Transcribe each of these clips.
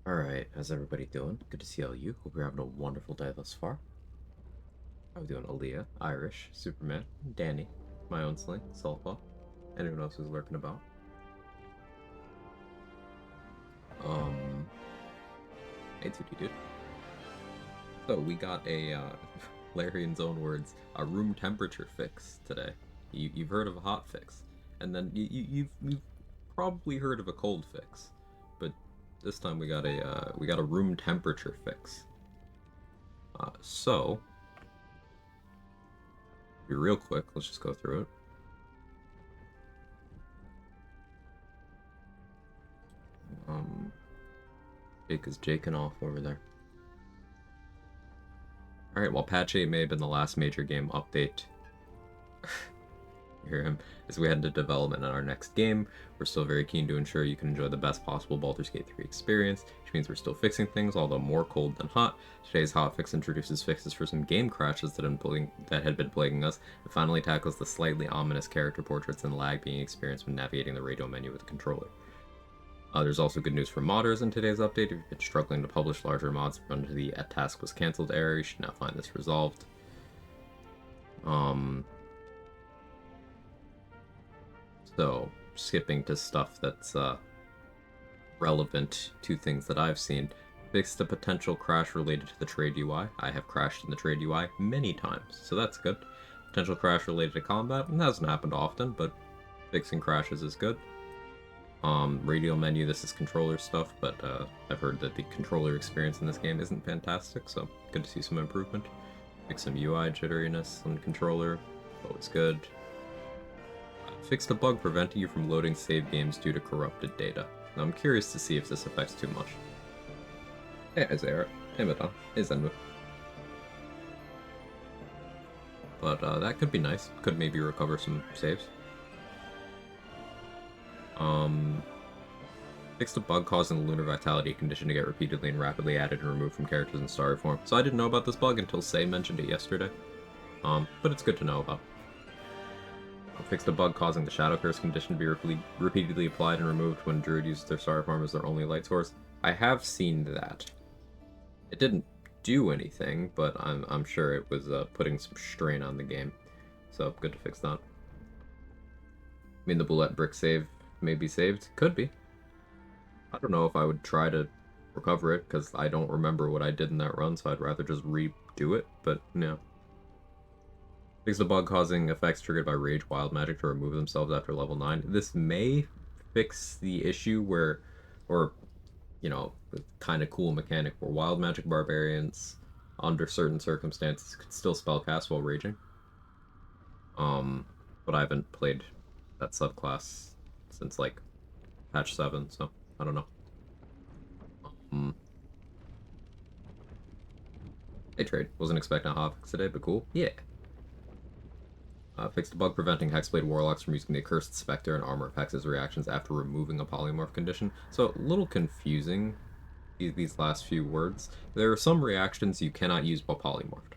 Alright, how's everybody doing? Good to see all you. Hope you're having a wonderful day thus far. How we doing? Aaliyah, Irish, Superman, Danny, my own Sling, Sulfa, anyone else who's lurking about. Um, hey 2D dude. So we got a, Larry in his own words, a room temperature fix today. You've heard of a hot fix, and then you've probably heard of a cold fix, but this time we got a room temperature fix. So be real quick. Let's just go through it. Jake is jaking off over there. Alright, well, patch 8 may have been the last major game update. You hear him? As we head into development on our next game, we're still very keen to ensure you can enjoy the best possible Baldur's Gate 3 experience, which means we're still fixing things, although more cold than hot. Today's hotfix introduces fixes for some game crashes that had been plaguing us, and finally tackles the slightly ominous character portraits and lag being experienced when navigating the radio menu with the controller. There's also good news for modders in today's update. If you've been struggling to publish larger mods under the "a task was cancelled" error, you should now find this resolved. So, skipping to stuff that's relevant to things that I've seen. Fixed a potential crash related to the trade UI. I have crashed in the trade UI many times, so that's good. Potential crash related to combat, and that hasn't happened often, but fixing crashes is good. Radio menu, this is controller stuff, but I've heard that the controller experience in this game isn't fantastic, so good to see some improvement. Fix some UI jitteriness on the controller, always good. Fixed a bug preventing you from loading save games due to corrupted data. Now, I'm curious to see if this affects too much. Hey, Isaiah. Hey, Madon. Hey, Zenmu. But that could be nice. Could maybe recover some saves. Fixed a bug causing the lunar vitality condition to get repeatedly and rapidly added and removed from characters in starry form. So I didn't know about this bug until Say mentioned it yesterday. But it's good to know about. Fixed a bug causing the Shadow Curse condition to be repeatedly applied and removed when Druid uses their starry form as their only light source. I have seen that. It didn't do anything, but I'm sure it was putting some strain on the game. So good to fix that. I mean, the bullet brick save may be saved. Could be. I don't know if I would try to recover it, because I don't remember what I did in that run, so I'd rather just redo it, but no. Fix the bug causing effects triggered by Rage Wild Magic to remove themselves after level 9. This may fix the issue where, or, you know, kind of cool mechanic where Wild Magic Barbarians, under certain circumstances, could still spellcast while raging. But I haven't played that subclass since, like, patch 7, so I don't know. Hey, trade. Wasn't expecting a hotfix today, but cool. Yeah. Fixed a bug preventing Hexblade Warlocks from using the Accursed Spectre and Armor of Hex's reactions after removing a polymorph condition. So, a little confusing, these last few words. There are some reactions you cannot use while polymorphed.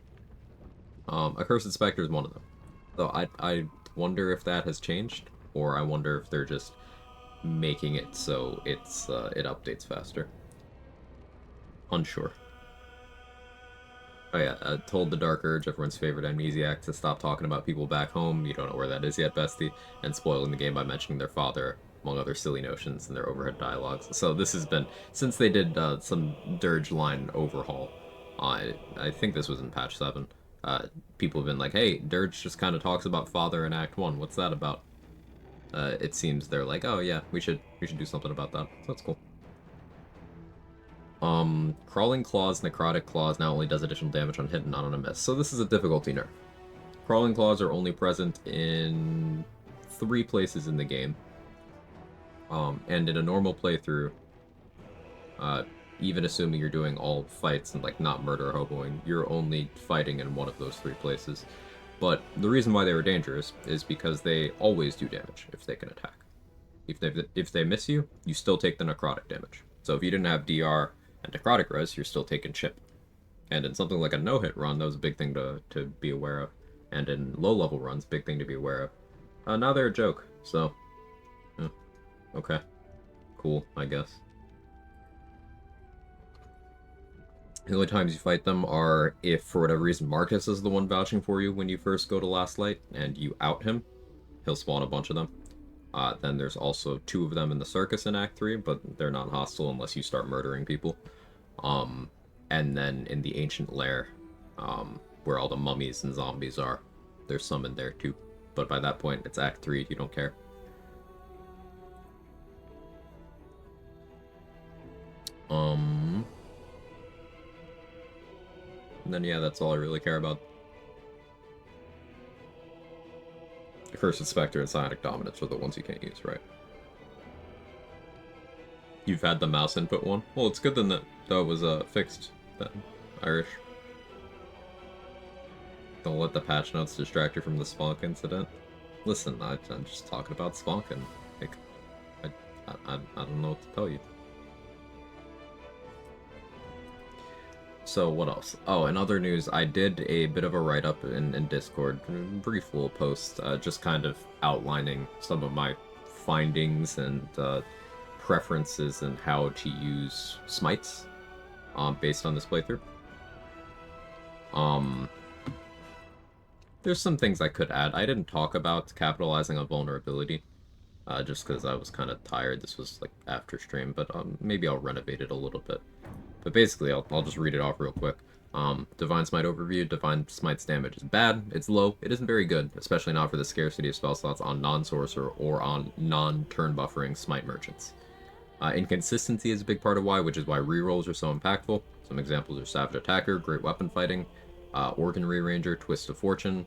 Accursed Spectre is one of them. So, I wonder if that has changed, or I wonder if they're just making it so it updates faster. Unsure. Oh yeah, told the Dark Urge, everyone's favorite amnesiac, to stop talking about people back home. You don't know where that is yet, bestie. And spoiling the game by mentioning their father, among other silly notions in their overhead dialogues. So this has been, since they did some Dirge line overhaul, I think this was in patch 7, people have been like, hey, Dirge just kind of talks about father in Act 1, what's that about? It seems they're like, oh yeah, we should do something about that, so that's cool. Crawling Claws, Necrotic Claws now only does additional damage on hit and not on a miss. So this is a difficulty nerf. Crawling Claws are only present in 3 places in the game. And in a normal playthrough, even assuming you're doing all fights and like not murder or hoboing, you're only fighting in one of those 3 places. But the reason why they were dangerous is because they always do damage if they can attack. If they miss you, you still take the necrotic damage. So if you didn't have DR and necrotic res, you're still taking chip. And in something like a no-hit run, that was a big thing to be aware of. And in low-level runs, big thing to be aware of. Now they're a joke, so... okay. Cool, I guess. The only times you fight them are if, for whatever reason, Marcus is the one vouching for you when you first go to Last Light, and you out him. He'll spawn a bunch of them. Then there's also 2 of them in the circus in Act 3, but they're not hostile unless you start murdering people. Um, and then in the Ancient Lair, where all the mummies and zombies are, there's some in there too. But by that point, it's Act 3, you don't care. And then yeah, that's all I really care about. First Inspector and Psionic Dominance are the ones you can't use, right? You've had the mouse input one? Well, it's good then that was fixed then, Irish. Don't let the patch notes distract you from the Spunk incident. Listen, I'm just talking about Spunk and like, I don't know what to tell you. So what else? Oh, in other news, I did a bit of a write-up in Discord, a brief little post, just kind of outlining some of my findings and preferences and how to use smites based on this playthrough. There's some things I could add. I didn't talk about capitalizing on vulnerability, just because I was kind of tired. This was like after stream, but maybe I'll renovate it a little bit. But basically, I'll just read it off real quick. Divine Smite overview. Divine Smite's damage is bad. It's low. It isn't very good, especially not for the scarcity of spell slots on non-sorcerer or on non-turn buffering Smite merchants. Inconsistency is a big part of why, which is why rerolls are so impactful. Some examples are Savage Attacker, Great Weapon Fighting, Organ Rearranger, Twist of Fortune.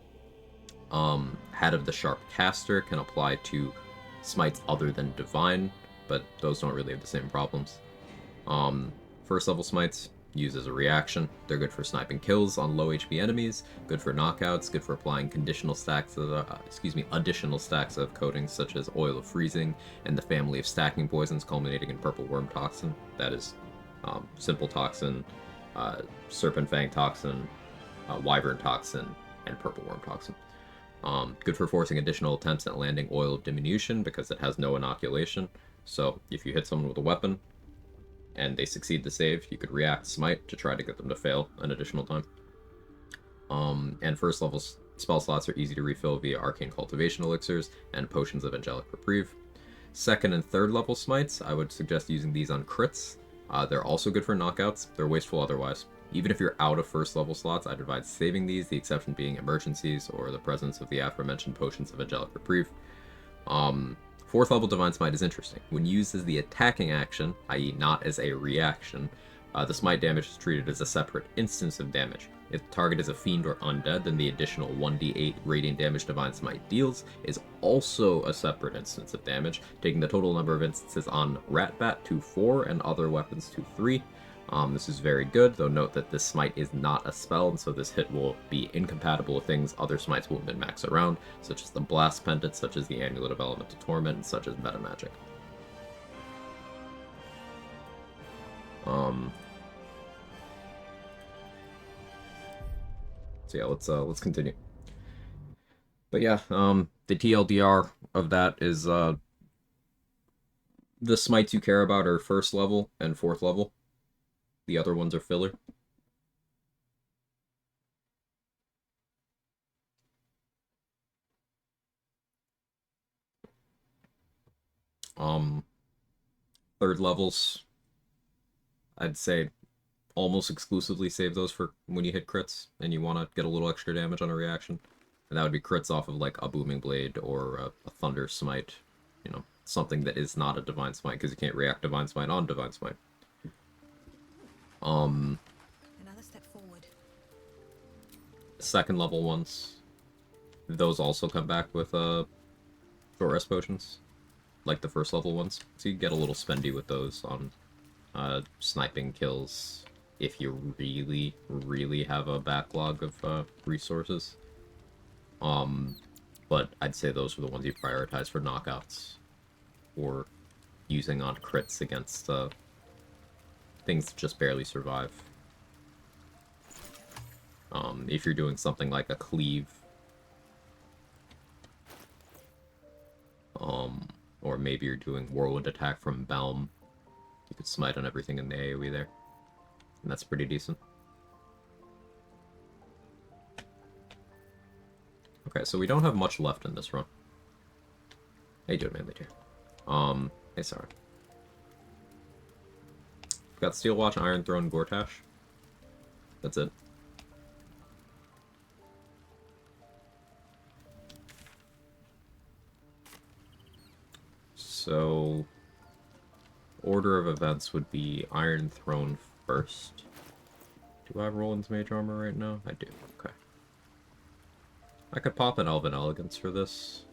Hat of the Sharp Caster can apply to smites other than Divine, but those don't really have the same problems. First level smites, used as a reaction. They're good for sniping kills on low HP enemies, good for knockouts, good for applying conditional stacks of, additional stacks of coatings such as Oil of Freezing and the family of stacking poisons culminating in Purple Worm Toxin. That is Simple Toxin, Serpent Fang Toxin, Wyvern Toxin, and Purple Worm Toxin. Good for forcing additional attempts at landing Oil of Diminution because it has no inoculation. So if you hit someone with a weapon, and they succeed the save, you could react Smite to try to get them to fail an additional time. And first level spell slots are easy to refill via Arcane Cultivation Elixirs and Potions of Angelic Reprieve. Second and third level Smites, I would suggest using these on crits. They're also good for knockouts, they're wasteful otherwise. Even if you're out of first level slots, I'd advise saving these, the exception being emergencies or the presence of the aforementioned Potions of Angelic Reprieve. Fourth level Divine Smite is interesting. When used as the attacking action, i.e. not as a reaction, the smite damage is treated as a separate instance of damage. If the target is a fiend or undead, then the additional 1d8 radiant damage Divine Smite deals is also a separate instance of damage, taking the total number of instances on Ratbat to 4 and other weapons to 3. This is very good, though note that this smite is not a spell, and so this hit will be incompatible with things other smites will min-max around, such as the Blast Pendant, such as the Amulet of Elemental Torment, and such as Meta Magic. So yeah, let's continue. But yeah, the TLDR of that is the smites you care about are first level and fourth level. The other ones are filler. Third levels, I'd say almost exclusively save those for when you hit crits and you want to get a little extra damage on a reaction. And that would be crits off of like a Booming Blade or a Thunder Smite, you know, something that is not a Divine Smite because you can't react Divine Smite on Divine Smite. Another step forward. Second level ones, those also come back with short rest potions, like the first level ones. So you get a little spendy with those on sniping kills if you really have a backlog of resources. But I'd say those are the ones you prioritize for knockouts or using on crits against things that just barely survive. If you're doing something like a cleave, or maybe you're doing Whirlwind Attack from Belm, you could smite on everything in the AoE there. And that's pretty decent. Okay, so we don't have much left in this run. How you doing, Manly Deer? Hey, sorry. Got Steel Watch, Iron Throne, Gortash. That's it. So, order of events would be Iron Throne first. Do I have Roland's Mage Armor right now? I do, okay. I could pop an Elven Elegance for this.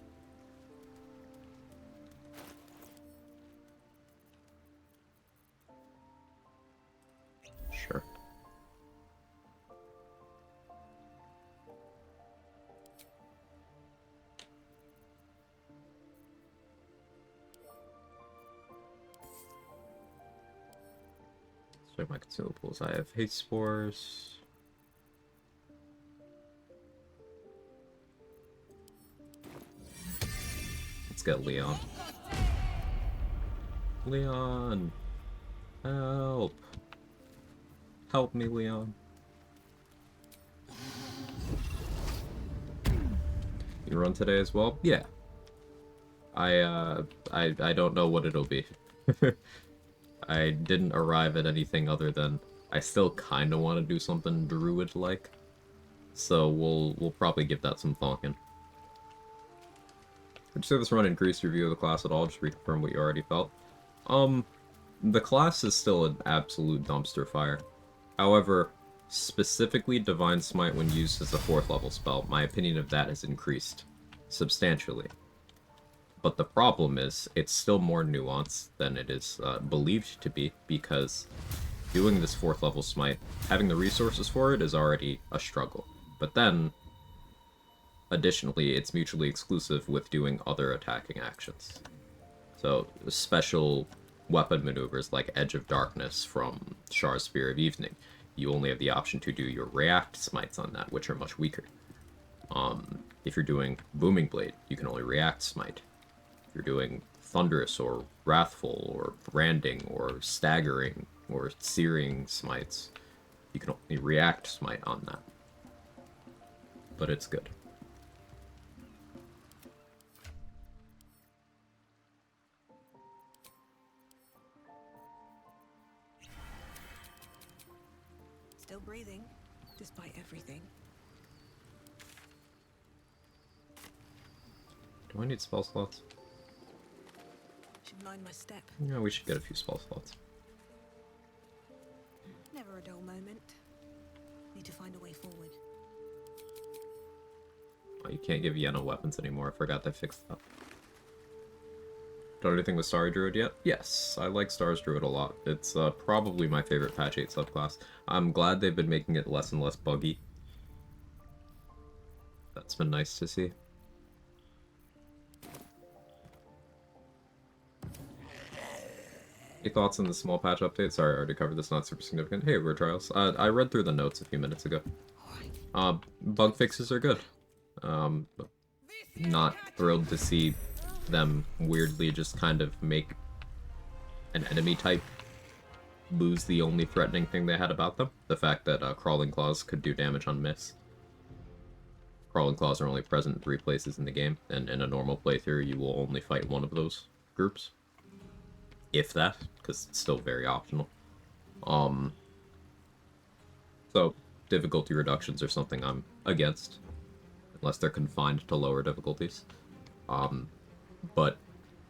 Sure. So my consumables, I have Haste Spores. Let's get Leon. Leon! Help! Help me, Leon. You run today as well? Yeah. I don't know what it'll be. I didn't arrive at anything other than I still kind of want to do something druid-like. So we'll probably give that some thought. Would you say this run increased your view of the class at all? Just reconfirm what you already felt. The class is still an absolute dumpster fire. However, specifically Divine Smite when used as a 4th level spell, my opinion of that has increased substantially. But the problem is, it's still more nuanced than it is believed to be, because doing this 4th level smite, having the resources for it is already a struggle. But then, additionally, it's mutually exclusive with doing other attacking actions. So, special weapon maneuvers like Edge of Darkness from Char's Spear of Evening, you only have the option to do your react smites on that, which are much weaker. If you're doing Booming Blade, you can only react smite. If you're doing Thunderous or Wrathful or Branding or Staggering or Searing smites, you can only react smite on that. But it's good. Still breathing, despite everything. Do I need spell slots? Should mind my step. Yeah, we should get a few spell slots. Never a dull moment. Need to find a way forward. Oh, you can't give Yenna weapons anymore. I forgot they fixed that. Done anything with Starry Druid yet? Yes, I like Stars Druid a lot. It's probably my favorite patch 8 subclass. I'm glad they've been making it less and less buggy. That's been nice to see. Any thoughts on the small patch update? Sorry, I already covered this, not super significant. Hey, Word Trials. I read through the notes a few minutes ago. Bug fixes are good. Not thrilled to see them weirdly just kind of make an enemy type lose the only threatening thing they had about them. The fact that Crawling Claws could do damage on miss. Crawling Claws are only present in 3 places in the game, and in a normal playthrough you will only fight one of those groups. If that, because it's still very optional. So, difficulty reductions are something I'm against, unless they're confined to lower difficulties. But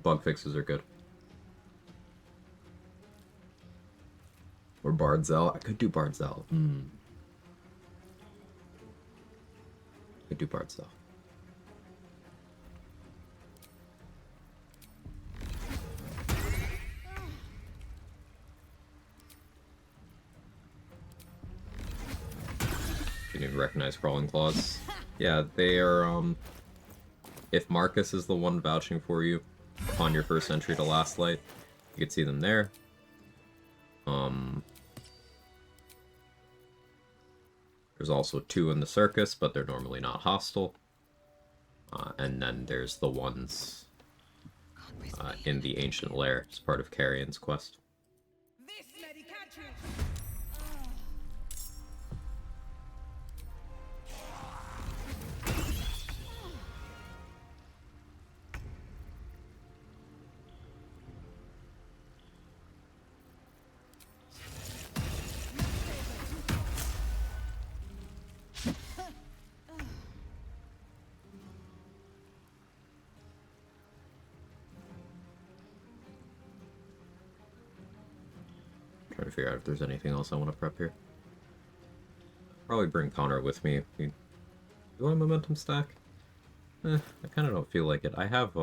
bug fixes are good. Or Bardzel. I could do Bardzel. Could do Bardzel. Didn't even recognize Crawling Claws. Yeah, they are, if Marcus is the one vouching for you upon your first entry to Last Light, you can see them there. There's also 2 in the Circus, but they're normally not hostile. And then there's the ones in the Ancient Lair as part of Carrion's quest. Try to figure out if there's anything else I want to prep here. Probably bring Connor with me. Do I momentum stack? I kind of don't feel like it. I have,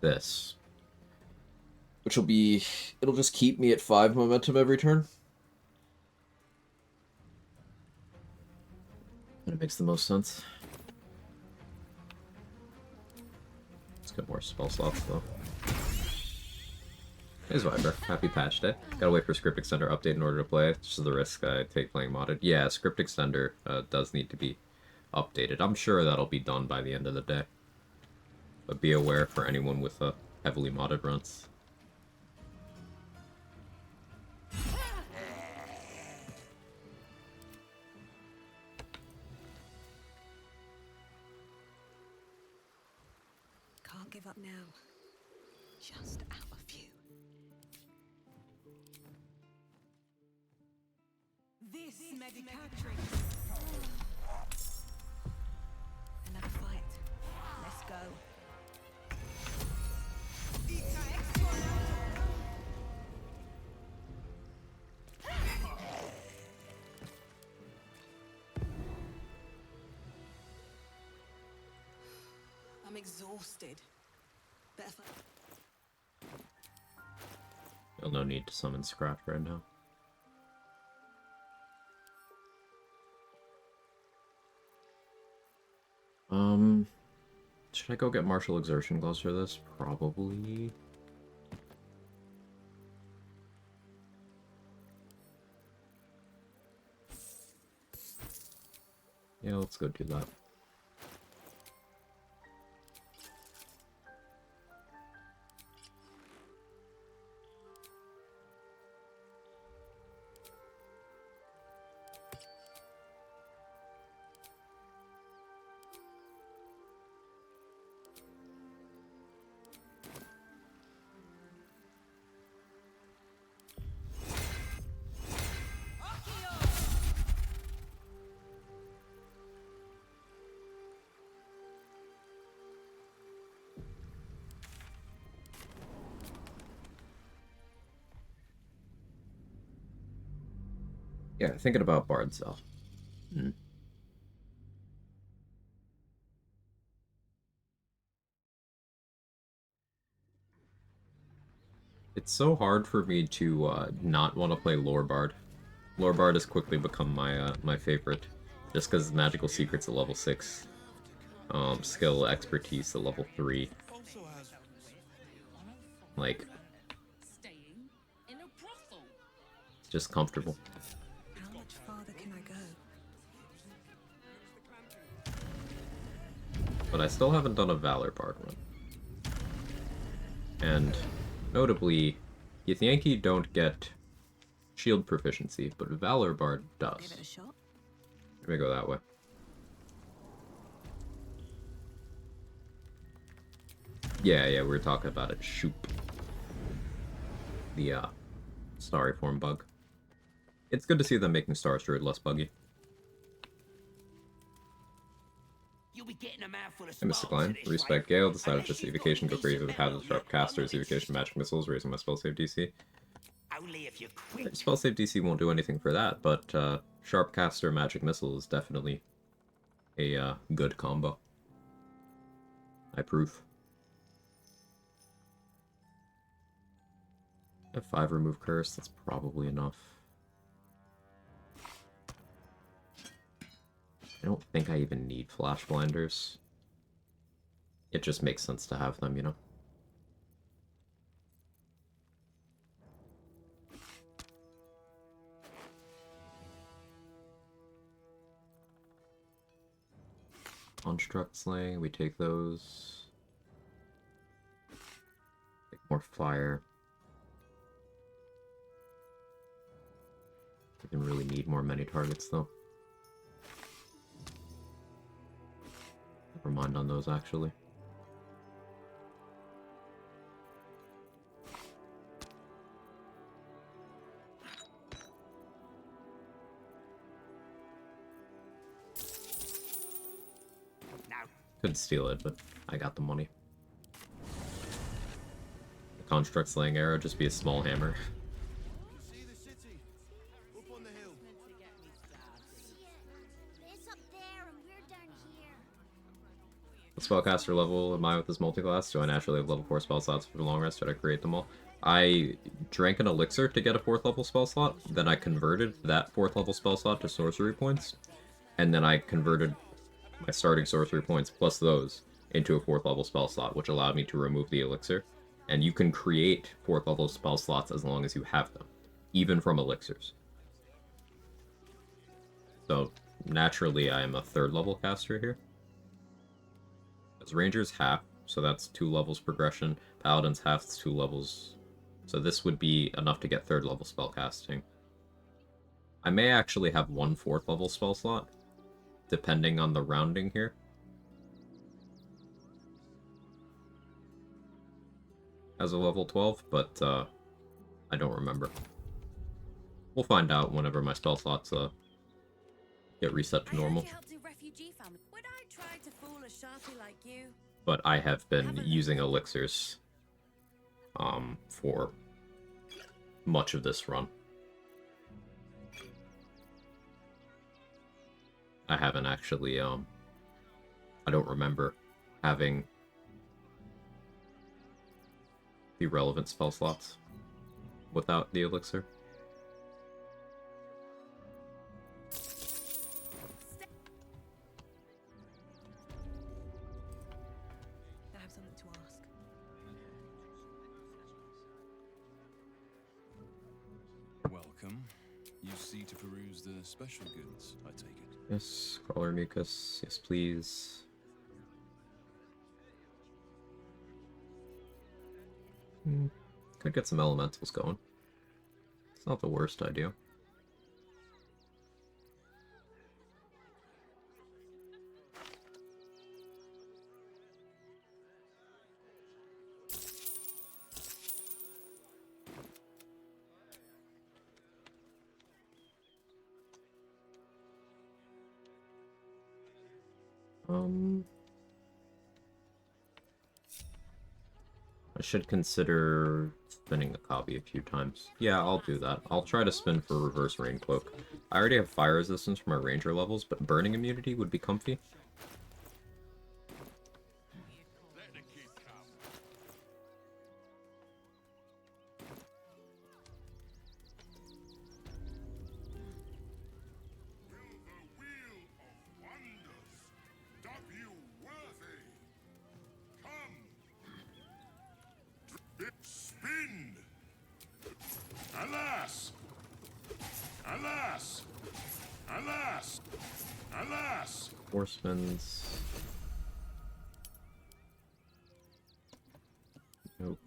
this. Which will be... It'll just keep me at 5 momentum every turn. And it makes the most sense. Let's get more spell slots, though. Hey, Viber. Happy patch day. Gotta wait for Script Extender update in order to play. It's just the risk I take playing modded. Yeah, Script Extender does need to be updated. I'm sure that'll be done by the end of the day. But be aware for anyone with heavily modded runs. Can't give up now. Just out of view. This medicatrix. Another fight. Let's go. I'm exhausted. Better fight. Well, no need to summon Scrap right now. Should I go get Martial Exertion Gloves for this? Probably. Yeah, let's go do that. Yeah, thinking about Bard Cell. It's so hard for me to not want to play Lore Bard. Lore Bard has quickly become my favorite, just because Magical Secret's at level 6, Skill Expertise at level 3. Like, it's just comfortable. How much farther can I go? But I still haven't done a Valor Bard run. And, notably, Yankee don't get shield proficiency, but Valor Bard does. Give it a shot. Let me go that way. Yeah, we were talking about it. Shoop. The, Starry Form bug. It's good to see them making Star Druid less buggy. You'll be getting a mouthful of Hey, Mr. Klein. Respect Gale. Decided just Evocation, go for either the Path of Sharp Casters, Evocation Magic Missiles, raising my spell save DC. Only if you're quick. Spell save DC won't do anything for that, but Sharp Caster Magic Missile is definitely a good combo. I proof. F5 remove curse, that's probably enough. I don't think I even need flash blinders. It just makes sense to have them, you know? Construct Slaying, we take those. Take more fire. I can really need more many targets, though. Never mind on those, actually. Now, Could steal it, but I got the money. Construct Slaying Arrow just be a small hammer. See the city up on the hill. It's up there and we're down here. What spellcaster level am I with this multiclass? Do I naturally have level 4 spell slots for the long rest? Did I create them all? I drank an elixir to get a 4th level spell slot, then I converted that 4th level spell slot to sorcery points, and then I converted my starting sorcery points plus those into a 4th level spell slot, which allowed me to remove the elixir. And you can create 4th level spell slots as long as you have them, even from elixirs. So naturally I am a 3rd level caster here. As Ranger's half, so that's 2 levels progression. Paladin's half, it's 2 levels. So this would be enough to get 3rd level spell casting. I may actually have 1 4th level spell slot, depending on the rounding here. As a level 12, but I don't remember. We'll find out whenever my spell slots get reset to normal. Would I try to fool a sharpie like you? But I have been using elixirs for much of this run. I haven't actually I don't remember having the relevant spell slots without the elixir. I have something to ask. Welcome. You see to peruse the special goods, I take it. Yes, Crawler Mucus, yes please. Could get some elementals going. It's not the worst idea. I should consider spinning a copy a few times. Yeah, I'll do that. I'll try to spin for Reverse Rain Cloak. I already have fire resistance for my ranger levels, but burning immunity would be comfy. Spin! Alas! Alas! Alas! Alas! 4 spins. Nope.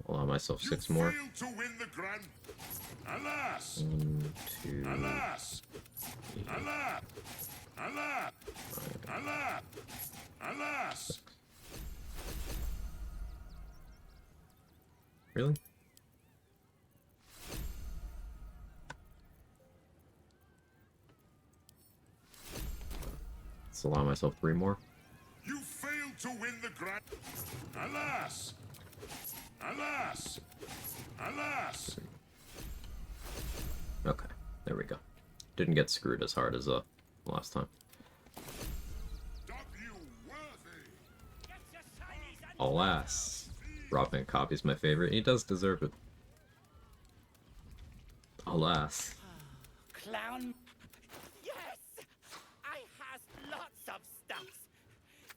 Allow myself 6 more. Failed to win the grand. Alas! 1, 2. Alas! Alas! Alas! Alas! Alas! Really? Let's allow myself 3 more. You failed to win the grand. Alas! Alas! Alas! Okay, there we go. Didn't get screwed as hard as last time. W worthy! Alas. Robbing a copy is my favorite. He does deserve it. Alas. Clown. Yes! I has lots of stuff.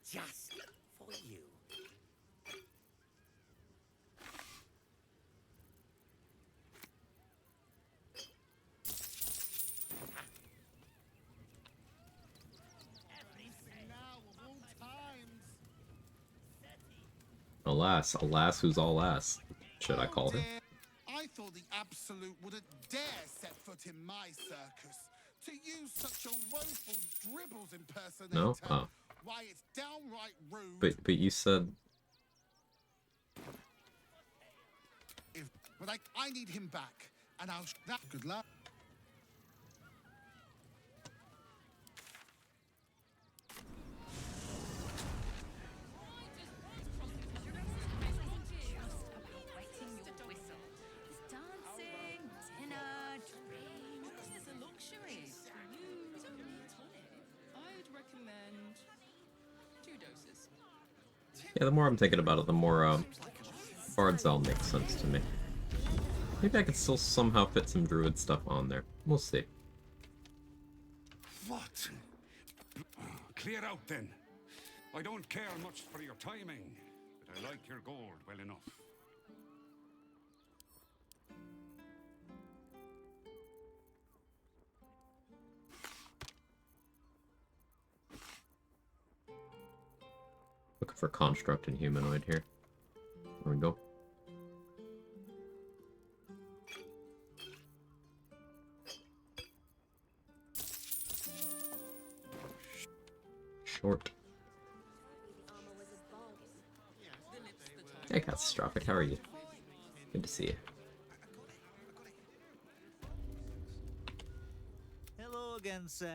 Just for you. Alas. Alas, who's all ass? Should I call him? I thought the Absolute wouldn't dare set foot in my circus. To use such a woeful dribbles impersonator. No? Oh. Why, it's downright rude. But you said... But I need him back, and I'll... That good luck. Yeah, the more I'm thinking about it, the more Bard Zell makes sense to me. Maybe I could still somehow fit some druid stuff on there. We'll see. What? Clear out then. I don't care much for your timing, but I like your gold well enough. Looking for construct and humanoid here. There we go. Short. Hey, Catastrophic, how are you? Good to see you. Hello again, sir.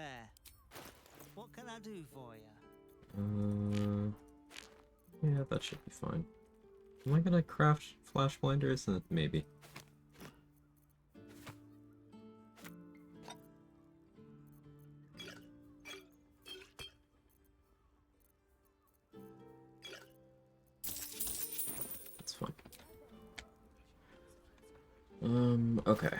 What can I do for you? Yeah, that should be fine. Am I gonna craft flash blinders? Maybe. That's fine. Okay.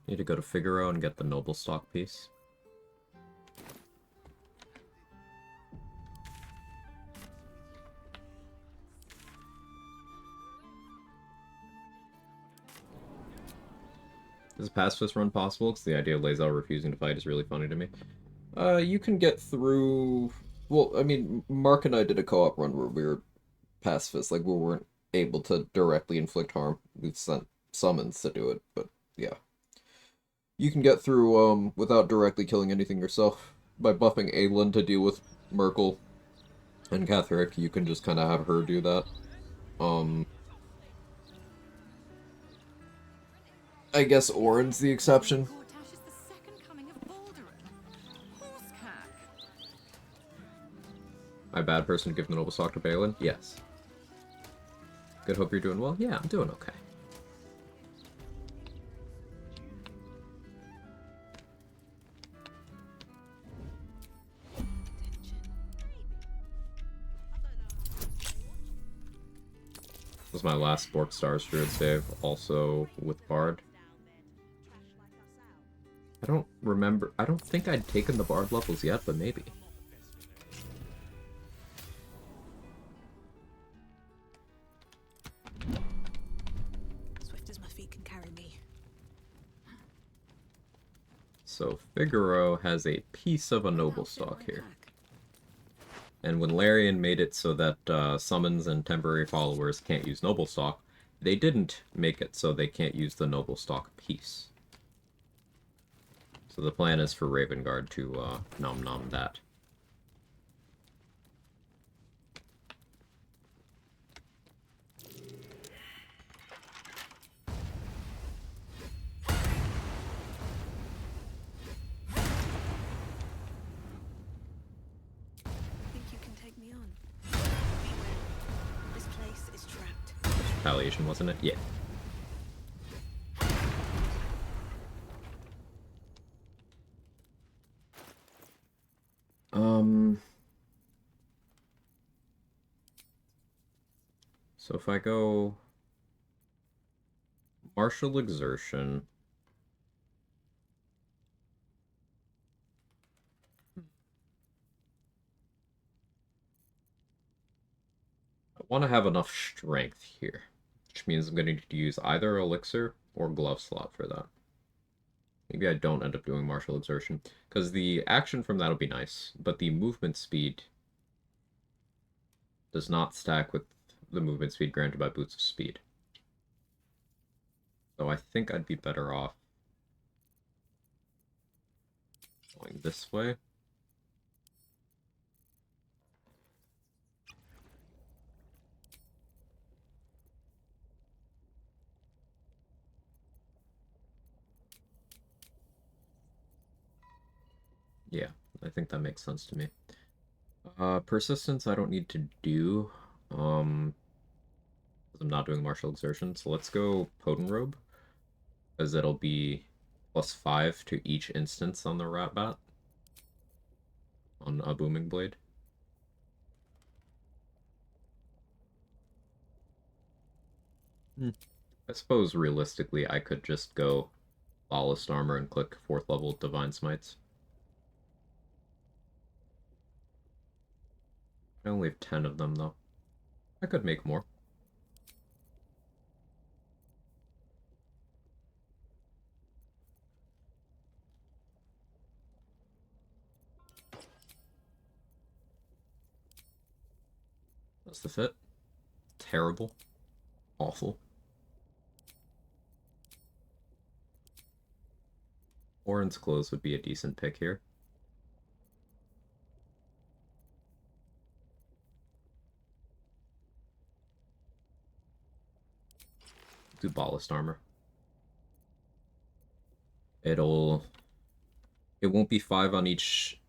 Need to go to Figaro and get the noble stock piece. Is a pacifist run possible? Because the idea of Lae'zel refusing to fight is really funny to me. You can get through... Well, I mean, Mark and I did a co-op run where we were pacifists. Like, we weren't able to directly inflict harm. We've sent summons to do it, but yeah. You can get through without directly killing anything yourself. By buffing Aelin to deal with Merkel and Catherick, you can just kind of have her do that. I guess Orin's the exception. Gortash is the second coming of Balduran. Horsecack. My bad person to give the noble stock to Balin? Yes. Good, hope you're doing well? Yeah, I'm doing okay. This was my last Bork Stars Druid save, also with Bard. I don't remember. I don't think I'd taken the Bard levels yet, but maybe. Swift as my feet can carry me. So Figaro has a piece of a noble stock here. And when Larian made it so that summons and temporary followers can't use noble stock, they didn't make it so they can't use the noble stock piece. So the plan is for Ravenguard to nom that. Think you can take me on? This place is trapped. Retaliation, wasn't it? Yeah. So if I go martial exertion, I want to have enough strength here, which means I'm going to need to use either elixir or glove slot for that. Maybe I don't end up doing martial exertion, because the action from that will be nice, but the movement speed does not stack with the movement speed granted by Boots of Speed. So I think I'd be better off going this way. Yeah, I think that makes sense to me. Persistence I don't need to do. I'm not doing martial exertion. So let's go Potent Robe, because it'll be +5 to each instance on the Rat Bat on a Booming Blade. I suppose realistically I could just go Lawless Armor and click 4th level Divine Smites. I only have 10 of them though. I could make more. That's the fit. Terrible. Awful. Orin's Clothes would be a decent pick here. Do Ballast Armor. It won't be 5 on each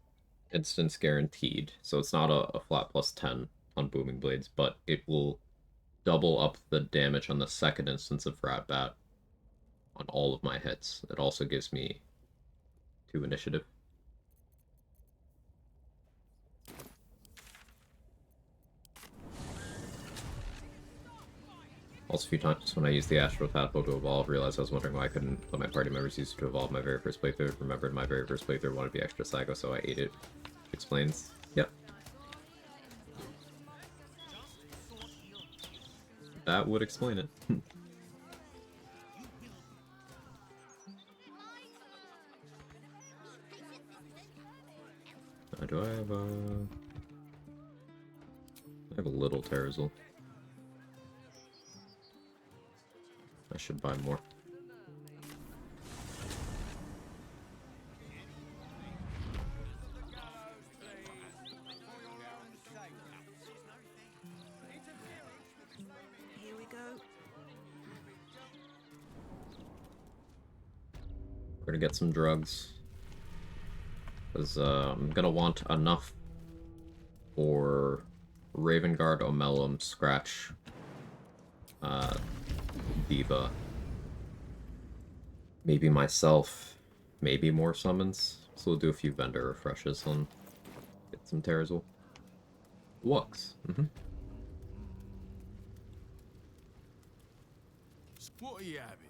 instance guaranteed, so it's not a flat +10 on Booming Blades, but it will double up the damage on the second instance of Rat Bat on all of my hits. It also gives me 2 initiative. Also, a few times when I used the Astral Tadpole to evolve, realized I was wondering why I couldn't let my party members use it to evolve my very first playthrough. Remembered my very first playthrough wanted to be extra psycho, so I ate it. Explains. Yep. That would explain it. Do I have a... I have a little Terrazul. I should buy more. Here we go. We're gonna get some drugs. Because I'm gonna want enough for Raven Guard, Omelum, Scratch, Diva, maybe myself, maybe more summons. So we'll do a few vendor refreshes and get some Terrazul. Wux. What are you having?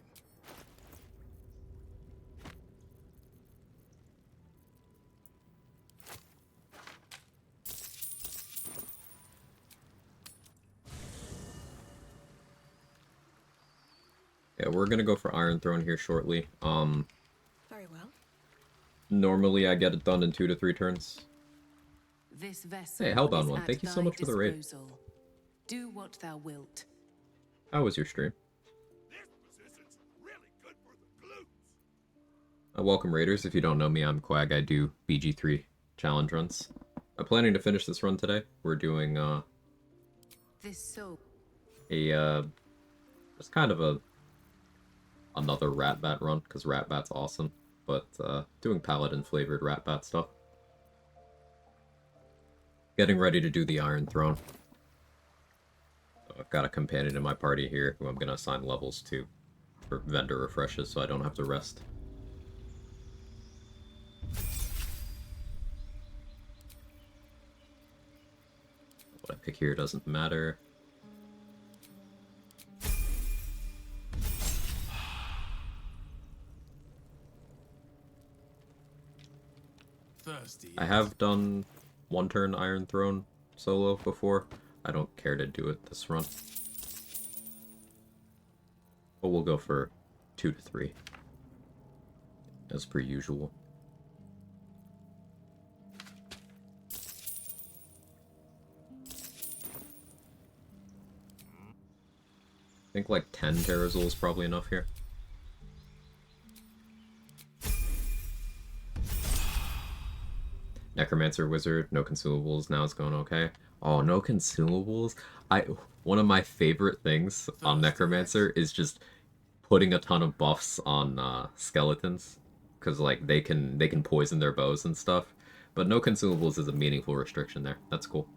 Yeah, we're gonna go for Iron Throne here shortly. Very well. Normally I get it done in 2 to 3 turns. This vessel Hey, Hellbound is One, at thank you so thy much for the raid. disposal. Do what thou wilt. How was your stream? This position's really good for the glutes. Welcome Raiders. If you don't know me, I'm Quag. I do BG3 challenge runs. I'm planning to finish this run today. We're doing This soul. just kind of another Rat Bat run, because Rat Bat's awesome, but doing Paladin flavored Rat Bat stuff. Getting ready to do the Iron Throne. I've got a companion in my party here who I'm going to assign levels to for vendor refreshes so I don't have to rest. What I pick here doesn't matter. Thirsty. I have done 1-turn Iron Throne solo before. I don't care to do it this run. But we'll go for 2 to 3. As per usual. I think like 10 Terrazul is probably enough here. Necromancer Wizard, no consumables, now it's going okay. Oh, no consumables? One of my favorite things on Necromancer is just putting a ton of buffs on skeletons. Because like they can poison their bows and stuff. But no consumables is a meaningful restriction there. That's cool.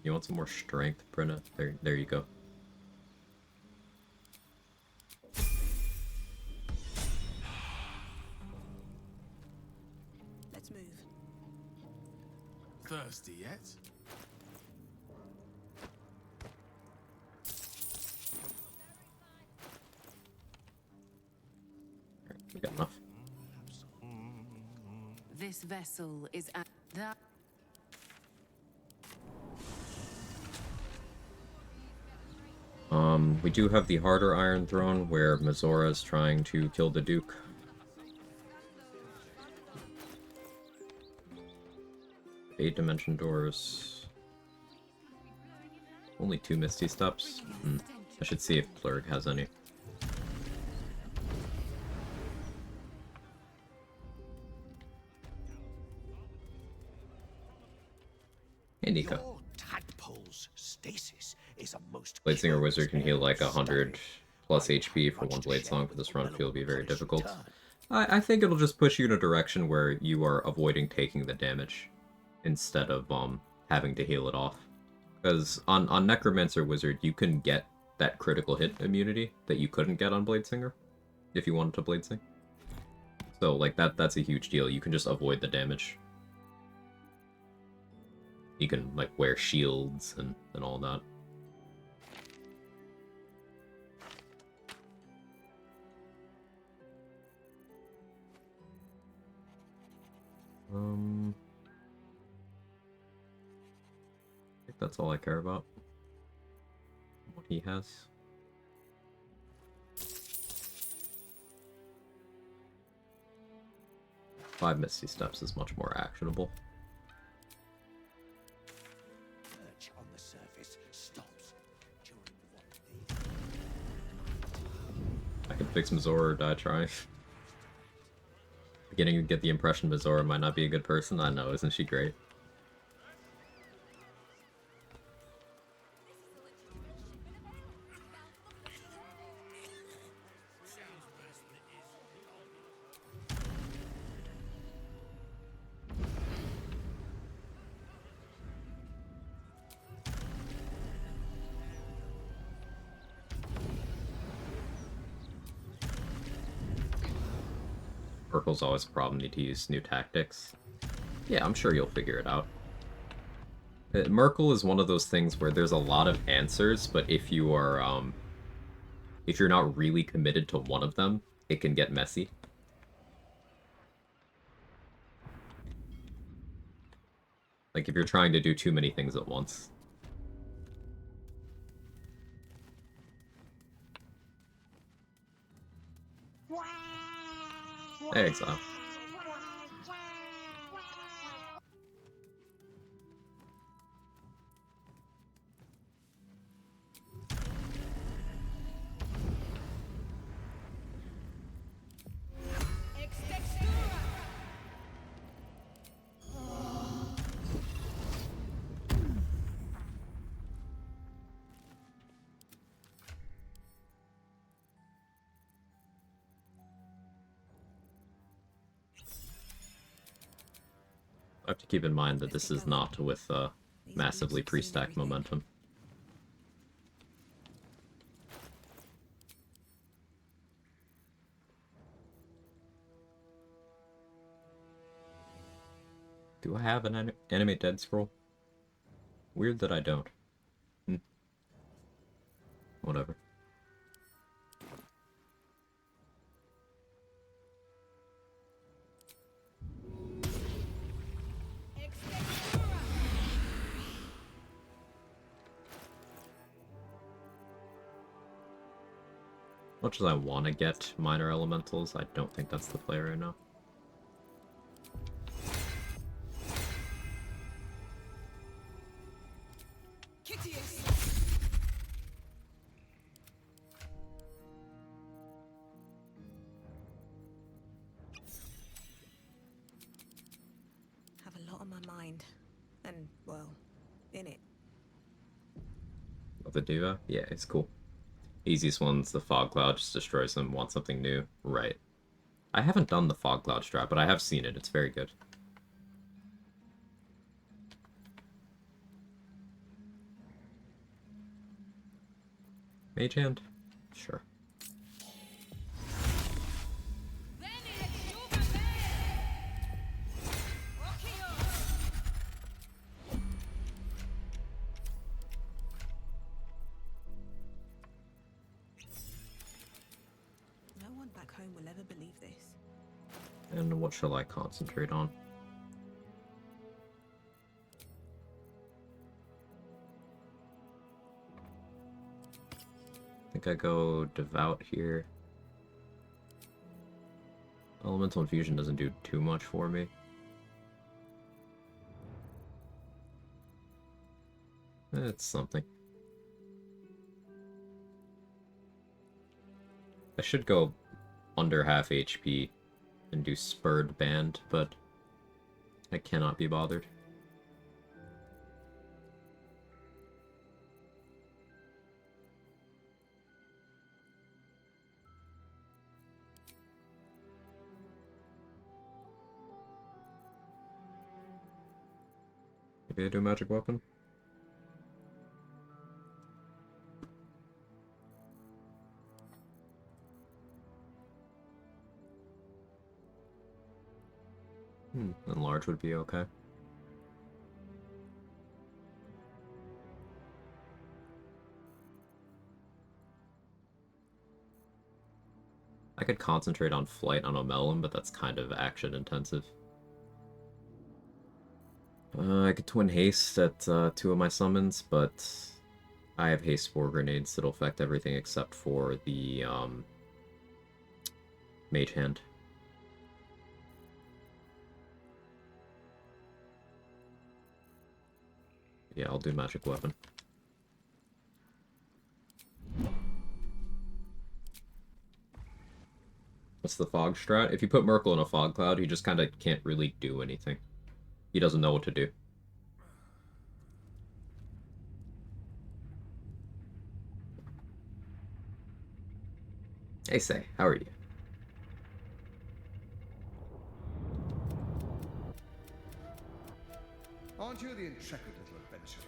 You want some more strength, Brenna? There you go. Let's move. Thirsty yet? We got enough. This vessel is at the... We do have the harder Iron Throne, where Mizora is trying to kill the Duke. 8-dimension doors. Only 2 Misty Steps. I should see if Plurg has any. Hey, Nika. Your tadpole's stasis is a most Bladesinger Wizard can heal like curious 100 study. plus HP for Much one to Blade share Song with for this the run. Feel will be very polished difficult. turd. I think it'll just push you in a direction where you are avoiding taking the damage instead of having to heal it off. Because on Necromancer Wizard, you can get that critical hit immunity that you couldn't get on Bladesinger if you wanted to Bladesing. So like that's a huge deal. You can just avoid the damage. You can like wear shields and all that. I think that's all I care about. What he has. Five Misty Steps is much more actionable. Perch on the surface stops during one day. I can fix Mizora or die trying. Beginning to get the impression Mizora might not be a good person. I know, isn't she great? Urkel's always a problem, need to use new tactics. Yeah, I'm sure you'll figure it out. Merkel is one of those things where there's a lot of answers, but if you are, if you're not really committed to one of them, it can get messy. Like if you're trying to do too many things at once. Hey, Exile. I have to keep in mind that this is not with massively pre-stacked momentum. Do I have an animate dead scroll? Weird that I don't. Whatever. Much as I want to get minor elementals, I don't think that's the play right now. Have a lot on my mind. And, well, in it. Of the Diva? Yeah, it's cool. Easiest one's the Fog Cloud, just destroys them, want something new. Right. I haven't done the Fog Cloud strat, but I have seen it. It's very good. Mage Hand? Sure. No one back home will ever believe this. And what shall I concentrate on? I think I go Devout here. Elemental Infusion doesn't do too much for me. It's something. I should go under half HP and do Spurred Band, but I cannot be bothered. Maybe I do Magic Weapon? Enlarge would be okay. I could concentrate on Flight on Omelin, but that's kind of action intensive. I could Twin Haste at 2 of my summons, but I have Haste Spore Grenades that'll affect everything except for the Mage Hand. Yeah, I'll do Magic Weapon. What's the Fog strat? If you put Merkle in a Fog Cloud, he just kind of can't really do anything. He doesn't know what to do. Hey, Say, how are you? Aren't you the intrepid little adventurer?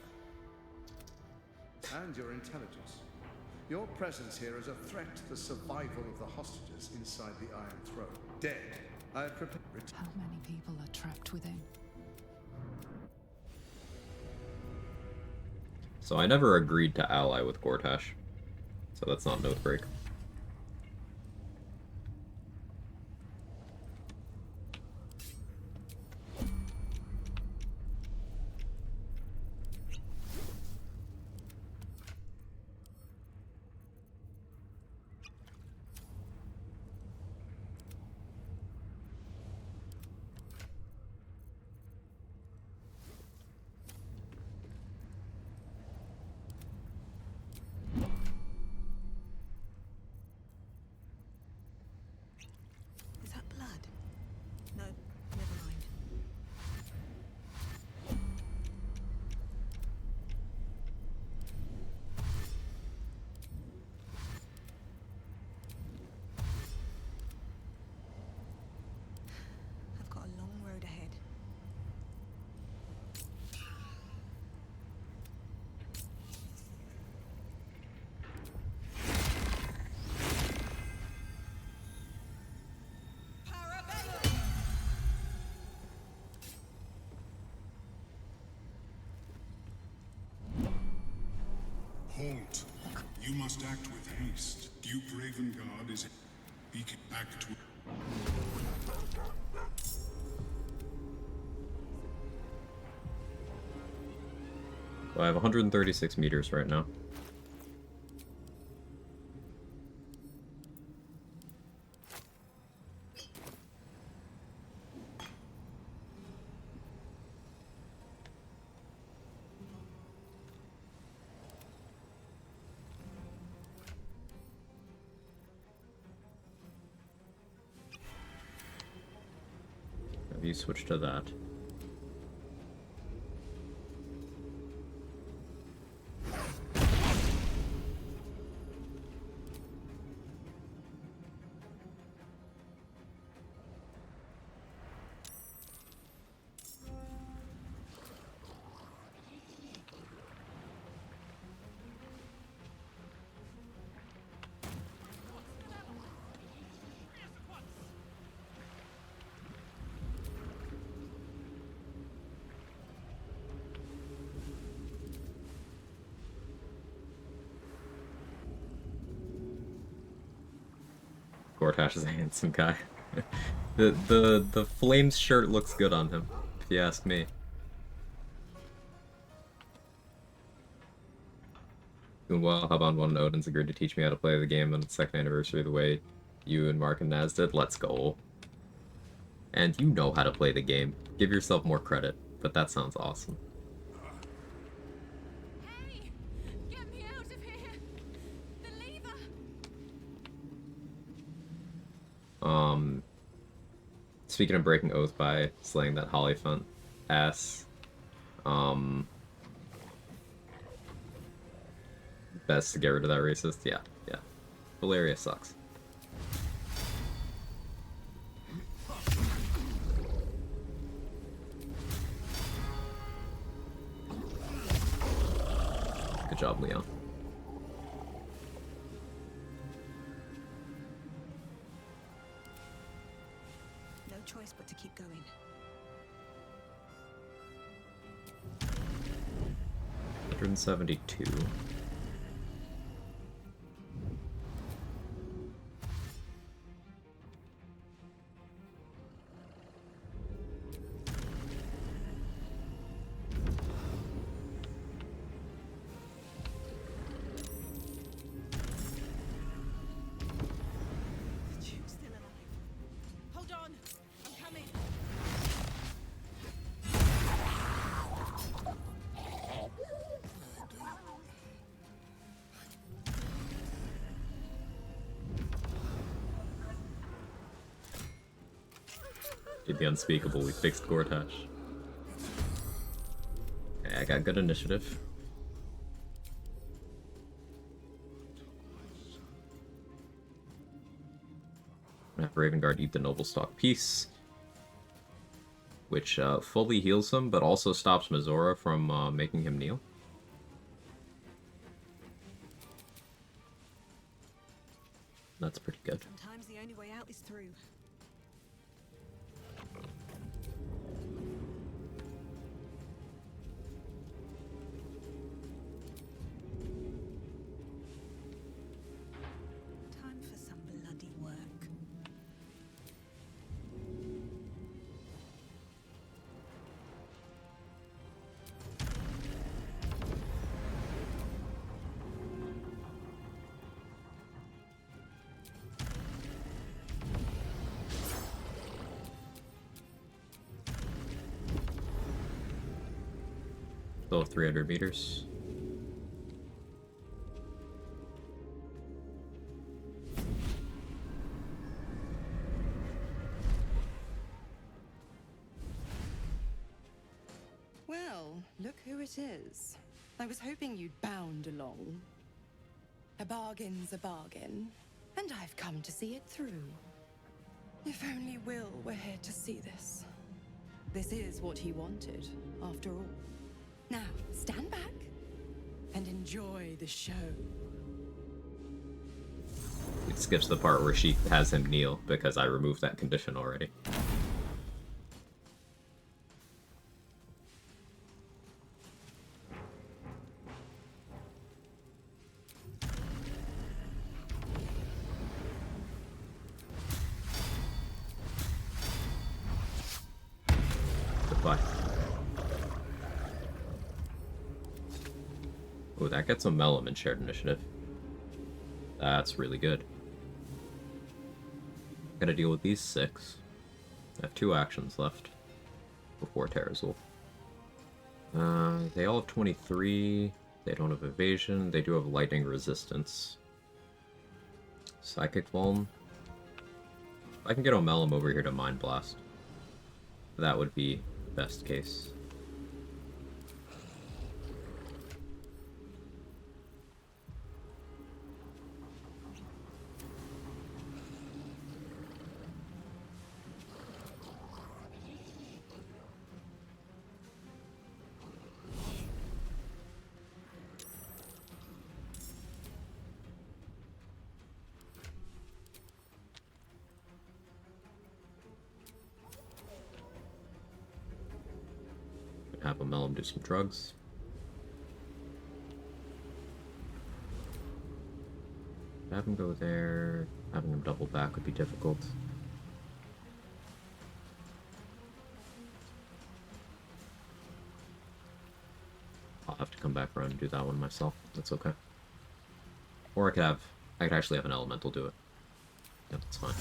And your intelligence. Your presence here is a threat to the survival of the hostages inside the Iron Throne. Dead. I have prepared. How many people are trapped within? So I never agreed to ally with Gortash. So that's not an Oathbreak. Is that blood? No, never mind. I've got a long road ahead. Halt. You must act with haste. Duke Ravengard is... He can act with... So I have 136 meters right now. Have you switched to that? Gortash is a handsome guy. The Flames shirt looks good on him, if you ask me. Doing well. How about one Odin's agreed to teach me how to play the game on its second anniversary the way you and Mark and Naz did? Let's go. And you know how to play the game. Give yourself more credit, but that sounds awesome. Hey! Get me out of here! The lever! Speaking of breaking oath by slaying that Hollyphant ass, best to get rid of that racist? Yeah. Valeria sucks. Good job, Leon. No choice but to keep going. $172. Hold on! I'm coming! Did the unspeakable, we fixed Gortash. Okay, I got good initiative. Have Raven Guard eat the Noble Stock Piece, which fully heals him, but also stops Mizora from making him kneel. That's pretty good. Sometimes the only way out is through. Time for some bloody work. Still 300 meters. Well, look who it is. I was hoping you'd bound along. A bargain's a bargain, and I've come to see it through. If only Will were here to see this. This is what he wanted, after all. Now, stand back and enjoy the show. It skips the part where she has him kneel because I removed that condition already. Goodbye. Oh, that gets a Mellum in shared initiative. That's really good. Gotta deal with these 6. I have 2 actions left before Terrazul. They all have 23. They don't have evasion. They do have lightning resistance. Psychic Vuln. I can get Omelum over here to Mind Blast. That would be best case. Have Omelum do some drugs. Have him go there. Having him double back would be difficult. I'll have to come back around and do that one myself. That's okay. Or I could actually have an elemental do it. Yeah, that's fine.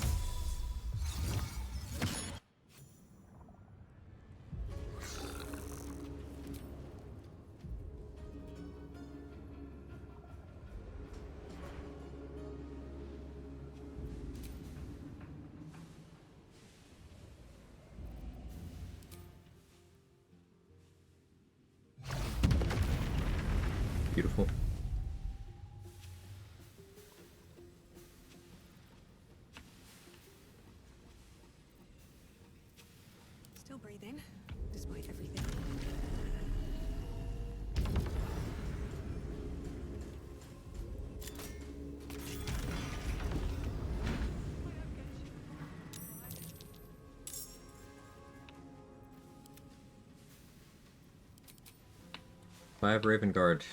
Beautiful. Still breathing, despite everything. If I have Raven Guard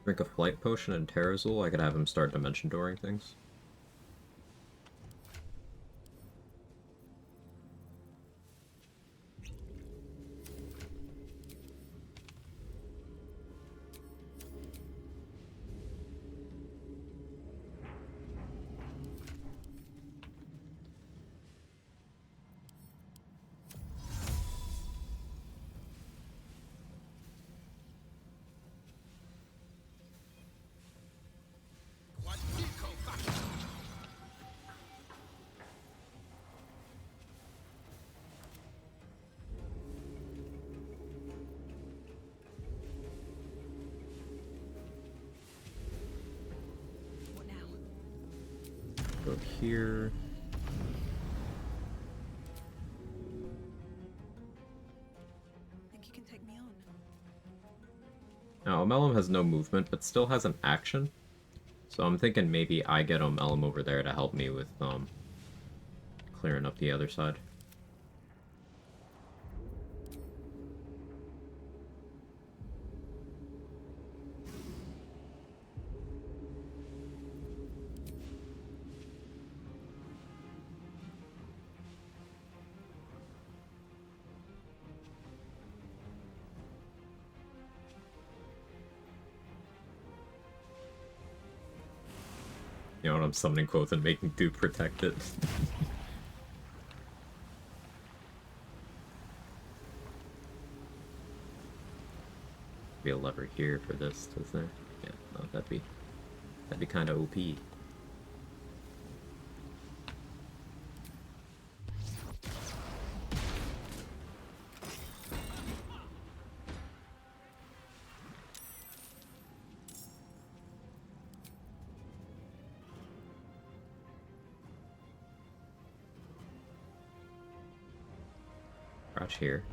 drink a flight potion and Terrazul, I could have him start dimension dooring things. What now? Go here. Think you can take me on? Now, Omelum has no movement, but still has an action. So I'm thinking maybe I get Omelum over there to help me with clearing up the other side. You know what, I'm summoning Quoth and making Duke protect it. Be a lever here for this, does there? Yeah, no, that'd be kind of OP. Crouch here.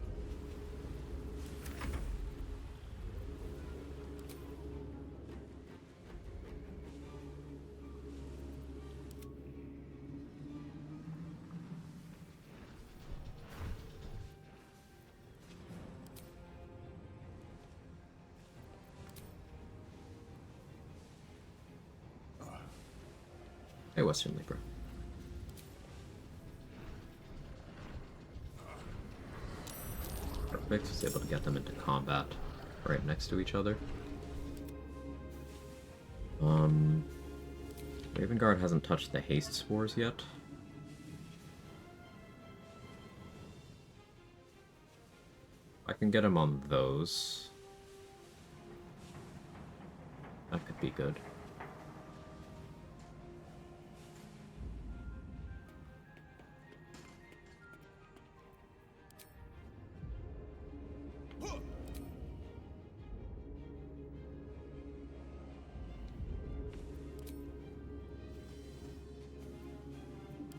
Hey, Western Libra. Perfect, was able to get them into combat right next to each other. Raven Guard hasn't touched the haste spores yet. I can get him on those. That could be good.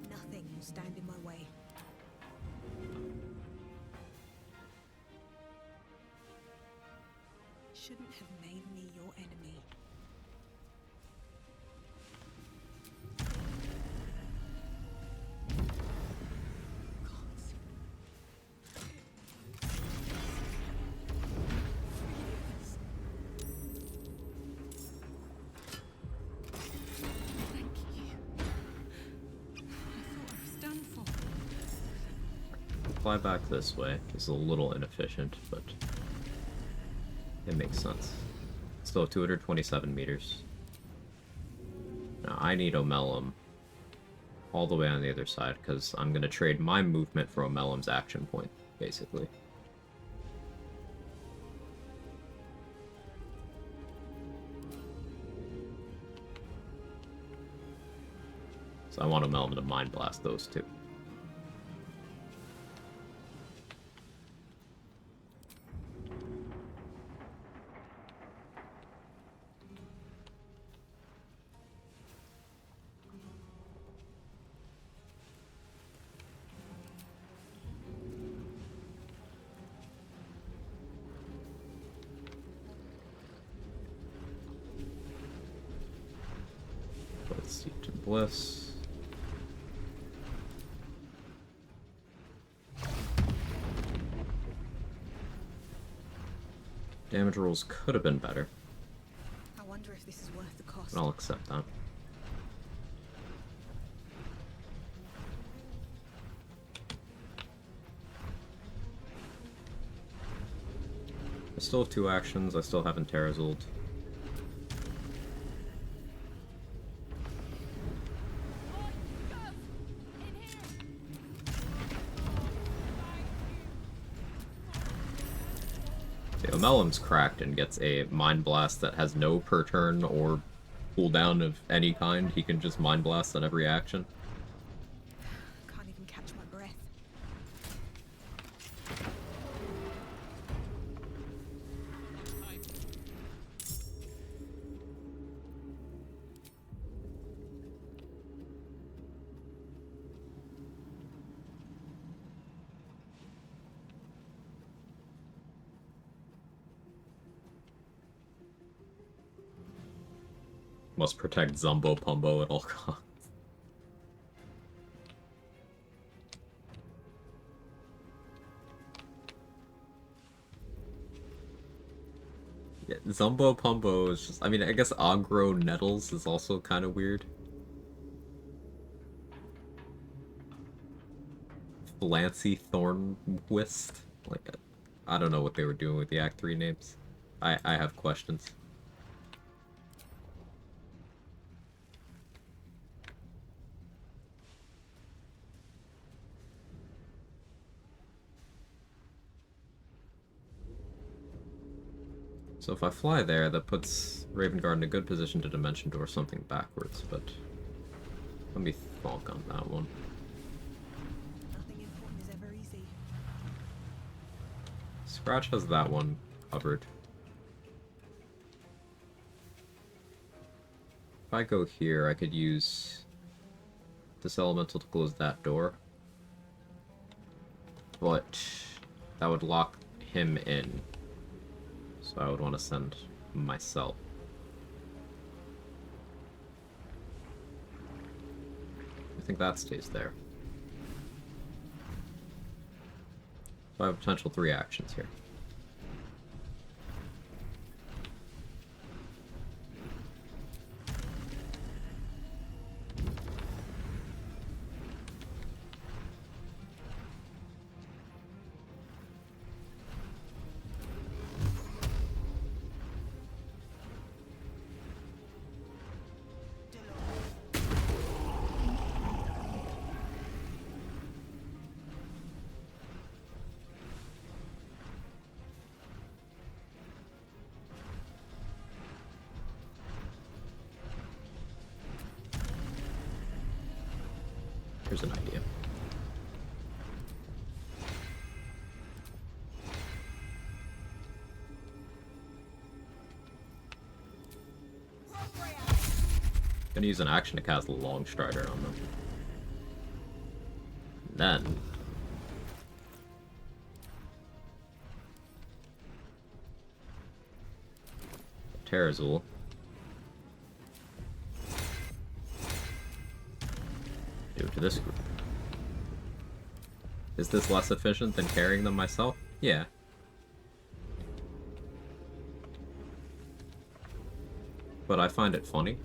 Nothing will stand in my way. Shouldn't have made me your enemy. fly back this way. It's a little inefficient, but it makes sense. Still 227 meters. Now I need Omelum all the way on the other side, because I'm going to trade my movement for Omelum's action point, basically. So I want Omelum to Mind Blast those two. Let's see, to Bliss. Damage rolls could have been better. I wonder if this is worth the cost. But I'll accept that. I still have 2 actions. I still haven't Terrazuled. Omelum's cracked and gets a Mind Blast that has no per turn or cooldown of any kind. He can just Mind Blast on every action. Can't even catch my breath. Must protect Zumbo Pumbo at all costs. Yeah, Zumbo Pumbo is just... I mean, I guess Aggro Nettles is also kind of weird. Flancy Thornwist? Like, I don't know what they were doing with the Act 3 names. I have questions. So if I fly there, that puts Ravenguard in a good position to Dimension Door something backwards, but let me thonk on that one. Nothing important is ever easy. Scratch has that one covered. If I go here, I could use this elemental to close that door, but that would lock him in. So I would want to send myself. I think that stays there. So I have potential 3 actions here. Here's an idea. Gonna use an action to cast Long Strider on them. And then Terrazul. Do it to this group. Is this less efficient than carrying them myself? Yeah. But I find it funny.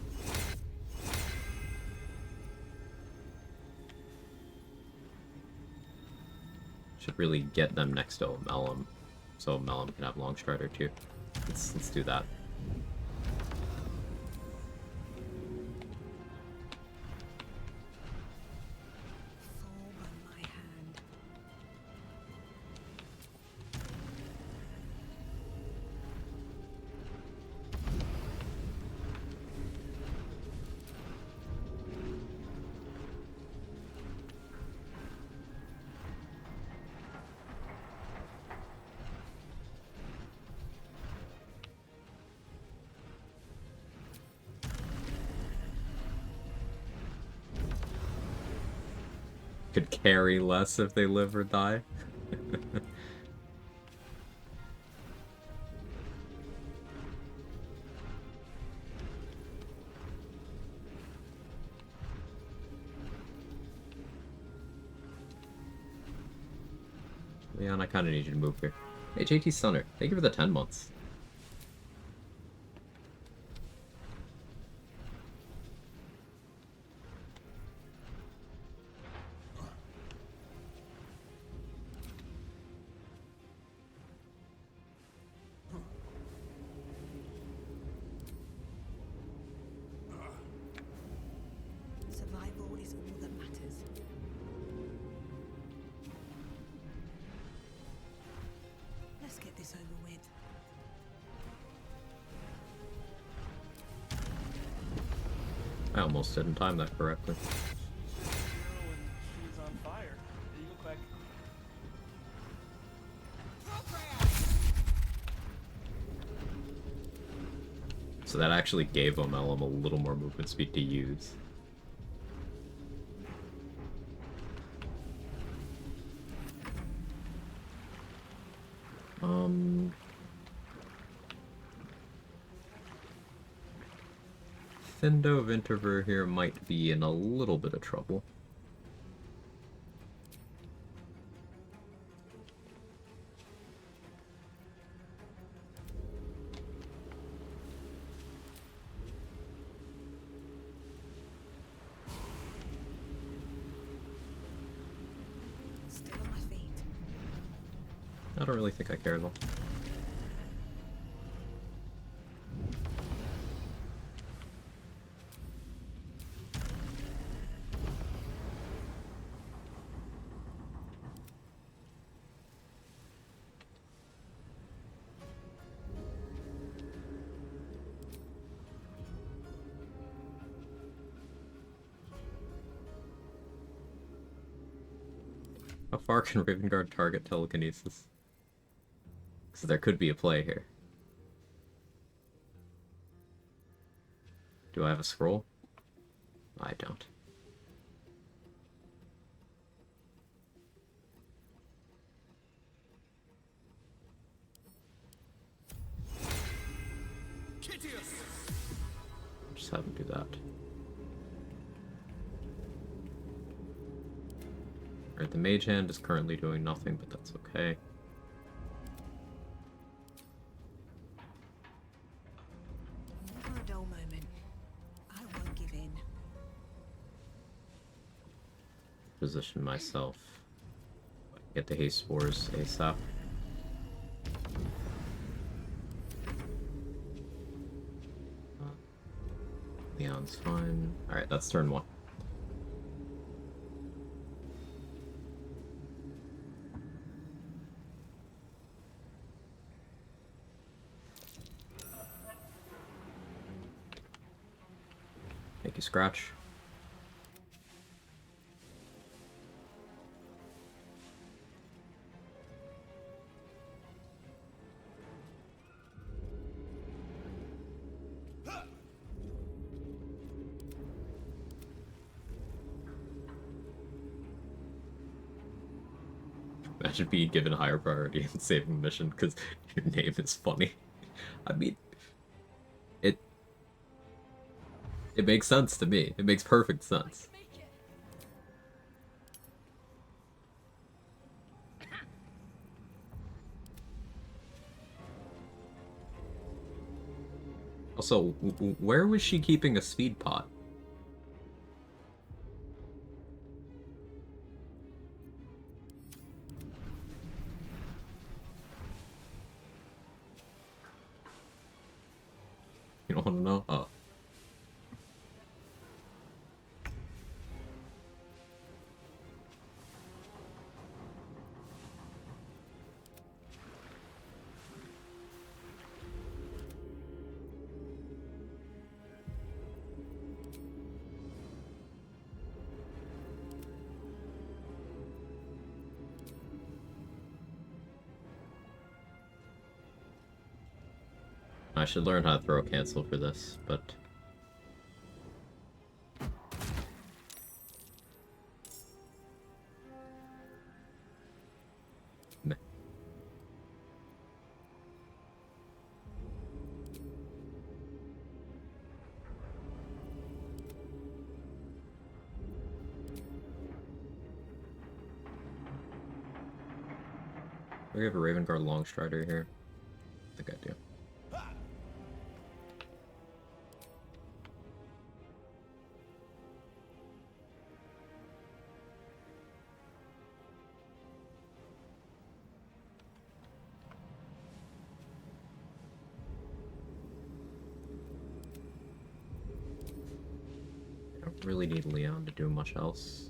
to really get them next to Melum, so Melum can have Longstrider too. Let's do that. Could carry less if they live or die. Leon, I kind of need you to move here. Hey, JT Stunner, thank you for the 10 months. Survival is all that matters. Let's get this over with. I almost didn't time that correctly. She's on fire. There you go, Quag. So that actually gave Omelum a little more movement speed to use. Thindo of Interver here might be in a little bit of trouble. Still on my feet. I don't really think I care though. How far can Raven Guard target telekinesis? Because there could be a play here. Do I have a scroll? I don't. Just have him do that. Alright, the mage hand is currently doing nothing, but that's okay. For a dull moment, I won't give in. Position myself. Get the haste spores ASAP. Leon's fine. Alright, that's turn 1. Make you scratch. Imagine being given higher priority in saving mission because your name is funny. I mean, it makes sense to me. It makes perfect sense. Also, where was she keeping a speed pot? You don't want to know? Oh. I should learn how to throw a cancel for this, but... Meh. Do we have a Raven Guard Longstrider here? I think I do. I don't really need Leon to do much else.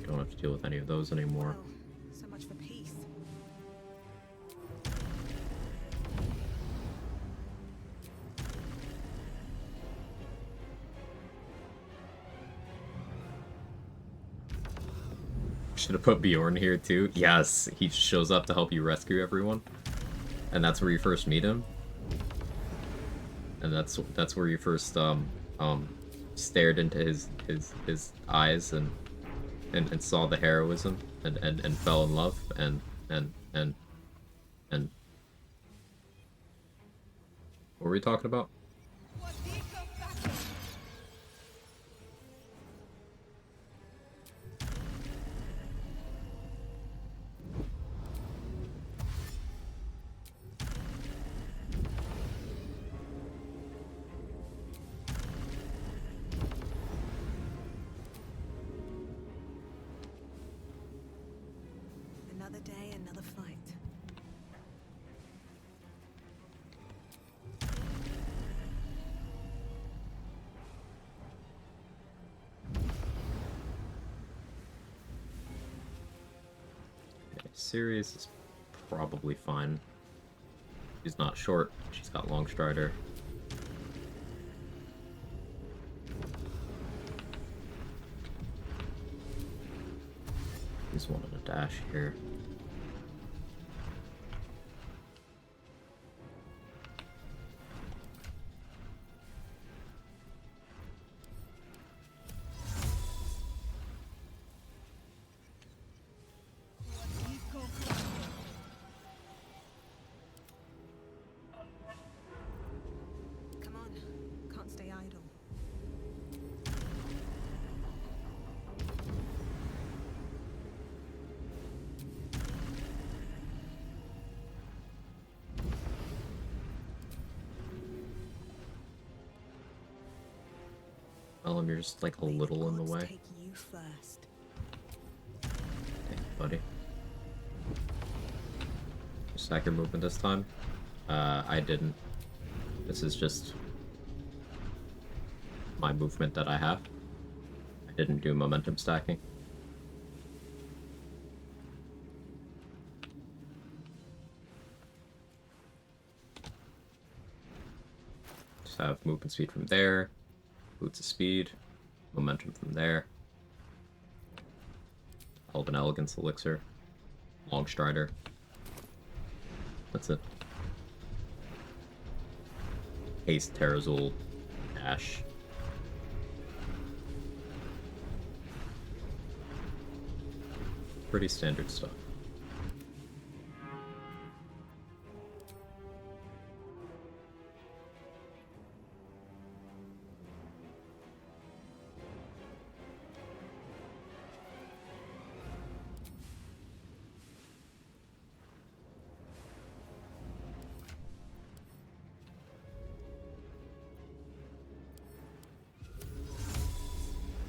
Don't have to deal with any of those anymore. Well, so much for peace. Should have put Bjorn here too. Yes, he shows up to help you rescue everyone. And that's where you first meet him. And that's where you first stared into his eyes and saw the heroism and fell in love and what were we talking about? Another day, another fight. Okay, Sirius is probably fine. She's not short. She's got Longstrider. He's wanted a dash here. Come on, can't stay idle. Ellum, you're just like a little in the way. Take you first. Thank you, buddy. Stack your movement this time. I didn't. This is just my movement that I have. I didn't do momentum stacking. Just have movement speed from there, boots of speed, momentum from there, Elven Elegance Elixir, Longstrider. That's it. Haste, Terrazul, Dash. Pretty standard stuff.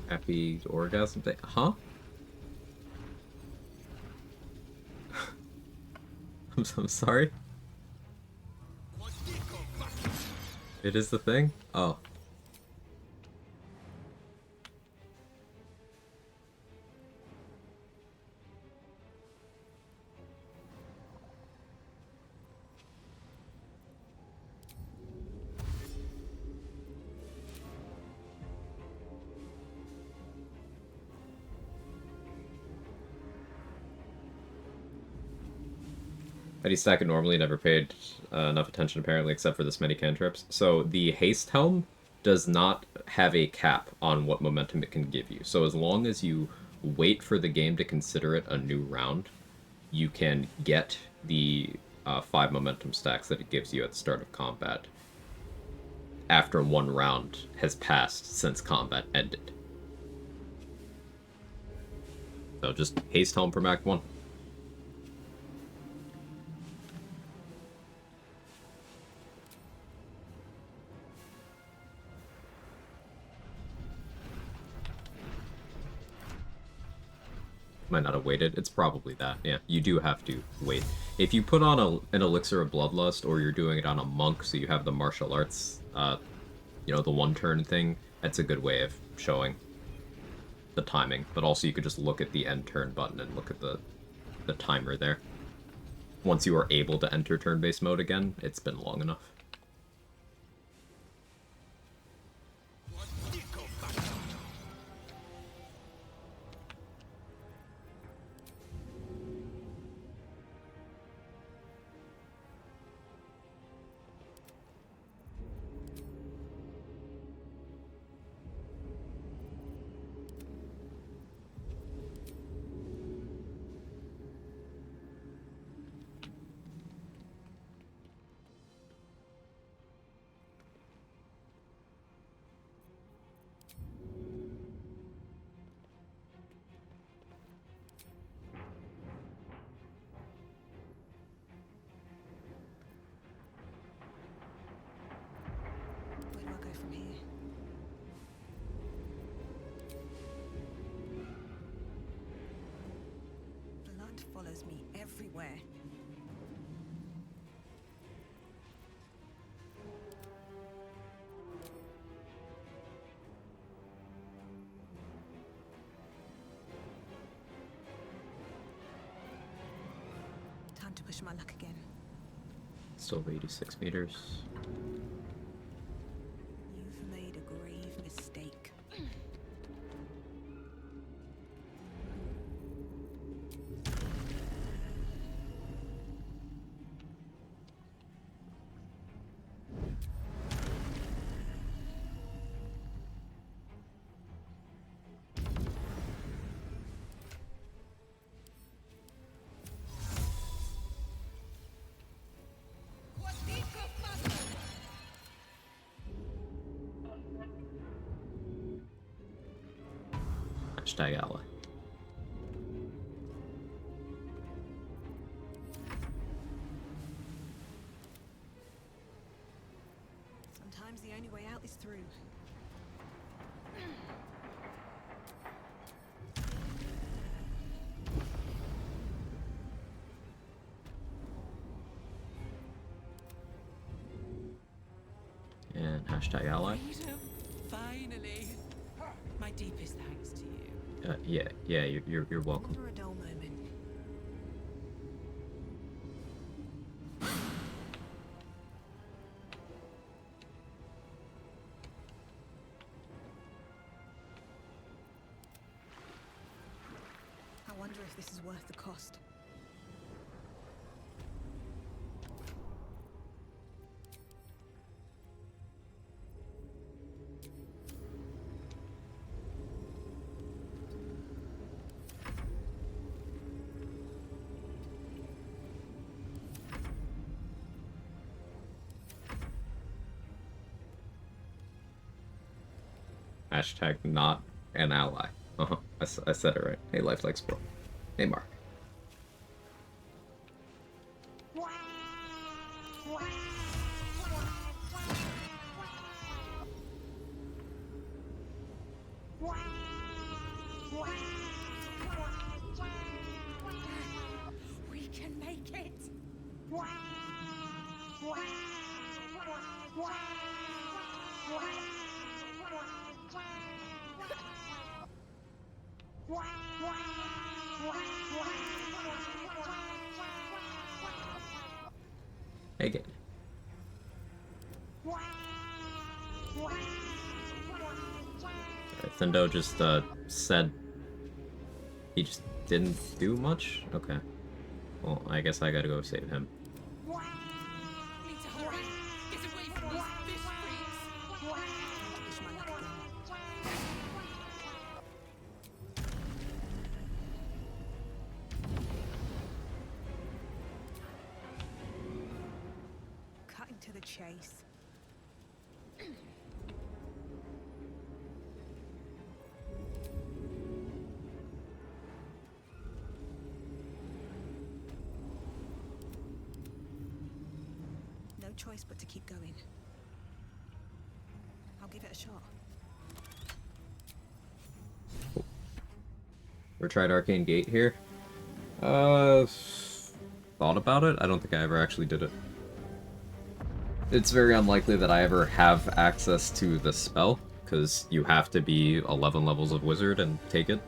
Happy orgasm day? Huh? I'm sorry? It is the thing? Oh. Eddie Stack normally never paid enough attention apparently except for this many cantrips. So the haste helm does not have a cap on what momentum it can give you. So as long as you wait for the game to consider it a new round, you can get the 5 momentum stacks that it gives you at the start of combat after 1 round has passed since combat ended. So just haste helm from Act 1. Might not have waited. It's probably that. Yeah, you do have to wait. If you put on an Elixir of Bloodlust, or you're doing it on a monk, so you have the martial arts, you know, the 1-turn thing, that's a good way of showing the timing. But also you could just look at the end turn button and look at the timer there. Once you are able to enter turn-based mode again, it's been long enough. Where do I go from here? Blood follows me everywhere. Time to push my luck again. Still 86 meters. You've made a grave mistake. Hashtag ally. Sometimes the only way out is through. And hashtag ally. Freedom, finally. My deepest thanks to you. Yeah, you're welcome. For a dull moment. I wonder if this is worth the cost. Hashtag not an ally. I said it right. Hey, Life Likes Bro. Hey, Mark. Hey, get. Thindo just said he just didn't do much? Okay. Well, I guess I gotta go save him. Need to hurry. Get away from these fish freaks. Wish my luck again. Cutting to the chase. No choice but to keep going. I'll give it a shot. We tried Arcane Gate here. Thought about it? I don't think I ever actually did it. It's very unlikely that I ever have access to the spell, because you have to be 11 levels of wizard and take it.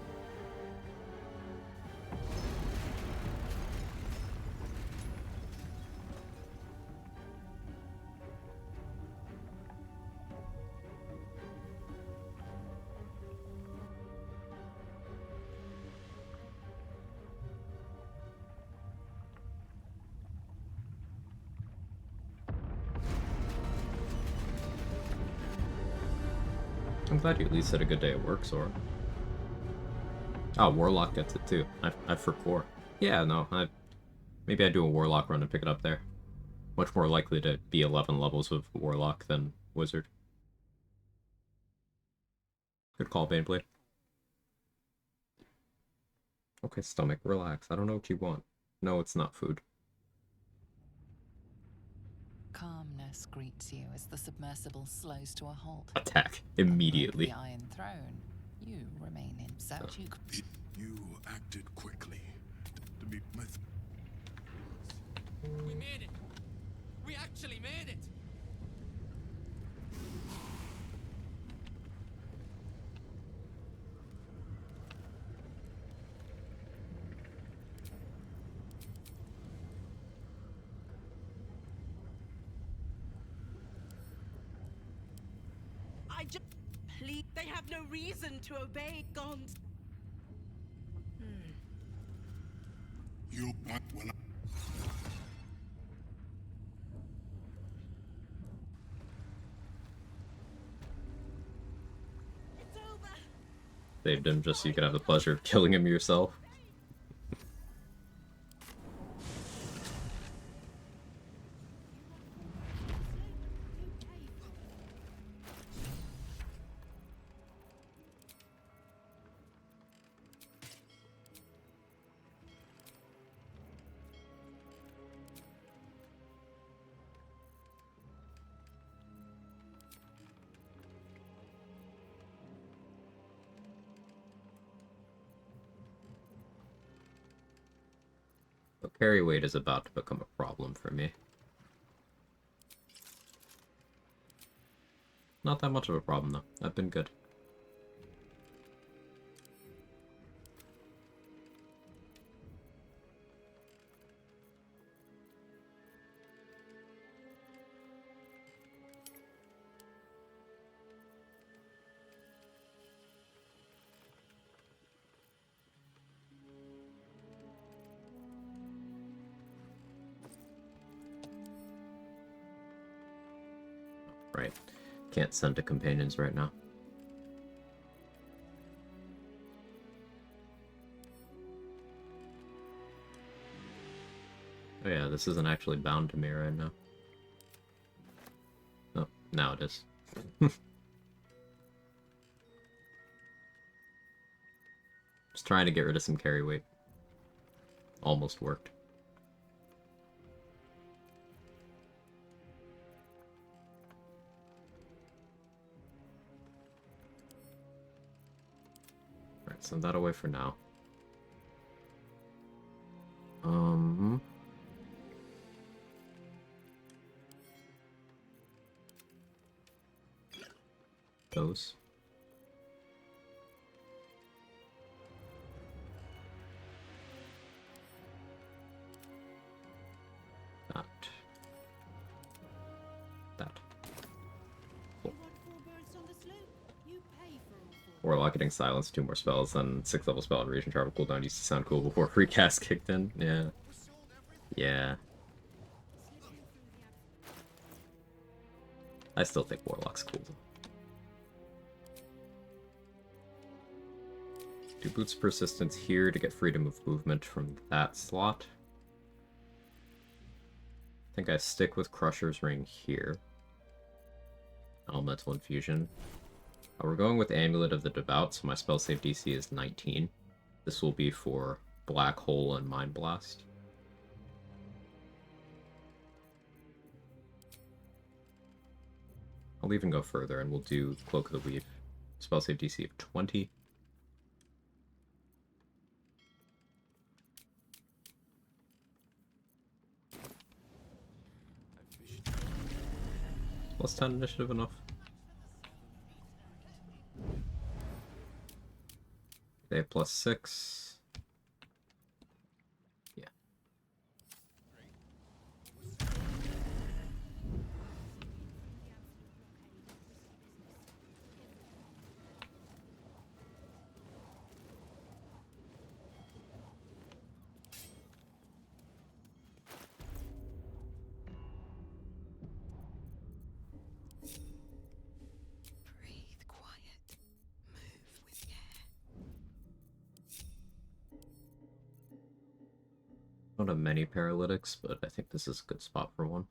I'm glad you at least had a good day at work, Sora. Oh, Warlock gets it too. I for 4. Yeah, no, maybe I do a Warlock run and pick it up there. Much more likely to be 11 levels of Warlock than Wizard. Good call, Baneblade. Okay, stomach, relax. I don't know what you want. No, it's not food. Calmness greets you as the submersible slows to a halt. Attack immediately. Unlike the Iron Throne, you remain in search. You acted quickly. To be with. We made it. We actually made it. I just... Please, they have no reason to obey Gons. You when It's over. Saved him just so you could have the pleasure of killing him yourself. But carry weight is about to become a problem for me. Not that much of a problem though. I've been good. Right. Can't send to companions right now. Oh yeah, this isn't actually bound to me right now. Oh, now it is. Just trying to get rid of some carry weight. Almost worked. Alright, send that away for now. those. That. That. Cool. Warlock getting silence, 2 more spells, then 6th level spell and Raging Travel cooldown used to sound cool before free cast kicked in. Yeah. Yeah. I still think Warlock's cool though. Do Boots Persistence here to get freedom of movement from that slot. I think I stick with Crusher's Ring here. Elemental Infusion. We're going with Amulet of the Devout, so my spell save DC is 19. This will be for Black Hole and Mind Blast. I'll even go further, and we'll do Cloak of the Weave. Spell save DC of 20. Plus 10 initiative enough? They have plus 6. Yeah. Breathe quiet. Move with care. Don't have many paralytics, but I think this is a good spot for one.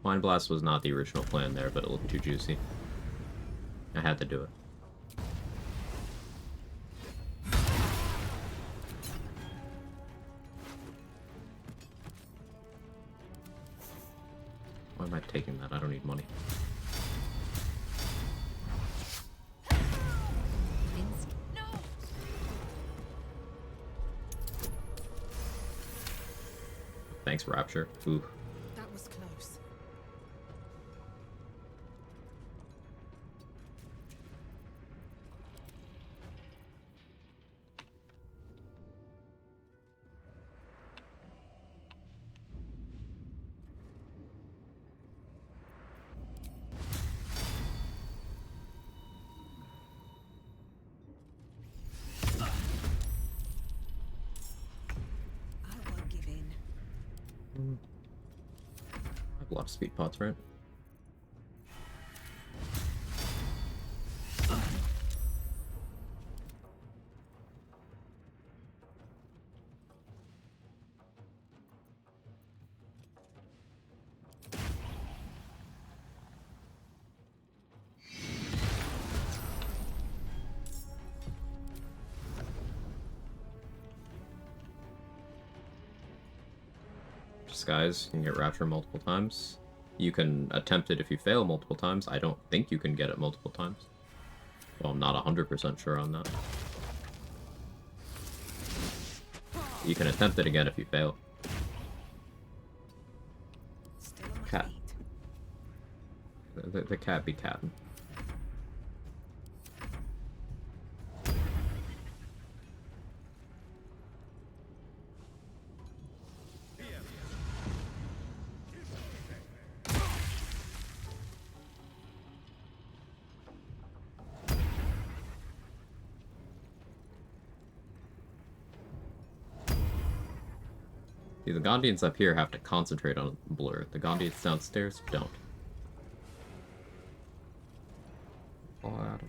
Mind Blast was not the original plan there, but it looked too juicy. I had to do it. Why am I taking that? I don't need money. Thanks, Rapture. Ooh. That was close. I won't give in. I have a lot of speed pots, right? Disguise, you can get Rapture multiple times. You can attempt it if you fail multiple times. I don't think you can get it multiple times. Well, I'm not 100% sure on that. You can attempt it again if you fail. Cat. The cat be cattin'. See, the Gondians up here have to concentrate on Blur. The Gondians downstairs don't. Oh, I don't know.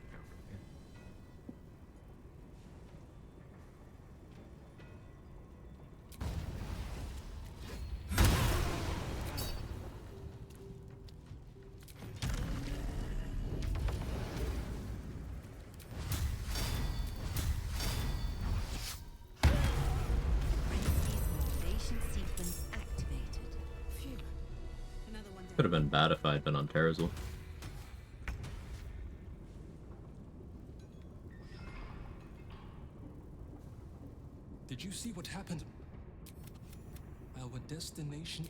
Could have been bad if I had been on Terrorsville. Did you see what happened? Our destination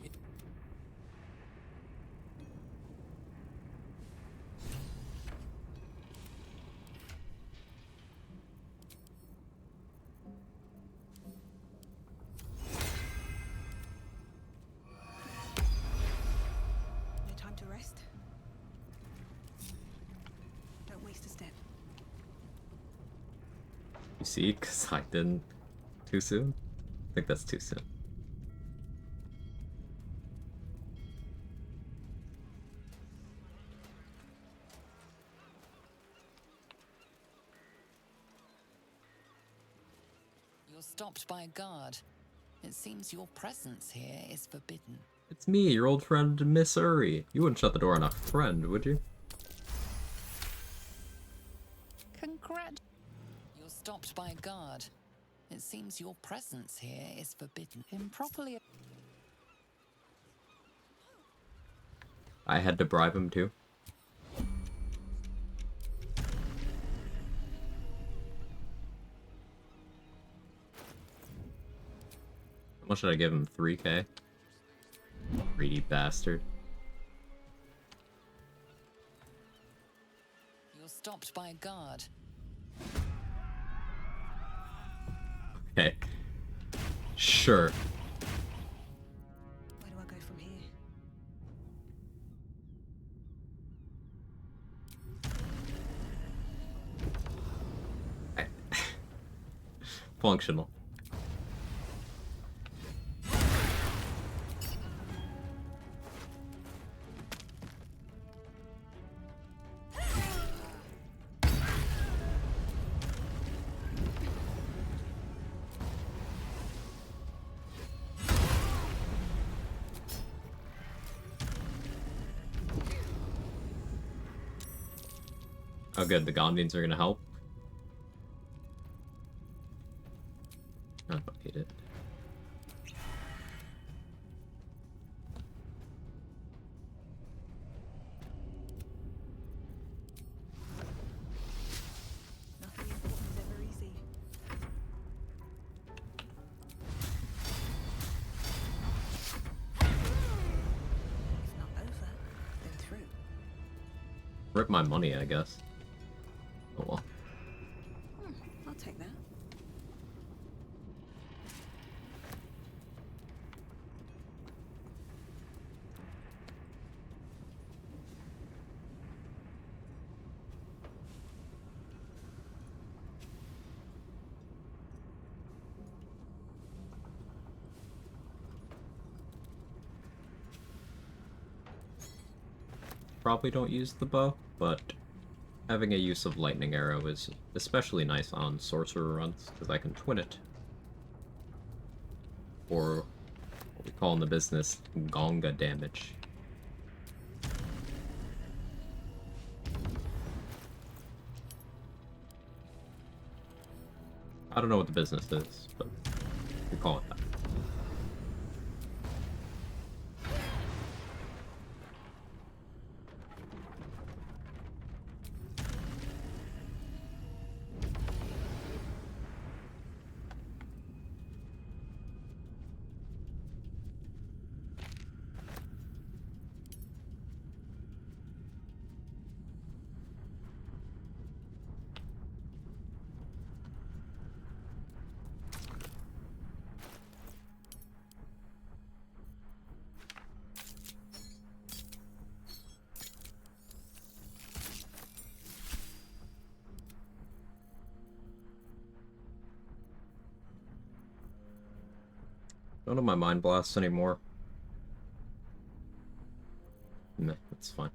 No time to rest. Don't waste a step. You see, because I didn't too soon? I think that's too soon. You're stopped by a guard. It seems your presence here is forbidden. It's me, your old friend Miss Uri. You wouldn't shut the door on a friend, would you? You're stopped by a guard. It seems your presence here is forbidden. Improperly. I had to bribe him too. How much did I give him? 3K? Greedy bastard. You're stopped by a guard. Okay. Sure. Where do I go from here? Functional. Oh good, the Gondians are gonna help. I don't hate it. Nothing important is ever easy. If not over, then through. Rip my money, I guess. Oh well. I'll take that. Probably don't use the bow, but having a use of lightning arrow is especially nice on sorcerer runs, because I can twin it. Or what we call in the business, gonga damage. I don't know what the business is, but we call it that. Don't have my mind blasts anymore. Meh, that's fine.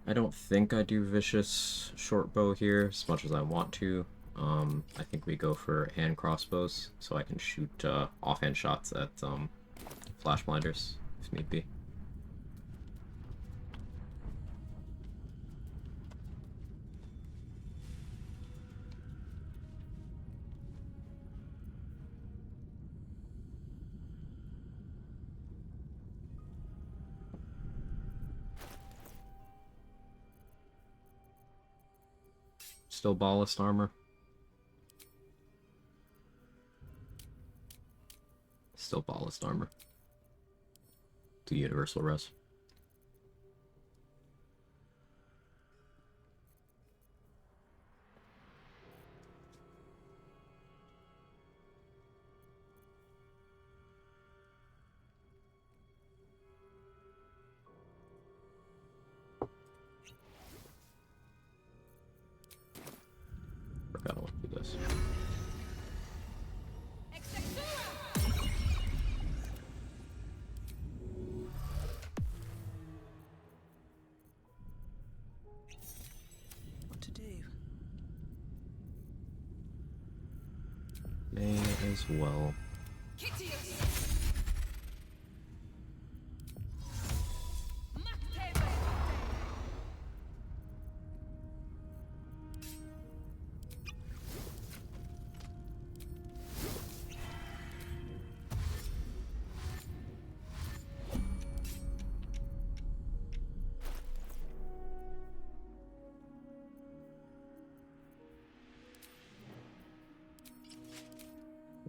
I don't think I do vicious short bow here as much as I want to. I think we go for hand crossbows so I can shoot offhand shots at flash blinders if need be. Still ballast armor. Still ballast armor. To universal res. Forgot I want to do this. What to do? May as well.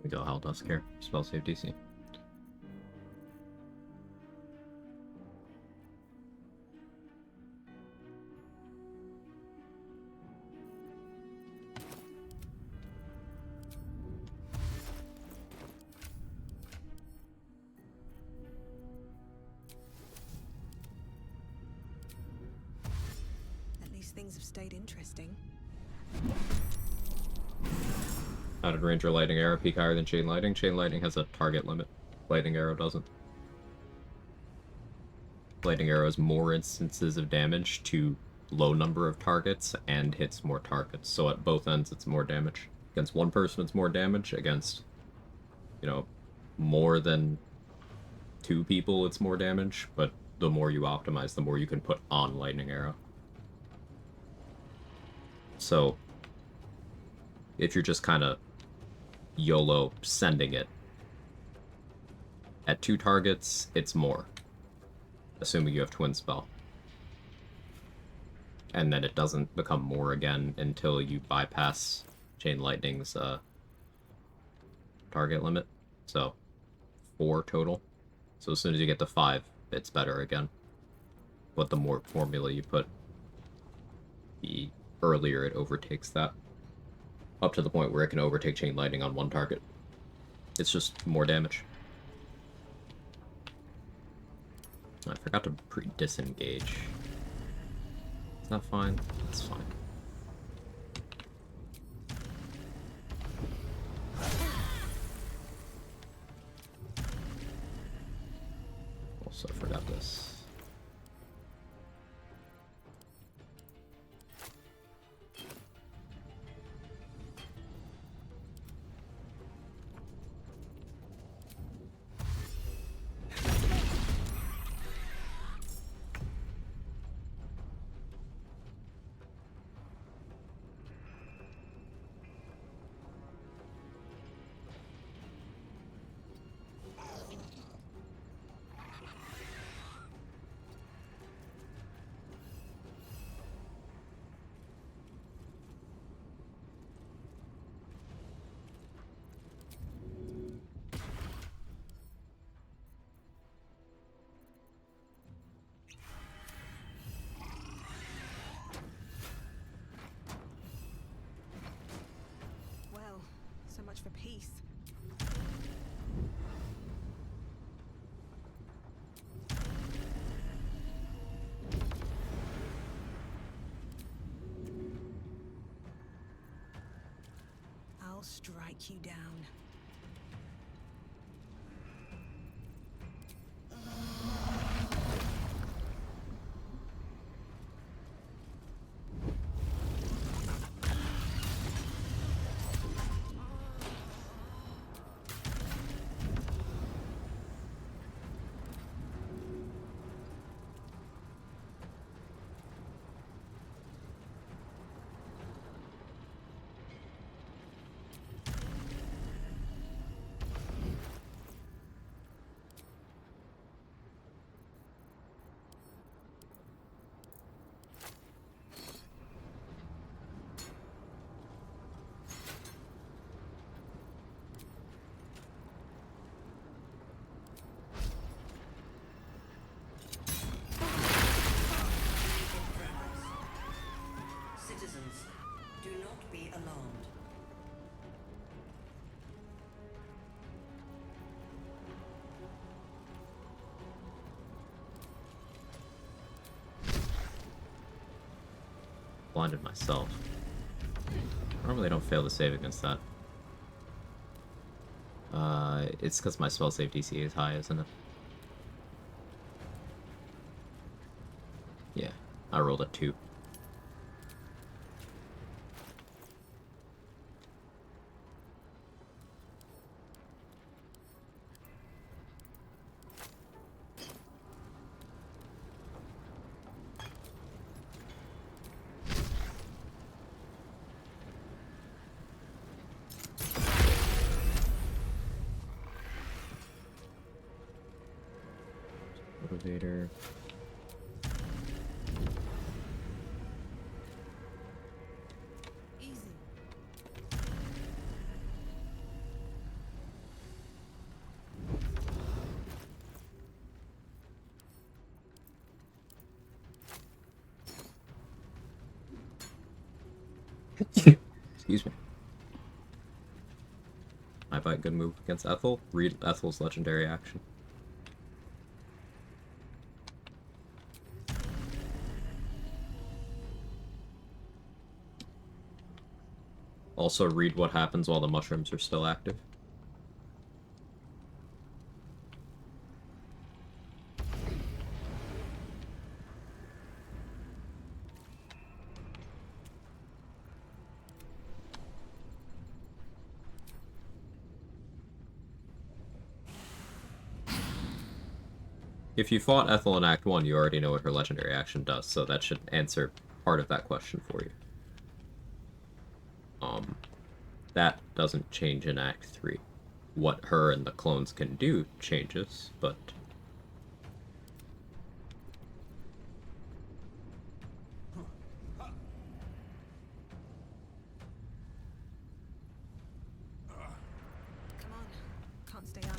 We go Hell Dusk here. Spell save DC. At least things have stayed interesting. How did Ranger Lightning Arrow peak higher than Chain Lightning? Chain Lightning has a target limit. Lightning Arrow doesn't. Lightning Arrow has more instances of damage to low number of targets and hits more targets. So at both ends it's more damage. Against one person it's more damage. Against, you know, more than 2 people it's more damage. But the more you optimize, the more you can put on Lightning Arrow. So if you're just kind of YOLO sending it, at 2 targets, it's more. Assuming you have Twin Spell. And then it doesn't become more again until you bypass Chain Lightning's target limit. So, 4 total. So as soon as you get to 5, it's better again. But the more formula you put, the earlier it overtakes that. Up to the point where it can overtake Chain Lightning on 1 target. It's just more damage. I forgot to pre-disengage. Is that fine? That's fine. Also forgot this. Well, so much for peace. I'll strike you down. blinded myself. Normally I don't fail to save against that. It's because my spell save DC is high, isn't it? Yeah, I rolled a 2. Motivator. Easy. Excuse me. I fight good move against Ethel. Read Ethel's legendary action. Also read what happens while the mushrooms are still active. If you fought Ethel in Act 1, you already know what her legendary action does, so that should answer part of that question for you. That doesn't change in Act 3. What her and the clones can do changes, but... Come on. Can't stay idle.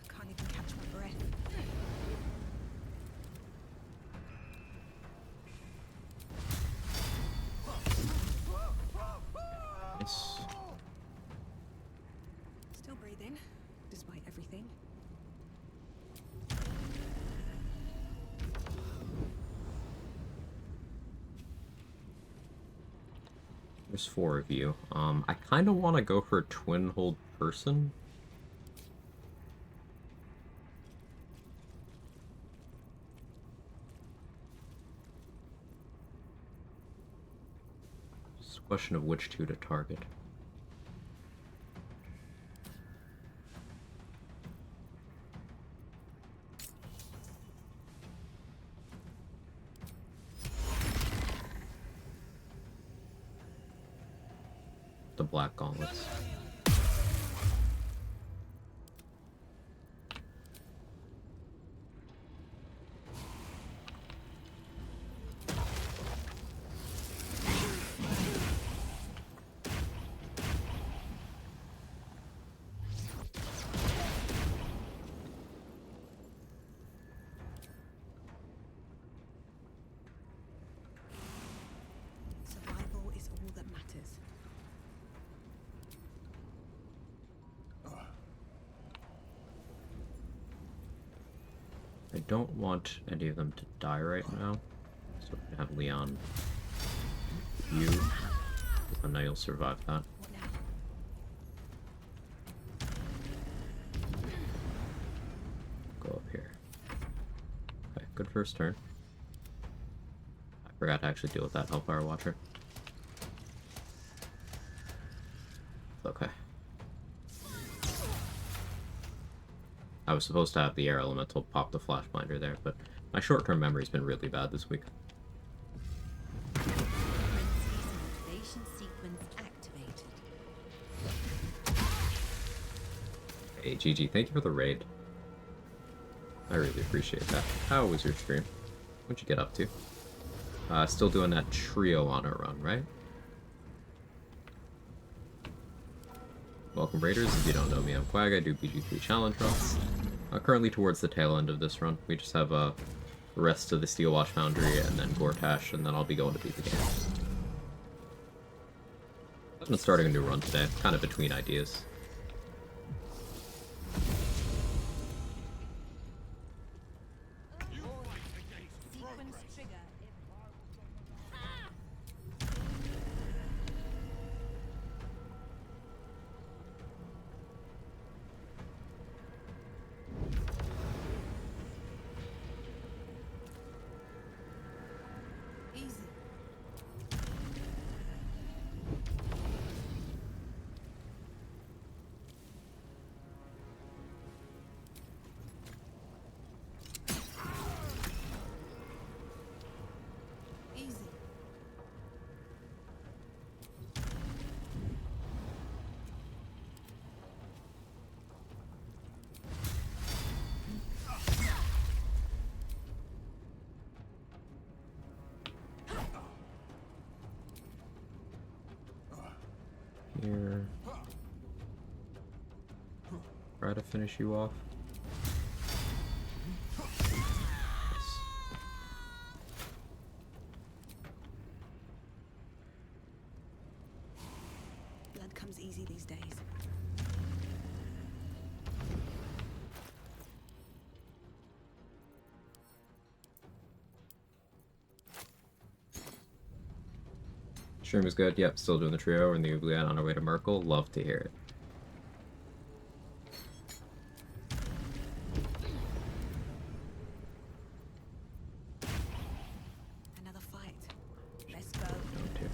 Can't even catch my breath. Nice. Still breathing, despite everything. There's 4 of you. I kind of want to go for a twin hold person. It's a question of which 2 to target. The black gauntlets. Survival is all that matters. I don't want any of them to die right now, so we can have Leon, you, I know you'll survive that. Go up here. Okay, good first turn. I forgot to actually deal with that Hellfire Watcher. Okay. I was supposed to have the Air Elemental pop the Flash Blinder there, but my short-term memory's been really bad this week. Activation sequence activated. Hey, GG, thank you for the raid. I really appreciate that. How was your stream? What'd you get up to? Still doing that trio on our run, right? Welcome Raiders, if you don't know me, I'm Quag, I do BG3 challenge runs. Currently towards the tail end of this run. We just have the rest of the Steel Watch Foundry and then Gortash, and then I'll be going to beat the game. I've been starting a new run today, kind of between ideas. here. Try to finish you off. Blood comes easy these days. Stream is good. Yep, still doing the trio and the oubliette on our way to Merkel. Love to hear it. Another fight. Let's go. Don't do.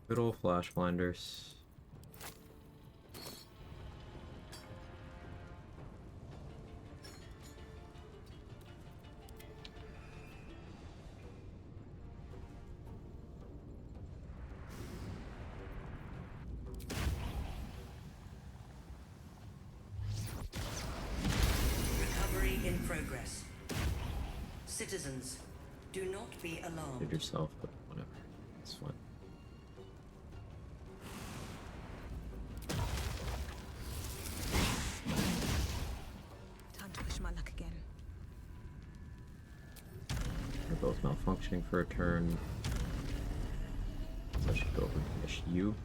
Good old flash blinders. Recovery in progress. Citizens, do not be alarmed. Did yourself, but whatever. It's fine. Time to push my luck again. They're both malfunctioning for a turn. So I should go over and finish you.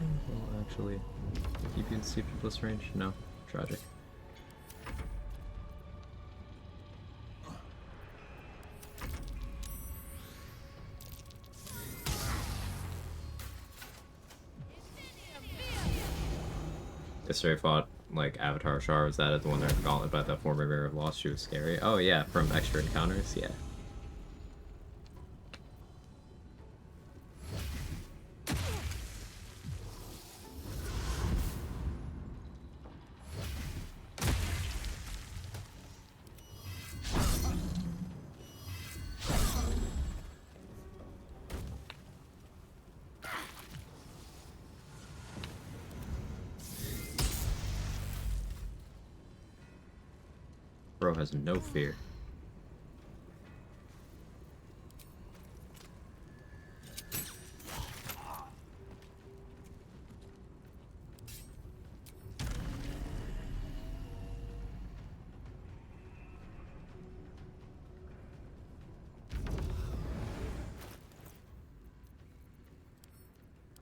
Well, actually, keep you in CP plus range? No. Tragic. Yesterday I fought like Avatar Char. Was that the one there in Gauntlet by that former Mirror of Lost? She was scary. Oh yeah, from extra encounters, yeah. Bro has no fear.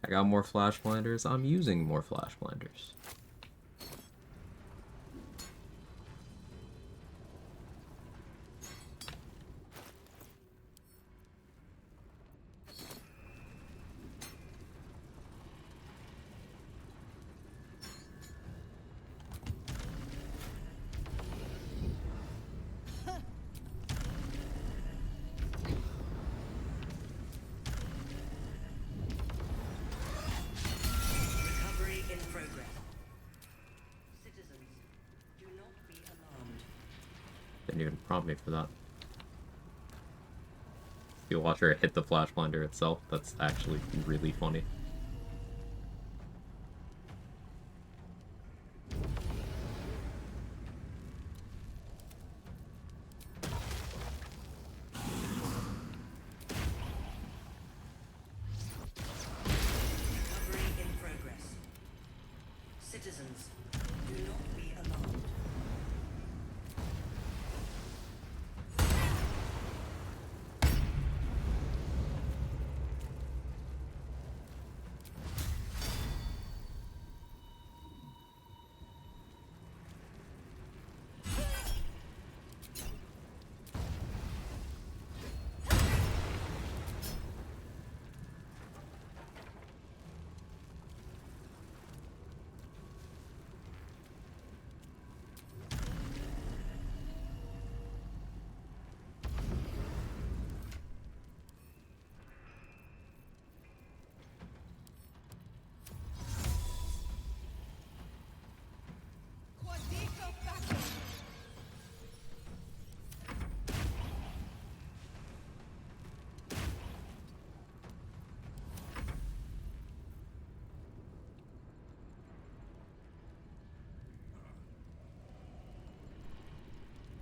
I got more flash blinders. I'm using more flash blinders. Recovery in progress. Citizens, do not be alarmed. Didn't even prompt me for that. You'll watch her hit the flash blinder itself. That's actually really funny. Recovery in progress. Citizens, do not be alarmed.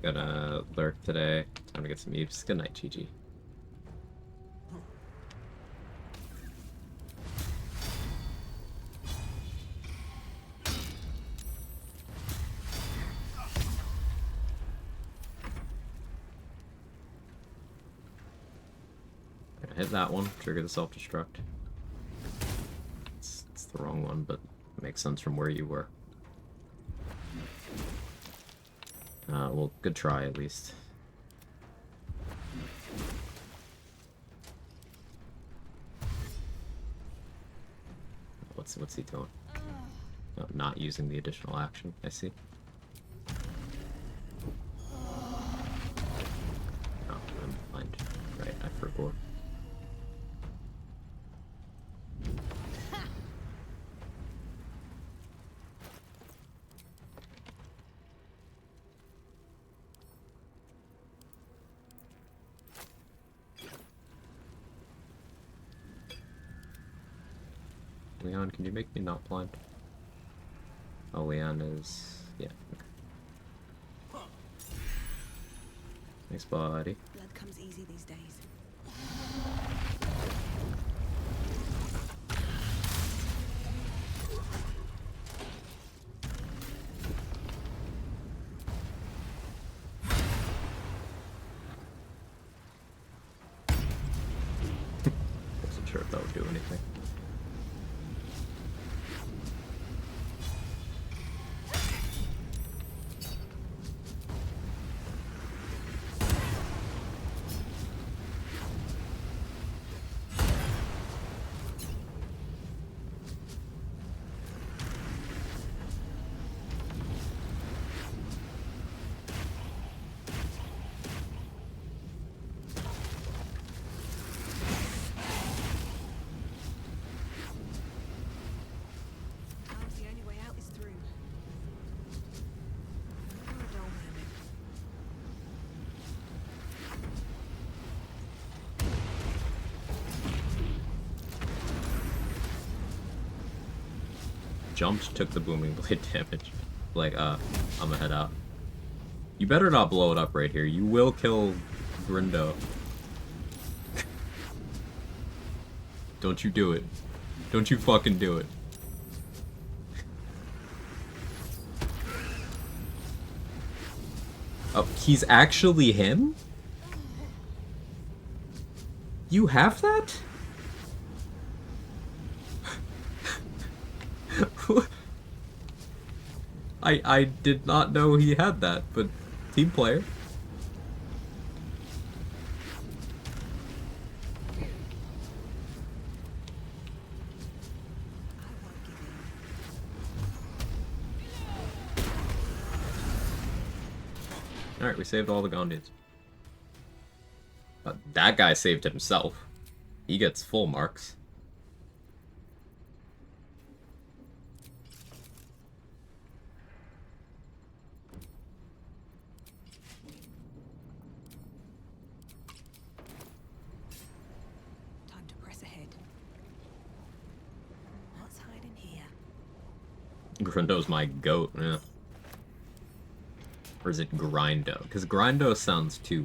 Gonna lurk today. Time to get some eeps. Good night, GG. Gonna hit that one, trigger the self-destruct. It's the wrong one, but it makes sense from where you were. Well, good try at least. What's he doing? Oh, not using the additional action, I see. Oh, I'm blind. Right, I forgot. Leon, can you make me not blind? Oh, Leon is... yeah. Okay. Thanks, buddy. Blood comes easy these days. Wasn't sure if that would do anything. The only way out is through. You're a dull moment. Jumped, took the booming blade damage. Like, I'm gonna head out. You better not blow it up right here. You will kill Grindo. Don't you do it. Don't you fucking do it. Oh, he's actually him? You have that? I did not know he had that, but team player. Alright, we saved all the Gondians. But that guy saved himself. He gets full marks. Time to press ahead. What's hiding here? Grindo's my goat, yeah. Or is it Grindo? Because Grindo sounds too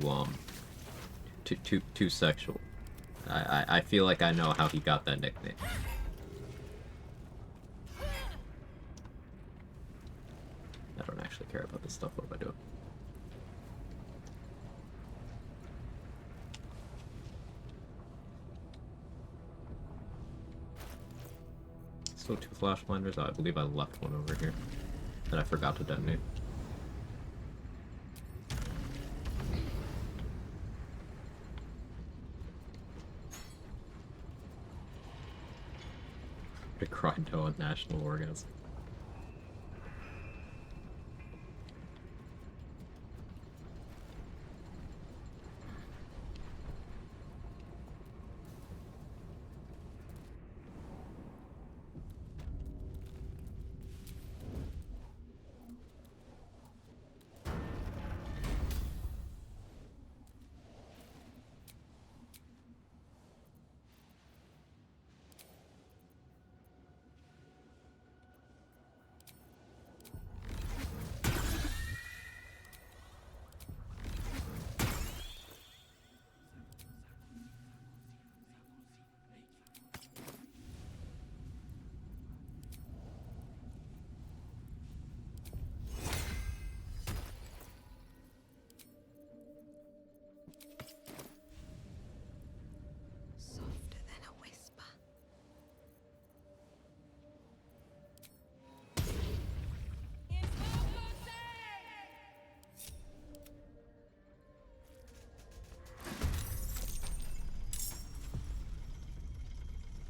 too sexual. I feel like I know how he got that nickname. I don't actually care about this stuff. What am I doing? Still 2 flash blinders. Oh, I believe I left one over here that I forgot to detonate. The Grindo on National Orgasm.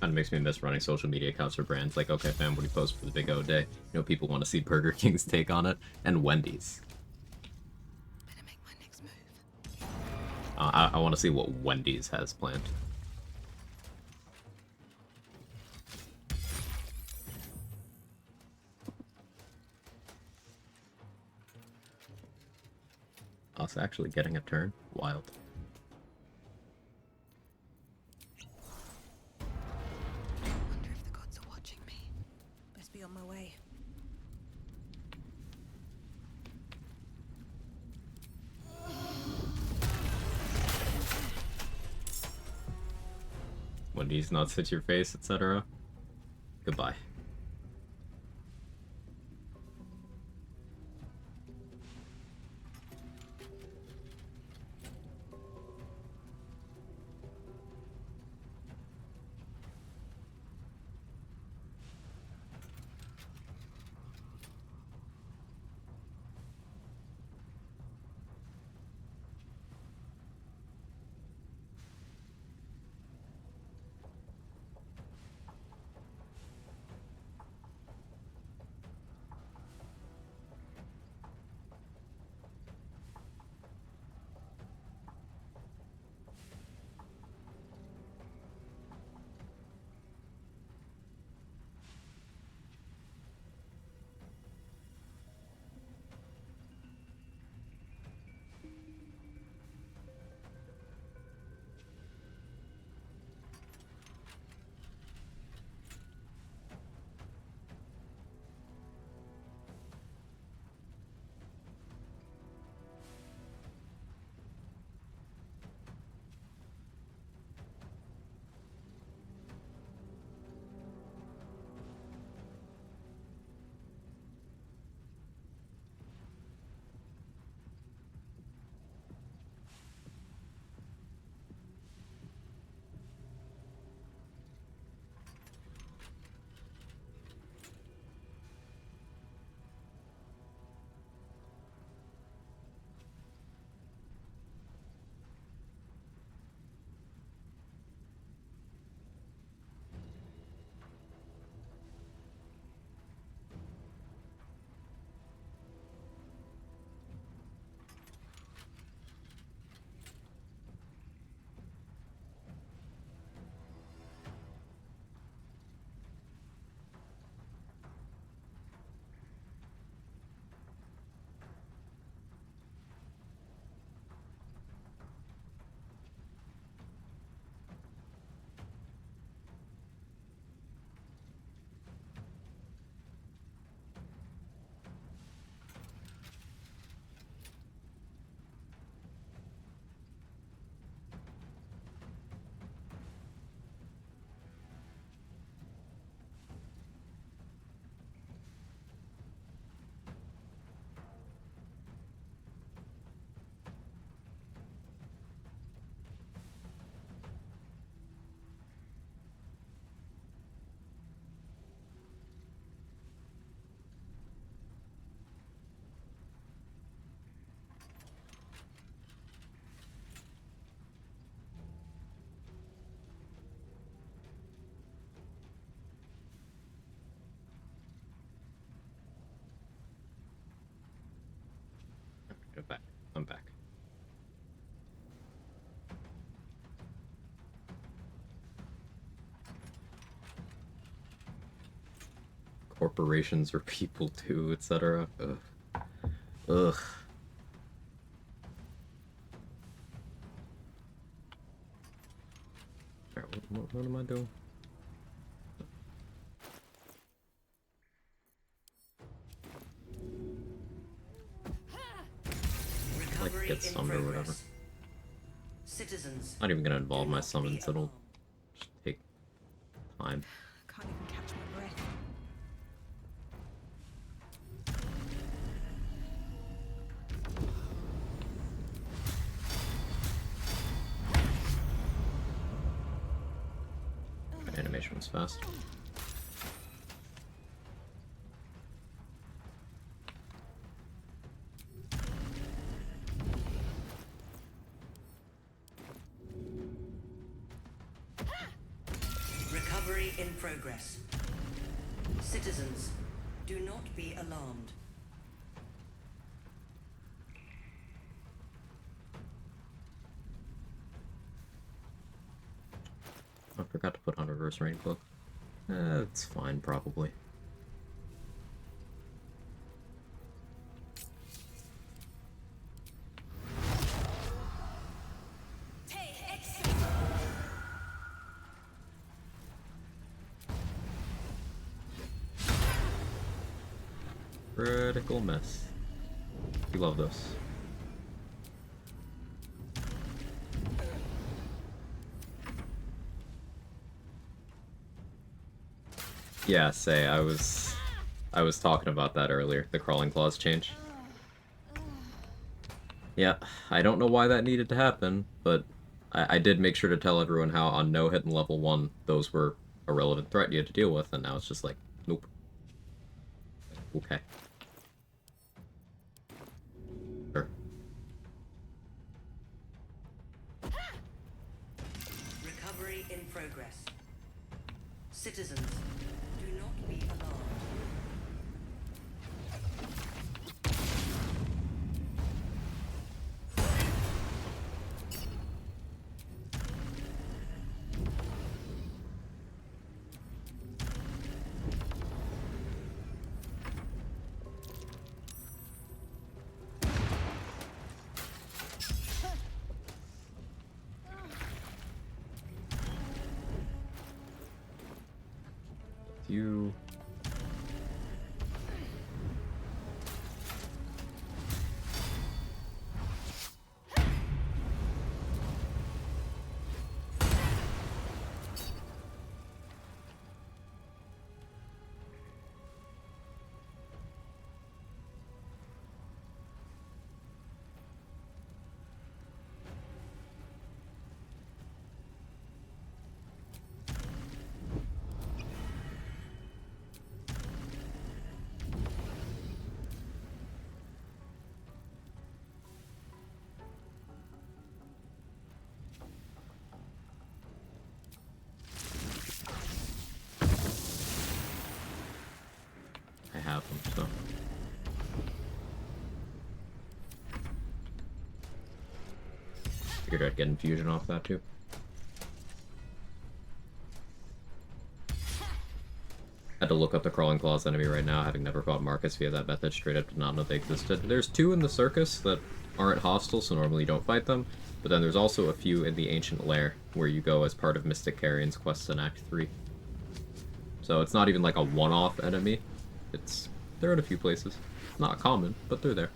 Kind of makes me miss running social media accounts for brands like OK Fam when he posts for the Big O Day. You know, people want to see Burger King's take on it, and Wendy's. Better make my next move. I want to see what Wendy's has planned. Us actually getting a turn? Wild. Wonder if the gods are watching me. Best be on my way. Wendy's not sit your face, etc. Goodbye. Go back. I'm back. Corporations are people too, etc. Ugh. Ugh. Alright, what am I doing? Like get summoned or whatever. Citizens. Not even gonna involve my summons, it'll just take time. Can't even catch my breath. Animation was fast. Recovery Recovery in progress. Citizens, do not be alarmed. I forgot to put on reverse rain cloak. It's fine, probably. Critical miss. We love this. Yeah, I was talking about that earlier, the crawling claws change. Yeah, I don't know why that needed to happen, but I did make sure to tell everyone how on no hit in level 1, those were a relevant threat you had to deal with, and now it's just like, nope. Okay. Sure. Recovery in progress. Citizens, do not be alarmed. You... I have them, so... Figured I'd get infusion off that too. Had to look up the Crawling Claws enemy right now, having never fought Marcus via that method, straight up did not know they existed. There's 2 in the Circus that aren't hostile, so normally you don't fight them, but then there's also a few in the Ancient Lair, where you go as part of Mystic Carrion's quests in Act 3. So it's not even like a one-off enemy, they're in a few places. Not common, but they're there.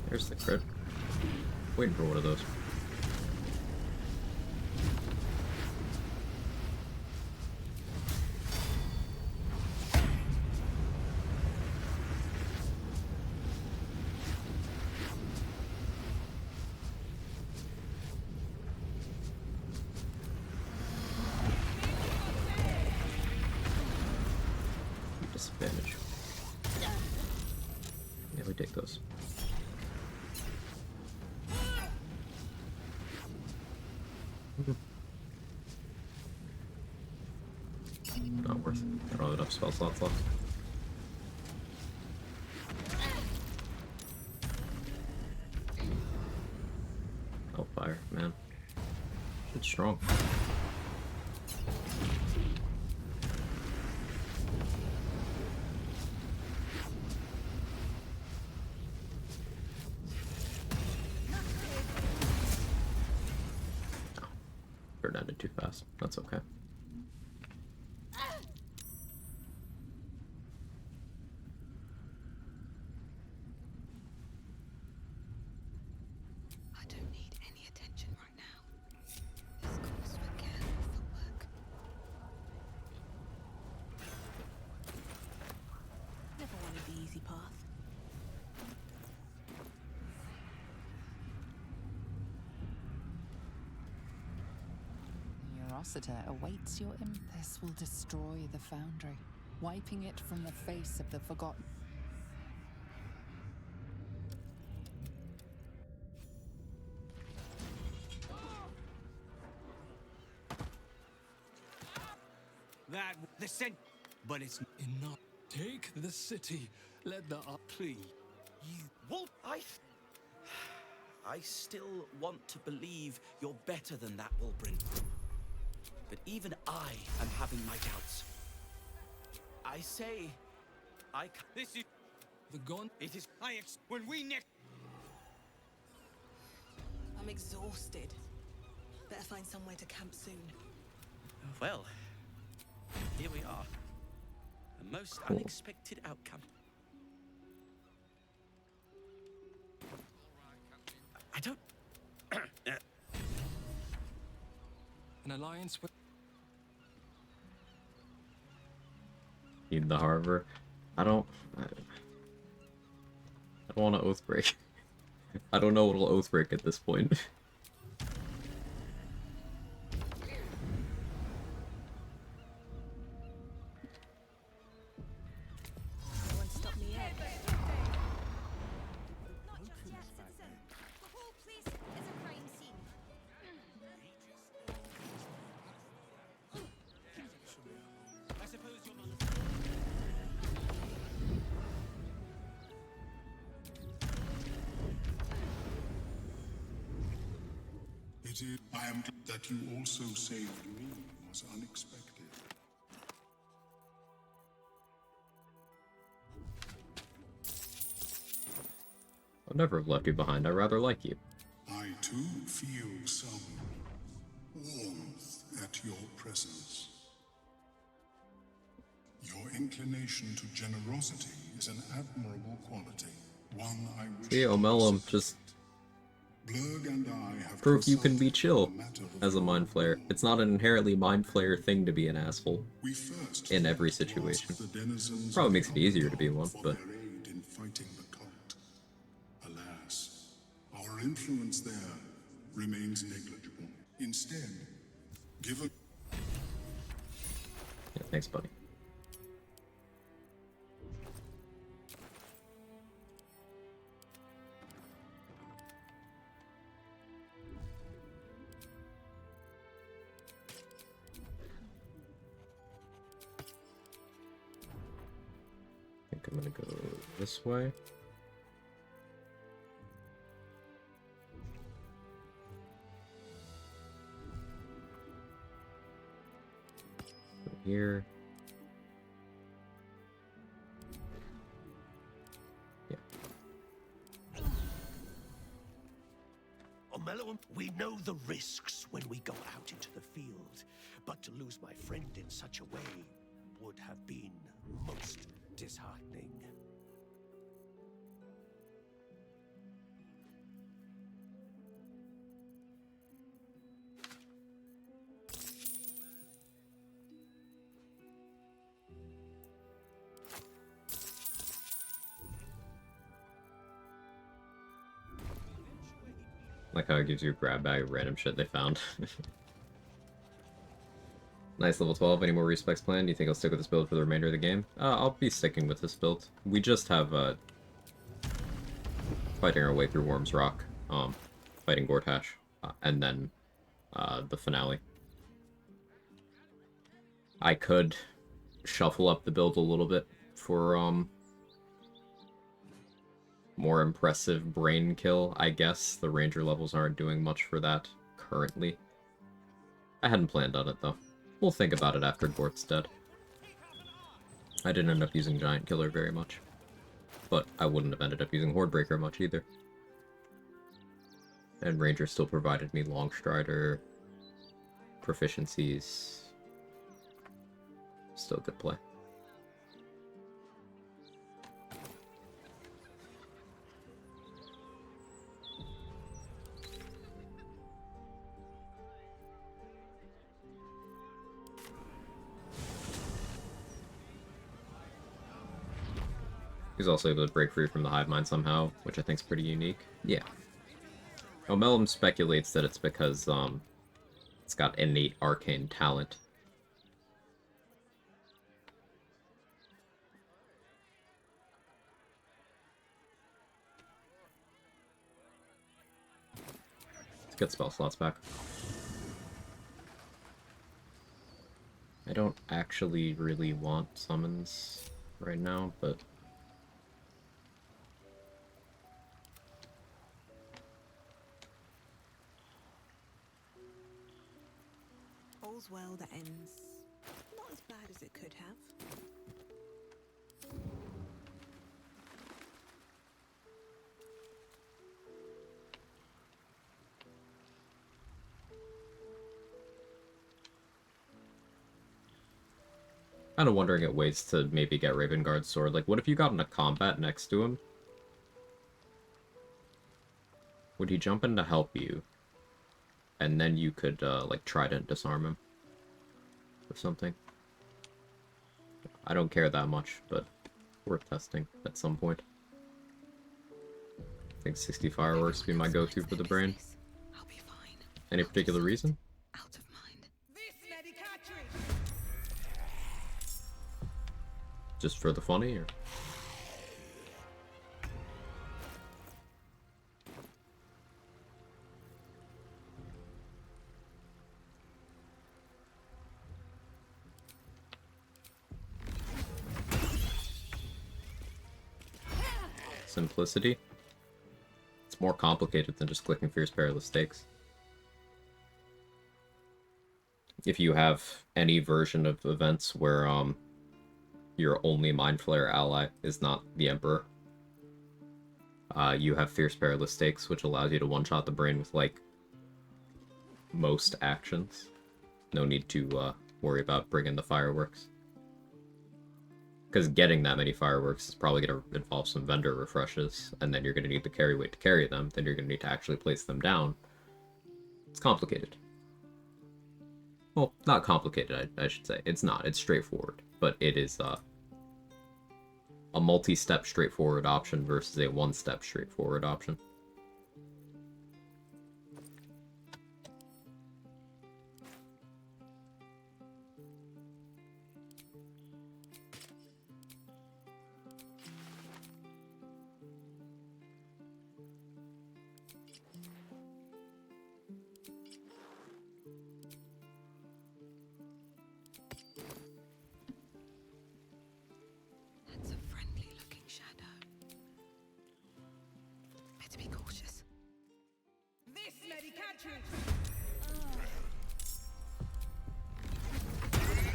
There's the crit. Waiting for one of those. Disadvantage. Yeah, we take those. Not worth it. Got all enough spell slots left. Oh, fire, man. It's strong. Turn ended too fast. That's okay. I don't need any attention right now. This calls for careful footwork. Never wanted the easy path. Rossiter awaits your imp. This will destroy the Foundry, wiping it from the face of the Forgotten. That the scent, but it's Enough. Take the city. Let the plea. You won't. I still want to believe you're better than that, Wilbrin. But even I am having my doubts. I say, this is the gun. It is when we next. I'm exhausted. Better find somewhere to camp soon. Well, here we are. A most unexpected outcome. I don't. An alliance with. Need the harbor. I don't want to Oathbreak. I don't know what'll Oathbreak at this point. No one stop me yet. Not just yet, citizen. The whole place is a crime scene. I suppose you're not. It is. I am glad that you also saved me was unexpected. I'd never have left you behind. I rather like you. I too feel some warmth at your presence. Your inclination to generosity is an admirable quality, one I wish. See, O'Mellum, just Blurg and I have proof you can be chill as a Mind Flayer. It's not an inherently Mind Flayer thing to be an asshole in every situation. Probably makes it easier to be one, but in fighting the cult. Alas, our influence there remains negligible. Instead, given. yeah, thanks, buddy. I think I'm gonna go this way. From here. Yeah. O'Mellum, we know the risks when we go out into the field, but to lose my friend in such a way would have been most disheartening. Like how it gives you a grab bag of random shit they found. Nice, level 12. Any more respecs planned? Do you think I'll stick with this build for the remainder of the game? I'll be sticking with this build. We just have, fighting our way through Worm's Rock, fighting Gortash, and then, the finale. I could shuffle up the build a little bit for, more impressive brain kill, I guess. The ranger levels aren't doing much for that currently. I hadn't planned on it, though. We'll think about it after Gort's dead. I didn't end up using Giant Killer very much. But I wouldn't have ended up using Hordebreaker much either. And Ranger still provided me Longstrider proficiencies. Still good play. He's also able to break free from the hive mind somehow, which I think is pretty unique. Yeah. O'Mellum speculates that it's because, It's got innate arcane talent. Let's get spell slots back. I don't actually really want summons right now, but... All's well that ends not as bad as it could have. Kind of wondering at ways to maybe get Ravenguard's sword. Like, what if you got into combat next to him? Would he jump in to help you? And then you could, like, Trident disarm him. Or something. I don't care that much, but worth testing at some point. I think 60 fireworks would be my go-to for the brain. Any particular reason? Just for the funny, or? Simplicity. It's more complicated than just clicking Fierce Perilous Stakes. If you have any version of events where, your only Mind Flayer ally is not the Emperor, you have Fierce Perilous Stakes, which allows you to one-shot the brain with, like, most actions. No need to worry about bringing the fireworks. Because getting that many fireworks is probably going to involve some vendor refreshes, and then you're going to need the carry weight to carry them, then you're going to need to actually place them down. It's complicated. Well, not complicated, I should say. It's not. It's straightforward. But it is a multi-step straightforward option versus a one-step straightforward option.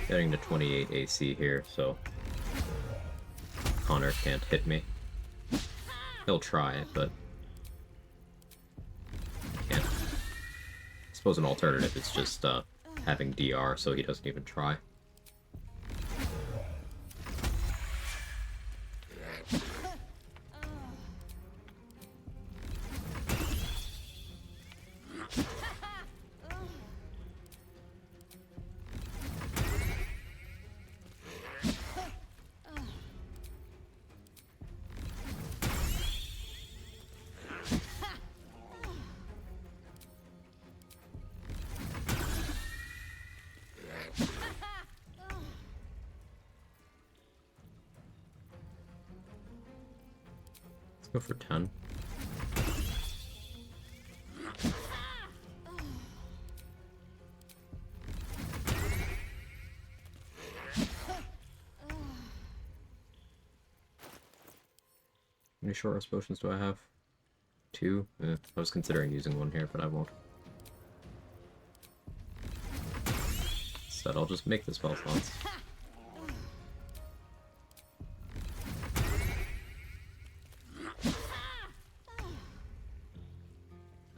Getting to 28 AC here, so Connor can't hit me. He'll try, but can't. I suppose an alternative is just having DR so he doesn't even try. Go for 10. How many short rest potions do I have? 2? I was considering using one here, but I won't. Instead, I'll just make the spell slots.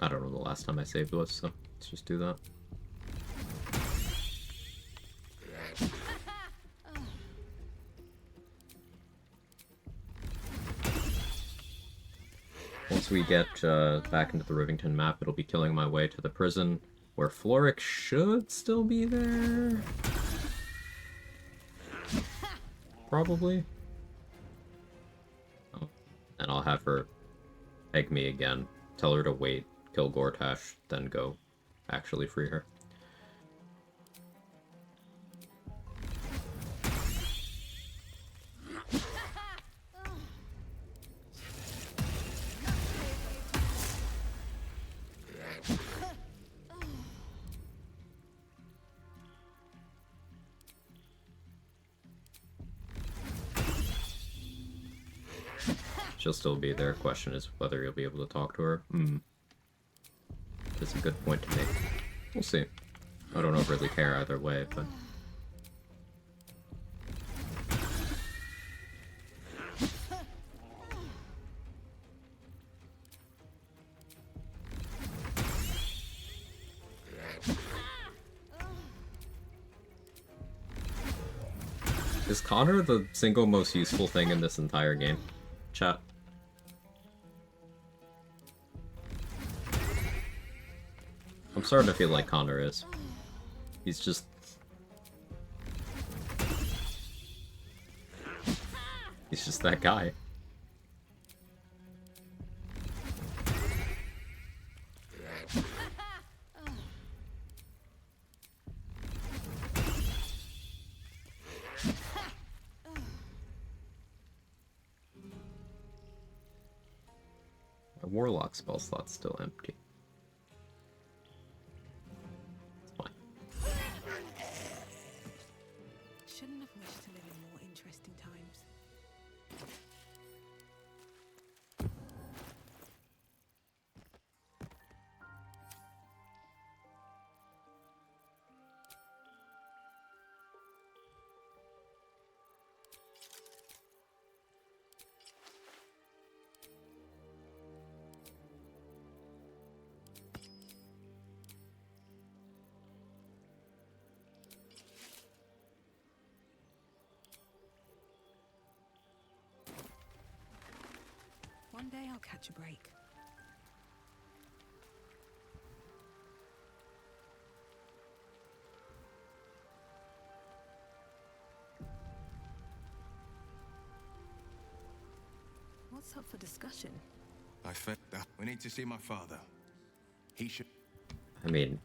I don't know the last time I saved was, so let's just do that. Once we get back into the Rivington map, it'll be killing my way to the prison, where Floric should still be there. Probably. Oh, and I'll have her egg me again, tell her to wait, kill Gortash, then go actually free her. She'll still be there. Question is whether you'll be able to talk to her. That's a good point to make. We'll see. I don't overly care either way, but... Is Connor the single most useful thing in this entire game? Chat. I'm starting to feel like Connor is. He's just... He's just that guy. A warlock spell slot's still empty. It's fine. Shouldn't have wished to live in more interesting times. One day I'll catch a break. What's up for discussion? I think that we need to see my father. He should. I mean...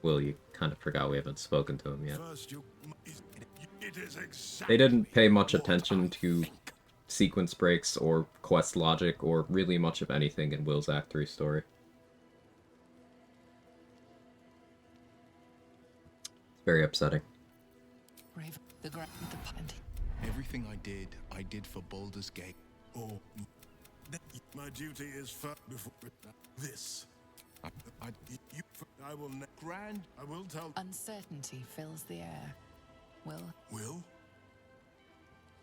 Will, you kind of forgot we haven't spoken to him yet. They didn't pay much attention to sequence breaks or quest logic or really much of anything in Will's Act 3 story. It's very upsetting. Everything I did for Baldur's Gate. Oh, my duty is far before this. I will I will tell. Uncertainty fills the air. Will?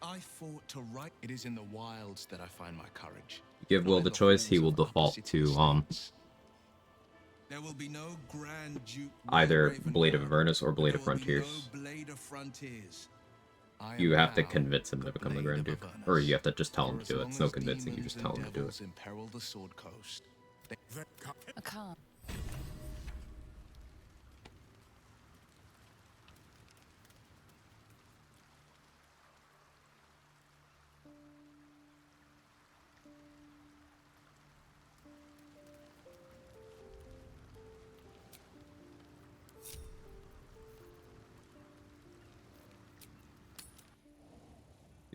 I fought to right. It is in the wilds that I find my courage. Give Will the choice, he will default to, There will be no grand either Blade of Avernus or Blade of Frontiers. You have to convince him to become the Grand Duke. Or you have to just tell him to do it. It's no convincing, you just tell him to do it. Imperil the Sword Coast. A calm.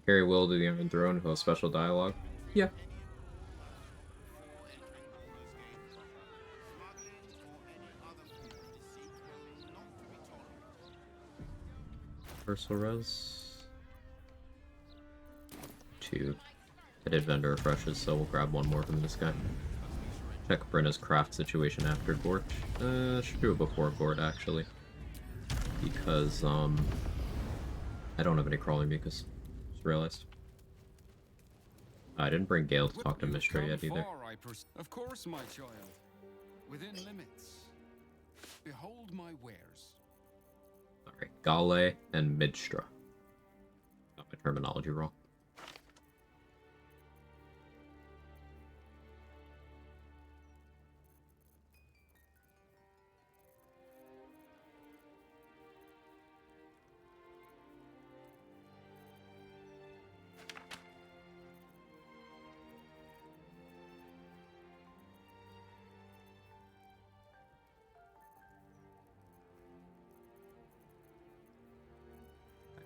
Carry Will to the Iron Throne, who has special dialogue. Yeah. Versal res. 2. I did vendor refreshes, so we'll grab one more from this guy. Check Brenna's craft situation after Gorge. Should do it before Gorge, actually. Because, I don't have any crawling because just realized. I didn't bring Gale to talk to Mistra yet either. Of course, my child. Within limits. Behold my wares. Sorry, Gale and Midstra. Got my terminology wrong.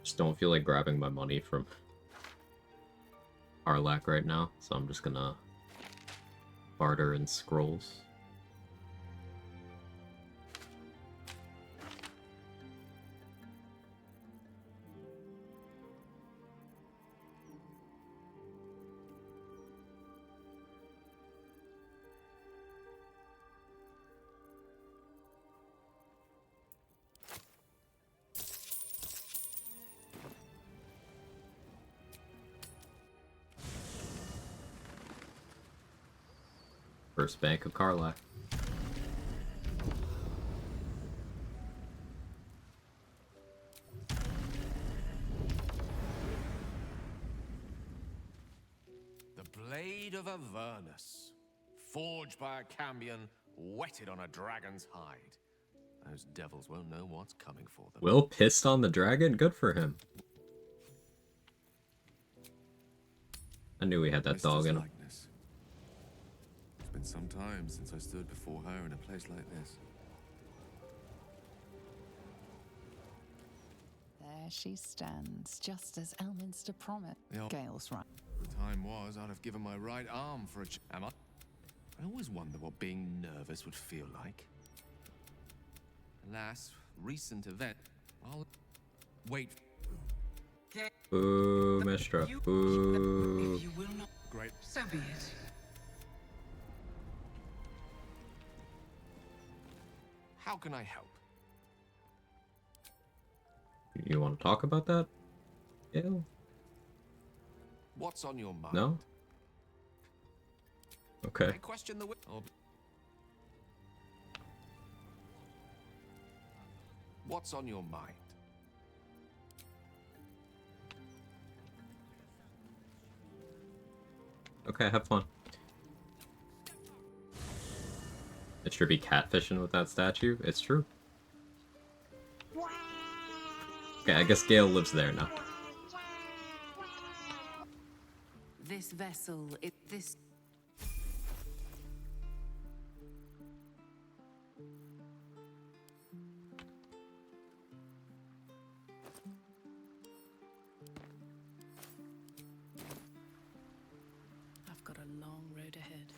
Just don't feel like grabbing my money from Arlac right now, so I'm just gonna barter in scrolls. First bank of Karlach. The blade of Avernus, forged by a Cambion, whetted on a dragon's hide. Those devils won't know what's coming for them. Will pissed on the dragon? Good for him. I knew he had that dog in him. Likeness. It's been some time since I stood before her in a place like this. There she stands, just as Elminster promised. Gale's right. The time was I'd have given my right arm for a am I? I always wonder what being nervous would feel like. Alas, recent event. I'll wait. Boo, Mistra. Boo. If you will not, great. So be it. How can I help? You want to talk about that? Gale? What's on your mind? No? Okay. I question the What's on your mind? Okay, have fun. It should be catfishing with that statue. It's true. Okay, I guess Gale lives there now. This vessel, this... I've got a long road ahead.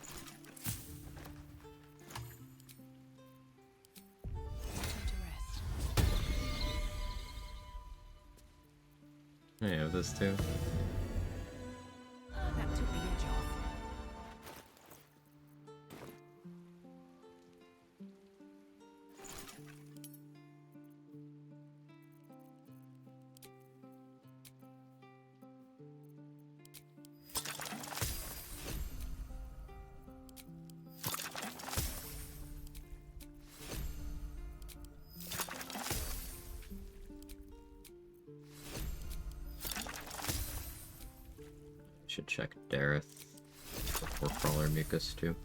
Time to rest. I have this too. That took the edge off. Should check Dareth before Crawler Mucus too.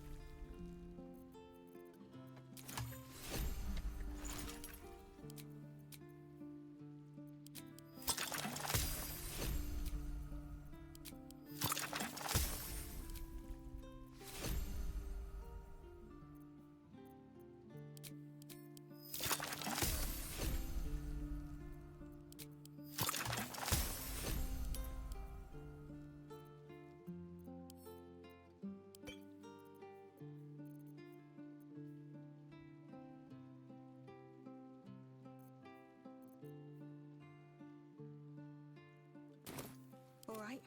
All right.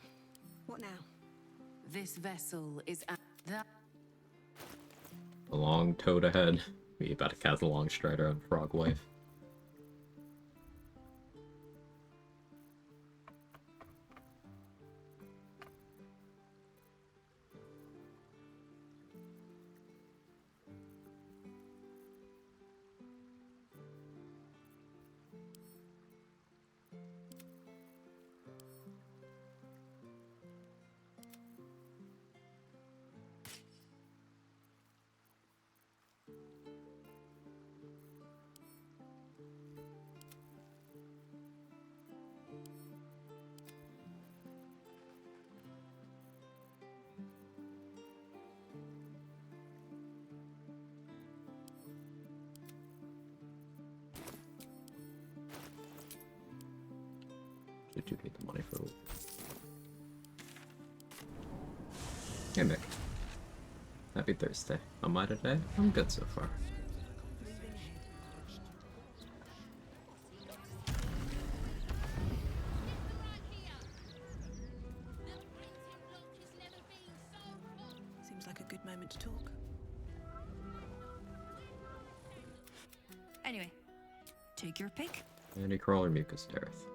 What now? This vessel is at the... A long toad ahead. We about to cast a long strider on Frog Wife. You do need the money for it. Hey Mick. Happy Thursday. Am I today? I'm good so far. Seems like a good moment to talk. Anyway, take your pick. Any Crawler Mucus Dareth.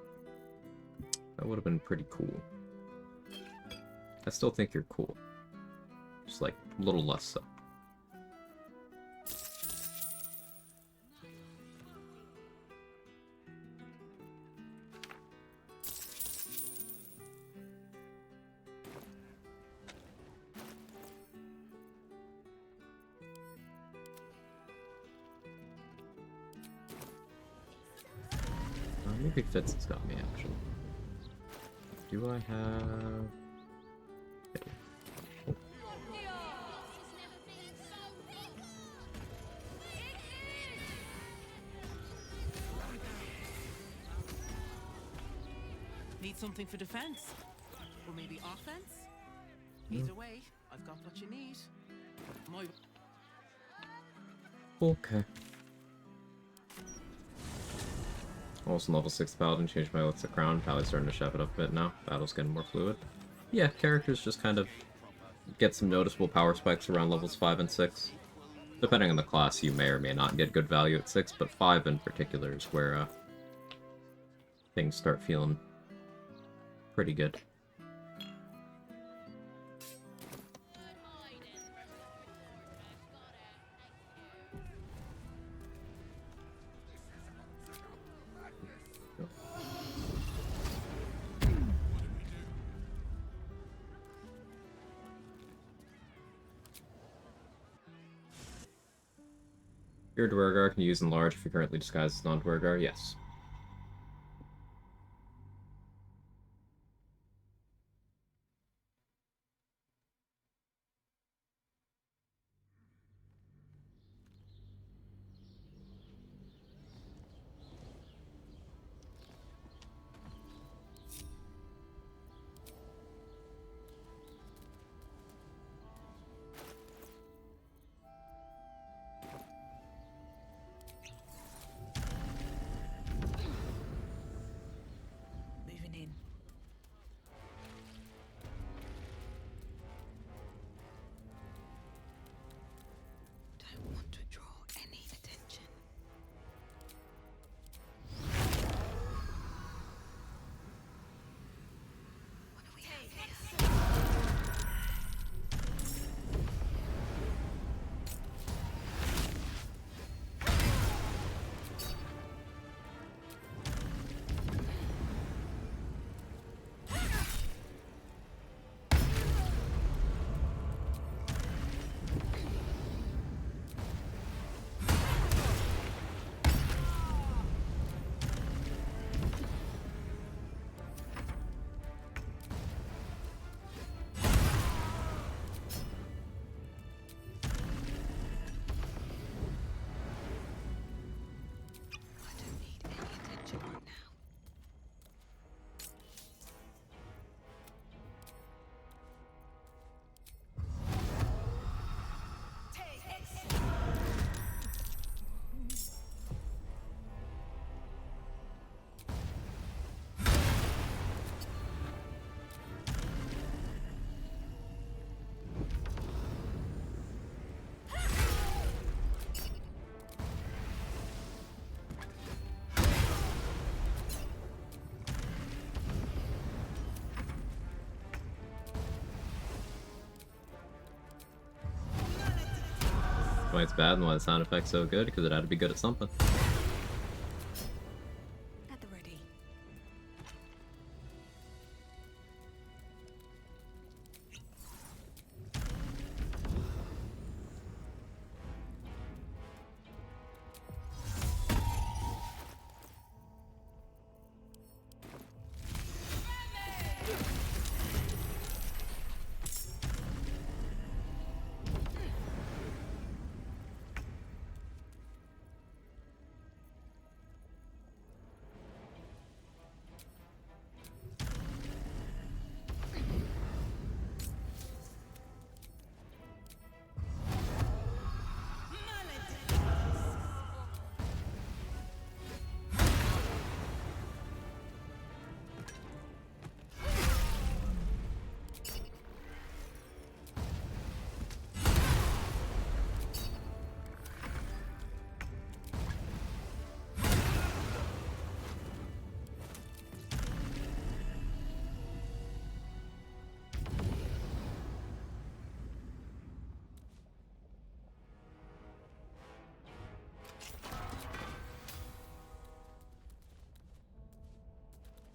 That would have been pretty cool. I still think you're cool. Just like a little less so. Maybe Fitz has got me, actually. Do I have... I do. Oh. Need something for defense? Or maybe offense? Either way, I've got what you need. My... Okay. Almost level 6 paladin, changed my looks at crown. Pally's starting to shove it up a bit now. Battle's getting more fluid. Yeah, characters just kind of get some noticeable power spikes around levels 5 and 6. Depending on the class, you may or may not get good value at 6, but 5 in particular is where things start feeling pretty good. Your Dwergar can use enlarge if you're currently disguised as non-Dwergar, yes. Moving in. Don't want to draw any attention. What do we have here? Why it's bad and why the sound effect's so good, because it had to be good at something. At the ready.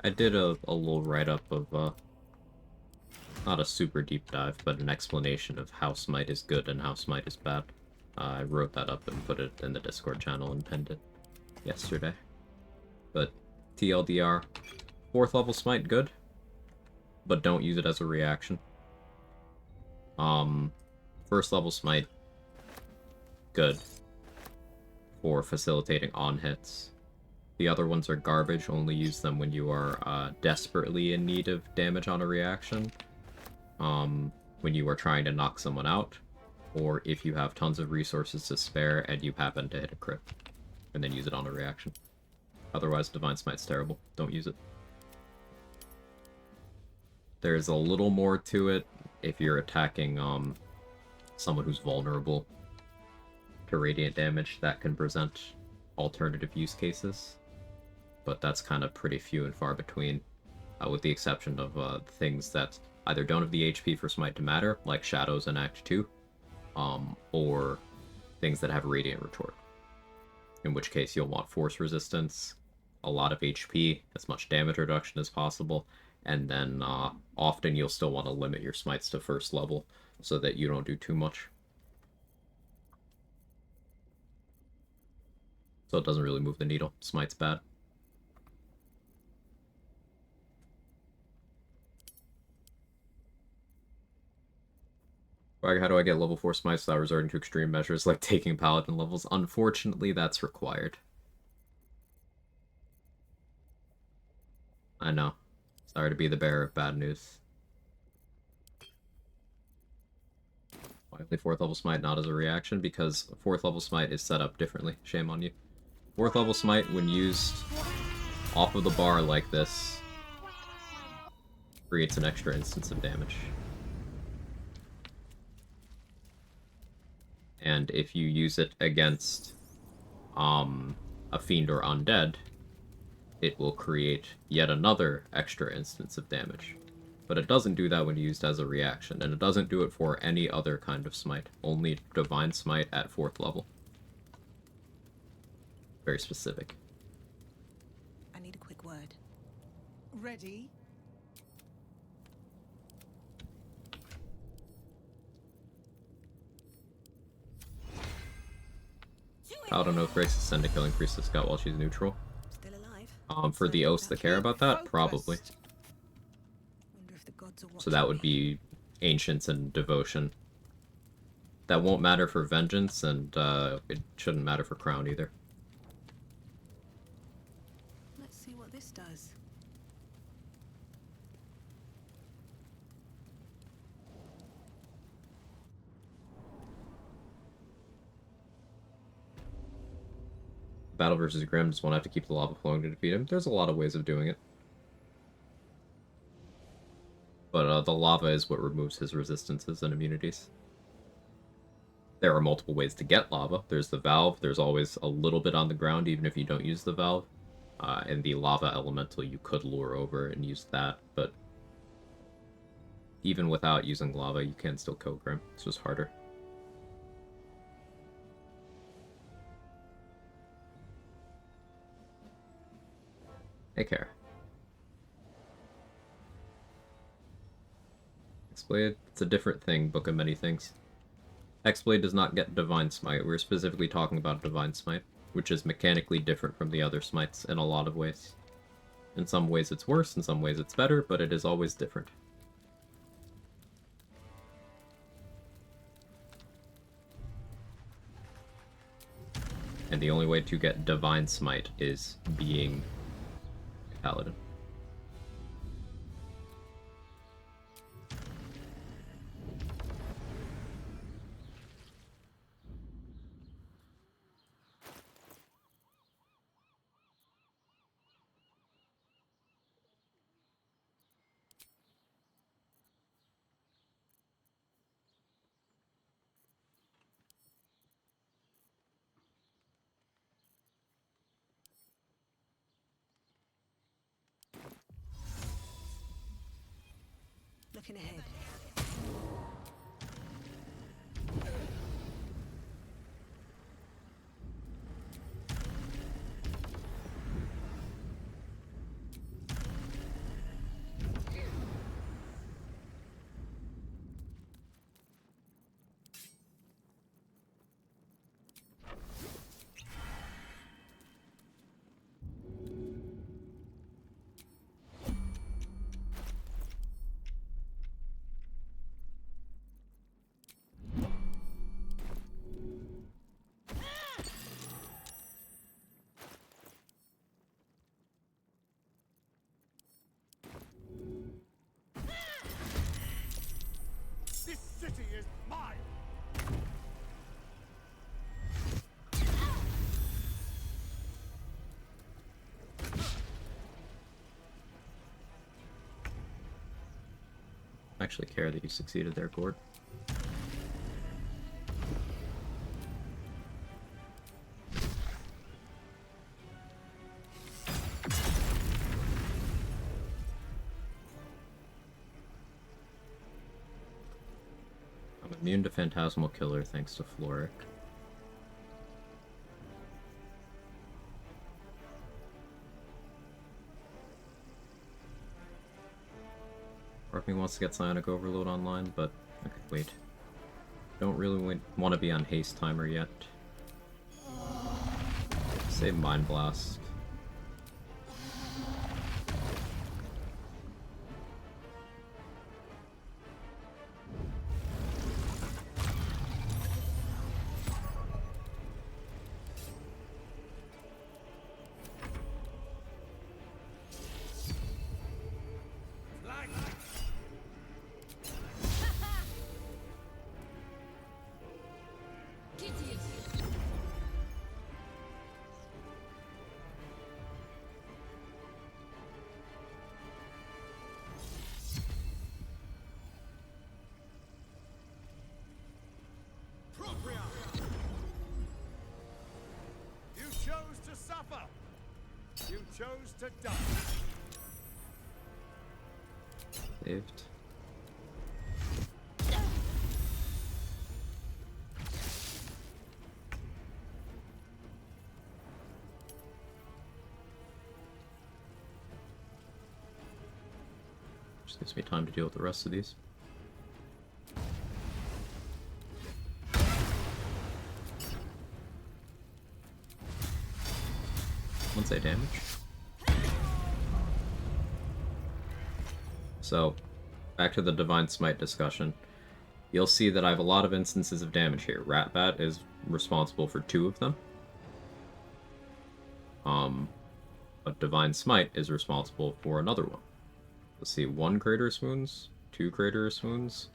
I did a little write-up of, not a super deep dive, but an explanation of how Smite is good and how Smite is bad. I wrote that up and put it in the Discord channel and pinned it yesterday. But TLDR. 4th level smite, good. But don't use it as a reaction. 1st level smite, good. For facilitating on hits. The other ones are garbage, only use them when you are desperately in need of damage on a reaction. When you are trying to knock someone out, or if you have tons of resources to spare and you happen to hit a crit, and then use it on a reaction. Otherwise, Divine Smite's terrible. Don't use it. There's a little more to it if you're attacking someone who's vulnerable to radiant damage. That can present alternative use cases, but that's kind of pretty few and far between, with the exception of things that either don't have the HP for Smite to matter, like Shadows in Act 2, or things that have Radiant Retort, in which case you'll want Force Resistance, a lot of HP, as much damage reduction as possible, and then often you'll still want to limit your Smites to 1st level so that you don't do too much. So it doesn't really move the needle. Smite's bad. How do I get level 4 smites without resorting to extreme measures like taking paladin levels? Unfortunately, that's required. I know. Sorry to be the bearer of bad news. Why only 4th level smite not as a reaction? Because 4th level smite is set up differently. Shame on you. 4th level smite, when used off of the bar like this, creates an extra instance of damage. And if you use it against a fiend or undead, it will create yet another extra instance of damage. But it doesn't do that when used as a reaction, and it doesn't do it for any other kind of smite. Only Divine Smite at 4th level. Very specific. I need a quick word. Ready? I don't know if Grace is send a killing priestess scout while she's neutral. Still alive? For the oaths that care about that, probably. So that would be Ancients and Devotion. That won't matter for Vengeance, and it shouldn't matter for Crown either. Let's see what this does. Battle versus Grim, just won't have to keep the lava flowing to defeat him. There's a lot of ways of doing it. But the lava is what removes his resistances and immunities. There are multiple ways to get lava. There's the valve. There's always a little bit on the ground, even if you don't use the valve. And the lava elemental, you could lure over and use that, but even without using lava, you can still kill Grim. It's just harder. Hey, Kara. Hexblade, it's a different thing, Book of Many Things. Hexblade does not get Divine Smite. We're specifically talking about Divine Smite, which is mechanically different from the other smites in a lot of ways. In some ways it's worse, in some ways it's better, but it is always different. And the only way to get Divine Smite is being a Paladin. Looking ahead. actually care that you succeeded there, Gord. I'm immune to Phantasmal Killer thanks to Floric. Part of me wants to get Psionic Overload online, but okay, wait. Don't really want to be on haste timer yet. Save Mind Blast. You chose to suffer. You chose to die. Saved. Just gives me time to deal with the rest of these. Once they damage. So, back to the Divine Smite discussion. You'll see that I have a lot of instances of damage here. Ratbat is responsible for 2 of them. But Divine Smite is responsible for another one. Let's see, 1 Craterous Wounds, 2 Craterous Wounds,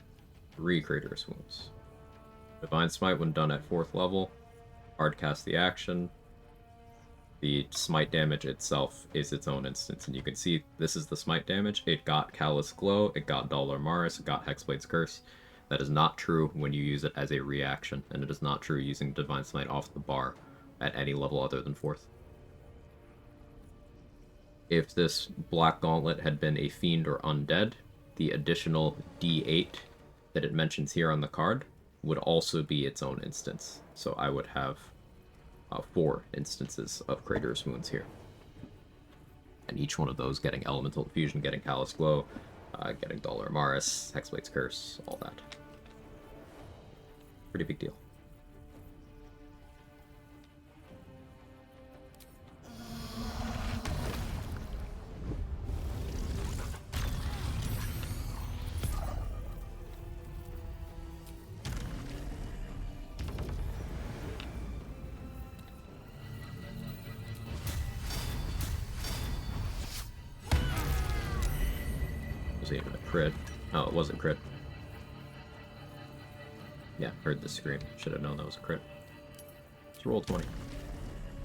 3 Craterous Wounds. Divine Smite, when done at 4th level, hardcast the action. The smite damage itself is its own instance, and you can see this is the smite damage. It got Callous Glow, it got Dollar Maris, it got Hexblade's Curse. That is not true when you use it as a reaction, and it is not true using Divine Smite off the bar at any level other than 4th. If this Black Gauntlet had been a Fiend or Undead, the additional D8 that it mentions here on the card would also be its own instance. So I would have 4 instances of Craterous Wounds here. And each one of those getting Elemental Infusion, getting Callous Glow, getting Dollar Maris, Hexblade's Curse, all that. Pretty big deal. Was it even a crit? Oh, it wasn't crit. Yeah, heard the scream. Should have known that was a crit. Just roll 20.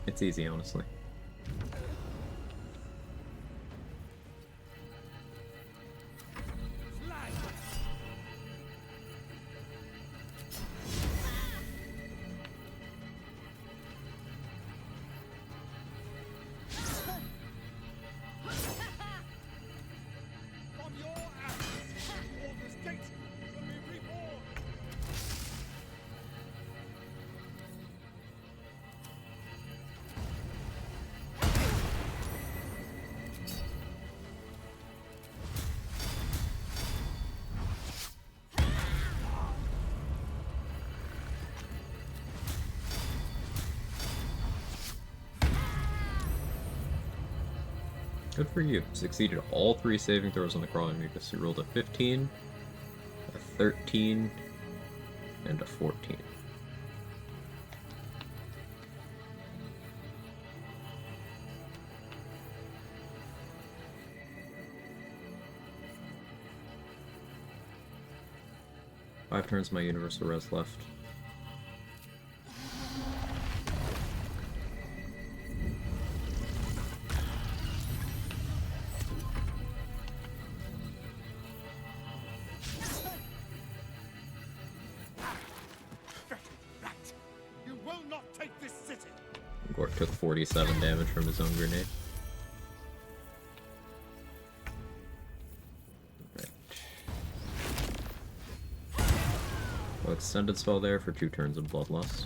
It's easy, honestly. Good for you. Succeeded all 3 saving throws on the Crawling Mucus. You rolled a 15, a 13, and a 14. Five turns my Universal Res left. Took 47 damage from his own grenade. Right. Well, extended spell there for 2 turns of Bloodlust.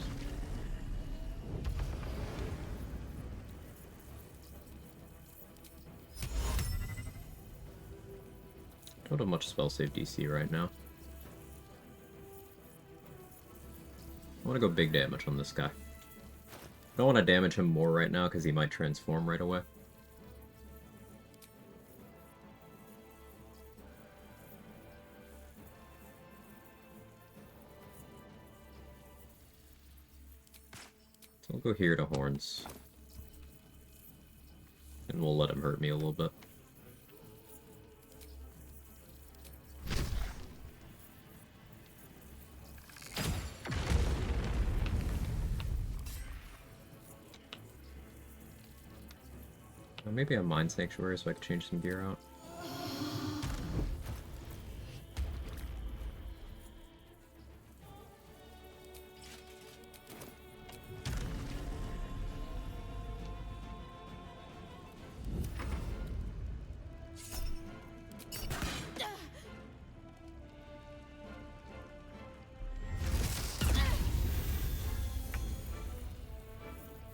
Don't have much spell save DC right now. I want to go big damage on this guy. I don't want to damage him more right now because he might transform right away. So I'll go here to Horns. And we'll let him hurt me a little bit. Maybe a Mind Sanctuary so I can change some gear out.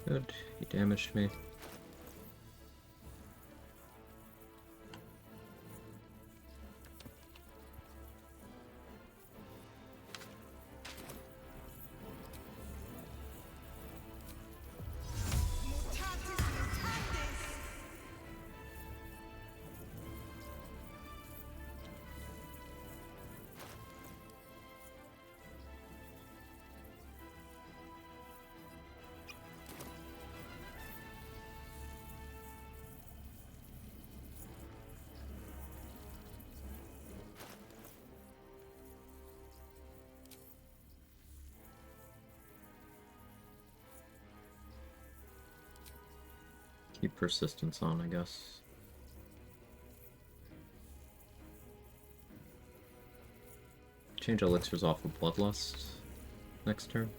Good, he damaged me. Keep persistence on, I guess. Change elixirs off of Bloodlust next turn.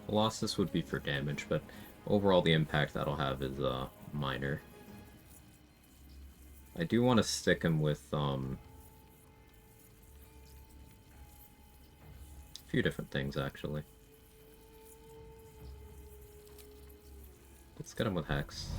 Colossus would be for damage, but overall the impact that'll have is minor. I do want to stick him with a few different things actually. Let's get him with Hex.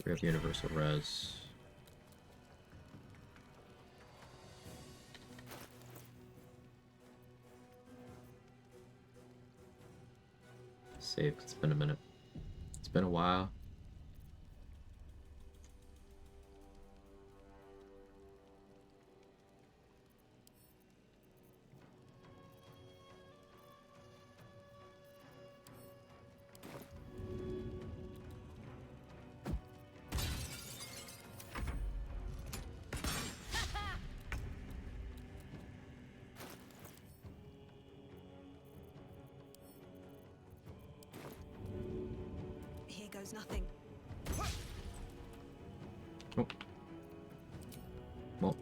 We have Universal Res. Save, it's been a minute. It's been a while. Here goes nothing. Oh. Well.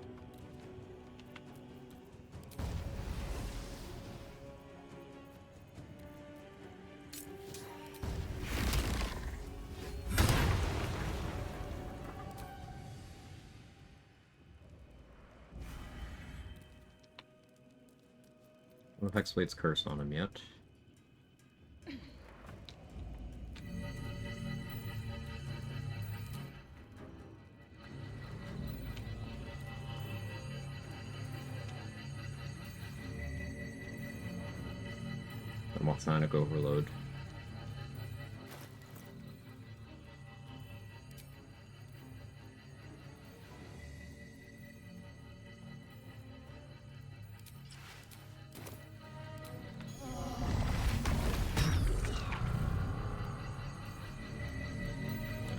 No Hexblade's curse on him yet. Volcanic Overload.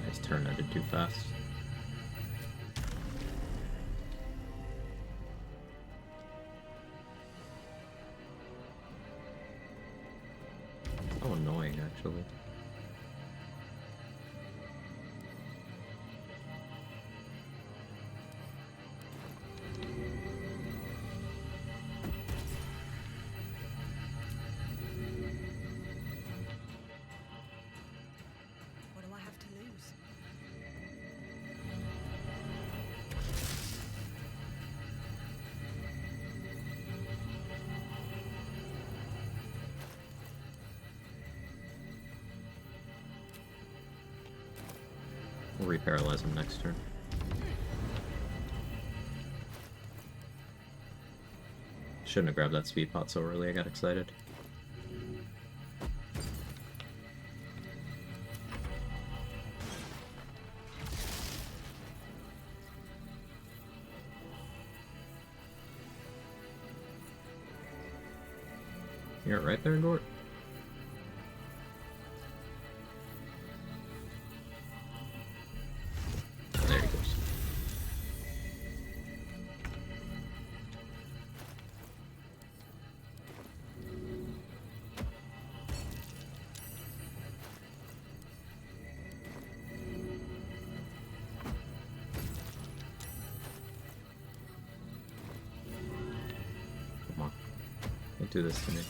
His turn ended too fast. So annoying, actually. What do I have to lose? We'll reparalyze him next turn. Shouldn't have grabbed that speed pot so early, I got excited. You're right there, Gort. There he goes. Come on. Don't do this to me.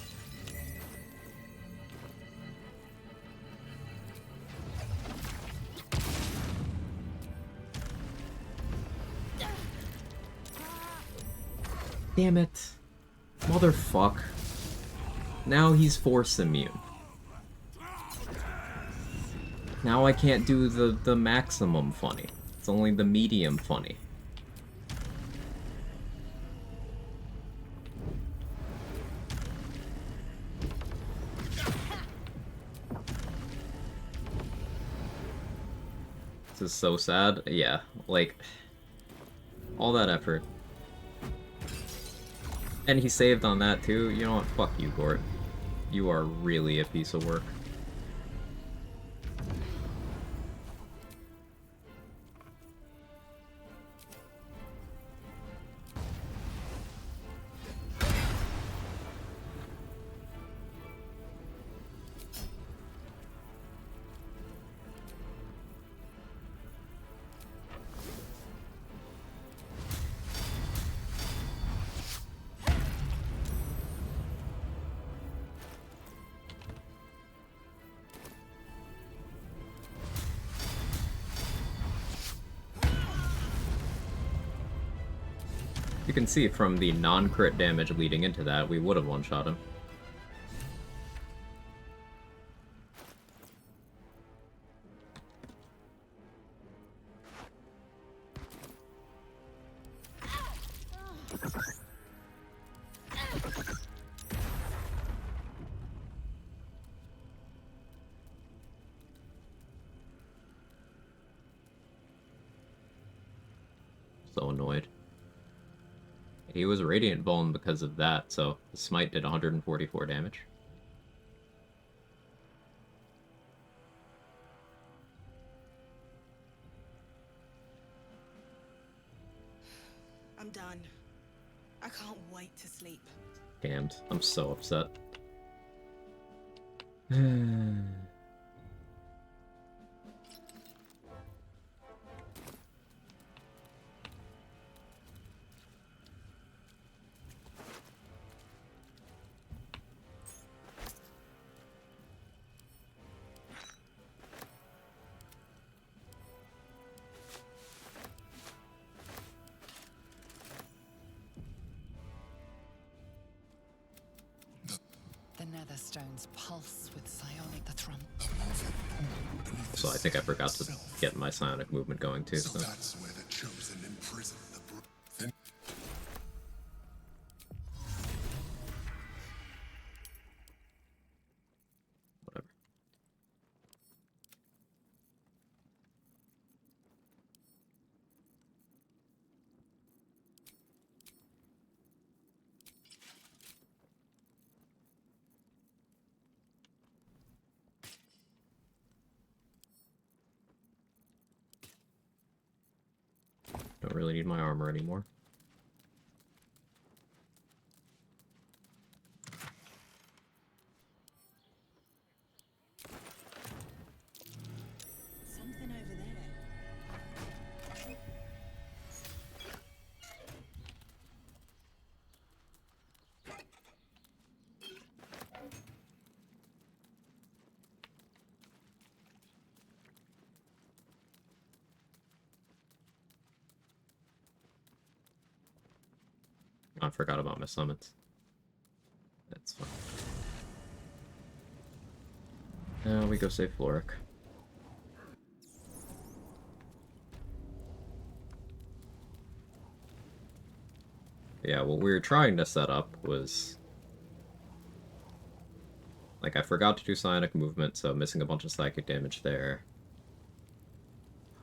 Damn it. Motherfuck. Now he's force immune. Now I can't do the maximum funny. It's only the medium funny. This is so sad. Yeah, like, all that effort. And he saved on that too. You know what? Fuck you, Gort. You are really a piece of work. You can see from the non-crit damage leading into that, we would have one-shot him. So annoyed. He was Radiant Vuln because of that, so the Smite did 144 damage. I'm done. I can't wait to sleep. Damned. I'm so upset. Netherstones pulse with psionic the thrum. So I think I forgot to get my psionic movement going too. So that's where the chosen imprison the whatever. Don't really need my armor anymore. Something over there. I forgot about my summons. That's fine. Now we go save Floric. Yeah, what we were trying to set up was... Like, I forgot to do psionic movement, so missing a bunch of psychic damage there.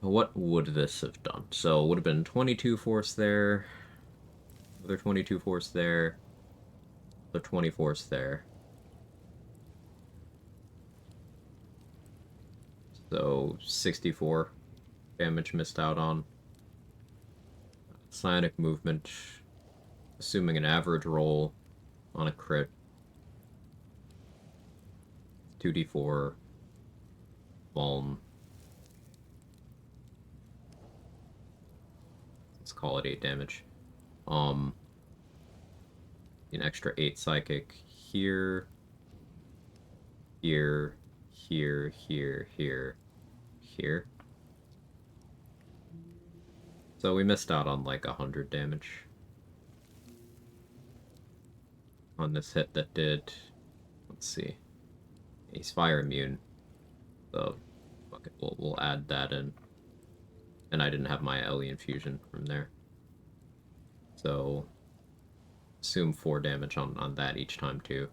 What would this have done? So, it would have been 22 force there. Another 22 force there. Another 20 force there. So, 64 damage missed out on. Psionic movement, assuming an average roll on a crit. 2d4 Vuln. Let's call it 8 damage. An extra 8 psychic here, here, here, here. So we missed out on like 100 damage on this hit that did, let's see, he's fire immune, so fuck it, we'll add that in. And I didn't have my Ellie infusion from there. So assume 4 damage on that each time too.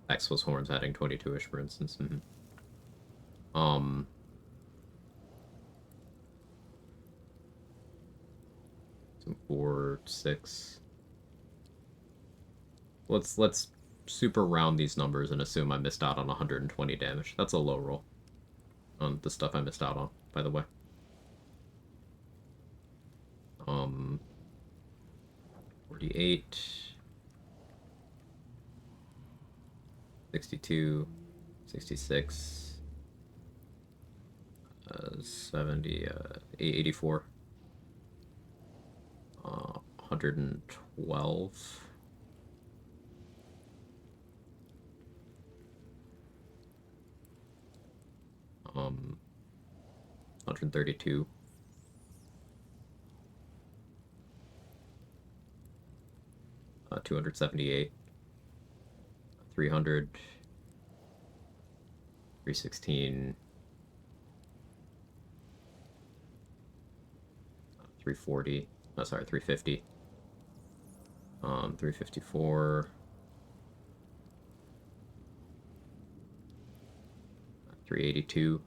X was horns adding 22-ish for instance. Some 4, 6. Let's super round these numbers and assume I missed out on 120 damage. That's a low roll on the stuff I missed out on, by the way. 48, 62, 66, 70, 84, 112. 132. 278. 300. 316. 340. Oh, sorry, 350. 354. 382.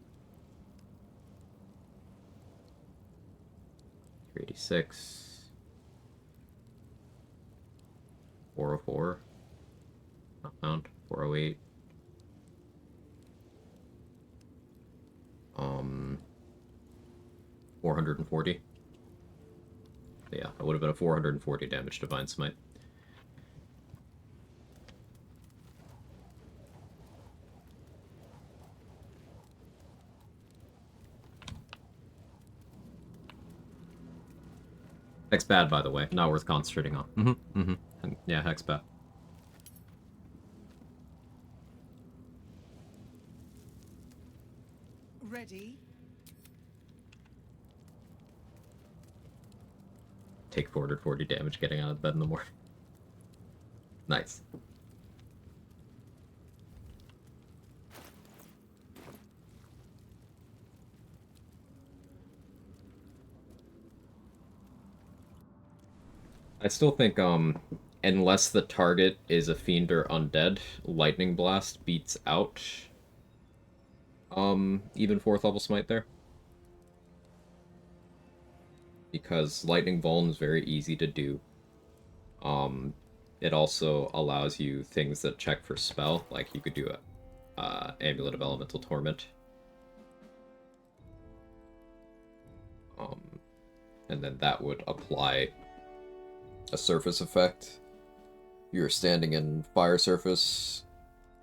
386. 404. Not found. 408. 440. Yeah, it would have been a 440 damage Divine Smite. Hex bad, by the way. Not worth concentrating on. Yeah, Hex bad. Ready? Take 440 damage getting out of bed in the morning. Nice. I still think, unless the target is a fiend or undead, Lightning Blast beats out, even 4th level Smite there. Because Lightning Vuln is very easy to do. It also allows you things that check for spell, like you could do a Amulet of Elemental Torment. And then that would apply a surface effect. You're standing in fire surface.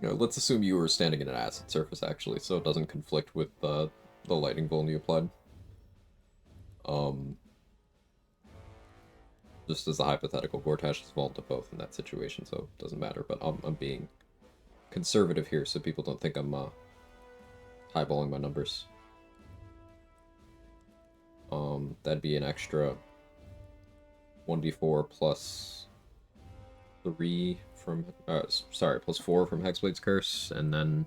You know, let's assume you were standing in an acid surface, actually, so it doesn't conflict with the lightning bolt you applied. Just as a hypothetical, Gortash is vulnerable to both in that situation, so it doesn't matter, but I'm being conservative here so people don't think I'm highballing my numbers. That'd be an extra 1d4 plus 3 from, plus 4 from Hexblade's Curse, and then,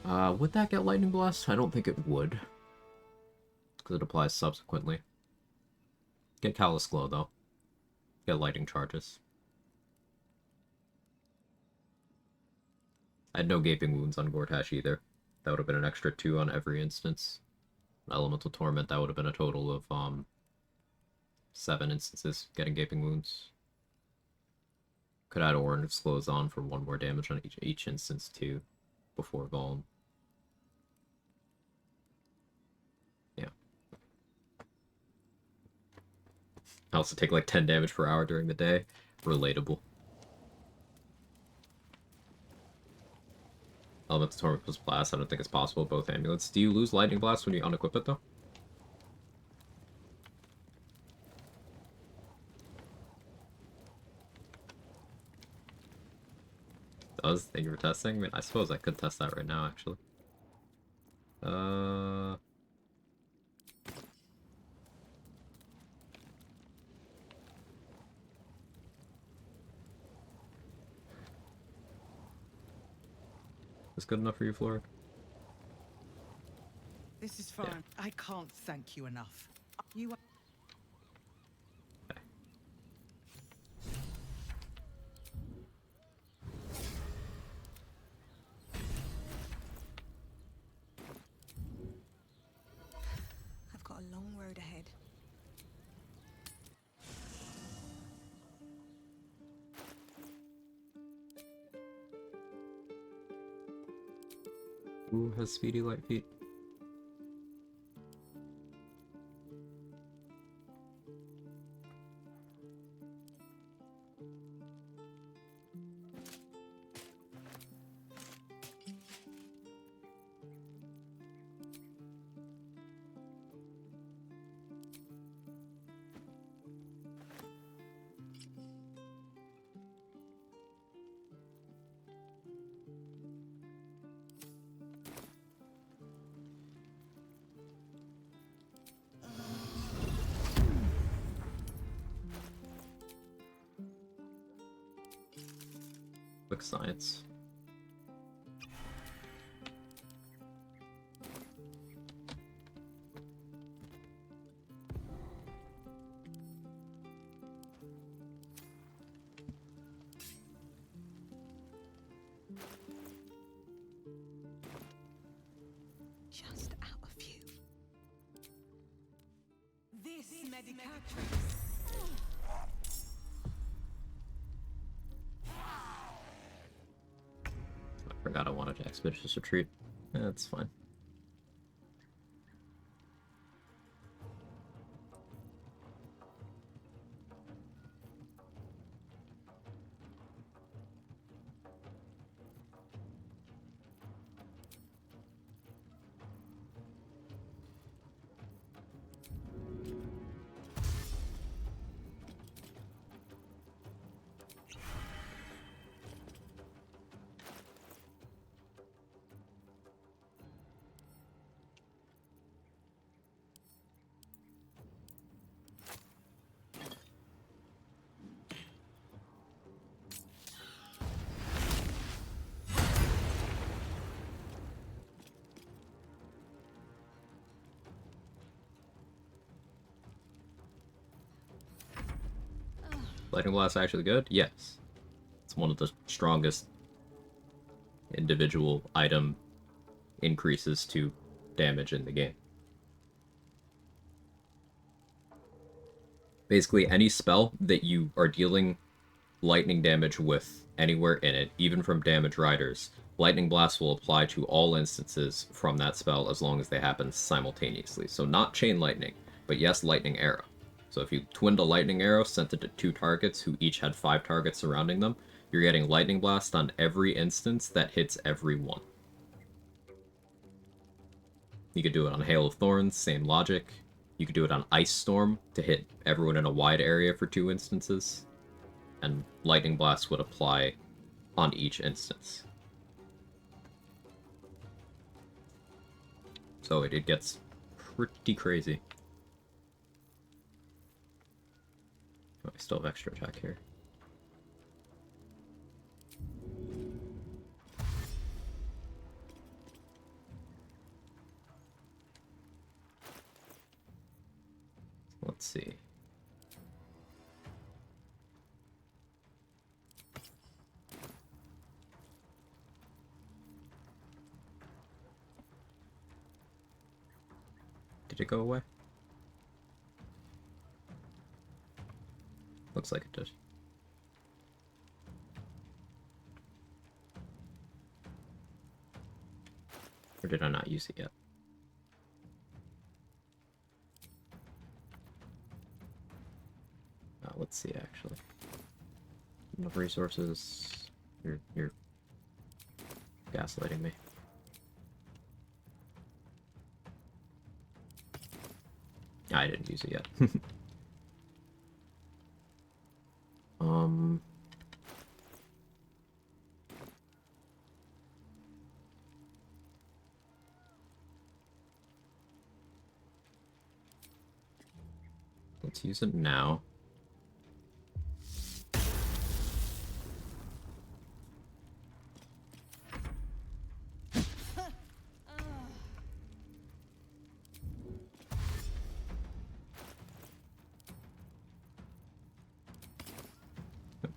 would that get Lightning Blast? I don't think it would, because it applies subsequently. Get Callous Glow, though. Get Lightning Charges. I had no Gaping Wounds on Gortash either. That would have been an extra 2 on every instance. Elemental Torment, that would have been a total of, 7 instances getting Gaping Wounds. Could add Orange Slows on for 1 more damage on each instance, too, before Vuln. Yeah. I also take like 10 damage per hour during the day. Relatable. Elemental Torment plus Blast, I don't think it's possible, both amulets. Do you lose Lightning Blast when you unequip it, though? Does? Thank you for testing. I mean, I suppose I could test that right now, actually. Is good enough for you, Flora? This is fine. Yeah. I can't thank you enough. You are... I've got a long road ahead. Who has speedy light feet? Quick science. Just out of view. This medicatrix. I forgot I wanted to Expeditious Retreat. That's fine. Lightning Blast actually good? Yes. It's one of the strongest individual item increases to damage in the game. Basically, any spell that you are dealing lightning damage with anywhere in it, even from damage riders, Lightning Blast will apply to all instances from that spell as long as they happen simultaneously. So not Chain Lightning, but yes, Lightning Arrow. So if you twinned a Lightning Arrow, sent it to 2 targets who each had 5 targets surrounding them, you're getting Lightning Blast on every instance that hits every one. You could do it on Hail of Thorns, same logic. You could do it on Ice Storm to hit everyone in a wide area for 2 instances. And Lightning Blast would apply on each instance. So it gets pretty crazy. Oh, I still have extra attack here. Let's see. Did it go away? Looks like it did. Or did I not use it yet? Let's see, actually. Enough resources. You're gaslighting me. I didn't use it yet. Let's use it now.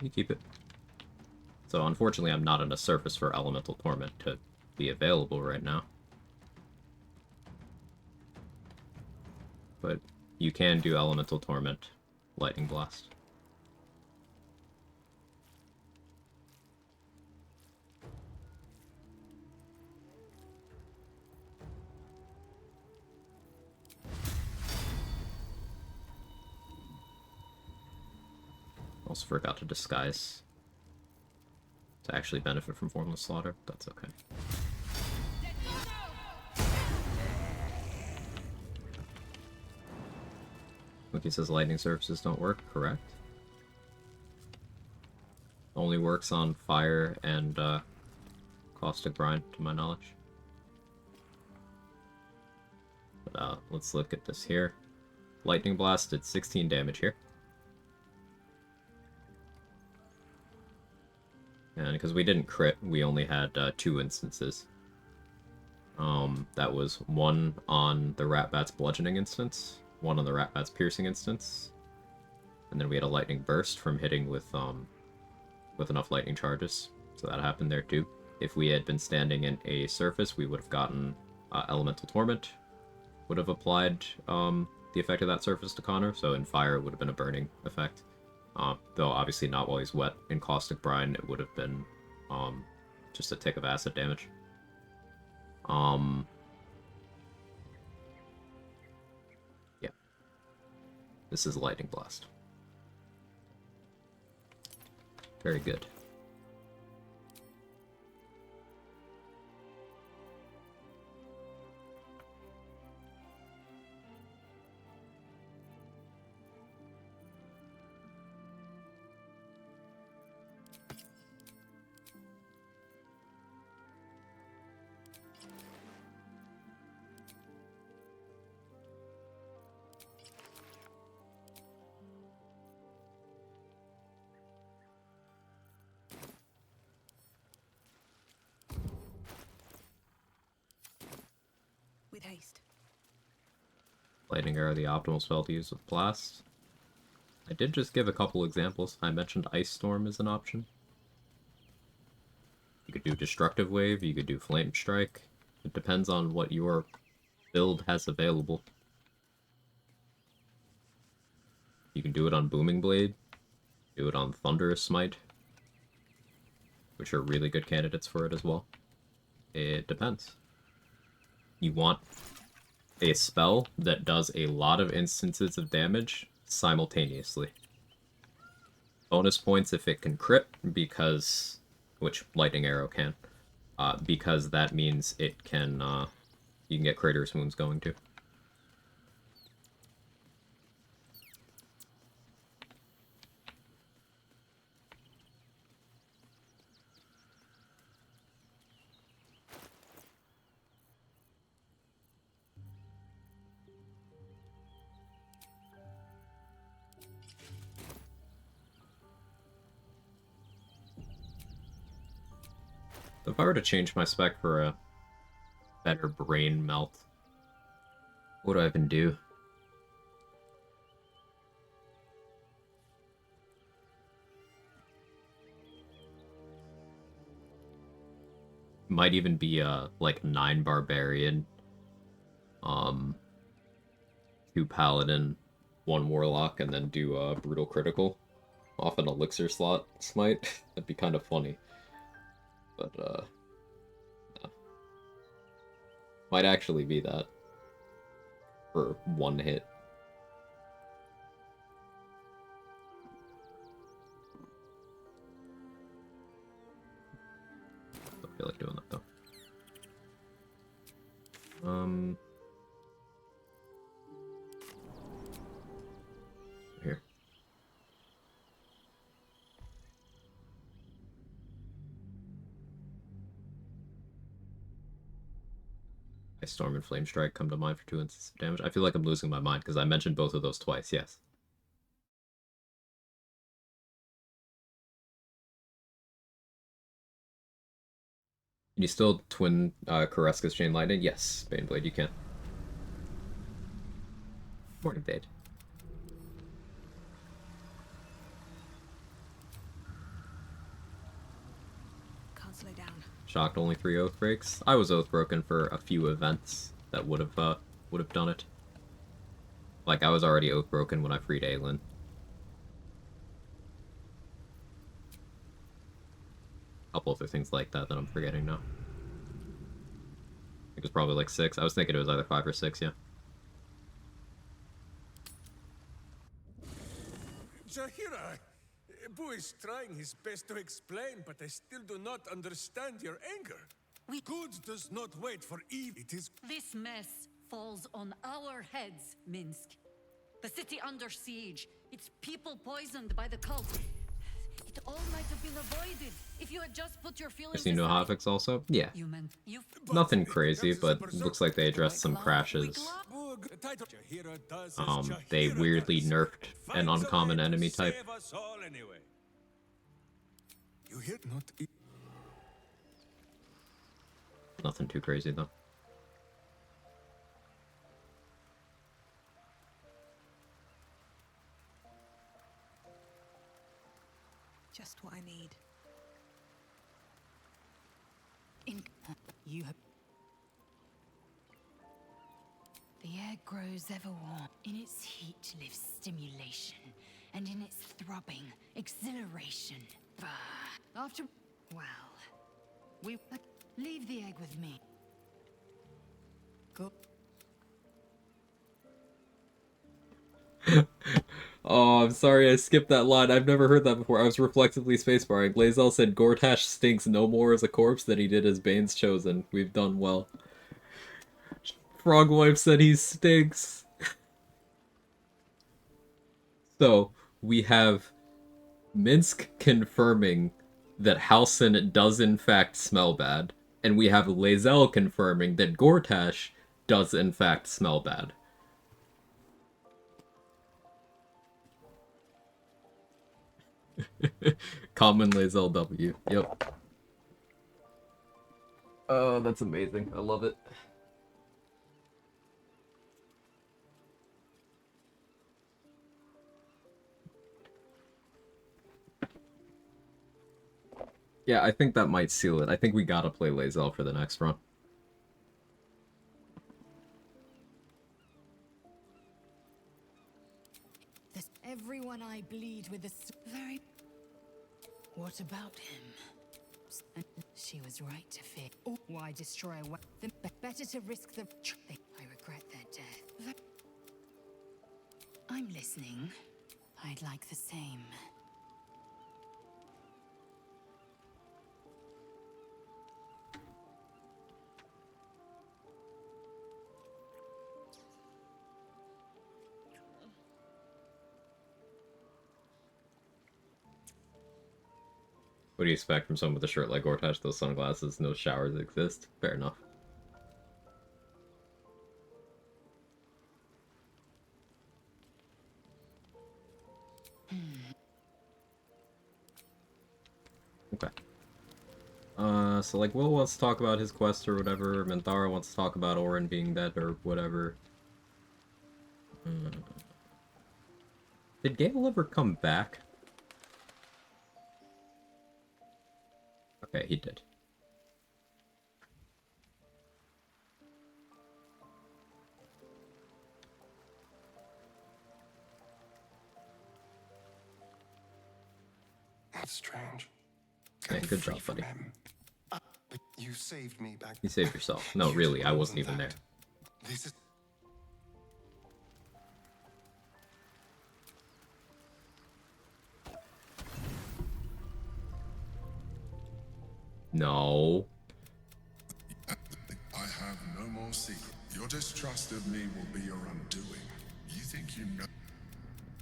You keep it. So unfortunately I'm not in a surface for Elemental Torment to be available right now. But you can do Elemental Torment, Lightning Blast. Also forgot to disguise to actually benefit from Formless Slaughter. That's okay. Wiki says lightning surfaces don't work. Correct. Only works on fire and caustic brine, to my knowledge. But let's look at this here. Lightning Blast did 16 damage here. And because we didn't crit, we only had 2 instances. That was 1 on the Ratbat's bludgeoning instance, 1 on the Ratbat's piercing instance, and then we had a lightning burst from hitting with enough lightning charges. So that happened there too. If we had been standing in a surface, we would have gotten Elemental Torment, would have applied the effect of that surface to Connor. So in fire, it would have been a burning effect. Though obviously not while he's wet. In Caustic Brine, it would have been just a tick of acid damage. Yeah. This is Lightning Blast. Very good. With haste. Lightning Arrow, the optimal spell to use with Blast. I did just give a couple examples. I mentioned Ice Storm as an option. You could do Destructive Wave, you could do Flame Strike. It depends on what your build has available. You can do it on Booming Blade, do it on Thunderous Smite, which are really good candidates for it as well. It depends. You want a spell that does a lot of instances of damage simultaneously. Bonus points if it can crit, because... which Lightning Arrow can. Because that means it can, you can get Crater's Wounds going too. If I were to change my spec for a better brain melt, what do I even do? Might even be a, like, 9 Barbarian, 2 Paladin, 1 Warlock, and then do a Brutal Critical off an Elixir slot smite. That'd be kind of funny. But, no. Might actually be that. For 1 hit. I feel like doing that, though. Here. Ice Storm and Flame Strike come to mind for 2 instances of damage. I feel like I'm losing my mind because I mentioned both of those twice, yes. Can you still twin Kareska's Chain Lightning? Yes, Baneblade, you can. Morning, Bade. Can't slow down. Shocked only 3 oath breaks. I was Oathbroken for a few events that would have done it. Like, I was already Oathbroken when I freed Aelin. A couple other things like that I'm forgetting now. I think it was probably like 6. I was thinking it was either 5 or 6, yeah. Jahira, Boo is trying his best to explain, but I still do not understand your anger. Good does not wait for evil. It is... This mess falls on our heads, Minsk. The city under siege. Its people poisoned by the cult. It all might have been avoided if you had just put your feelings You know Havocs also? Yeah. Nothing crazy, but looks like they addressed some crashes. They weirdly nerfed an uncommon enemy type. Nothing too crazy though. Just what I need. You have... The air grows ever warm. In its heat lives stimulation, and in its throbbing, exhilaration. After... Well... We... Leave the egg with me. Go... Oh, I'm sorry I skipped that line. I've never heard that before. I was reflexively spacebarring. Glazel said Gortash stinks no more as a corpse than he did as Bane's Chosen. We've done well. Frogwife said he stinks. So, we have Minsk confirming that Halsin does in fact smell bad, and we have Lae'zel confirming that Gortash does in fact smell bad. Common Lae'zel W. Yep. Oh, that's amazing. I love it. Yeah, I think that might seal it. I think we gotta play Lae'zel for the next run. Everyone I bleed with very... What about him? She was right to fear. Oh, why destroy a better to risk the... I regret their death. I'm listening. I'd like the same. What do you expect from someone with a shirt like Gortash? Those sunglasses, no showers exist. Fair enough. Okay. So like Will wants to talk about his quest or whatever, Minthara wants to talk about Orin being dead or whatever. Did Gale ever come back? Okay, he did. That's strange. Yeah, good job, buddy. But you saved me back. You saved yourself. No, really, I wasn't even there. This is... No. I have no more secret. Your distrust of me will be your undoing. You think you know...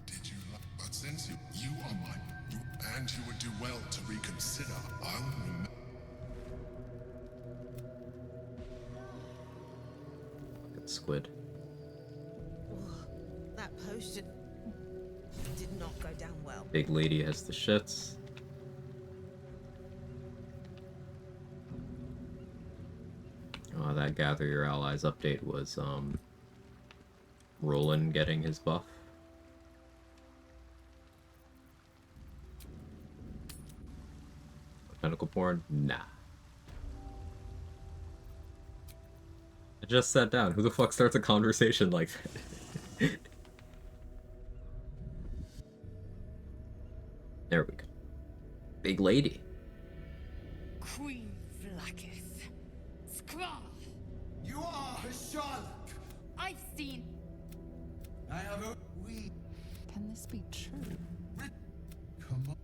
Did you lie? But since you are mine, and you would do well to reconsider, I will remember... Squid. That potion did not go down well. Big lady has the shits. That Gather Your Allies update was, Roland getting his buff. Tentacle porn? Nah. I just sat down. Who the fuck starts a conversation like that? There we go. Big lady. Queen Vlaakith. Sklar! You are Charlotte! I've seen... I have a... We... Can this be true? Come on.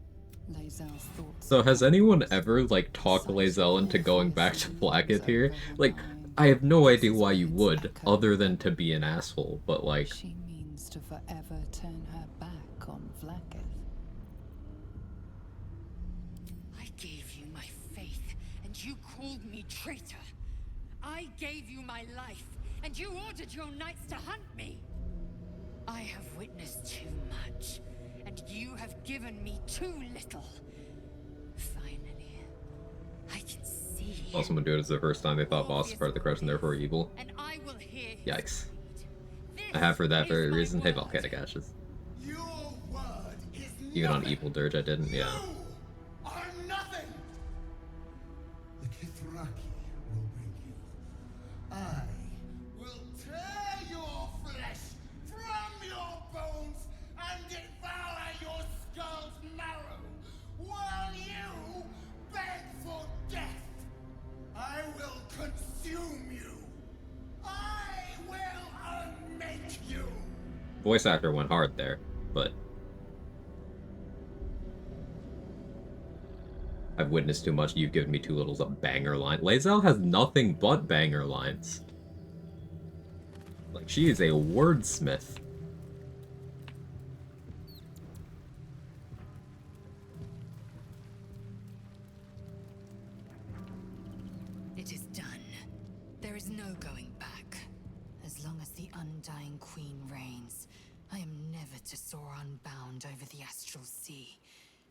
Lae'zel's thoughts... So has anyone ever, like, talked Lae'zel into going back to Vlaakith here? Like, I have no idea why you would, other than to be an asshole, but like... She means to forever turn her back on Vlaakith. I gave you my faith, and you called me traitor. I gave you my life, and you ordered your knights to hunt me. I have witnessed too much, and you have given me too little. Finally, I can see. Also, when doing it is the first time they thought boss was part of the crush and therefore evil. And I will hear Yikes. I have for that very reason. Hey, volcanic ashes. Even on evil dirge, I didn't. Yeah. Are nothing. The Kithraki will bring you. I will tear your flesh from your bones and devour your skull's marrow while you beg for death. I will consume you. I will unmake you. Voice actor went hard there, but I've witnessed too much. You've given me too little's a banger line. Lae'zel has nothing but banger lines. Like, she is a wordsmith. It is done. There is no going back. As long as the Undying Queen reigns, I am never to soar unbound over the astral sea.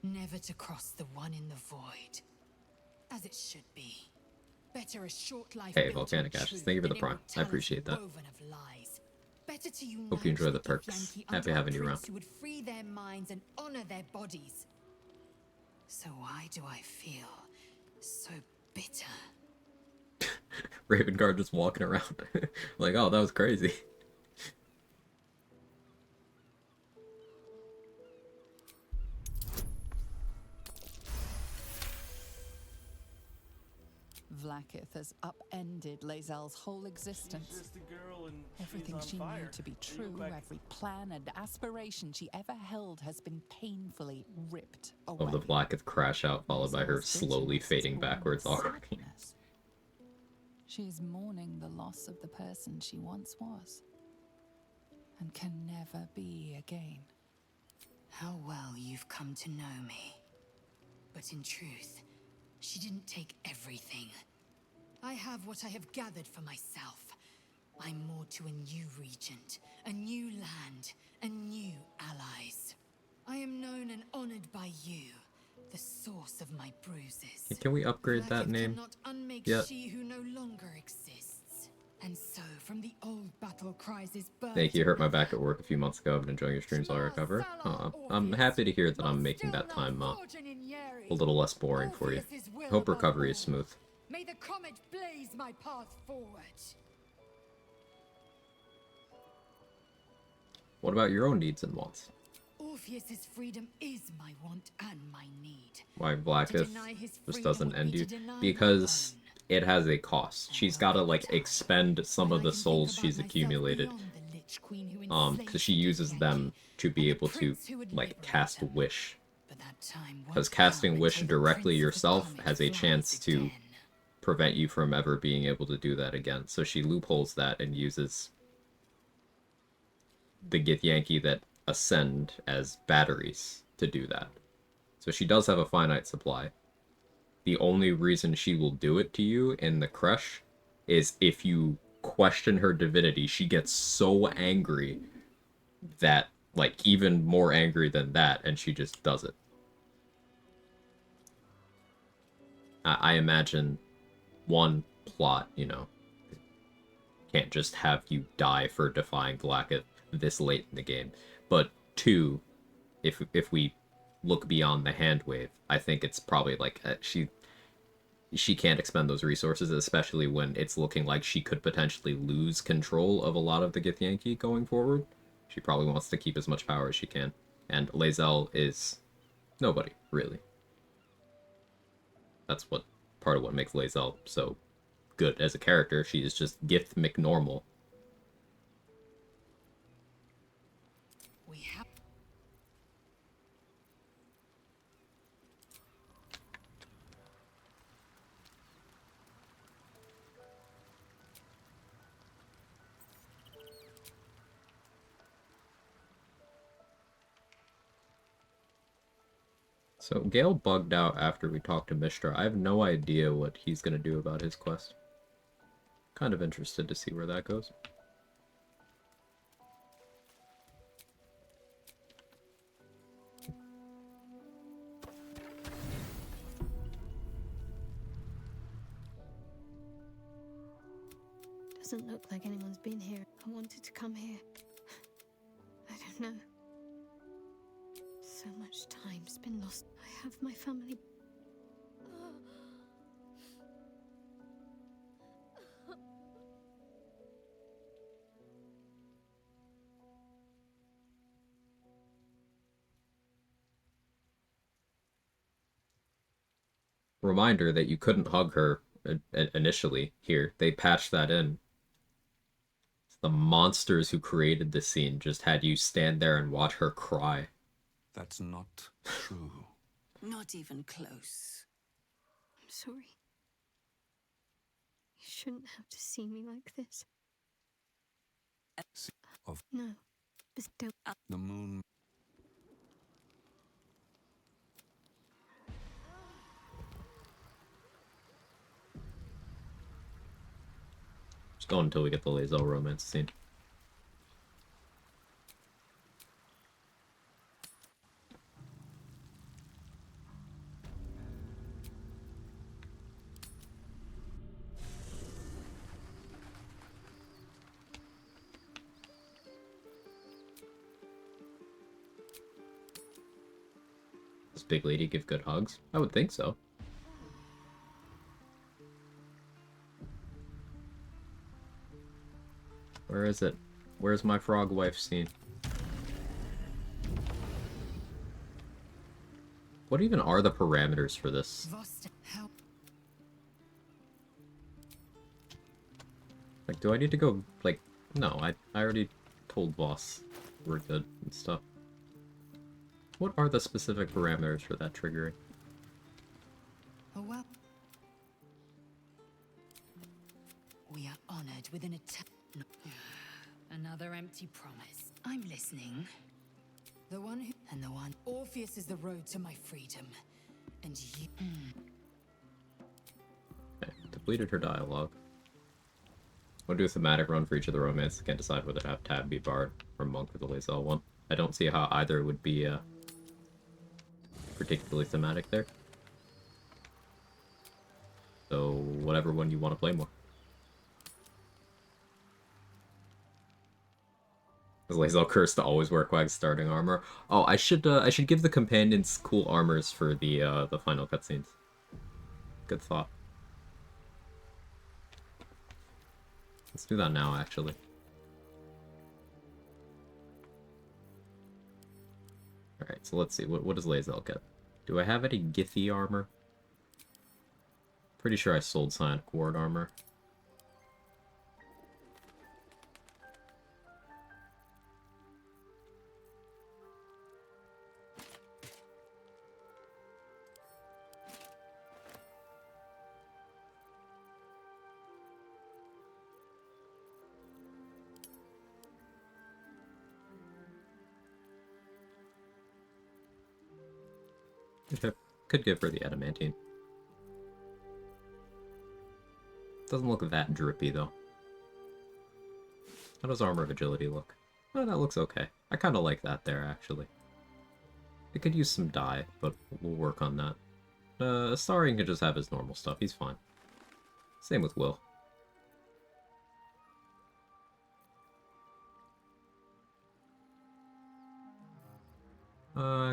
Never to cross the one in the void. As it should be. Better a short life. Hey, volcanic ashes. Thank you for the prime. I appreciate that. Better to Hope you enjoy the perks. Happy having you around. Who would free their minds and honor their bodies. So why do I feel So bitter. Ravenguard just walking around. Like, oh, that was crazy. Vlaakith has upended Lae'zel's whole existence. She's just a girl and Everything she's she on knew fire. to be You true, look like- every plan and aspiration she ever held has been painfully ripped away. Of the Vlaakith crash out, followed by her slowly fading backwards already. She's mourning the loss of the person she once was, and can never be again. How well you've come to know me. But in truth, she didn't take everything. I have what I have gathered for myself. I'm more to a new regent, a new land, and new allies. I am known and honored by you, the source of my bruises. Can we upgrade that Vlaakith name? cannot unmake Yeah. she who no longer exists. And so, from the old battle cries is birthed. Thank you. Hurt my back at work a few months ago. I've been enjoying your streams. I'll recover. I'm happy to hear that I'm making that time a little less boring for you. Hope recovery is smooth. May the comet blaze my path forward. What about your own needs and wants? Orpheus's freedom is my want and my need. Why To Vlaakith deny his just freedom doesn't would be end to you? deny my Because it has a cost. She's gotta like expend some of the souls she's accumulated. Because she uses them to be able to like cast Wish. Because casting Wish directly yourself has a chance to prevent you from ever being able to do that again. So she loopholes that and uses the Githyanki that ascend as batteries to do that. So she does have a finite supply. The only reason she will do it to you in the Kresh is if you question her divinity. She gets so angry that, like, even more angry than that, and she just does it. I imagine one plot, you know, can't just have you die for defying Vlaakith this late in the game. But two, if we look beyond the hand wave, I think it's probably like she can't expend those resources, especially when it's looking like she could potentially lose control of a lot of the Githyanki going forward. She probably wants to keep as much power as she can. And Lae'zel is nobody, really. That's what part of what makes Lae'zel so good as a character. She is just Gith McNormal. We have. So Gale bugged out after we talked to Mishra. I have no idea what he's going to do about his quest. Kind of interested to see where that goes. Doesn't look like anyone's been here. I wanted to come here. I don't know. So much time's been lost. I have my family. Reminder that you couldn't hug her initially here. They patched that in. The monsters who created this scene just had you stand there and watch her cry. That's not true. Not even close. I'm sorry. You shouldn't have to see me like this. Of No, but don't. the moon. Just go until we get the Lae'zel romance scene. Does Big Lady give good hugs? I would think so. Where is it? Where's my frog wife scene? What even are the parameters for this? Like, do I need to go, like... No, I already told Voss we're good and stuff. What are the specific parameters for that triggering? Oh well. We are honored with an attack. Another empty promise. I'm listening. The one who... And the one... Orpheus is the road to my freedom. And you... Okay, depleted her dialogue. Want to do a thematic run for each of the romance. I can't decide whether to have Tab be Bard or Monk for the Lae'zel one. I don't see how either would be particularly thematic there. So, whatever one you want to play more. Is Lae'zel cursed to always wear Quag's starting armor? Oh, I should give the companions cool armors for the final cutscenes. Good thought. Let's do that now, actually. Alright, so let's see. What does Lae'zel get? Do I have any Githy armor? Pretty sure I sold Psionic Ward armor. Okay. Could give her the adamantine. Doesn't look that drippy, though. How does Armor of Agility look? Oh, that looks okay. I kind of like that there, actually. It could use some dye, but we'll work on that. Astarion can just have his normal stuff. He's fine. Same with Will.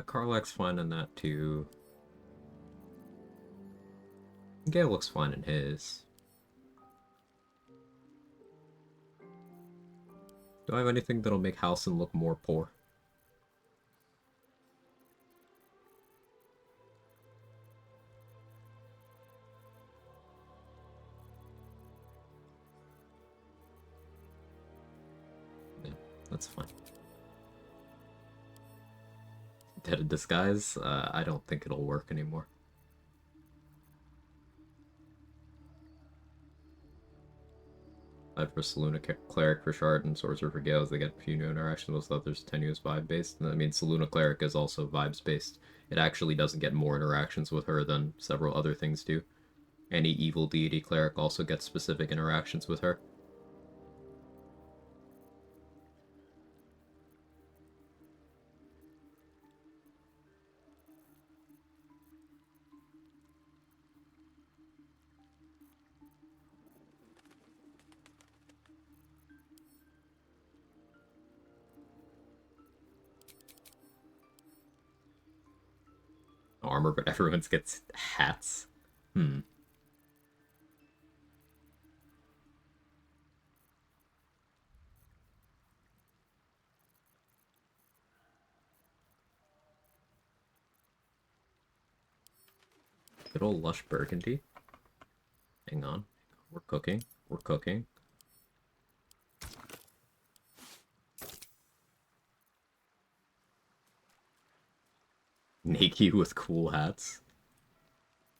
Karlach's fine in that, too. Gale looks fine in his. Do I have anything that'll make Halsin look more poor? Yeah, that's fine. Dead in Disguise? I don't think it'll work anymore. For Saluna Cleric for Shard and Sorcerer for Gales, they get a few new interactions. Most others tenuous vibe based. I mean, Saluna Cleric is also vibes based. It actually doesn't get more interactions with her than several other things do. Any evil deity cleric also gets specific interactions with her. Armor, but everyone gets hats. Good old lush burgundy. Hang on. We're cooking. We're cooking. Naked with cool hats.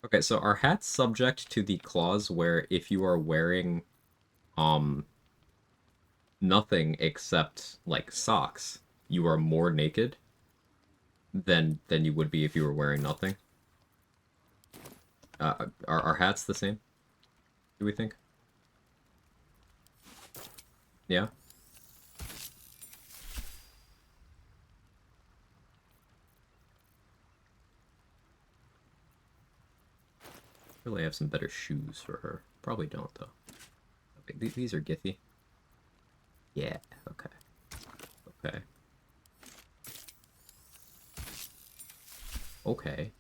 Okay, so are hats subject to the clause where if you are wearing nothing except like socks, you are more naked than you would be if you were wearing nothing? Are hats the same? Do we think? Yeah? Really have some better shoes for her. Probably don't, though. Okay, these are Githy. Yeah, okay. Okay. Okay.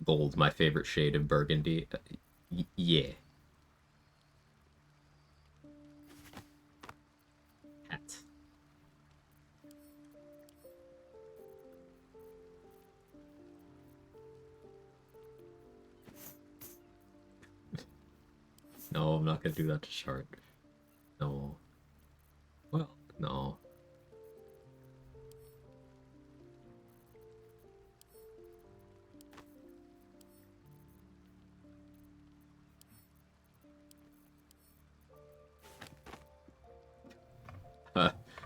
Gold, my favorite shade of burgundy. Yeah. No, I'm not gonna do that to Shard. No. Well, no.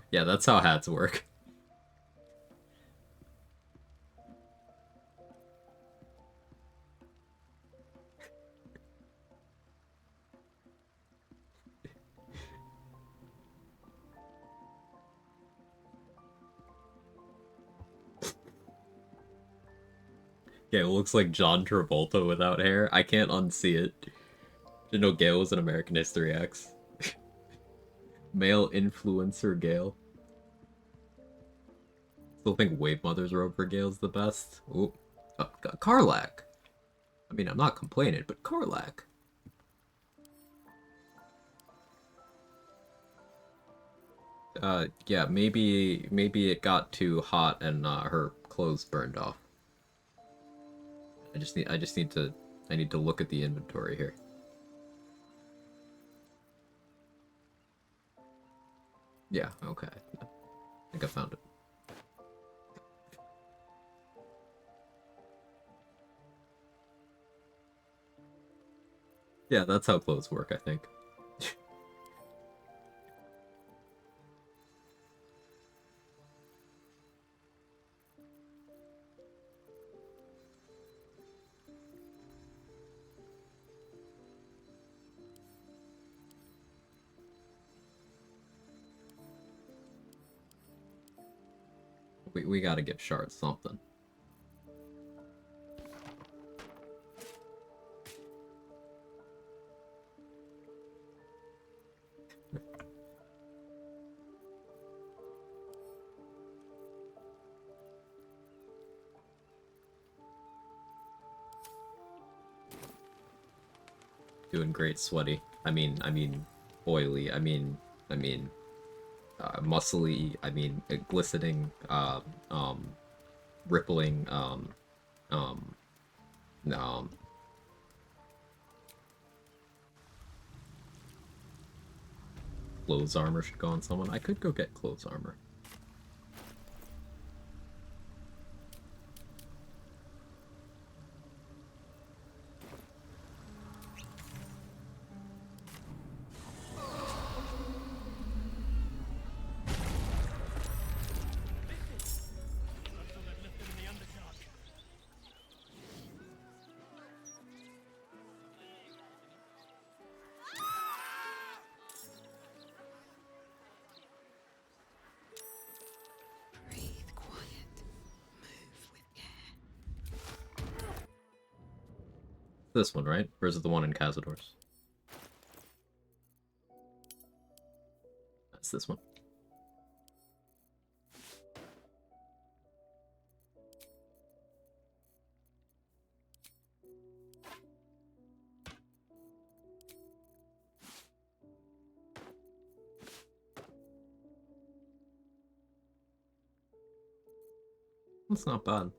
Yeah, that's how hats work. Gale looks like John Travolta without hair. I can't unsee it. Didn't know Gale was an American History X. Male influencer Gale. Still think Wave Mother's Road for Gale's the best. Ooh. Karlach. I mean, I'm not complaining, but Karlach. Yeah, maybe it got too hot and her clothes burned off. I need to look at the inventory here. Yeah, okay. I think I found it. Yeah, that's how clothes work, I think. We gotta give Shard something. Doing great, sweaty. I mean, oily. Muscly. Glistening. Rippling. Clothes armor should go on someone. I could go get clothes armor. This one, right? Or is it the one in Cazador's? That's this one. That's not bad.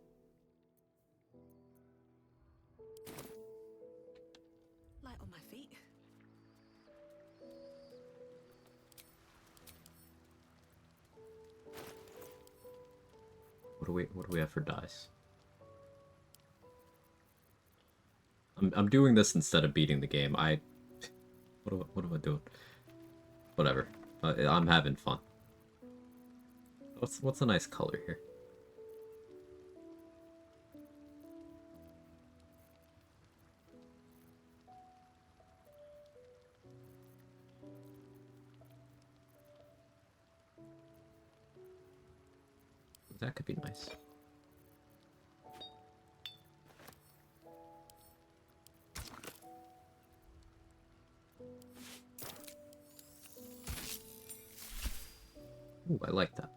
Light on my feet. What do we have for dice? I'm doing this instead of beating the game. What am I doing? Whatever. I'm having fun. What's a nice color here? That could be nice. Ooh, I like that.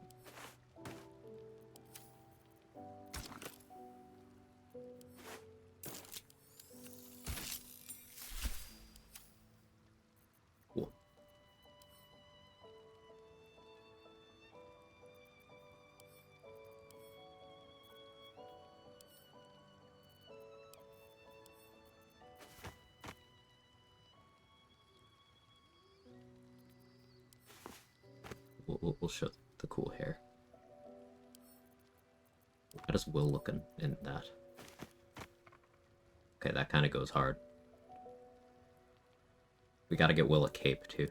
Cool. We'll show the cool hair. How does Will look in that? Okay, that kind of goes hard. We gotta get Will a cape, too.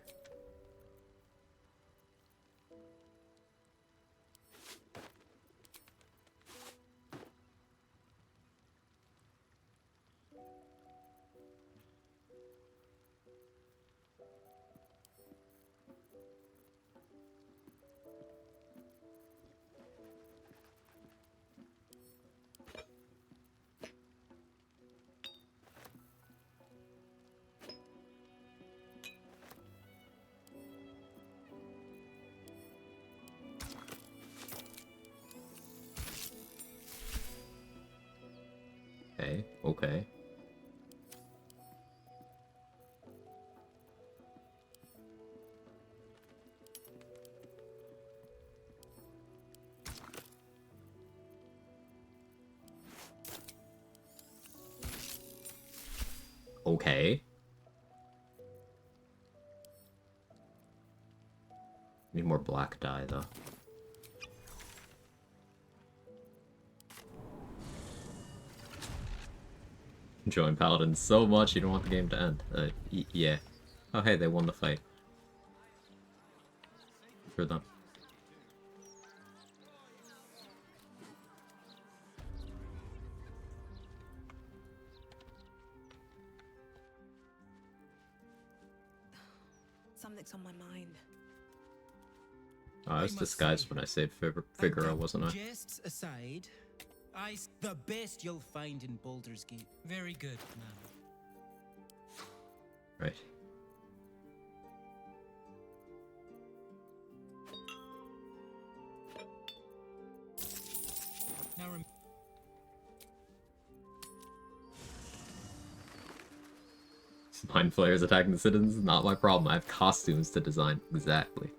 Okay, okay. Okay. Need more black dye, though. Enjoying Paladins so much you don't want the game to end. Yeah. Oh, hey, they won the fight. For them. Something's on my mind. Oh, I was disguised when I saved Figaro, wasn't I? Jests aside, the best you'll find in Baldur's Gate. Very good, man. Right. Now Mind flayers attacking the citizens, not my problem. I have costumes to design. Exactly.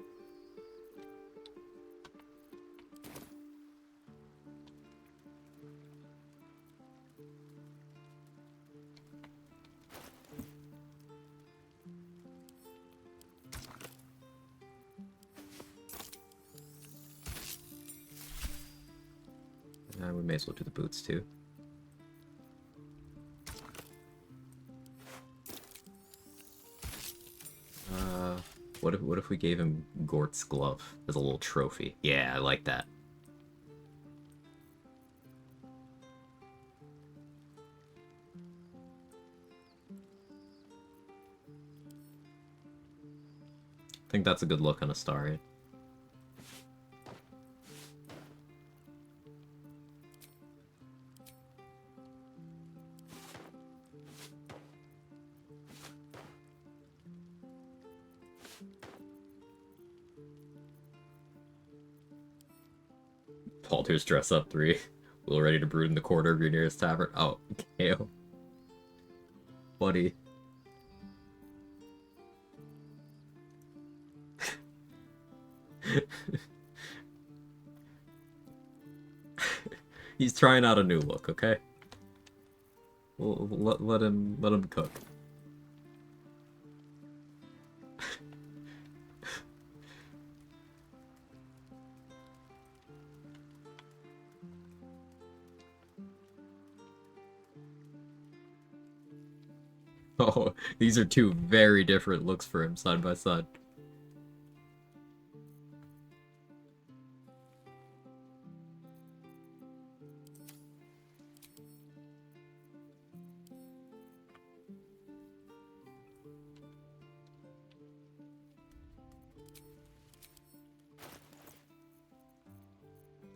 We may as well do the boots too. What if we gave him Gort's glove as a little trophy? Yeah, I like that. I think that's a good look on a Astarion. Baldur's dress up 3. Will ready to brood in the corner of your nearest tavern. Oh, Kale. Buddy. He's trying out a new look, okay? Let him cook. Oh, these are two very different looks for him side by side.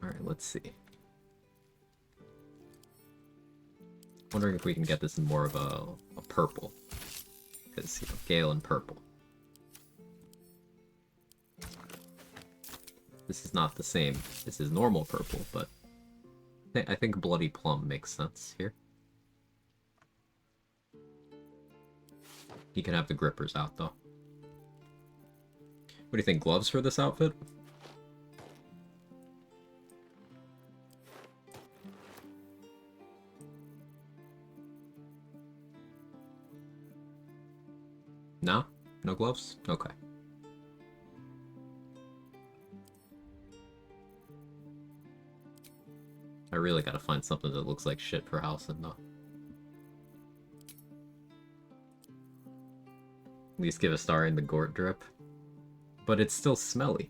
Alright, let's see. Wondering if we can get this in more of a purple. Because, you know, Gale and purple. This is not the same. This is normal purple, but I think Bloody Plum makes sense here. You can have the grippers out, though. What do you think, gloves for this outfit? No? No gloves? Okay. I really gotta find something that looks like shit for Halcyon, though. At least give a star in the Gort drip. But it's still smelly.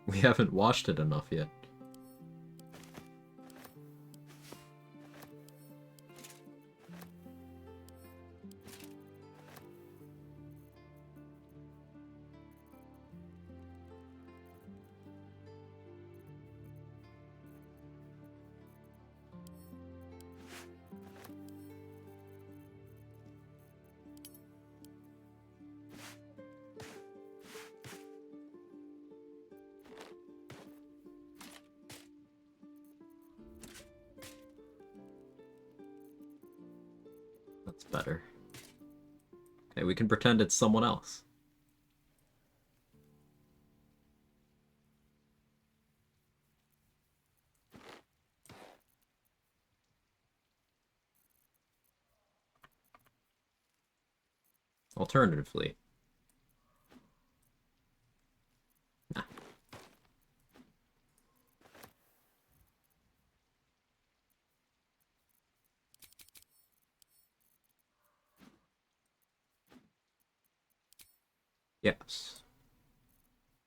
We haven't washed it enough yet. That's better. Okay, we can pretend it's someone else. Alternatively. Nah. Yes.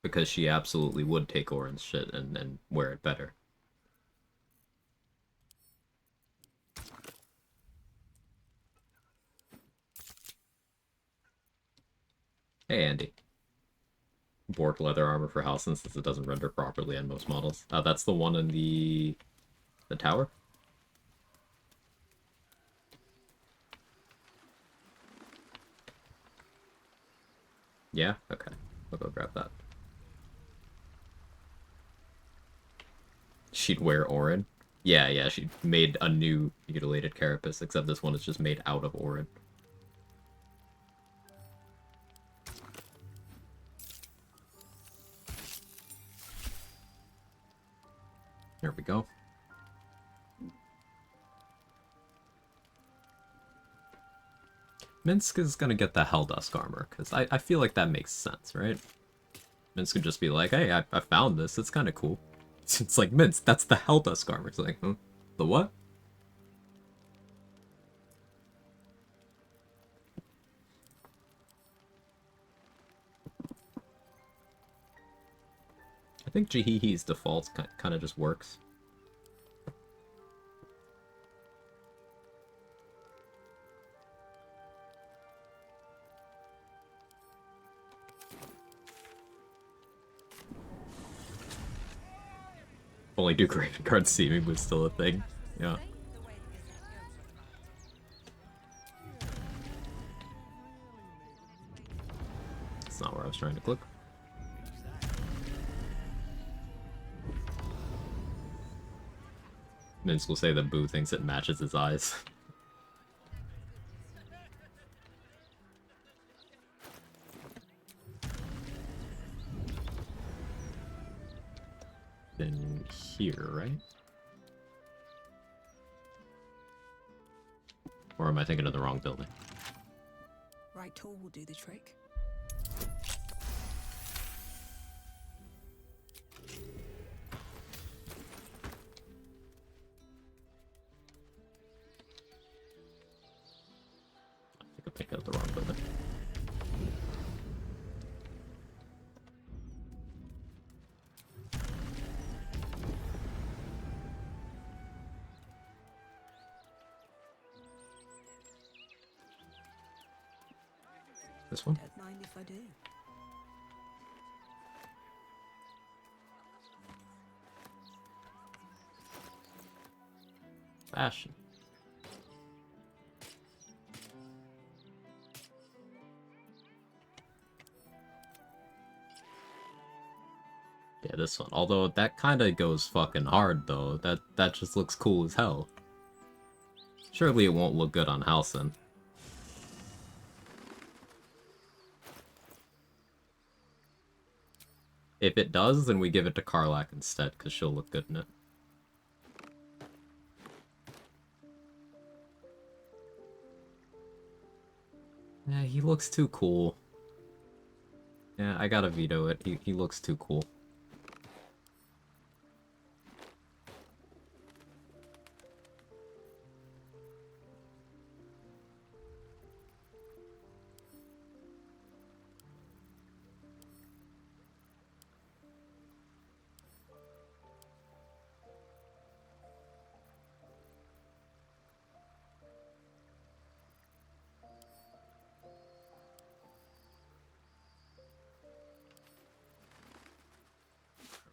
Because she absolutely would take Orin's shit and wear it better. Hey, Andy. Bork leather armor for Halcyon since it doesn't render properly on most models. That's the one in the tower? Yeah? Okay. I'll go grab that. She'd wear Orin? Yeah, she made a new mutilated carapace, except this one is just made out of Orin. There we go. Minsk is gonna get the Helldusk armor, because I feel like that makes sense, right? Minsk could just be like, hey, I found this, it's kind of cool. It's like, Minsk, that's the Helldusk armor. It's like, huh? The what? I think Jahihi's default kind of just works. Only do Graven Guard seeming was still a thing. Yeah. That's not where I was trying to click. Minsk will say that Boo thinks it matches his eyes. Then here, right? Or am I thinking of the wrong building? Right tool will do the trick. I think I picked out the wrong building. This one? Don't mind if I do. Fashion. Yeah, this one. Although that kind of goes fucking hard, though. That just looks cool as hell. Surely it won't look good on Halcyon. If it does, then we give it to Karlach instead, because she'll look good in it. Yeah, he looks too cool. Yeah, I gotta veto it. He looks too cool.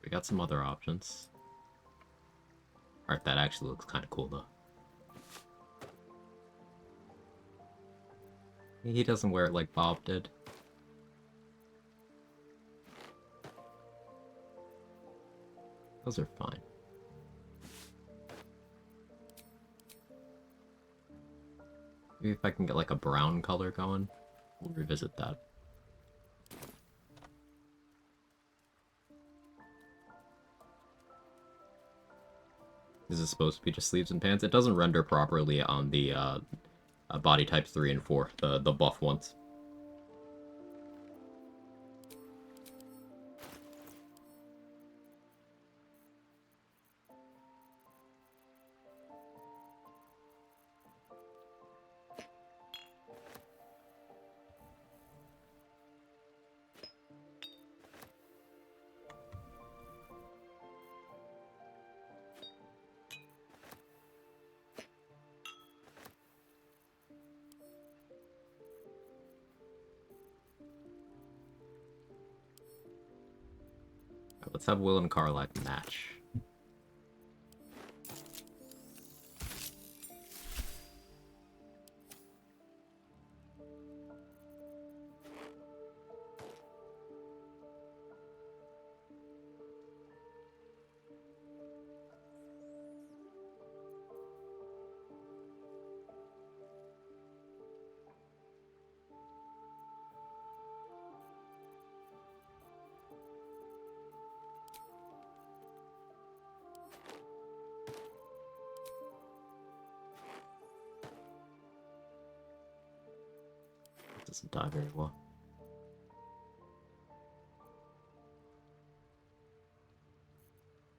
we got some other options. Alright, that actually looks kind of cool, though. He doesn't wear it like Bob did. Those are fine. Maybe if I can get like a brown color going, we'll revisit that. Is this supposed to be just sleeves and pants? It doesn't render properly on the body types 3 and 4, the buff ones. Let's have Will and Carlac match. Doesn't die very well.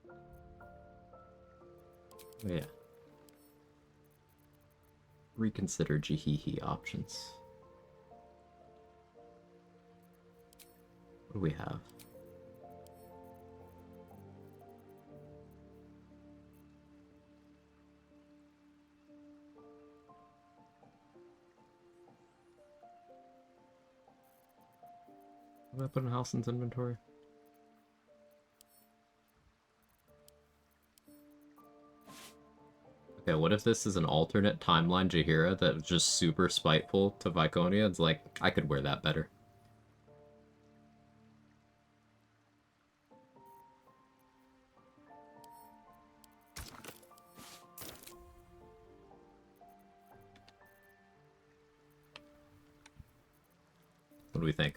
Oh, yeah. Reconsider Jihihi options. What do we have? What did I put in Halson's inventory? Okay, what if this is an alternate timeline Jaheira that was just super spiteful to Viconia? It's like, I could wear that better. What do we think?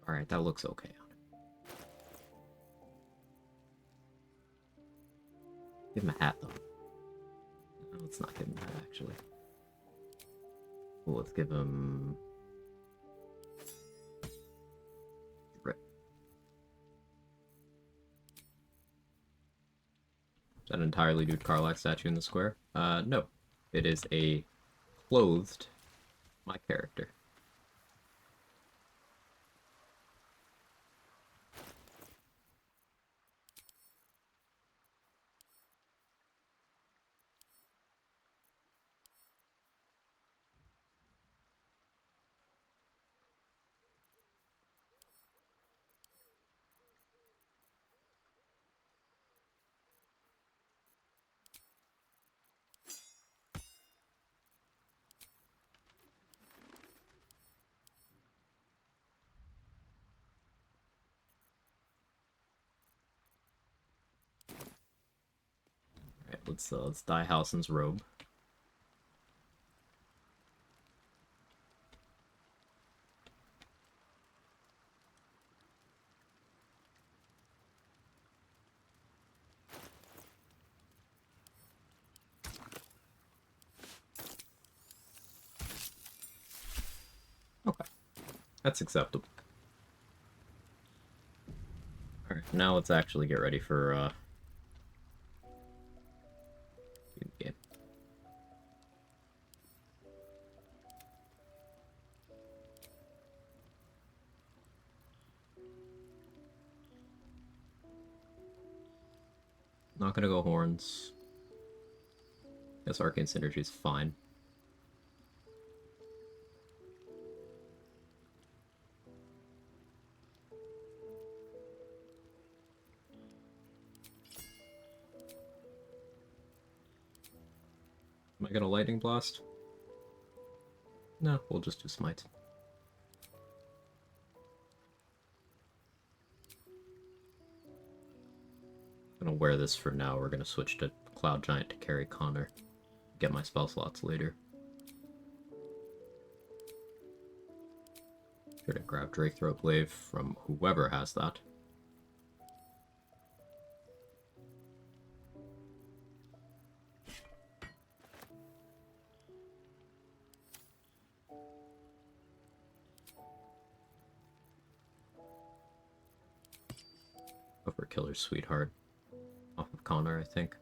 Alright, that looks okay on it. Give him a hat, though. No, let's not give him that, actually. Well, let's give him... Rip. Is that an entirely nude Karlach statue in the square? No. It is a clothed my character. Let's dye Halson's robe. Okay, that's acceptable. All right, now let's actually get ready for Not gonna go horns. Guess Arcane Synergy is fine. Am I gonna Lightning Blast? No, we'll just do Smite. I'm gonna wear this for now. We're gonna switch to Cloud Giant to carry Connor. Get my spell slots later. Sure to grab Drake Throat Glaive from whoever has that. Go for Killer's Sweetheart. Off of Connor, I think.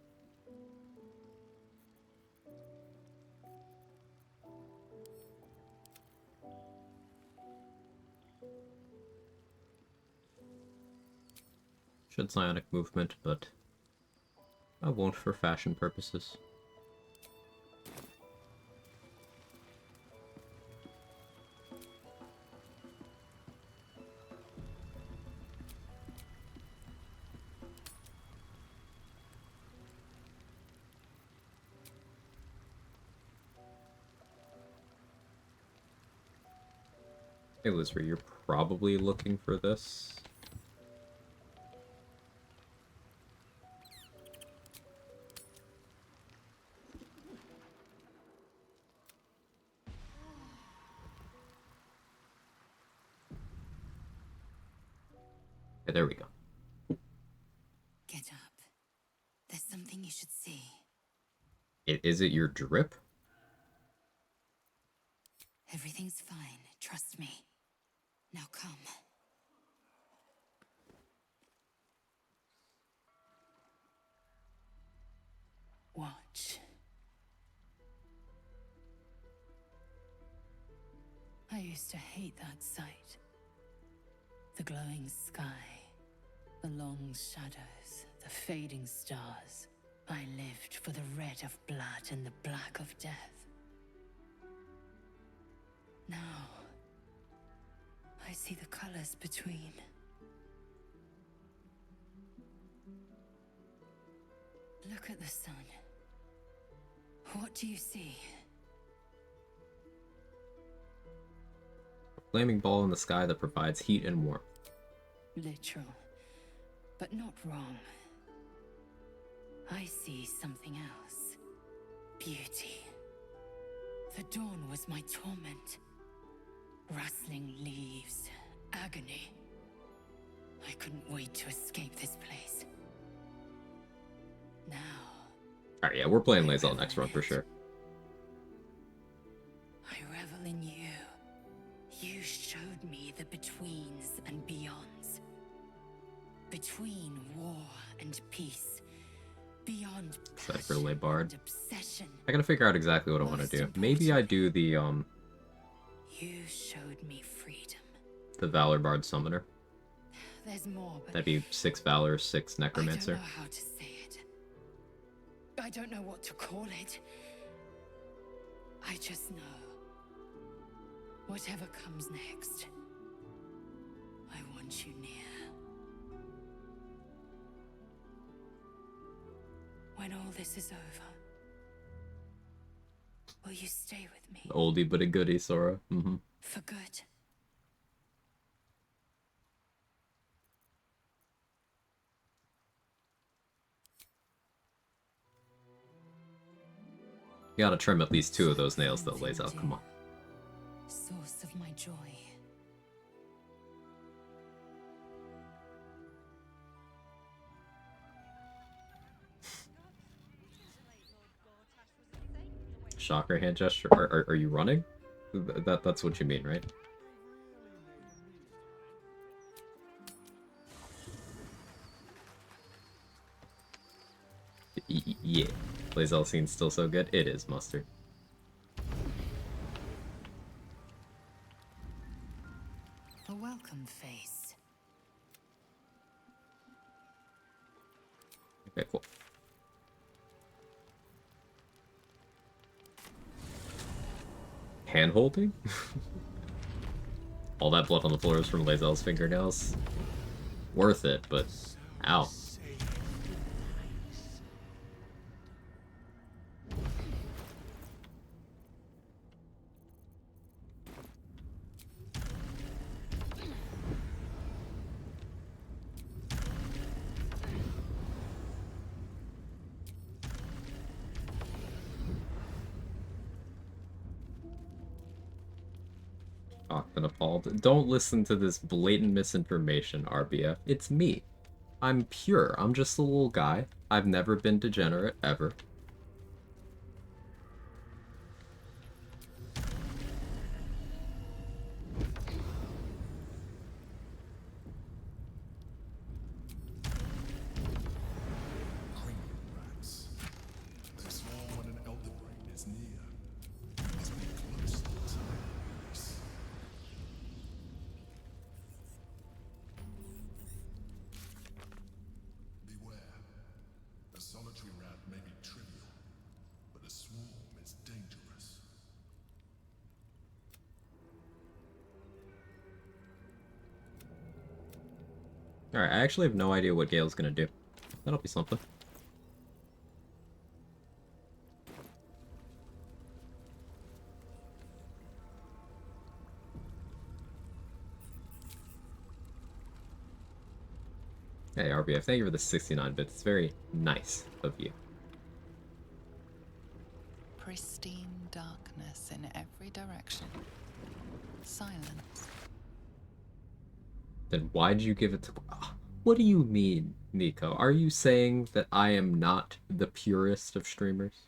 Should Psionic Movement, but I won't for fashion purposes. Hey Lizra, you're probably looking for this. Okay, there we go. Get up. There's something you should see. Is it your drip? Everything's fine. Trust me. Now come. Watch. I used to hate that sight. The glowing sky, the long shadows, the fading stars. I lived for the red of blood and the black of death. Now, I see the colors between. Look at the sun. What do you see? A flaming ball in the sky that provides heat and warmth. Literal, but not wrong. I see something else. Beauty. The dawn was my torment. Rustling leaves, agony. I couldn't wait to escape this place. Now. Alright, yeah, we're playing Lae'zel next run for sure. I revel in you. You showed me the betweens and beyonds. Between war and peace. Beyond Cypher Leibard. obsession. I gotta figure out exactly what I want to do. Maybe I do the You showed me freedom. the Valor Bard Summoner. There's more, but That'd be 6 Valor, 6 Necromancer. I don't know how to say it. I don't know what to call it. I just know. Whatever comes next, I want you near. When all this is over, will you stay with me? Oldie but a goodie, Sora. Mm-hmm. For good. You gotta trim at least 2 of those nails though, Lae'zel. Come on. Source of my joy. Shocker hand gesture. Are you running? That's what you mean, right? Yeah. Lae'zel scene's still so good. It is, Mustard. A welcome face. Okay, cool. hand-holding? All that blood on the floor is from Lae'zel's fingernails. Worth it, but ow. Been appalled. Don't listen to this blatant misinformation, RBF. It's me. I'm pure. I'm just a little guy. I've never been degenerate, ever. They swarm when an elder brain is near. We must be close to peace. Beware. A solitary rat may be trivial, but a swarm is dangerous. Alright, I actually have no idea what Gale's gonna do. That'll be something. Hey, RBF, thank you for the 69 bits. It's very nice of you. Pristine darkness in every direction. Silence. Then why'd you give it to... What do you mean, Nico? Are you saying that I am not the purest of streamers?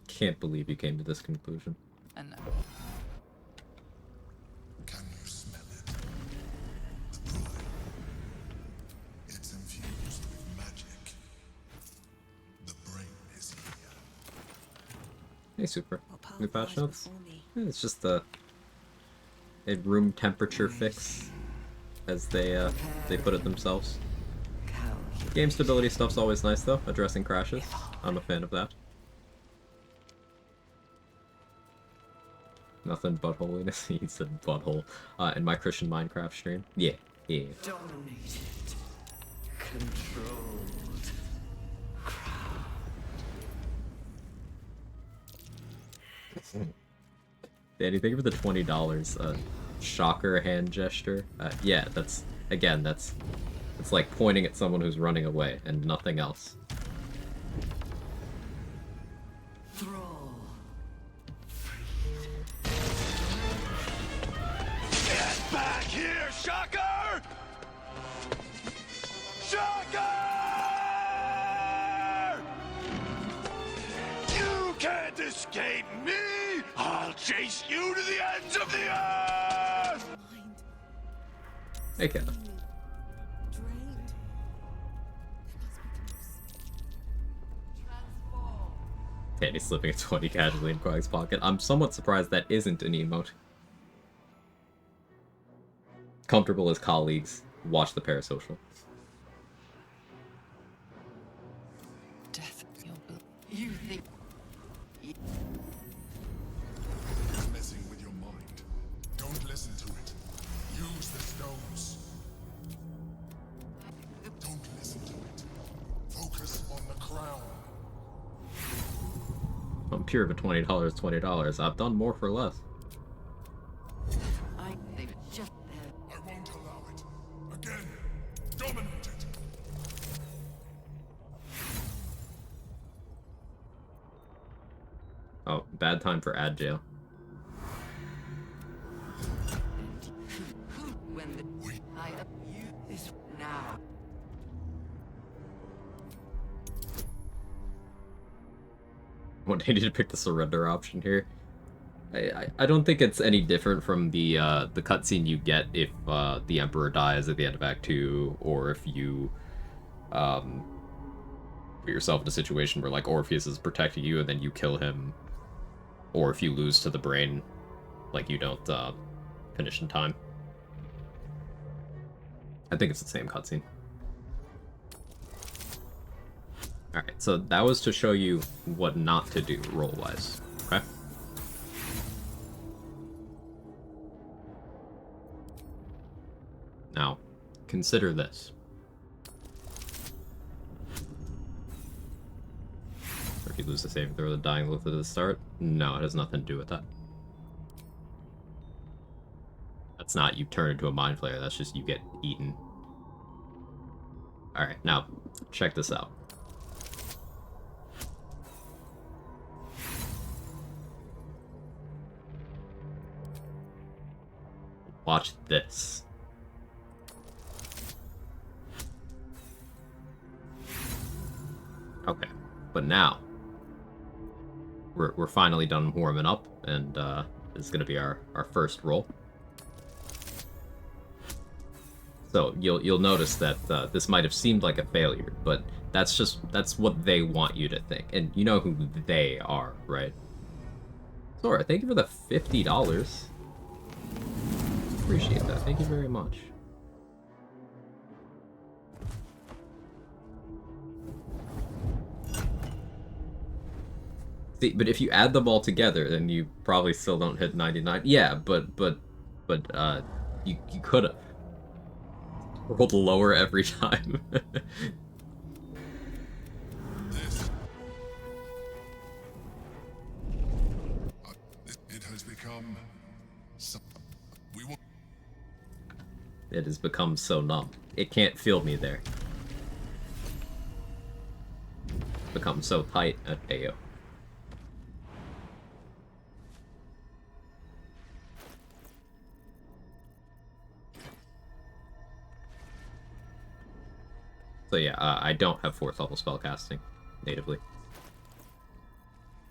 Can't believe you came to this conclusion. And Can you smell it? The brine. It's infused with magic. The brain is here. Hey, Super. New patch notes? Yeah, it's just a room temperature fix, as they put it themselves. Game stability stuff's always nice, though. Addressing crashes. I'm a fan of that. Nothing but holiness. He said butthole. In my Christian Minecraft stream. Yeah, yeah. Dominated. Controlled. Danny, thank you for the $20. Shocker hand gesture. Yeah, that's it's like pointing at someone who's running away and nothing else. Thrall. Get back here, Shocker! Shocker! You can't escape me! I'll chase you to the ends of the earth! Hey, Kevin. Danny slipping a 20 casually in Quag's pocket. I'm somewhat surprised that isn't an emote. Comfortable as colleagues. Watch the parasocial. death. You think... It's messing with your mind. Don't listen to it. Use the stones. Don't listen to it. Focus on the crown. I'm pure, but $20, $20. I've done more for less. I won't allow it. Again, dominate it. Oh, bad time for ad jail. when the... I... You... is now. What, they need to pick the surrender option here. I don't think it's any different from the cutscene you get if the Emperor dies at the end of Act 2, or if you put yourself in a situation where like Orpheus is protecting you and then you kill him, or if you lose to the brain, like you don't finish in time. I think it's the same cutscene. Alright, so that was to show you what not to do roll-wise, okay? Now, consider this. Or if you lose the saving throw, the dying loaf at the start? No, it has nothing to do with that. That's not you turn into a mind flayer, that's just you get eaten. Alright, now, check this out. Watch this. Okay, but now we're finally done warming up, and this is gonna be our first roll. So you'll notice that this might have seemed like a failure, but that's what they want you to think, and you know who they are, right? Sora, thank you for the $50. Appreciate that. Thank you very much. See, but if you add them all together, then you probably still don't hit 99. Yeah, but you could have rolled lower every time. It has become. It has become so numb. It can't feel me there. Become so tight at AO. So yeah, I don't have 4th level spellcasting natively.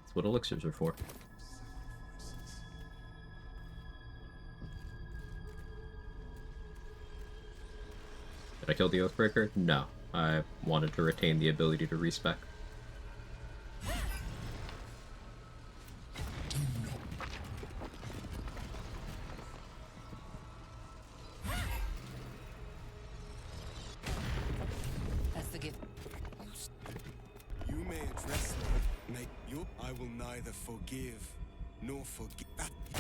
That's what elixirs are for. Did I kill the Oathbreaker? No. I wanted to retain the ability to respec. That's the gift. You may address me. I will neither forgive nor forget all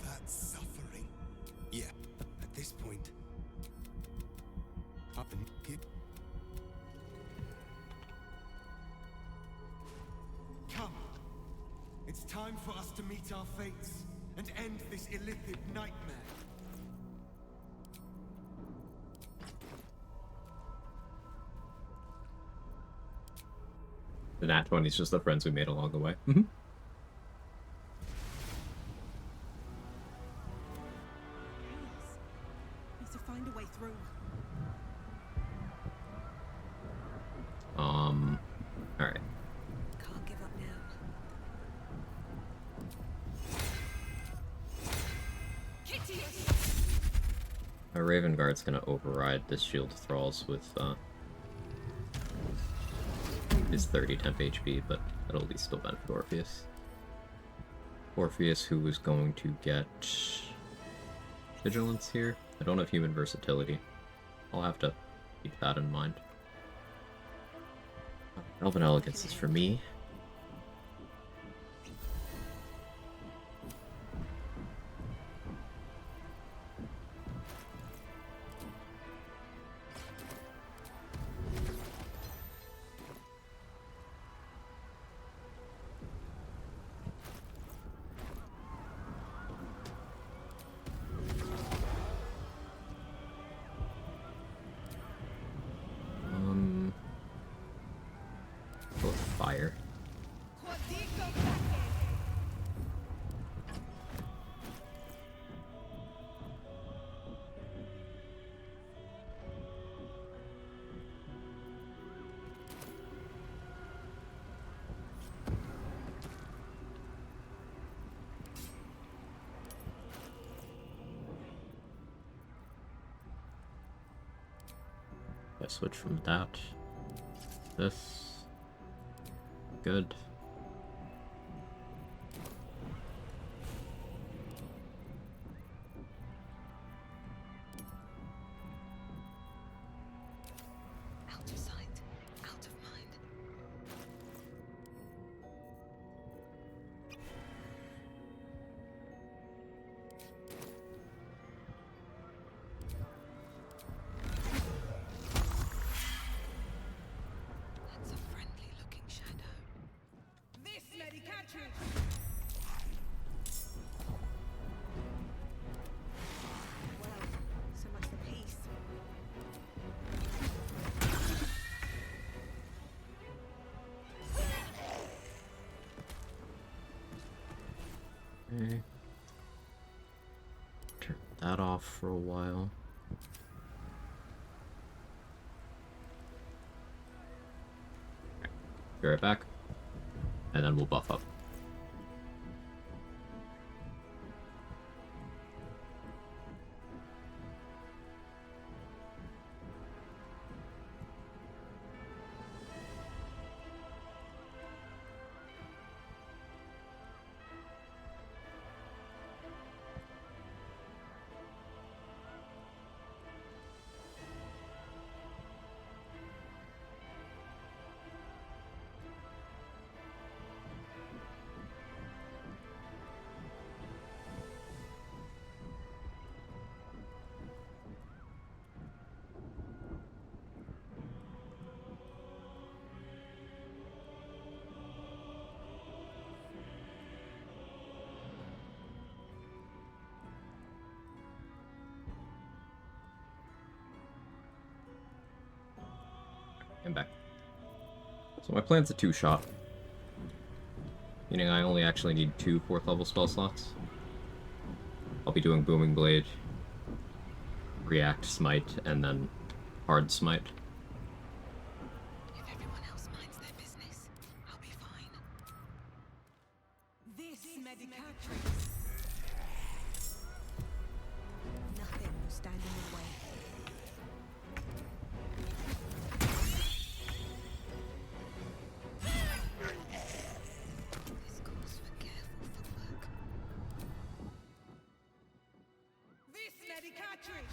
that suffering. Yeah, at this point. Up and get. Come. It's time for us to meet our fates and end this illithid nightmare. The Nat 20 is just the friends we made along the way. Mm-hmm. Need to find a way through. Alright. Can't give up now. My Raven Guard's gonna override this Shield of Thralls with his 30 temp HP, but that'll at least still benefit Orpheus. Orpheus, who is going to get Vigilance here. I don't have human versatility. I'll have to keep that in mind. Elven Elegance is for me. Both fire. I switch from that to this. Good. Out of sight, out of mind. that off for a while. Be right back, and then we'll buff up. I'm back. So my plan's a 2-shot. Meaning I only actually need 2 4th level spell slots. I'll be doing Booming Blade, React Smite, and then Hard Smite. If everyone else minds their business, I'll be fine. This medicatrix. Nothing will stand in your way. This calls for careful footwork. This medicatrix.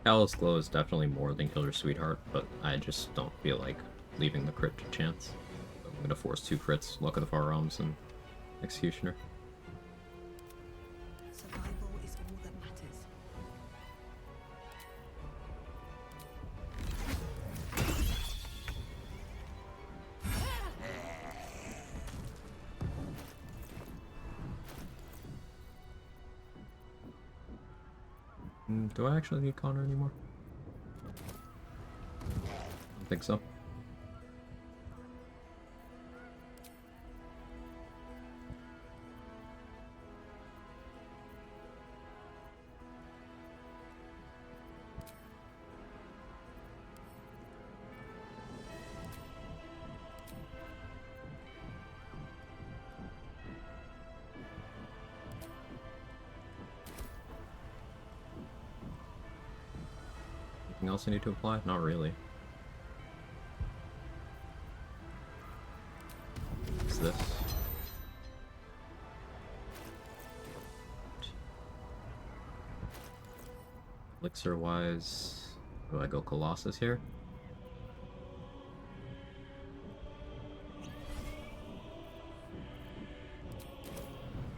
Callous Glow is definitely more than Killer Sweetheart, but I just don't feel like leaving the crit to chance. So I'm gonna force 2 crits, Luck of the Far Realms and Executioner. Survival is all that matters. Do I actually need Connor anymore? I don't think so. Anything else I need to apply? Not really. What's this? Elixir wise, do I go Colossus here?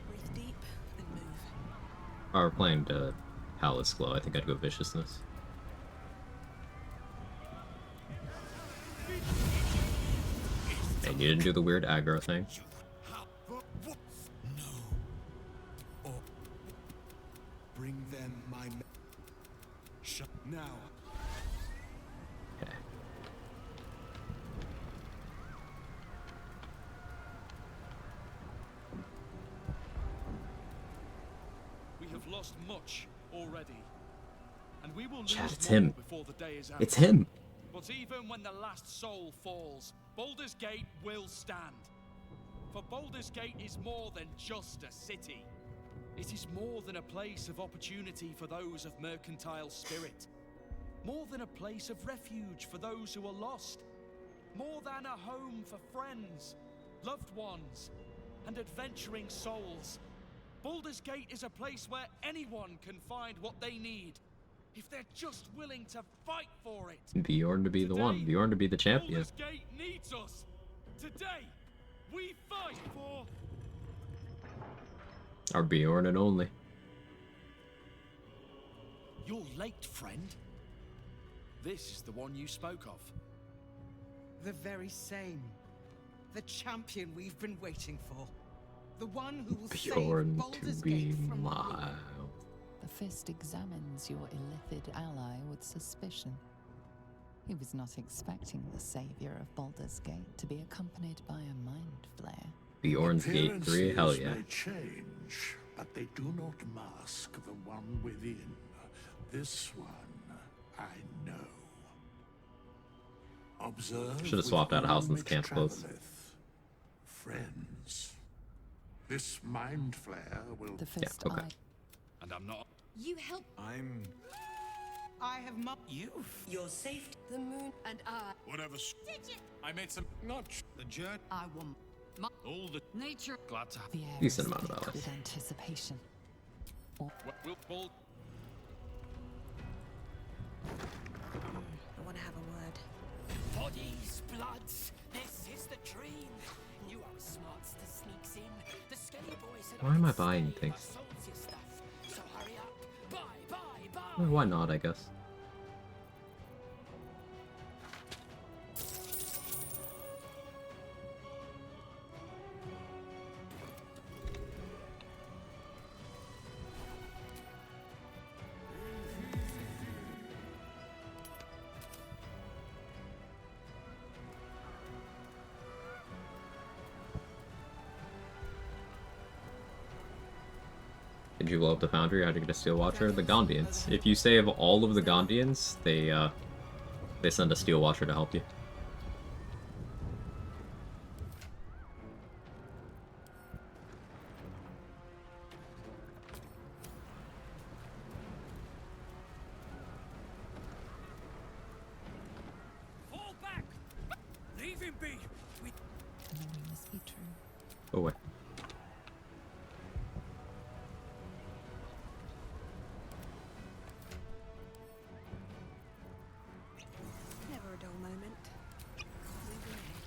Breathe deep and move. If I were playing Callous Glow, I think I'd go Viciousness. And you didn't do the weird aggro thing. Bring them my now. Okay. We have lost much already, and we will lose Chad, it's more him. before the day is out. It's him. But even when the last soul falls, Baldur's Gate will stand. For Baldur's Gate is more than just a city. It is more than a place of opportunity for those of mercantile spirit. More than a place of refuge for those who are lost. More than a home for friends, loved ones, and adventuring souls. Baldur's Gate is a place where anyone can find what they need, if they're just willing to fight for it. Bjorn to be the one. Bjorn to be the champion. Baldur's Gate needs us. Today, we fight for... Our Bjorn and only. You're late, friend. This is the one you spoke of. The very same. The champion we've been waiting for. The one who will Bjorn save to Baldur's be Gate from mine. The Fist examines your illithid ally with suspicion. He was not expecting the savior of Baldur's Gate to be accompanied by a mind flare. The Orange Gate 3, hell yeah. May change, but they do not mask the one within. This one, I know. Observe. Should have swapped out a house since which camp's closed. traveleth. Friends. This mind flare will. The fist okay. eye. And I'm not. You help. I have You, your safety. The moon and I. Whatever. I made some. Not the journey. I want All the. nature. Glad to have. The air Decent is amount of thick balance. with anticipation. We'll build. I want to have a word. Bodies, bloods, this is the dream. You are smarts to sneaks in. The skinny boy said Why am I buying things? sold your stuff. So hurry up. Buy, buy, buy. Well, why not, I guess. Did you blow up the foundry? How'd you get a steel watcher? The Gondians. If you save all of the Gondians, they send a steel watcher to help you. Fall back. Leave him be. Knowing this be true. Go away. Never a dull moment. Moving ahead.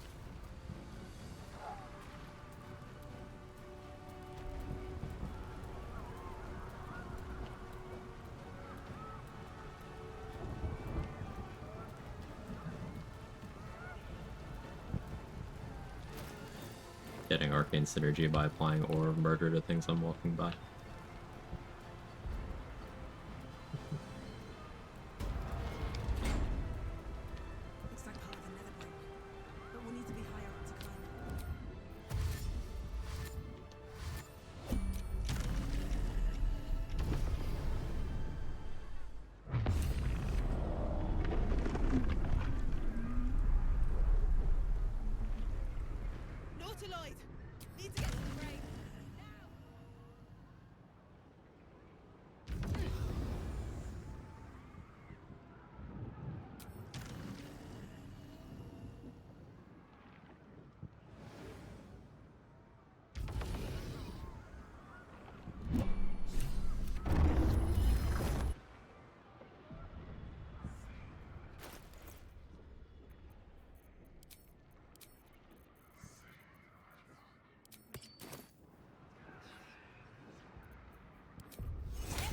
Getting arcane synergy by applying Aura of Murder to things I'm walking by. Looks like part of the nether break. But we'll need to be higher up to climb. Nautiloid! Need to get to the brain.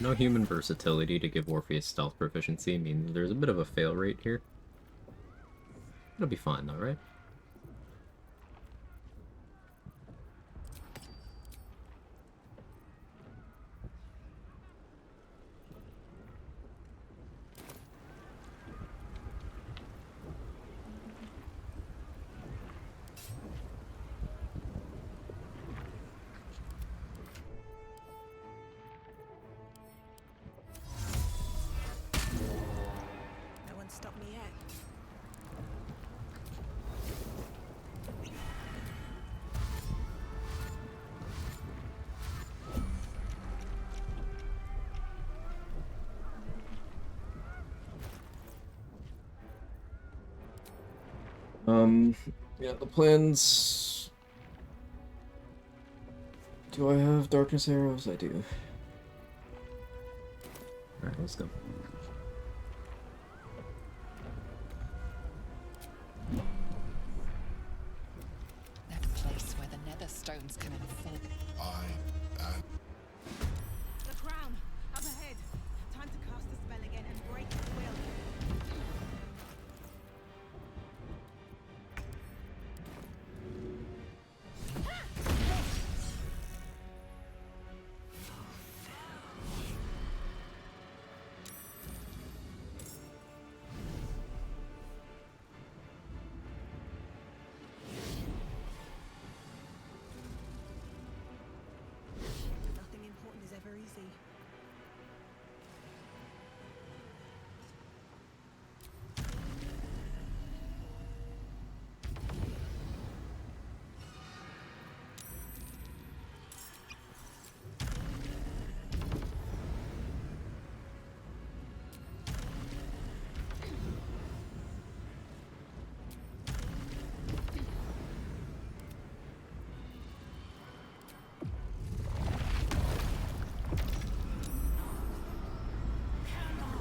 No human versatility to give Orpheus stealth proficiency means there's a bit of a fail rate here. It'll be fine though, right? No one stopped me yet. Yeah, the plans... Do I have darkness arrows? I do. Alright, let's go. That place where the nether stones can unfold. The crown! Up ahead! Time to cast the spell again and break its will.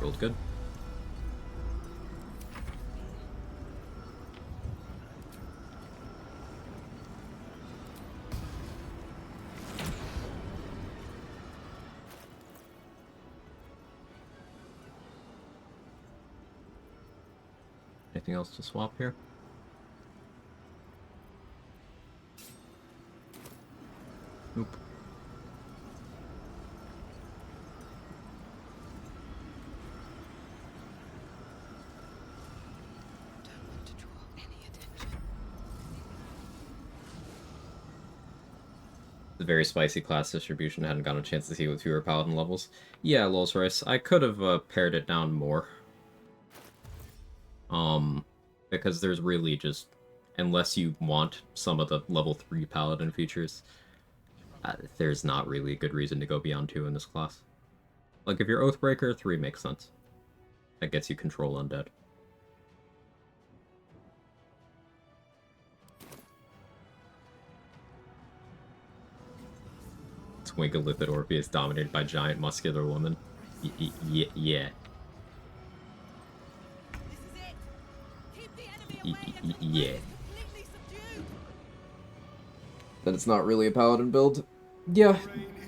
Rolled good. Anything else to swap here? Nope. The very spicy class distribution. Hadn't gotten a chance to see with fewer paladin levels. Yeah, Lol's Rice. I could have pared it down more. Because there's really just, unless you want some of the level 3 paladin features, there's not really a good reason to go beyond 2 in this class. Like, if you're Oathbreaker, 3 makes sense. That gets you control undead. Twinkle Lipid Orpheus dominated by giant muscular woman. Yeah. Yeah. That it's not really a paladin build. Yeah,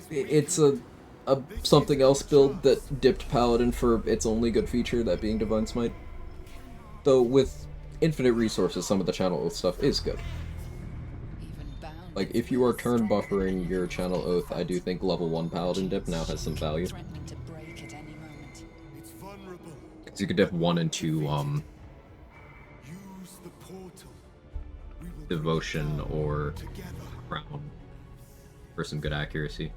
it's a something else build that dipped paladin for its only good feature, that being Divine Smite. Though with infinite resources, some of the channel oath stuff is good. Like, if you are turn buffering your channel oath, I do think level 1 paladin dip now has some value. Because you could dip 1 and 2, devotion or crown for some good accuracy.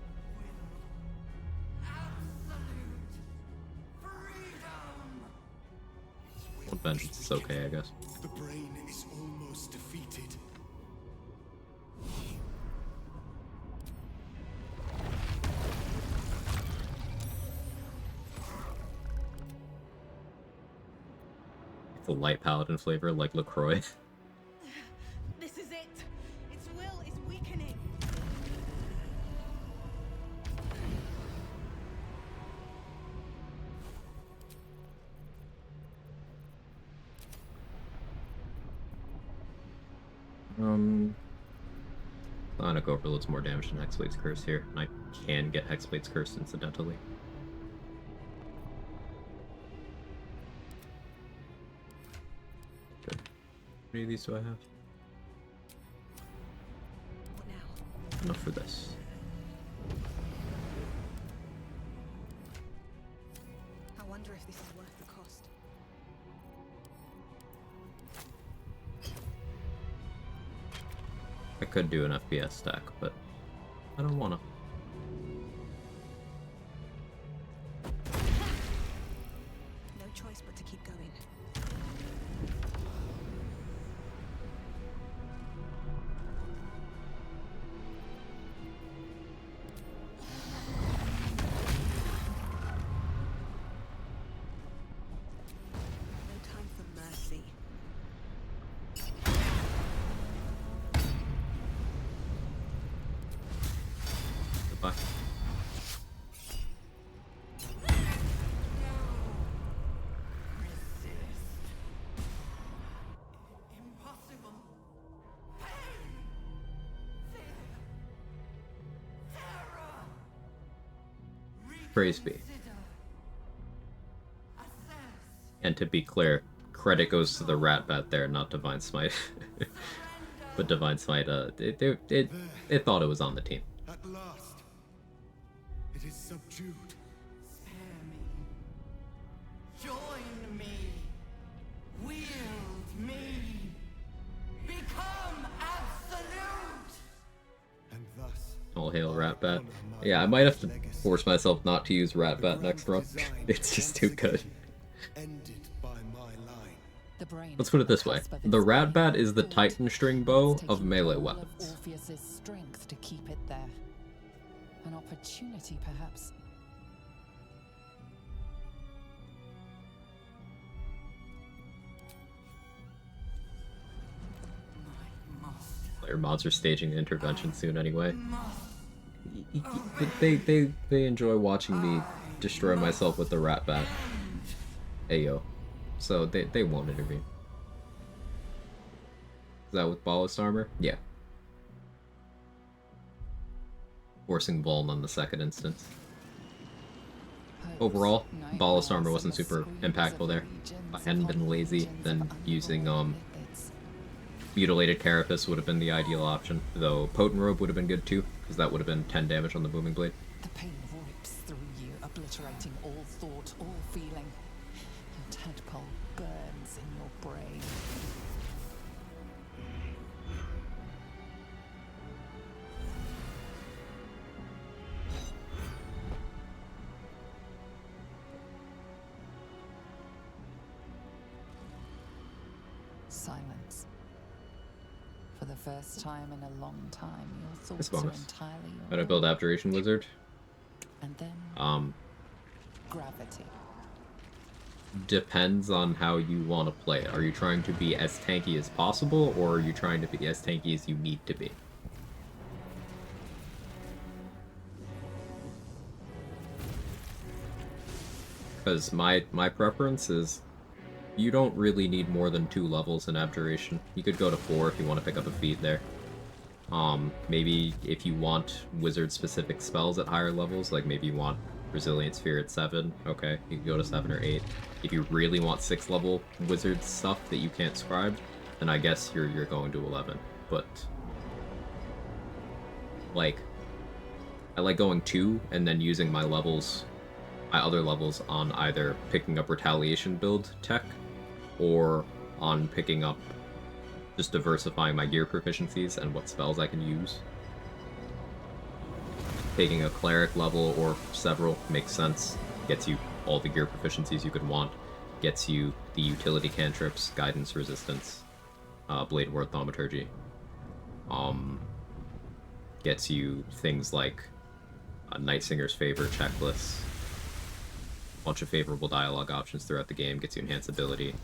One vengeance is okay, I guess. The brain is almost defeated. The light paladin flavor, like LaCroix. This is it. Its will is weakening. Sonic overloads more damage than Hexblade's Curse here, and I can get Hexblade's Curse incidentally. Good. How many of these do I have? What now? Enough for this. I wonder if this is worth the cost. I could do an FPS stack, but I don't wanna. No choice but to keep going. No time for mercy. Goodbye. Impossible. Praise be. And to be clear, credit goes to the Rat Bat there, not Divine Smite. But Divine Smite, it thought it was on the team. At last, it is subdued. Spare me. Join me. Wield me. Become absolute. And thus, All hail Rat Bat. Yeah, I might have to force myself not to use Rat Bat next run. It's just too good. ended by my line. The brain Let's put it this way. The Rat Bat is the Titan String Bow of melee all weapons. Orpheus's strength to keep it there. An opportunity, perhaps. Player mods are staging an intervention soon anyway. They enjoy watching me destroy myself with the Rat Bat. Ayo. So they won't intervene. Is that with ballast armor? Yeah. Forcing Vuln on the second instance. Overall, ballast armor wasn't super impactful there. If I hadn't been lazy, then using Mutilated Carapace would have been the ideal option, though Potent Robe would have been good too, because that would have been 10 damage on the Booming Blade. The pain rips through you, obliterating all thought, all feeling. Your tadpole burns in your brain. Silence. For the first time in a long time, your thoughts are entirely your How to build Abjuration Wizard? And then gravity. Depends on how you want to play it. Are you trying to be as tanky as possible, or are you trying to be as tanky as you need to be? Because my preference is you don't really need more than 2 levels in Abjuration. You could go to 4 if you want to pick up a feat there. Maybe if you want wizard-specific spells at higher levels, like maybe you want Resilient Sphere at 7, okay, you can go to 7 or 8. If you really want 6-level wizard stuff that you can't scribe, then I guess you're going to 11. But like, I like going 2 and then using my other levels on either picking up Retaliation build tech, or on picking up, just diversifying my gear proficiencies and what spells I can use. Taking a cleric level or several makes sense. Gets you all the gear proficiencies you could want. Gets you the utility cantrips, guidance resistance, blade ward thaumaturgy. Gets you things like Night Singer's Favor checklists. Bunch of favorable dialogue options throughout the game. Gets you enhanced ability.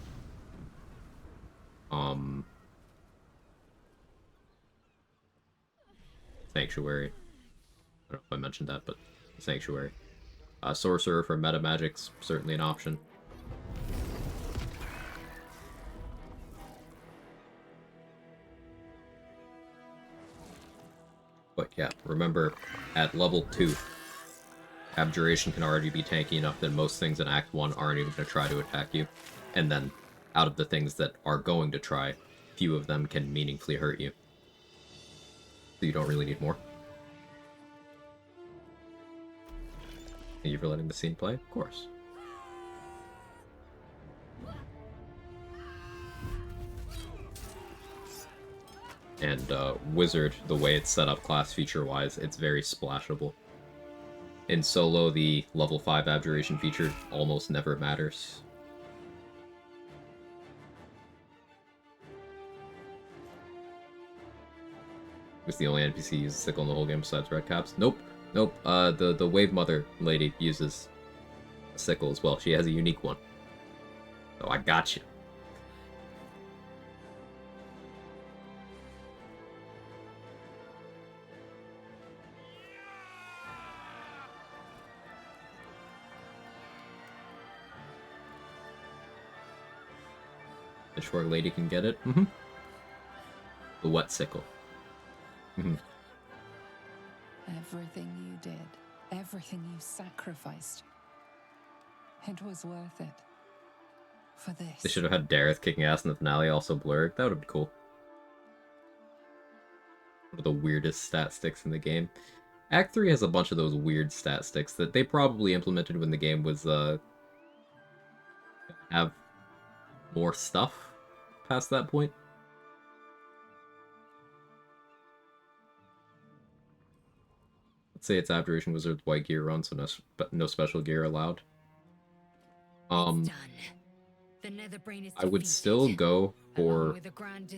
Sanctuary. I don't know if I mentioned that, but Sanctuary. Sorcerer for meta magic's certainly an option. But yeah, remember, at level 2, Abjuration can already be tanky enough that most things in Act 1 aren't even going to try to attack you. And then, out of the things that are going to try, few of them can meaningfully hurt you. So you don't really need more. Thank you for letting the scene play? Of course. And Wizard, the way it's set up class feature-wise, it's very splashable. In solo, the level 5 Abjuration feature almost never matters. It's the only NPC who uses sickle in the whole game besides Red Caps. Nope. Nope. The Wave Mother lady uses a sickle as well. She has a unique one. Oh, I got you. The short lady can get it. Mm-hmm. The wet sickle. Mm-hmm. Everything you did, everything you sacrificed, it was worth it. For this. They should have had Dareth kicking ass in the finale, also blurred. That would have been cool. One of the weirdest stat sticks in the game. Act 3 has a bunch of those weird stat sticks that they probably implemented when the game was, have more stuff past that point. Let's say it's Abjuration Wizard white gear run, so no special gear allowed. I would still go for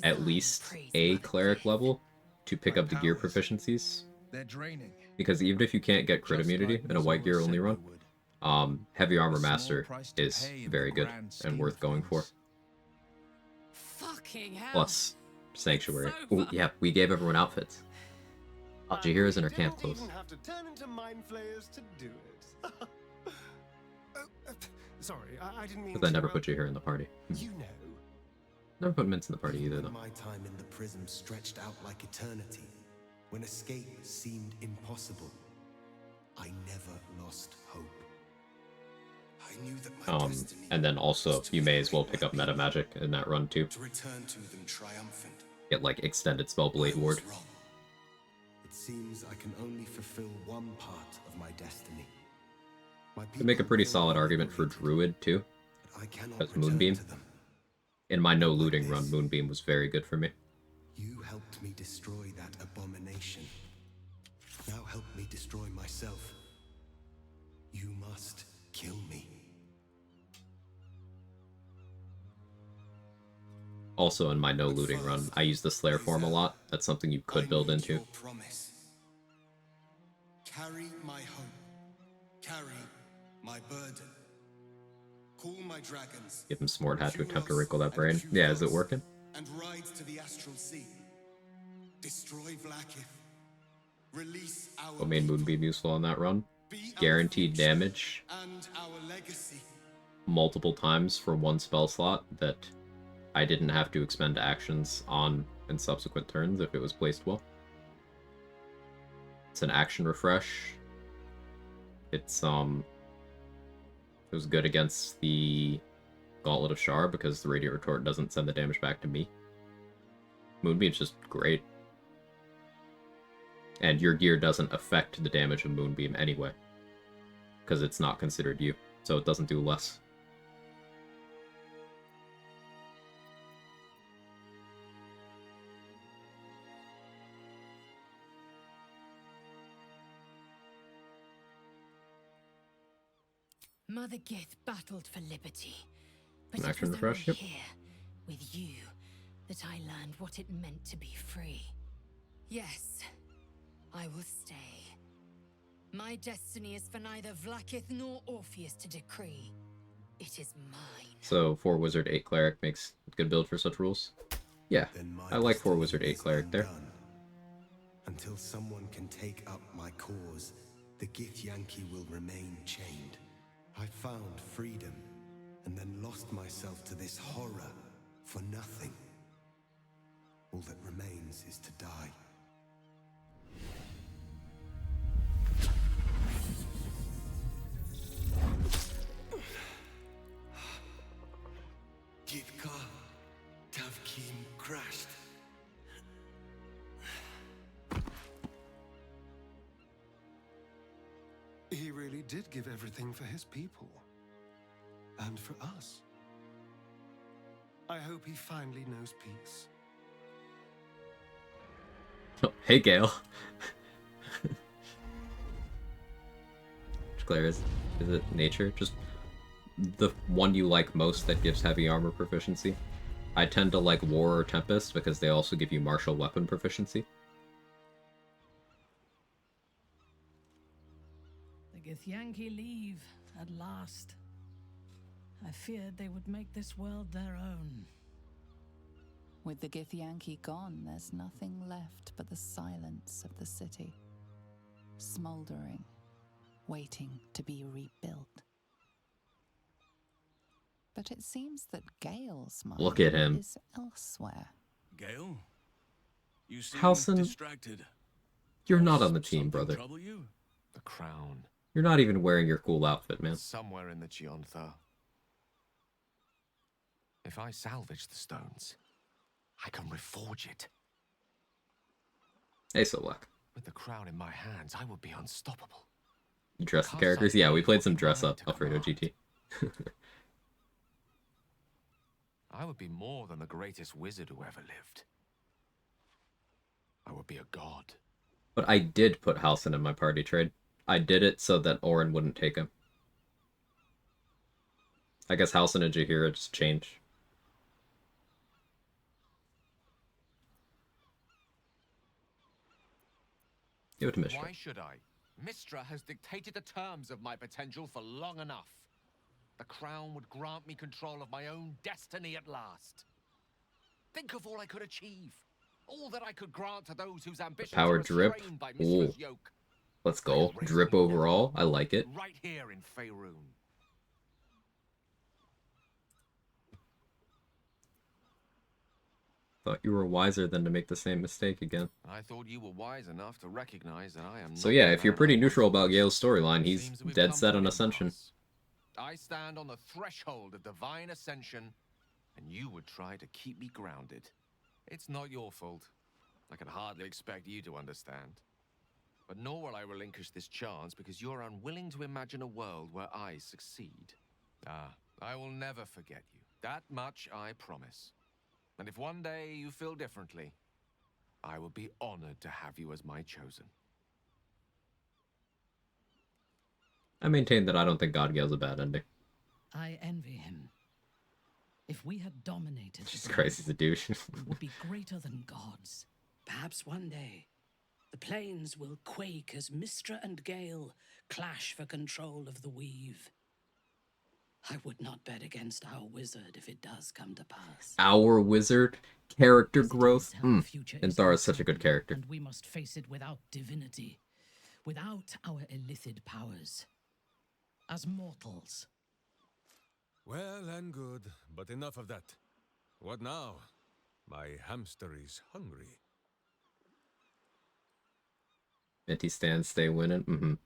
at least a cleric level to pick up the gear proficiencies. Because even if you can't get crit immunity in a white gear only run, Heavy Armor Master is very good and worth going for. Plus, Sanctuary. Oh, yeah, we gave everyone outfits. Jahira's in her camp clothes. Even have to turn into mind flayers to do it. Sorry, I didn't mean Because I to never put you here in the party. You know. Never put Mince in the party either, When though. my time in the prism stretched out like eternity, when escape seemed impossible, I never lost hope. I knew that my destiny And then also, you may as well pick up meta magic in that run too. to return to them triumphant. Get like extended spellblade ward. It seems I can only fulfill one part of my destiny. To make a pretty solid argument for Druid too, because Moonbeam. In my no looting run, Moonbeam was very good for me. You helped me destroy that abomination. Now help me destroy myself. You must kill me. Also in my no looting run, I use the Slayer form a lot. That's something you could build into. Your promise. Carry my hope. Carry my burden. Call my dragons. Give him Smord Hat to attempt to wrinkle that brain. Yeah, is it working? And ride to the astral sea. Destroy Vlaakith. Release our What made Moonbeam useful on that run? Guaranteed damage and our legacy. multiple times for one spell slot that I didn't have to expend actions on in subsequent turns if it was placed well. It's an action refresh. It's it was good against the Gauntlet of Shar because the Radiant Retort doesn't send the damage back to me. Moonbeam's just great. And your gear doesn't affect the damage of Moonbeam anyway, because it's not considered you, so it doesn't do less. Mother Gith battled for liberty, but An it action was refresh, only yep. here, with you, that I learned what it meant to be free. Yes, I will stay. My destiny is for neither Vlaakith nor Orpheus to decree. It is mine. So 4 Wizard, 8 Cleric makes a good build for such rules. Yeah, I like 4 Wizard, 8 Cleric there. Until someone can take up my cause, the Githyanki will remain chained. I found freedom, and then lost myself to this horror for nothing. All that remains is to die. Githka Tavkim crashed. He really did give everything for his people. And for us. I hope he finally knows peace. Oh, hey, Gale. Which Claire is it nature? Just the one you like most that gives heavy armor proficiency. I tend to like War or Tempest because they also give you martial weapon proficiency. The Githyanki leave, at last. I feared they would make this world their own. With the Githyanki gone, there's nothing left but the silence of the city. Smoldering, waiting to be rebuilt. But it seems that Gale's mind Look at him. is elsewhere. Gale? You seem Halsin, distracted. you're not on the team, brother. Trouble you? The crown. You're not even wearing your cool outfit, man. Somewhere in the Giontha. If I salvage the stones, I can reforge it. Hey, Solak. With the crown in my hands, I would be unstoppable. You dress the characters? Yeah, we played some dress up, Alfredo GT. I would be more than the greatest wizard who ever lived. I would be a god. But I did put Halsin in my party trade. I did it so that Orin wouldn't take him. I guess Halsin and Jaheira just change. Give it to Mishra. Why should I? Mistra has dictated the terms of my potential for long enough. The crown would grant me control of my own destiny at last. Think of all I could achieve. All that I could grant to those whose ambitions Power are drip. restrained by Ooh. Mistra's yoke. Let's go. Drip overall. I like it. Right here in Faerun. Thought you were wiser than to make the same mistake again. I thought you were wise enough to recognize that I am So not yeah, the if you're man pretty I neutral once about was. Gale's storyline, he's Seems we've dead come set to on an Ascension. impasse. I stand on the threshold of divine ascension, and you would try to keep me grounded. It's not your fault. I can hardly expect you to understand. But nor will I relinquish this chance because you're unwilling to imagine a world where I succeed. Ah, I will never forget you. That much I promise. And if one day you feel differently, I will be honored to have you as my chosen. I maintain that I don't think God Gale's a bad ending. I envy him. If we had dominated Jesus the Christ, he's a douche. we would be greater than gods. Perhaps one day, the plains will quake as Mystra and Gale clash for control of the Weave. I would not bet against our wizard if it does come to pass. Our wizard character As it growth. is, our future And is Thar is such a good uncertain, character. and we must face it without divinity, without our illithid powers. As mortals. Well and good, but enough of that. What now? My hamster is hungry. Minty stands, stay winning.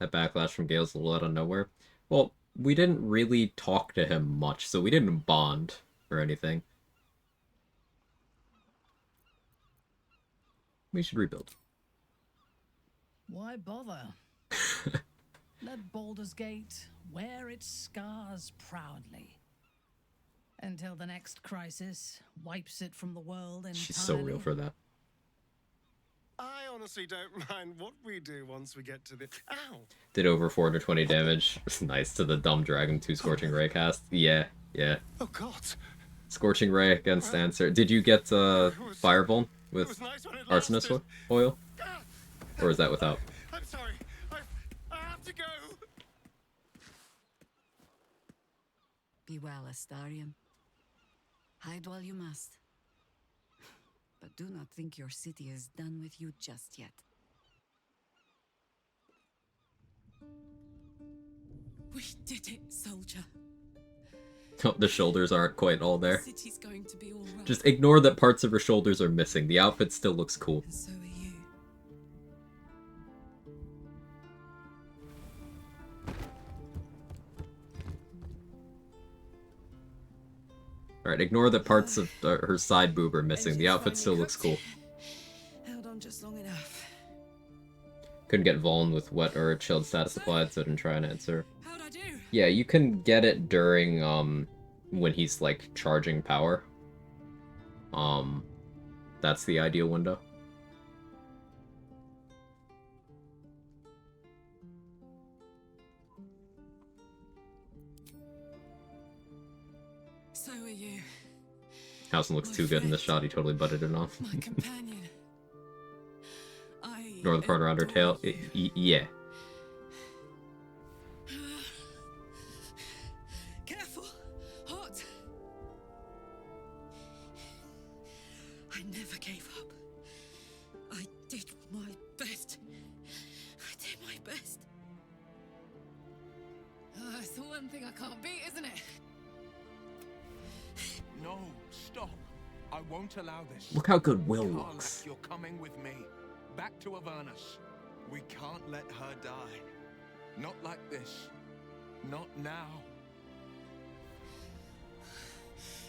That backlash from Gale's a little out of nowhere. Well, we didn't really talk to him much, so we didn't bond or anything. We should rebuild. Why bother? Let Baldur's Gate wear its scars proudly. Until the next crisis wipes it from the world entirely. She's so real for that. I honestly don't mind what we do once we get to the... Ow! Did over 420 damage. Nice to the Dumb Dragon 2 Scorching Ray cast. Yeah. Oh god! Scorching Ray against Answer. Did you get Fireball with Arsonist oil? Or is that without? I'm sorry. I have to go. Be well, Astarion. Hide while you must. But do not think your city is done with you just yet. We did it, soldier. Oh, the shoulders aren't quite all there. The city's going to be all right. Just ignore that parts of her shoulders are missing. The outfit still looks cool. And so are you. Alright, ignore that parts of her side boob are missing. The outfit still looks cool. Held on just long enough. Couldn't get Vuln with wet or chilled status applied, so I didn't try and answer. How'd I do? Yeah, you can get it during, when he's, like, charging power. That's the ideal window. So are you. Housen looks too good in this shot, he totally butted it off. My companion. Ignore the part around her tail. Yeah. Careful. Hot. I never gave up. I did my best. I did my best. It's the one thing I can't beat, isn't it? No, stop. I won't allow this. Look how good Will Karlach, looks. you're coming with me. Back to Avernus. We can't let her die. Not like this. Not now.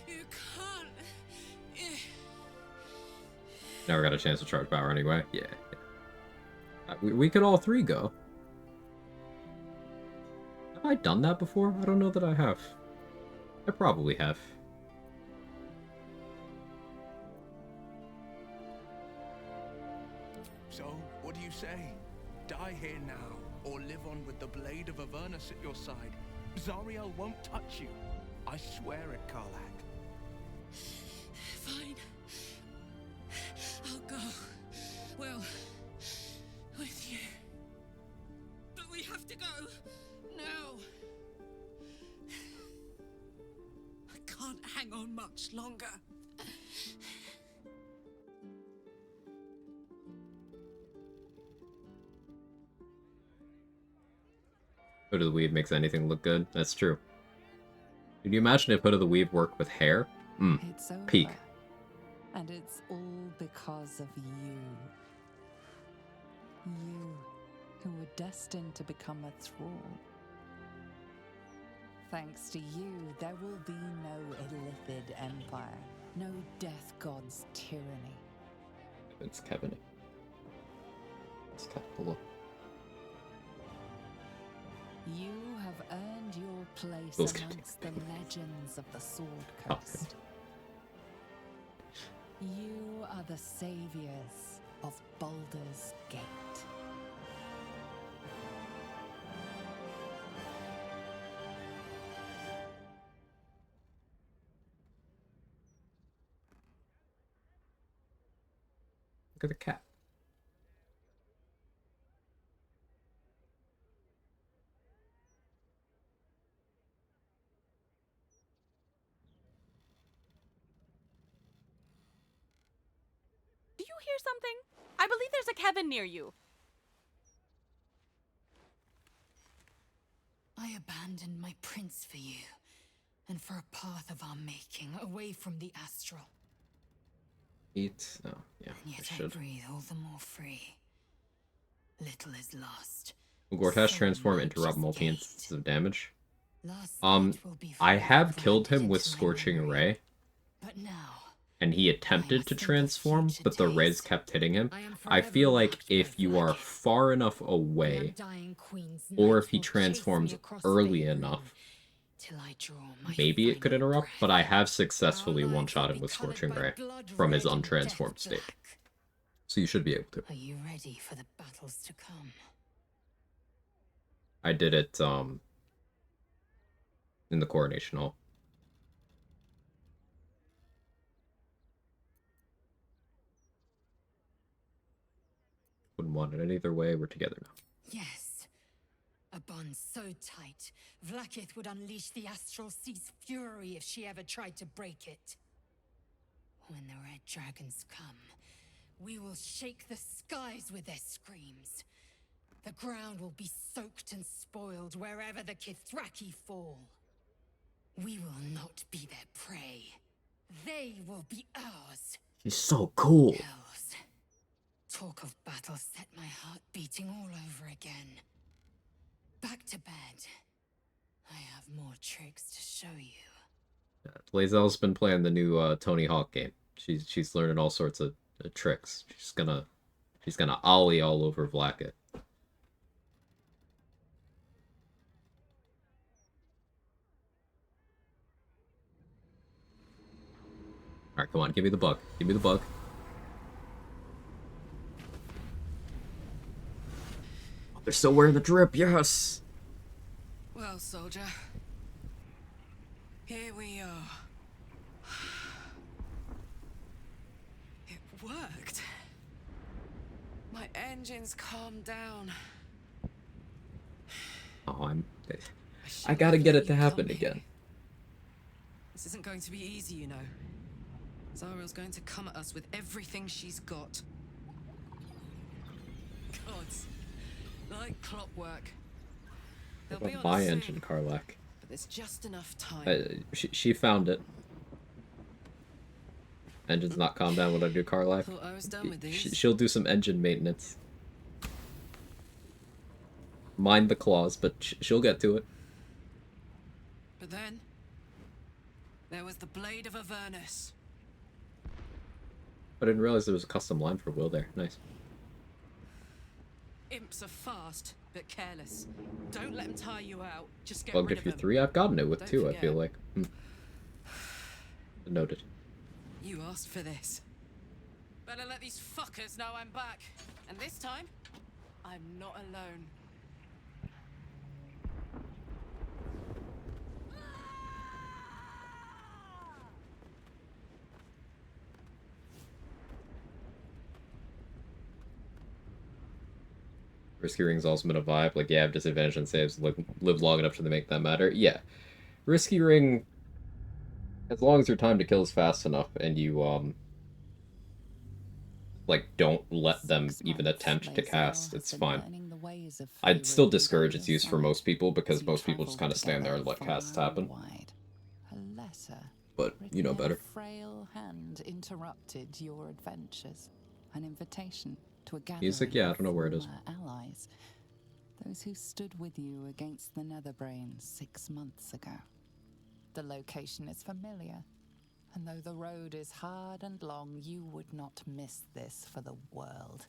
You can't. Never got a chance to charge power anyway. Yeah. We could all three go. Have I done that before? I don't know that I have. I probably have. So, what do you say? Die here now, or live on with the blade of Avernus at your side. Zariel won't touch you. I swear it, Karlach. Fine. I'll go. Well, with you. But we have to go. Now. I can't hang on much longer. Hood of the Weave makes anything look good. That's true. Can you imagine if Hood of the Weave worked with hair? It's over. Peak. And it's all because of you. You, who were destined to become a thrall. Thanks to you, there will be no Illithid empire, no death god's tyranny. It's Kevin. It's Kevin. You have earned your place Those amongst the legends of the Sword Coast. You are the saviors of Baldur's Gate. Look at the cat. Do you hear something? I believe there's a Kevin near you. I abandoned my prince for you, and for a path of our making, away from the astral. Eat. Oh, yeah, And I yet I should. breathe all the more free. Little is lost. Will Gortash transform interrupt multi-instances of damage? I have killed him with Scorching Ray, But now, and he attempted to transform, but the rays kept hitting him. I feel like if you are far enough away, or if he transforms early enough, maybe it could interrupt, but I have successfully one-shot him with Scorching Ray from his untransformed state. So you should be able to. are you ready for the battles to come? I did it, in the Coronation Hall. Wouldn't want it any other way. We're together now. Yes. A bond so tight, Vlaakith would unleash the Astral Sea's fury if she ever tried to break it. When the Red Dragons come, we will shake the skies with their screams. The ground will be soaked and spoiled wherever the Kithraki fall. We will not be their prey. They will be ours. He's so cool. Hells. Talk of battle set my heart beating all over again. Back to bed. I have more tricks to show you. Lae'zel's been playing the new Tony Hawk game. She's learning all sorts of tricks. She's gonna ollie all over Vlaakith. Alright, come on, give me the bug. Give me the bug. Oh, they're still wearing the drip, yes! Well, soldier, here we are. It worked. My engines calmed down. Oh, I gotta get it to happen again. This isn't going to be easy, you know. Zariel's going to come at us with everything she's got. Gods, like clockwork. They'll be on My us soon, engine, Karlach. but there's just enough time. She found it. Engine's not calmed down when I do Karlach. Thought I was done with these. She'll do some engine maintenance. Mind the claws, but she'll get to it. But then, there was the Blade of Avernus. I didn't realize there was a custom line for Will there. Nice. Imps are fast, but careless. Don't let them tire you out. Just get Bugged rid if of you're them. 3, I've gotten it with Don't 2, I forget. feel like. Noted. You asked for this. Better let these fuckers know I'm back. And this time, I'm not alone. Risky Ring's also been a vibe. Like, yeah, I have disadvantage on saves. Live long enough to make that matter. Yeah. Risky Ring, as long as your time to kill is fast enough and you, like, don't let them even attempt to cast, it's fine. I'd still discourage its use for most people because most people just kind of stand there and let casts happen. A letter but you know better. A frail hand interrupted your adventures. An invitation to a gathering Music? Yeah, I don't know where it of is. former allies. Those who stood with you against the Netherbrains 6 months ago. The location is familiar, and though the road is hard and long, you would not miss this for the world.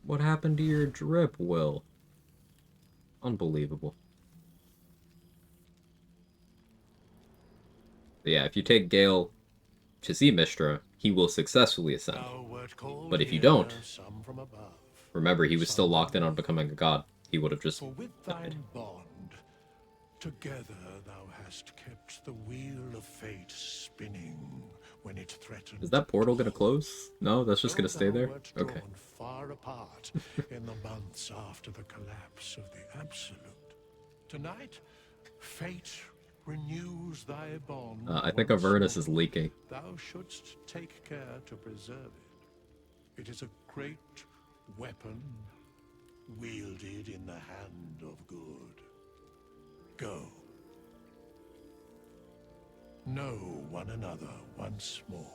What happened to your drip, Will? Unbelievable. But yeah, if you take Gale to see Mystra, he will successfully ascend. But if you don't, remember he was still locked in on becoming a god. He would have just died. Bond, together thou hast kept the wheel of fate spinning when it threatened. Is that portal gonna close? No, that's just gonna stay there? Okay. Far apart in the months after the collapse of the Absolute. Tonight, fate renews thy bond. I think Avernus is leaking. Thou shouldst take care to preserve it. It is a great weapon wielded in the hand of good. Go. Know one another once more.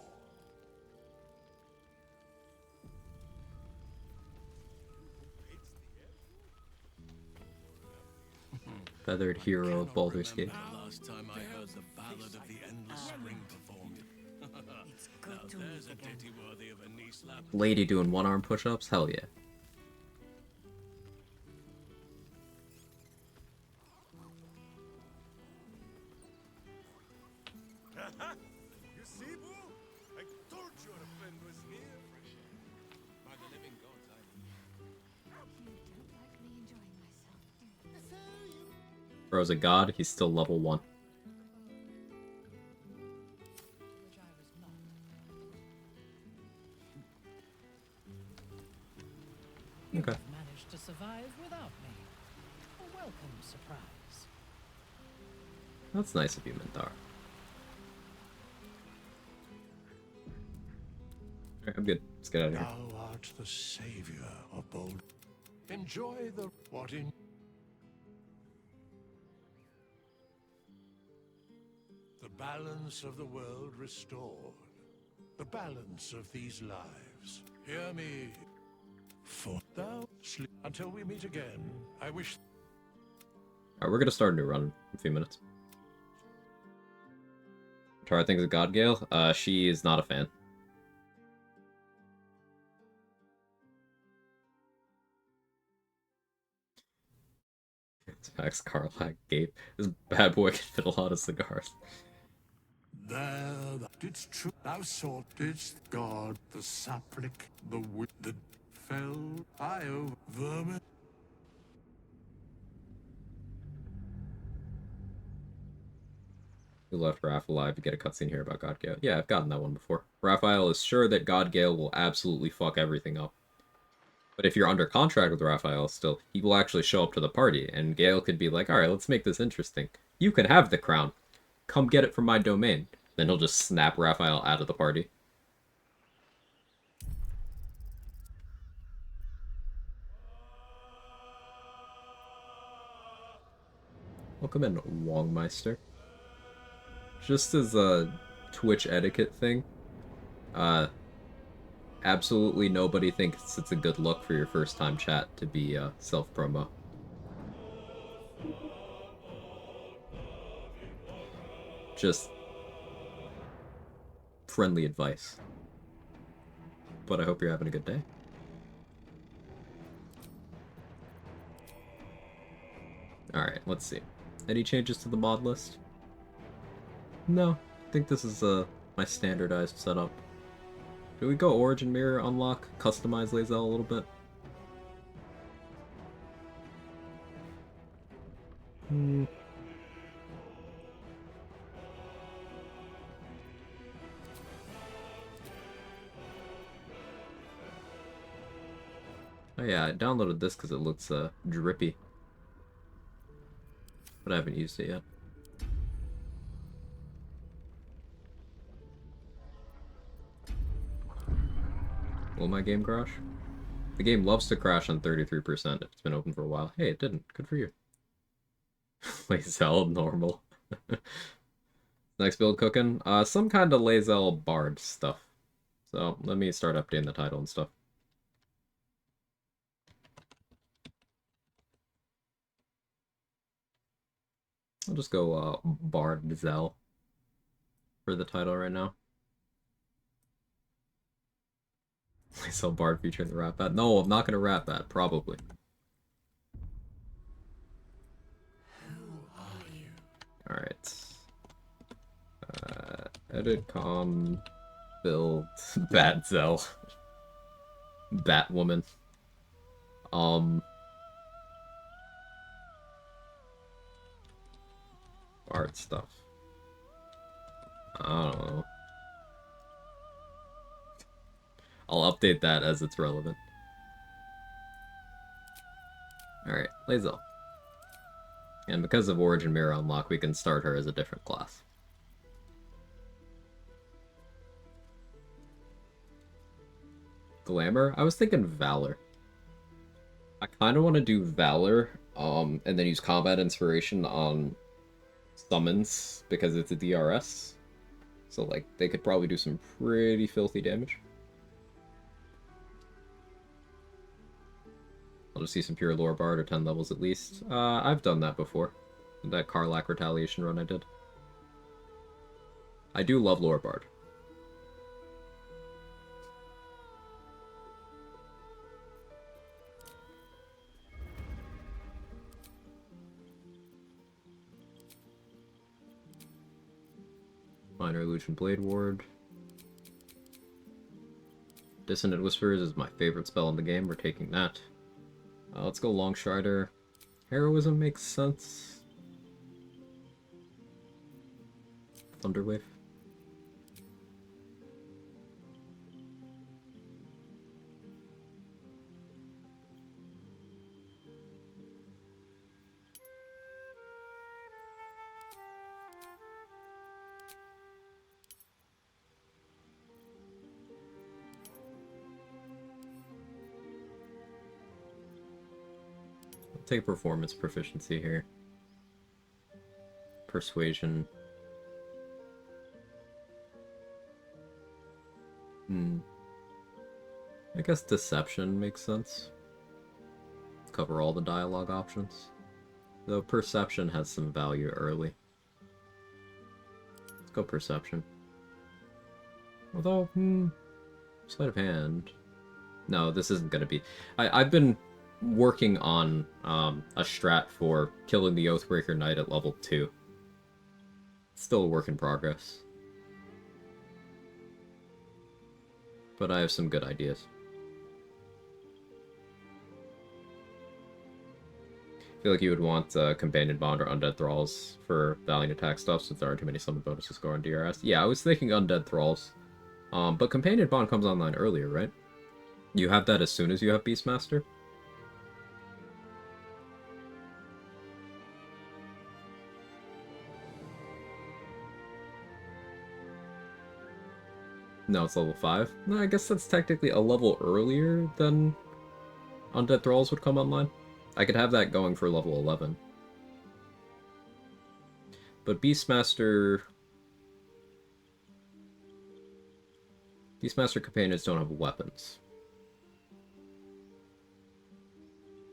Feathered hero of Baldur's Gate. Last time I heard the ballad of the endless spring performed. Now there's a ditty worthy of a knee slap. Lady doing one-arm push-ups? Hell yeah. You see, Boo? I told you a friend was near. By the living gods, I Bro's a god, he's still level 1. You Okay. have managed to survive without me. A welcome surprise. That's nice of you, Minthar. Alright, I'm good. Let's get out of here. Thou art the savior of bold. Enjoy the what in the balance of the world restored. The balance of these lives. Hear me. For thou sleep until we meet again. I wish. Alright, we're gonna start a new run in a few minutes. Tara thinks of God Gale. She is not a fan. Max Carlac Gape. This bad boy can fit a lot of cigars. There thou didst true. Thou soughtest God, the sapling, the wood, the fell. I over vermin. We left Raph alive to get a cutscene here about God Gale. Yeah, I've gotten that one before. Raphael is sure that God Gale will absolutely fuck everything up. But if you're under contract with Raphael still, he will actually show up to the party, and Gale could be like, alright, let's make this interesting. You can have the crown. Come get it from my domain. Then he'll just snap Raphael out of the party. Welcome in, Wongmeister. Just as a Twitch etiquette thing, absolutely nobody thinks it's a good look for your first time chat to be self-promo. Just friendly advice. But I hope you're having a good day. Alright, let's see. Any changes to the mod list? No, I think this is my standardized setup. Do we go Origin Mirror, unlock, customize Lae'zel a little bit? Oh yeah, I downloaded this because it looks drippy. But I haven't used it yet. Will my game crash? The game loves to crash on 33% if it's been open for a while. Hey, it didn't. Good for you. Lae'zel, normal. Next build cooking? Some kind of Lae'zel Bard stuff. So, let me start updating the title and stuff. I'll just go Bard Zell for the title right now. Lae'zel Bard featuring the rap bat. No, I'm not gonna rap that, probably. Alright. Edit com build Batzell. Batwoman. Art stuff. I don't know. I'll update that as it's relevant. Alright, Lae'zel. And because of Origin Mirror Unlock, we can start her as a different class. Glamour? I was thinking Valor. I kind of want to do Valor, and then use Combat Inspiration on summons, because it's a DRS. So, like, they could probably do some pretty filthy damage. I'll just see some pure Lore Bard or 10 levels at least. I've done that before. That Karlach Retaliation run I did. I do love Lore Bard. Minor Illusion Blade Ward. Dissonant Whispers is my favorite spell in the game. We're taking that. Let's go Longstrider. Heroism makes sense. Thunderwave. Take performance proficiency here. Persuasion. I guess deception makes sense. Cover all the dialogue options. Though perception has some value early. Let's go perception. Although, sleight of hand. No, this isn't gonna be. I've been working on a strat for killing the Oathbreaker Knight at level 2. Still a work in progress. But I have some good ideas. I feel like you would want Companion Bond or Undead Thralls for Valiant Attack stuff, since there aren't too many summon bonuses go on DRS. Yeah, I was thinking Undead Thralls. But Companion Bond comes online earlier, right? You have that as soon as you have Beastmaster? No, it's level 5. No, I guess that's technically a level earlier than Undead Thralls would come online. I could have that going for level 11. But Beastmaster companions don't have weapons.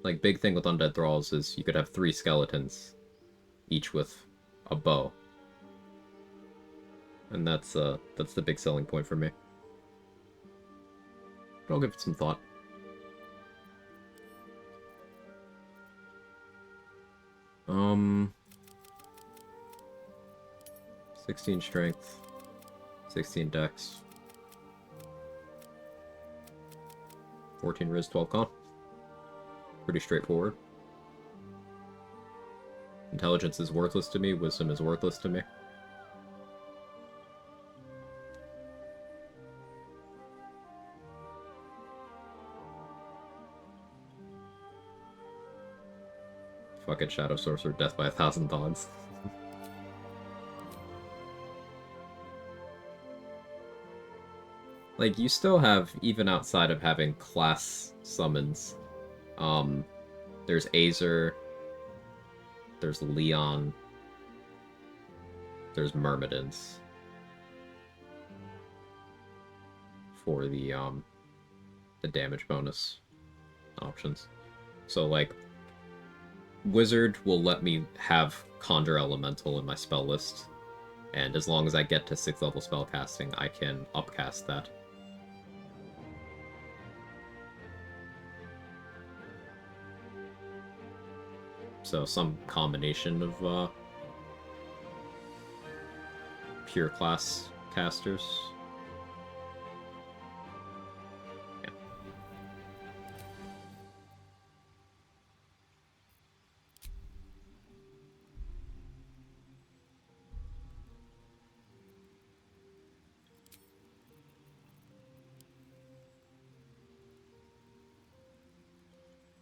Like, big thing with Undead Thralls is you could have 3 skeletons, each with a bow. And that's the big selling point for me. But I'll give it some thought. Um, 16 strength, 16 dex, 14 riz, 12 con. Pretty straightforward. Intelligence is worthless to me, wisdom is worthless to me. Fuck it, Shadow Sorcerer, death by 1,000 dogs. Like, you still have, even outside of having class summons, there's Azer, there's Leon, there's Myrmidons for the damage bonus options. So, like, Wizard will let me have Conjure Elemental in my spell list, and as long as I get to 6th level spellcasting, I can upcast that. So some combination of pure class casters. Yeah.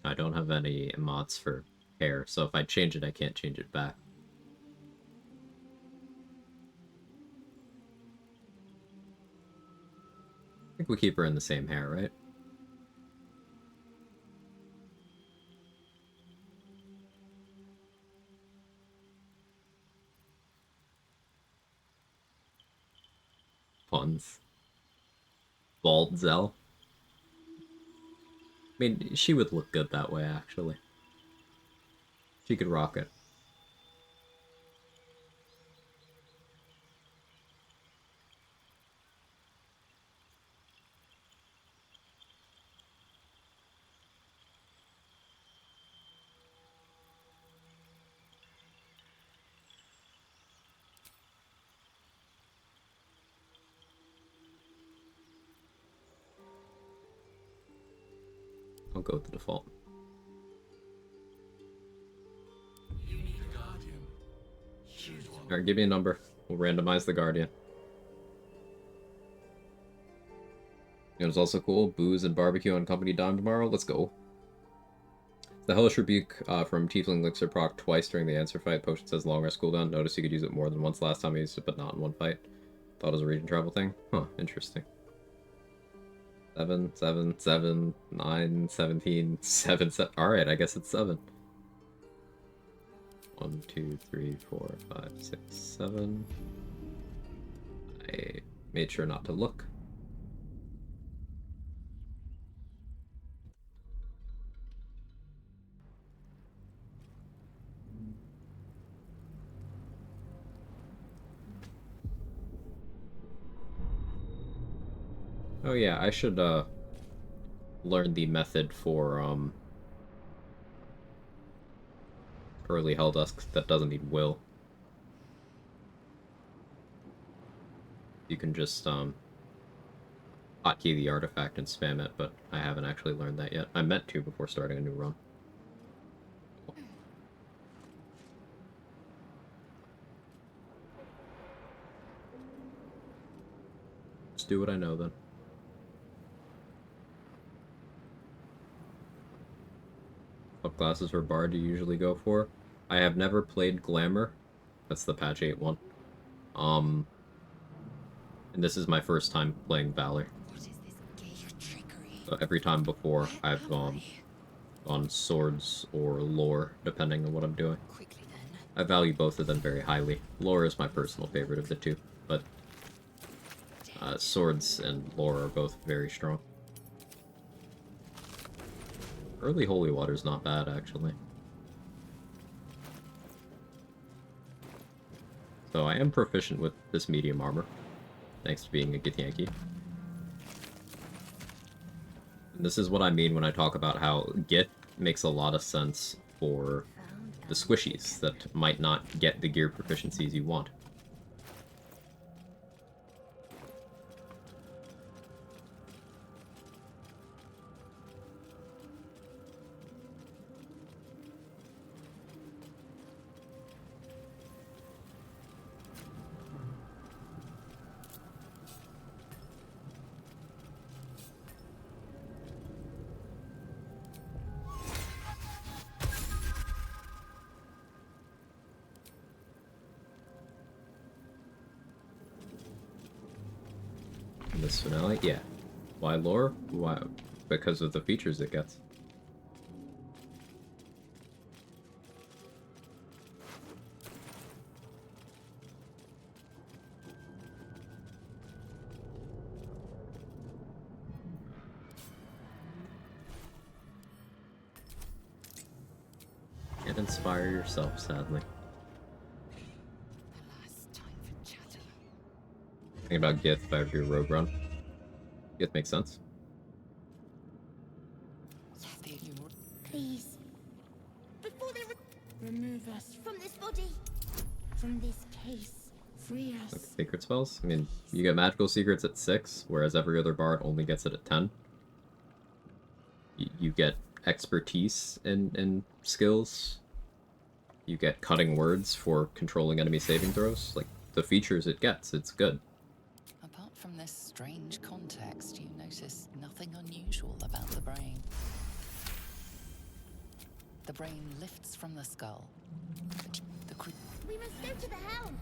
I don't have any mods for hair, so if I change it, I can't change it back. I think we keep her in the same hair, right? Puns. Bald Zell. I mean, she would look good that way, actually. She could rock it. I'll go with the default. Alright, give me a number. We'll randomize the Guardian. You know, it's also cool. Booze and barbecue on company dime tomorrow. Let's go. The Hellish Rebuke from Tiefling Elixir proc twice during the answer fight. Potion says long rest cooldown. Notice you could use it more than once last time I used it, but not in one fight. Thought it was a region travel thing. Huh, interesting. 7, 7, 7, 9, 17, 7, 7. Alright, I guess it's 7. 1, 2, 3, 4, 5, 6, 7. I made sure not to look. Oh yeah, I should learn the method for early Helldusk that doesn't need will. You can just hotkey the artifact and spam it, but I haven't actually learned that yet. I meant to before starting a new run. Just do what I know then. What classes for Bard do you usually go for? I have never played Glamour. That's the patch 8 one. And this is my first time playing Valor. So every time before, I've gone on swords or lore, depending on what I'm doing. I value both of them very highly. Lore is my personal favorite of the two, but swords and lore are both very strong. Early Holy Water's not bad, actually. So I am proficient with this medium armor, thanks to being a Githyanki. And this is what I mean when I talk about how Gith makes a lot of sense for the squishies that might not get the gear proficiencies you want. this finale? Yeah. Why lore? Why? Because of the features it gets. Can't inspire yourself, sadly. Think about Gith if I ever do a rogue run. Gith makes sense. Please. Before they remove us from this body, from this case, free us. Like secret spells? I mean, you get magical secrets at 6, whereas every other bard only gets it at 10. You get expertise in skills. You get cutting words for controlling enemy saving throws. Like, the features it gets, it's good. Apart from this strange context, you notice nothing unusual about the brain. The brain lifts from the skull. We must go to the helm.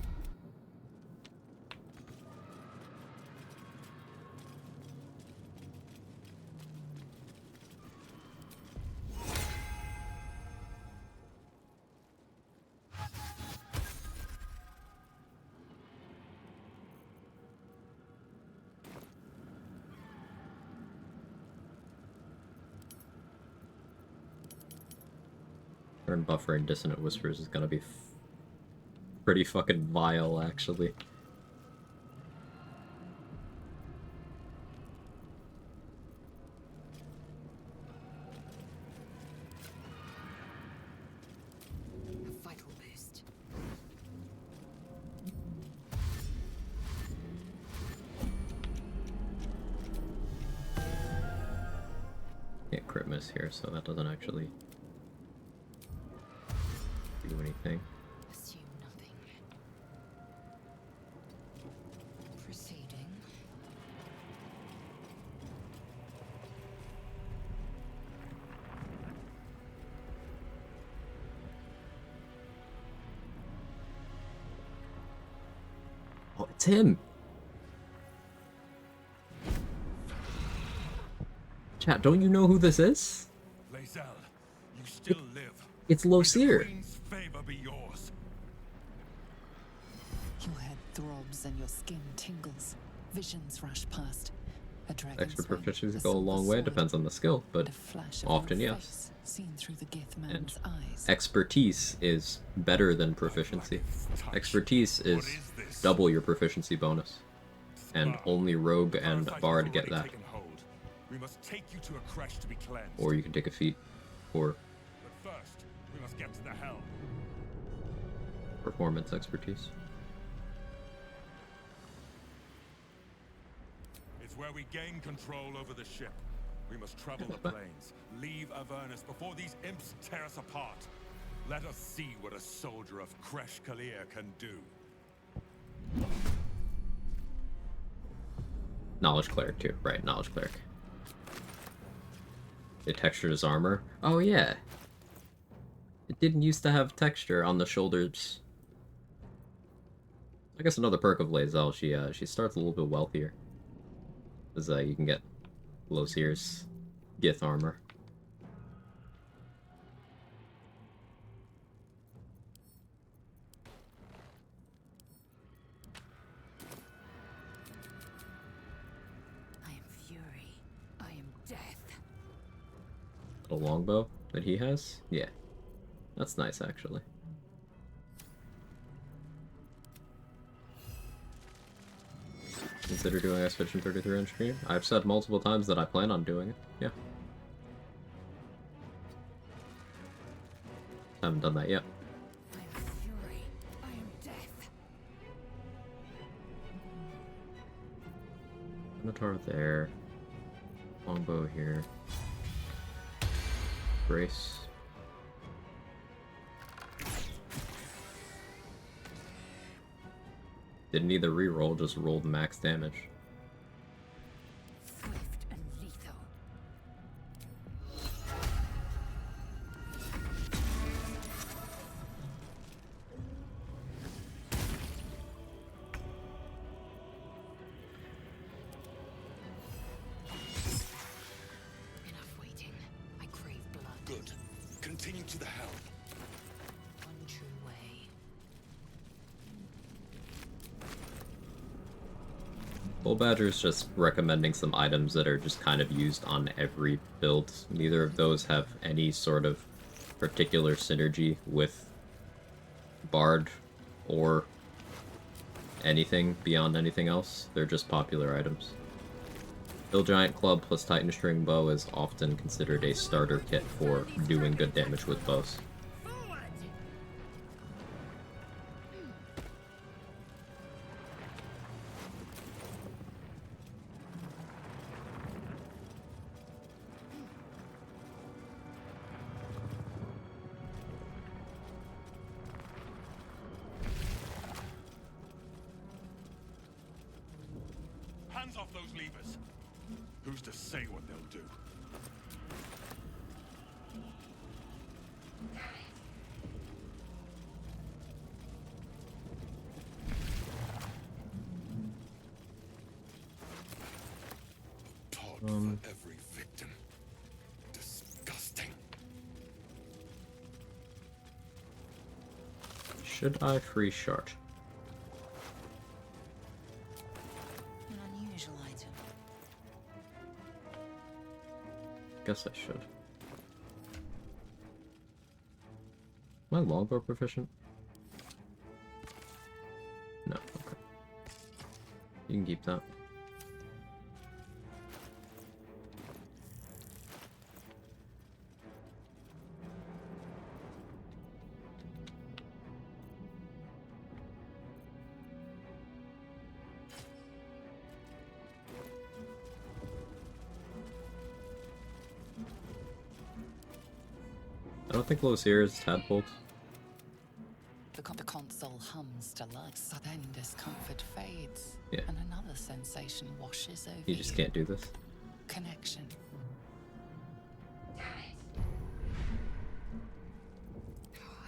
Turn buffer and dissonant whispers is gonna be pretty fucking vile, actually. A vital boost. Can't crit miss here, so that doesn't actually do anything. Assume nothing. Proceeding. Oh, it's him! Chat, don't you know who this is? Lae'zel, you still live. It's Losir. Favor be yours. Your head throbs and your skin tingles. Visions rush past. A dragon's Extra wing, proficiency a go a long silver way, sword, depends on the skill, but and a flash of often your yes. face seen through the Gith And man's eyes. expertise is better than proficiency. Expertise is double your proficiency bonus. And only rogue and bard get that. We must take you to a crash to be cleansed. Or you can take a feat for But first, we must get to the helm. performance expertise. It's where we gain control over the ship. We must travel the plains, leave Avernus before these imps tear us apart. Let us see what a soldier of Kresh Kalir can do. Knowledge cleric too, right? Knowledge cleric. It textured his armor. Oh yeah. It didn't used to have texture on the shoulders. I guess another perk of Lae'zel, she starts a little bit wealthier. Because you can get Losir's Gith armor. I am fury. I am death. The longbow that he has? Yeah. That's nice, actually. Consider doing Expedition 33 on stream? I've said multiple times that I plan on doing it. Yeah. Haven't done that yet. I am fury. I am death. Minotaur there. Longbow here. Brace. Didn't either reroll, just rolled max damage. Swift and lethal. Bull Badger's just recommending some items that are just kind of used on every build. Neither of those have any sort of particular synergy with Bard or anything beyond anything else. They're just popular items. Hill Giant Club plus Titan String Bow is often considered a starter kit for doing good damage with bows. Hands off those levers. Who's to say what they'll do? For every victim. Disgusting. Should I free shard? An unusual item. Guess I should. Am I longbow proficient? No, okay. You can keep that. I don't think Lucier is tadpoles. The console hums to life, so then discomfort fades, Yeah. and another sensation washes over You just can't do this. Connection.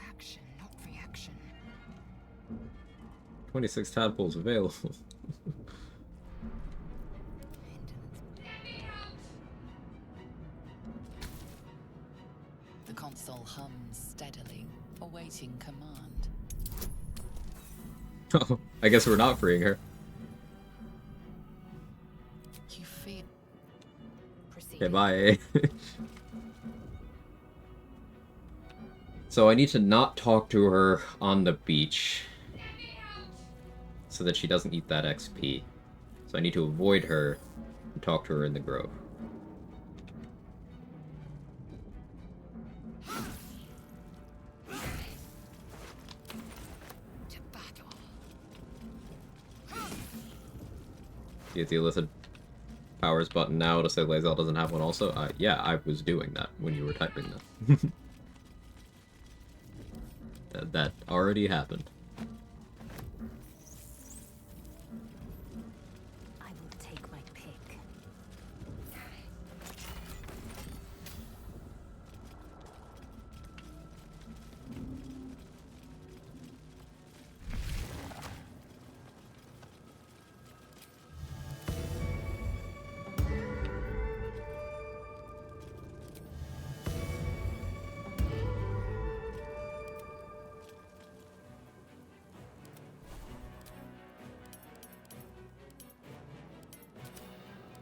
Action, not reaction. 26 tadpoles available. The console hums steadily, awaiting command. Oh, I guess we're not freeing her. You feel. Okay, bye. So I need to not talk to her on the beach so that she doesn't eat that XP. So I need to avoid her and talk to her in the grove. Get the illicit powers button now to say Lae'zel doesn't have one also? Yeah, I was doing that when you were typing that. That already happened. I will take my pick.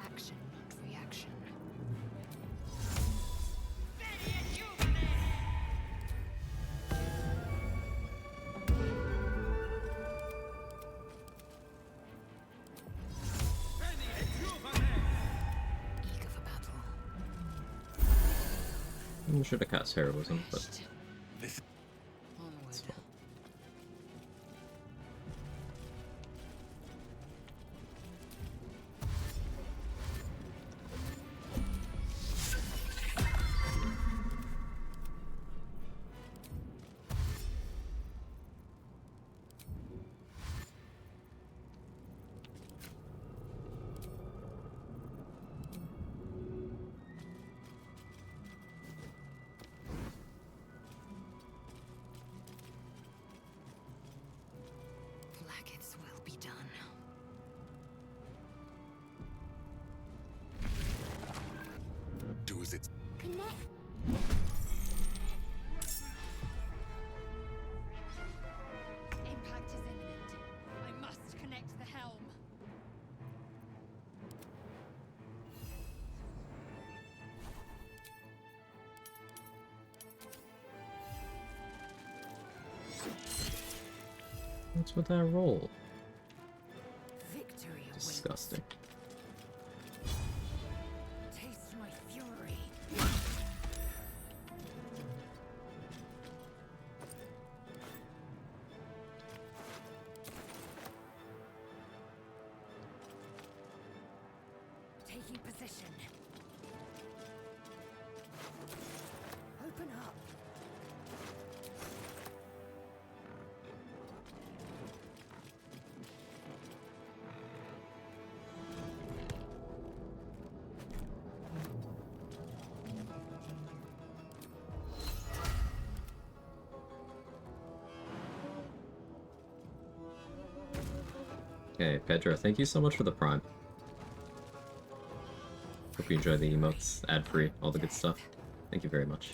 Action, not reaction. Eager for battle. I should have cast heroism, but Onward. Blackets will be done. Do as it's. Connect. Impact is imminent. I must connect the helm. What's with that roll? Victory awaits. Disgusting. Taste my fury. Taking position. Open up. Okay, Pedro, thank you so much for the Prime. Hope you enjoy the emotes, ad-free, all the good stuff. Thank you very much.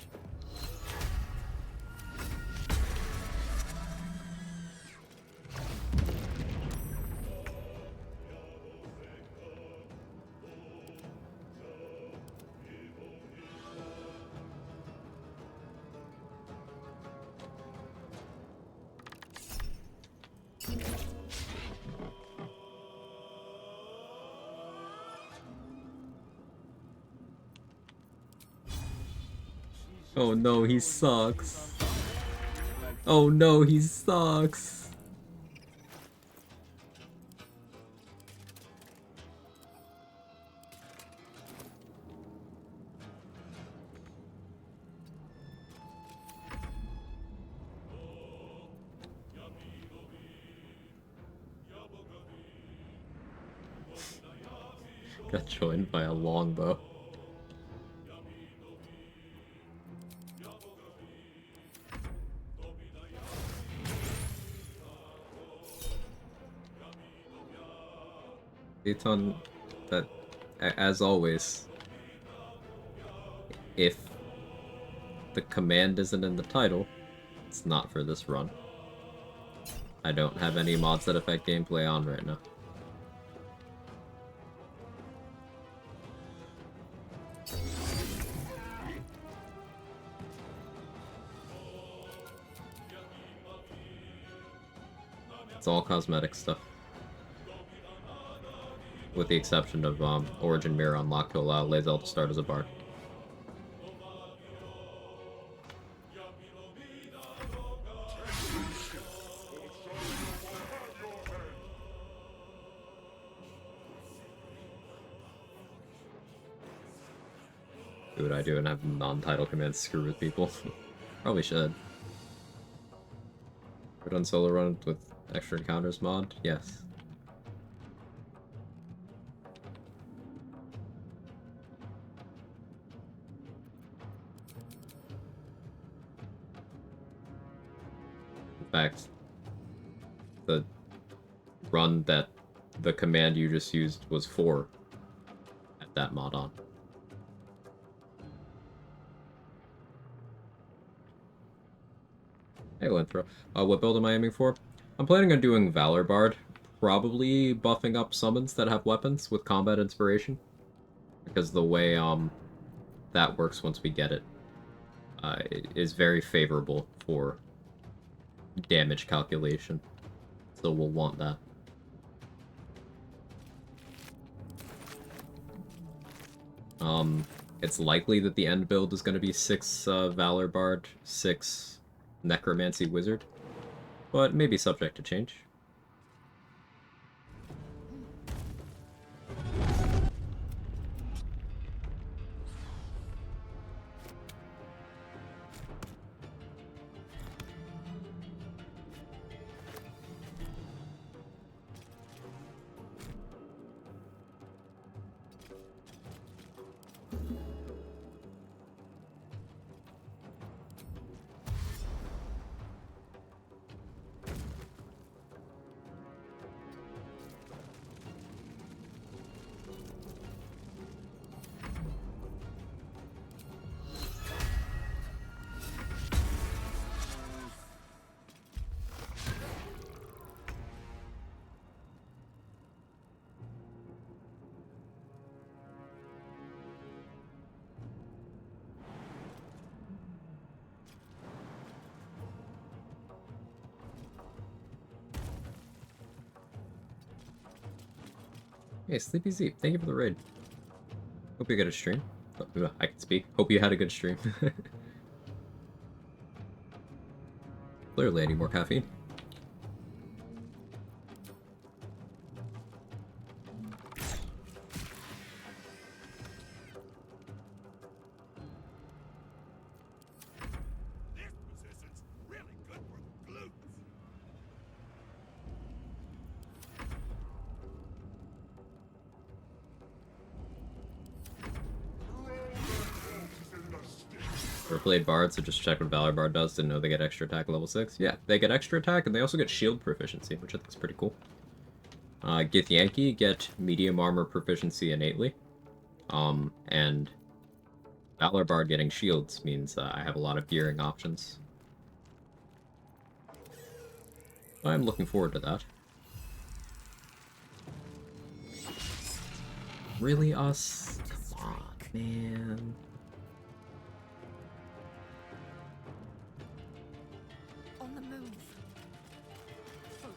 Oh no, he sucks. Oh no, he sucks. Got joined by a longbow. Ton that, as always, if the command isn't in the title, it's not for this run. I don't have any mods that affect gameplay on right now. It's all cosmetic stuff. With the exception of Origin Mirror unlock to allow Lae'zel to start as a bard. Do what I do and have non-title commands screw with people. Probably should. Put on solo run with extra encounters mod? Yes. In fact, the run that the command you just used was for had that mod on. Hey, Linthro. What build am I aiming for? I'm planning on doing Valor Bard, probably buffing up summons that have weapons with combat inspiration, because the way that works once we get it, it is very favorable for damage calculation, so we'll want that. It's likely that the end build is going to be 6 Valor Bard, 6 Necromancy Wizard, but maybe subject to change. Hey, Sleepy Z, thank you for the raid. Hope you get a stream. Oh, I can speak. Hope you had a good stream. Clearly, I need more caffeine. Never played Bard, so just check what Valor Bard does. Didn't know they get extra attack level 6. Yeah, they get extra attack, and they also get shield proficiency, which I think is pretty cool. Githyanki get medium armor proficiency innately. And Valor Bard getting shields means I have a lot of gearing options. I'm looking forward to that. Really, us? Come on, man. On the move. Focus.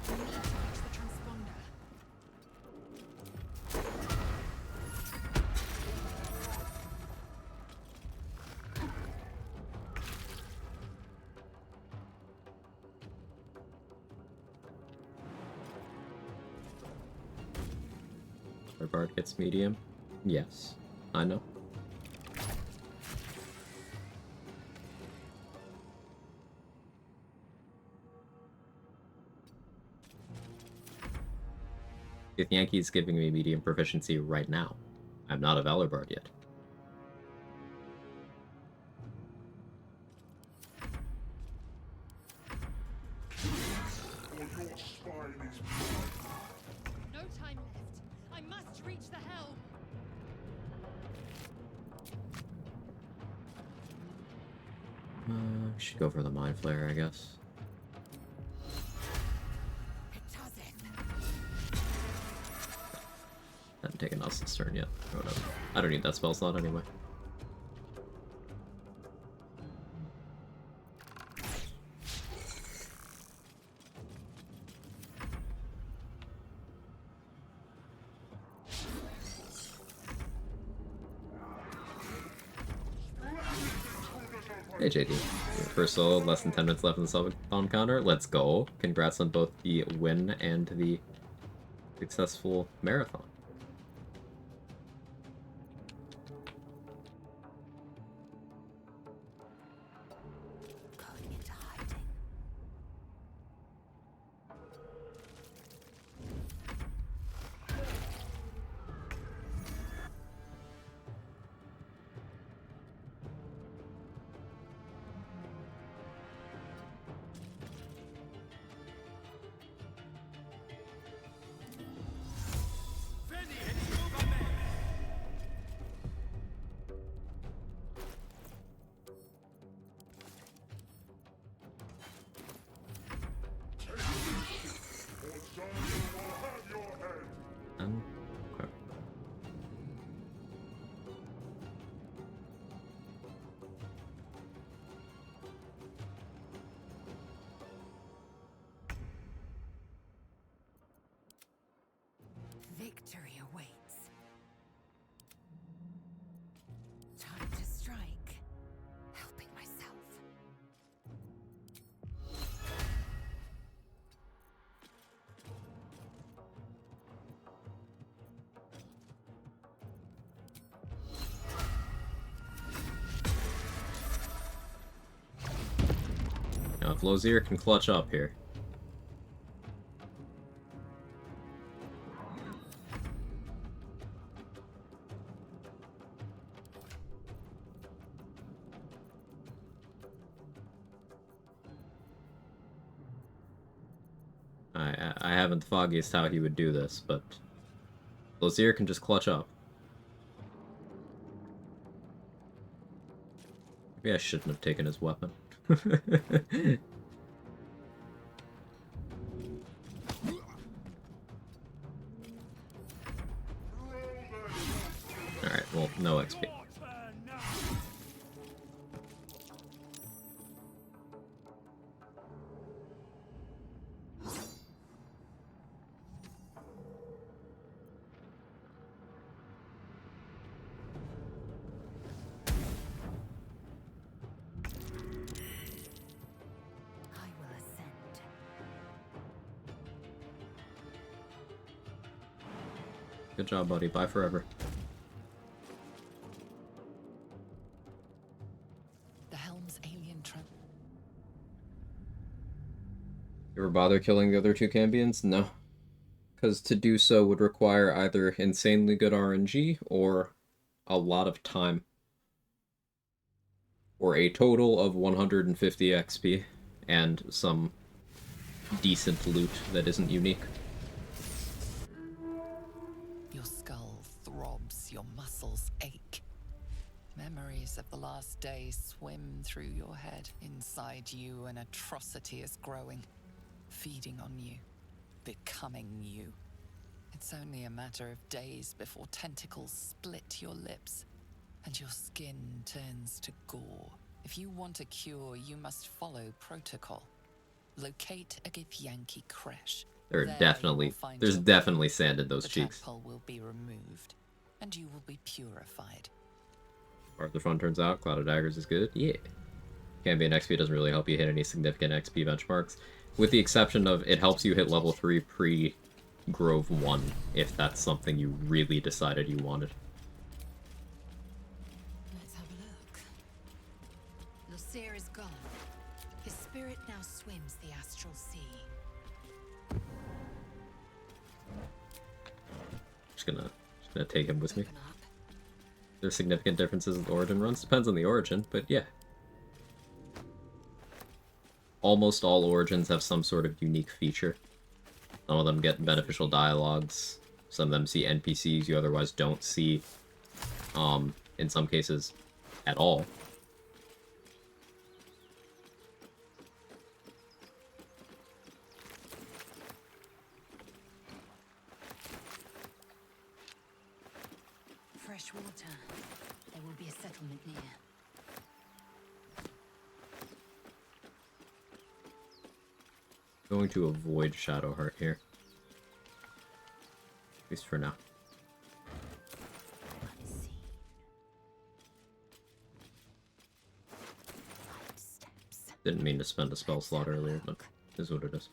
We need to reach the transponder. Our Bard gets medium. Yes, I know. Githyanki's giving me medium proficiency right now. I'm not a Valor Bard yet. No time left. I must reach the helm. We should go for the Mind Flare, I guess. Hadn't taken Us's turn yet. Oh, no. I don't need that spell slot anyway. Hey JD, first solo, less than 10 minutes left in the subathon counter. Let's go. Congrats on both the win and the successful marathon. Going into hiding. Okay. Victory awaits. Time to strike. Helping myself. Now, if Lozier can clutch up here. I haven't the foggiest how he would do this, but Lozier can just clutch up. Maybe I shouldn't have taken his weapon. Alright, well, no XP. Good job, buddy. Bye forever. The helm's alien You ever bother killing the other two Cambions? No. Because to do so would require either insanely good RNG or a lot of time. Or a total of 150 XP and some decent loot that isn't unique. Your skull throbs, your muscles ache. Memories of the last day swim through your head. Inside you, an atrocity is growing, feeding on you, becoming you. It's only a matter of days before tentacles split your lips and your skin turns to gore. If you want a cure, you must follow protocol. Locate a Githyanki creche. There's definitely sand in those cheeks. The tadpole will be removed, and you will be purified. Part of the fun turns out, Cloud of Daggers is good. Yeah. Cambion XP doesn't really help you hit any significant XP benchmarks, with the exception of it helps you hit level 3 pre-Grove 1, if that's something you really decided you wanted. Let's have a look. Lucere is gone. His spirit now swims the astral sea. Just gonna take him with me. There's significant differences in the origin runs. Depends on the origin, but yeah. Almost all origins have some sort of unique feature. Some of them get beneficial dialogues. Some of them see NPCs you otherwise don't see. In some cases, at all. Fresh water. There will be a settlement near. Going to avoid Shadowheart here. At least for now. Didn't mean to spend a spell slot earlier, but it is what it is.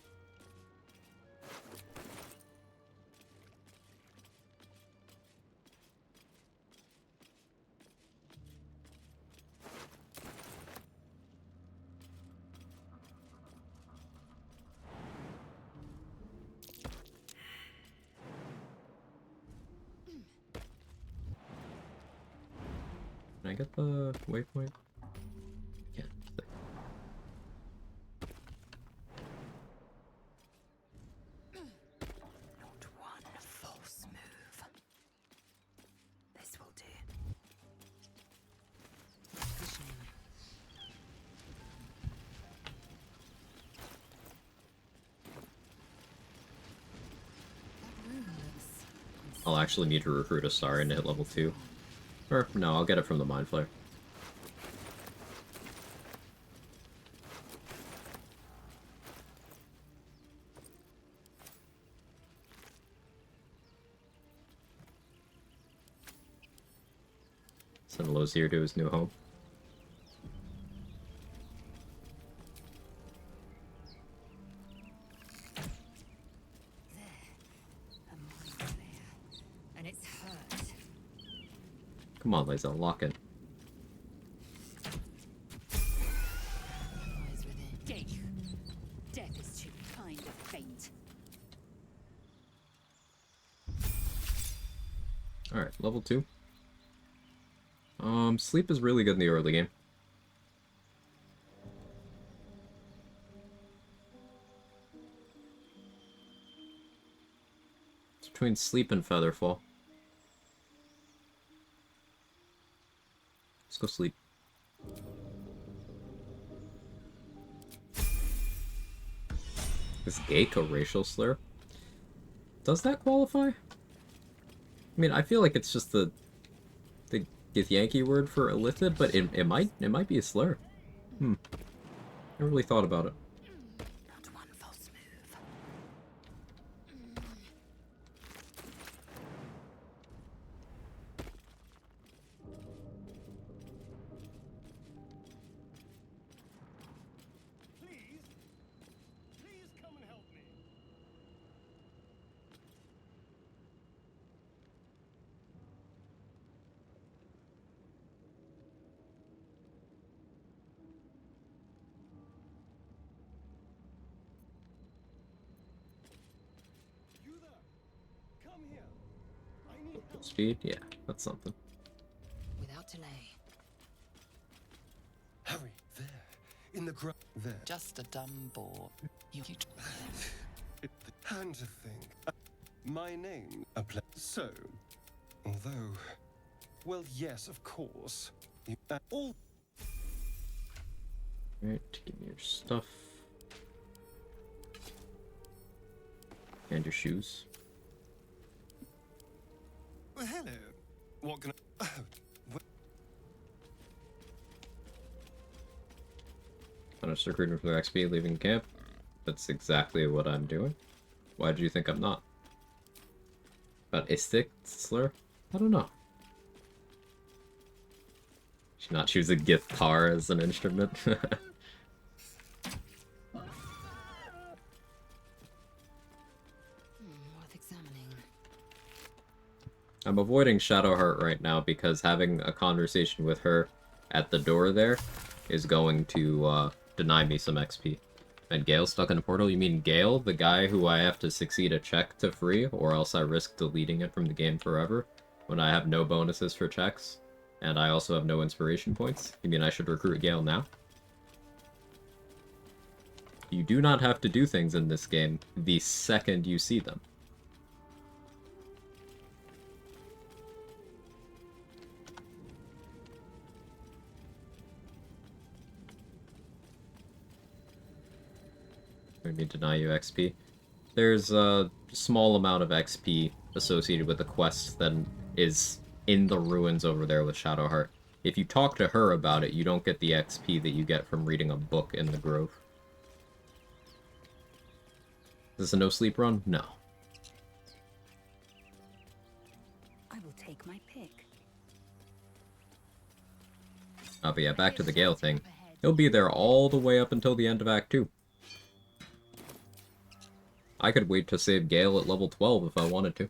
Can I get the waypoint? Yeah. Not one false move. This will do. I'll actually need to recruit a star and hit level 2. Or, no, I'll get it from the Mind Flayer. Send Lozier to his new home. And it's hurt. Come on, Lae'zel, lock in. Death is too kind of faint. Alright, level 2. Sleep is really good in the early game. It's between Sleep and Featherfall. Let's go sleep. Is Gake a racial slur? Does that qualify? I mean, I feel like it's just the Githyanki word for illithid, but it might be a slur. Never really thought about it. Not one false move. Please, come and help me. Speed? Yeah, that's something. Without delay. Hurry, there. In the there. Just a dumb bore. You And to think, my name, so, although, well, yes, of course, you, all. Alright, give me your stuff. And your shoes. Well, hello. What can I... Finished recruiting for the XP, leaving camp. That's exactly what I'm doing. Why do you think I'm not? About a stick slur? I don't know. Should not choose a guitar as an instrument. Worth examining. I'm avoiding Shadowheart right now because having a conversation with her at the door there is going to deny me some XP. And Gale stuck in a portal? You mean Gale, the guy who I have to succeed a check to free, or else I risk deleting it from the game forever when I have no bonuses for checks, and I also have no inspiration points? You mean I should recruit Gale now? You do not have to do things in this game the second you see them. What do you mean deny you XP? There's a small amount of XP associated with the quest that is in the ruins over there with Shadowheart. If you talk to her about it, you don't get the XP that you get from reading a book in the Grove. Is this a no-sleep run? No. I will take my pick. Oh, but yeah, back to the Gale thing. He'll be there all the way up until the end of Act 2. I could wait to save Gale at level 12 if I wanted to.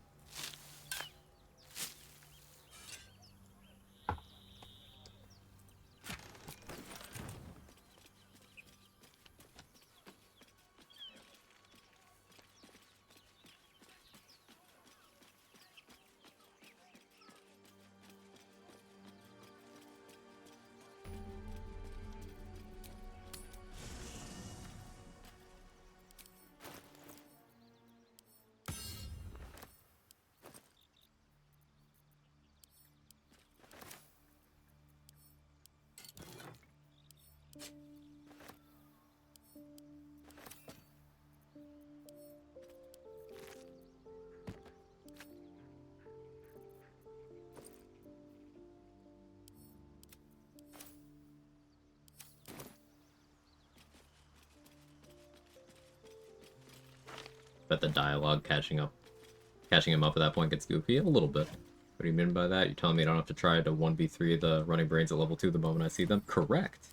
Bet the dialogue catching him up at that point gets goofy a little bit. What do you mean by that? You telling me I don't have to try to 1v3 the running brains at level 2 the moment I see them? Correct.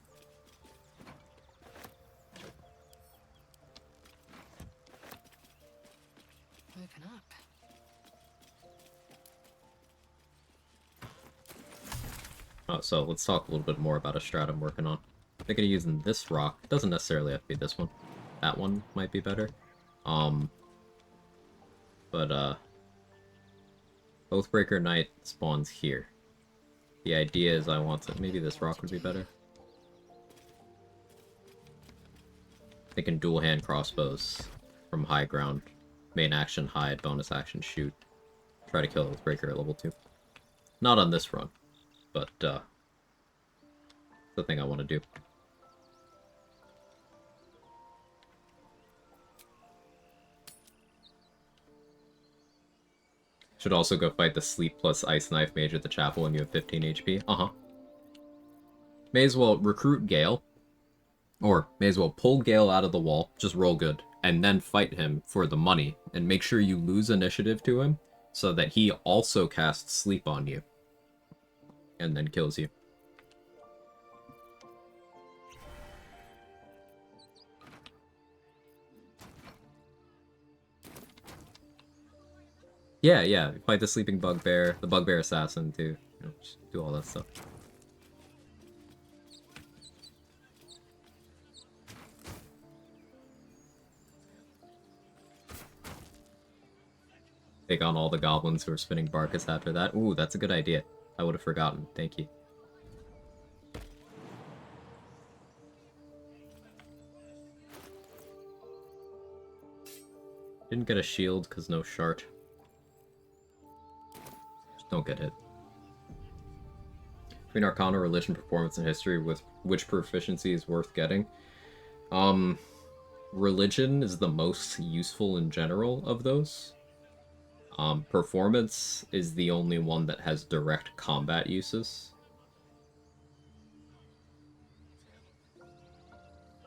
Open up. Oh, so let's talk a little bit more about a strat I'm working on. I'm thinking of using this rock. It doesn't necessarily have to be this one. That one might be better. Oathbreaker Knight spawns here. The idea is I want to... Maybe this rock would be better. Thinking dual hand crossbows from high ground. Main action hide, bonus action shoot. Try to kill Oathbreaker at level 2. Not on this run, but it's the thing I want to do. Should also go fight the Sleep plus Ice Knife Mage at the chapel when you have 15 HP. May as well recruit Gale. Or, may as well pull Gale out of the wall, just roll good, and then fight him for the money, and make sure you lose initiative to him, so that he also casts Sleep on you. And then kills you. Yeah, fight the sleeping bugbear, the bugbear assassin too. You know, just do all that stuff. Take on all the goblins who are spinning Barkus after that. Ooh, that's a good idea. I would have forgotten. Thank you. Didn't get a shield because no shart. Just don't get hit. Between Arcana, Religion, Performance, and History, with which proficiency is worth getting? Religion is the most useful in general of those. Performance is the only one that has direct combat uses.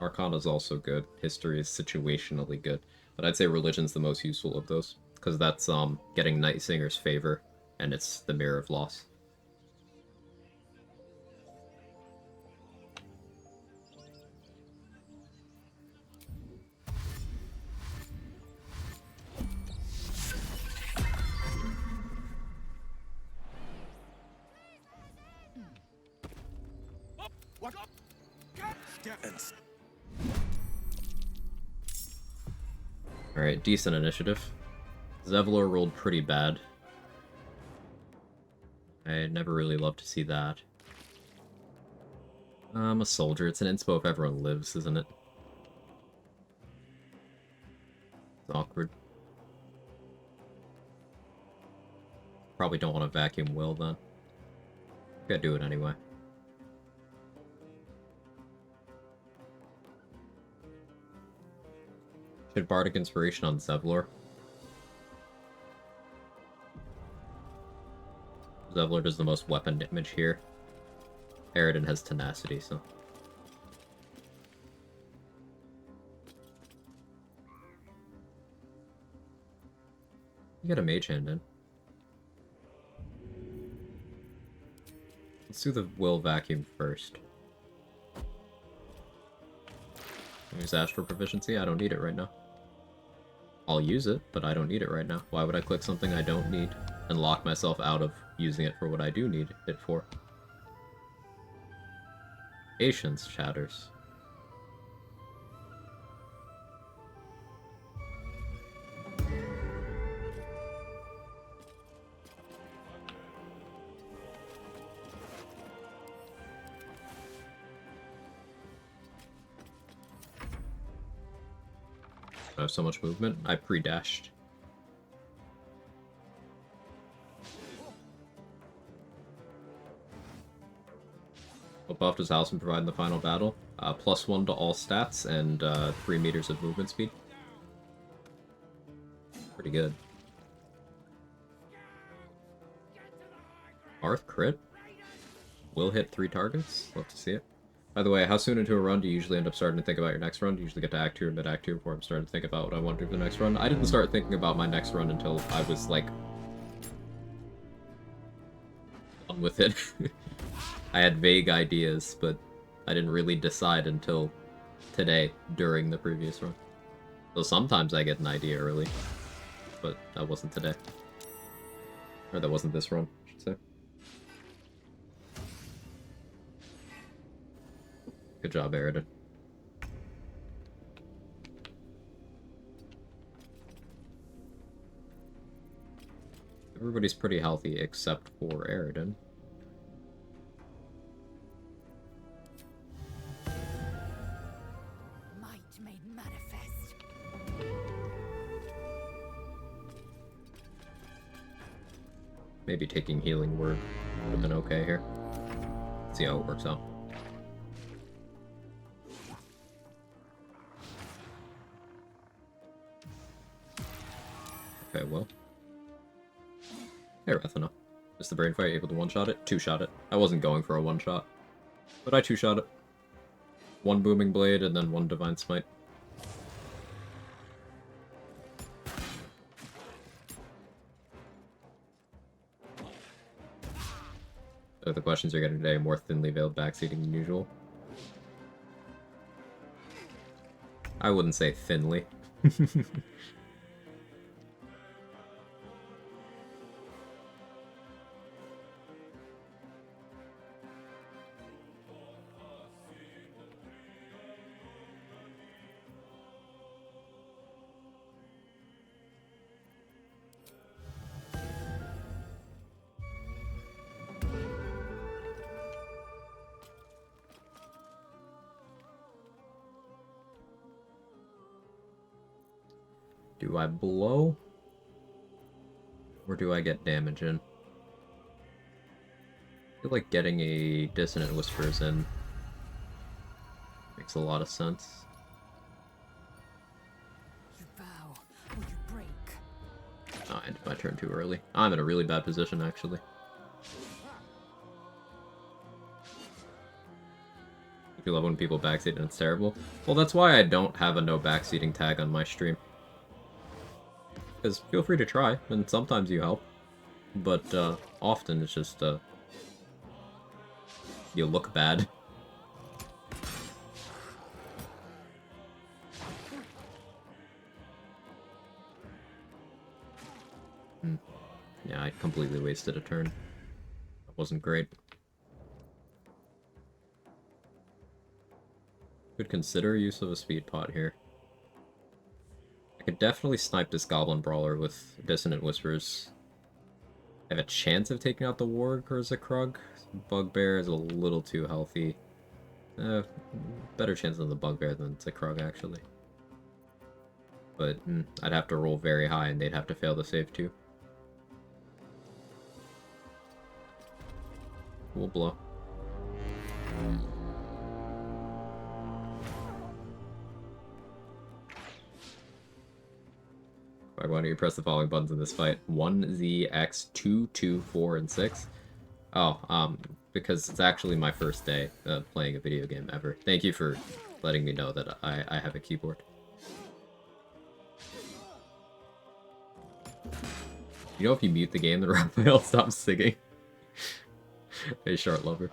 Arcana is also good. History is situationally good. But I'd say Religion's the most useful of those. Because that's getting Night Singer's favor, and it's the Mirror of Loss. Alright, decent initiative. Zevlor rolled pretty bad. I never really love to see that. I'm a soldier. It's an inspo if everyone lives, isn't it? It's awkward. Probably don't want to vacuum Will, then. Gotta do it anyway. Should Bardic Inspiration on Zevlor. Zevlor does the most weapon damage here. Aridin has Tenacity, so... You got a Mage Hand in. Let's do the Will Vacuum first. Use Ash for proficiency? I don't need it right now. I'll use it, but I don't need it right now. Why would I click something I don't need and lock myself out of using it for what I do need it for? Patience chatters. I have so much movement. I pre-dashed. What buff does Halcyon provide in the final battle? +1 to all stats and 3 meters of movement speed. Pretty good. Arth crit? Will hit 3 targets? Love to see it. By the way, how soon into a run do you usually end up starting to think about your next run? Do you usually get to Act 2 or mid-Act 2 before I'm starting to think about what I want to do for the next run? I didn't start thinking about my next run until I was, like, done with it. I had vague ideas, but I didn't really decide until today, during the previous run. So sometimes I get an idea early, but that wasn't today. Or that wasn't this run, I should say. Good job, Aridin. Everybody's pretty healthy except for Aridin. Might made manifest. Maybe taking Healing Word would have been okay here. See how it works out. Okay, well. Hey, Rathana. Is the Brain Fire able to one-shot it? Two-shot it. I wasn't going for a one-shot, but I two-shot it. 1 Booming Blade and then 1 Divine Smite. So the questions you're getting today are more thinly veiled backseating than usual. I wouldn't say thinly. Do I blow? Or do I get damage in? I feel like getting a Dissonant Whispers in makes a lot of sense. You bow or you break. Oh, I ended my turn too early. I'm in a really bad position, actually. If you love when people backseat and it's terrible. Well, that's why I don't have a no backseating tag on my stream. Because feel free to try, and sometimes you help. But often it's just you look bad. Yeah, I completely wasted a turn. That wasn't great. Could consider use of a speed pot here. I could definitely snipe this Goblin Brawler with Dissonant Whispers. I have a chance of taking out the Warg or Zakrug. Bugbear is a little too healthy. Better chance of the Bugbear than Zakrug, actually. But I'd have to roll very high and they'd have to fail the save too. We'll blow. Why don't you press the following buttons in this fight? 1, Z, X, 2, 2, 4, and 6. Oh, because it's actually my first day playing a video game ever. Thank you for letting me know that I have a keyboard. You know if you mute the game, the Raphael stops singing. Hey, Shart Lover.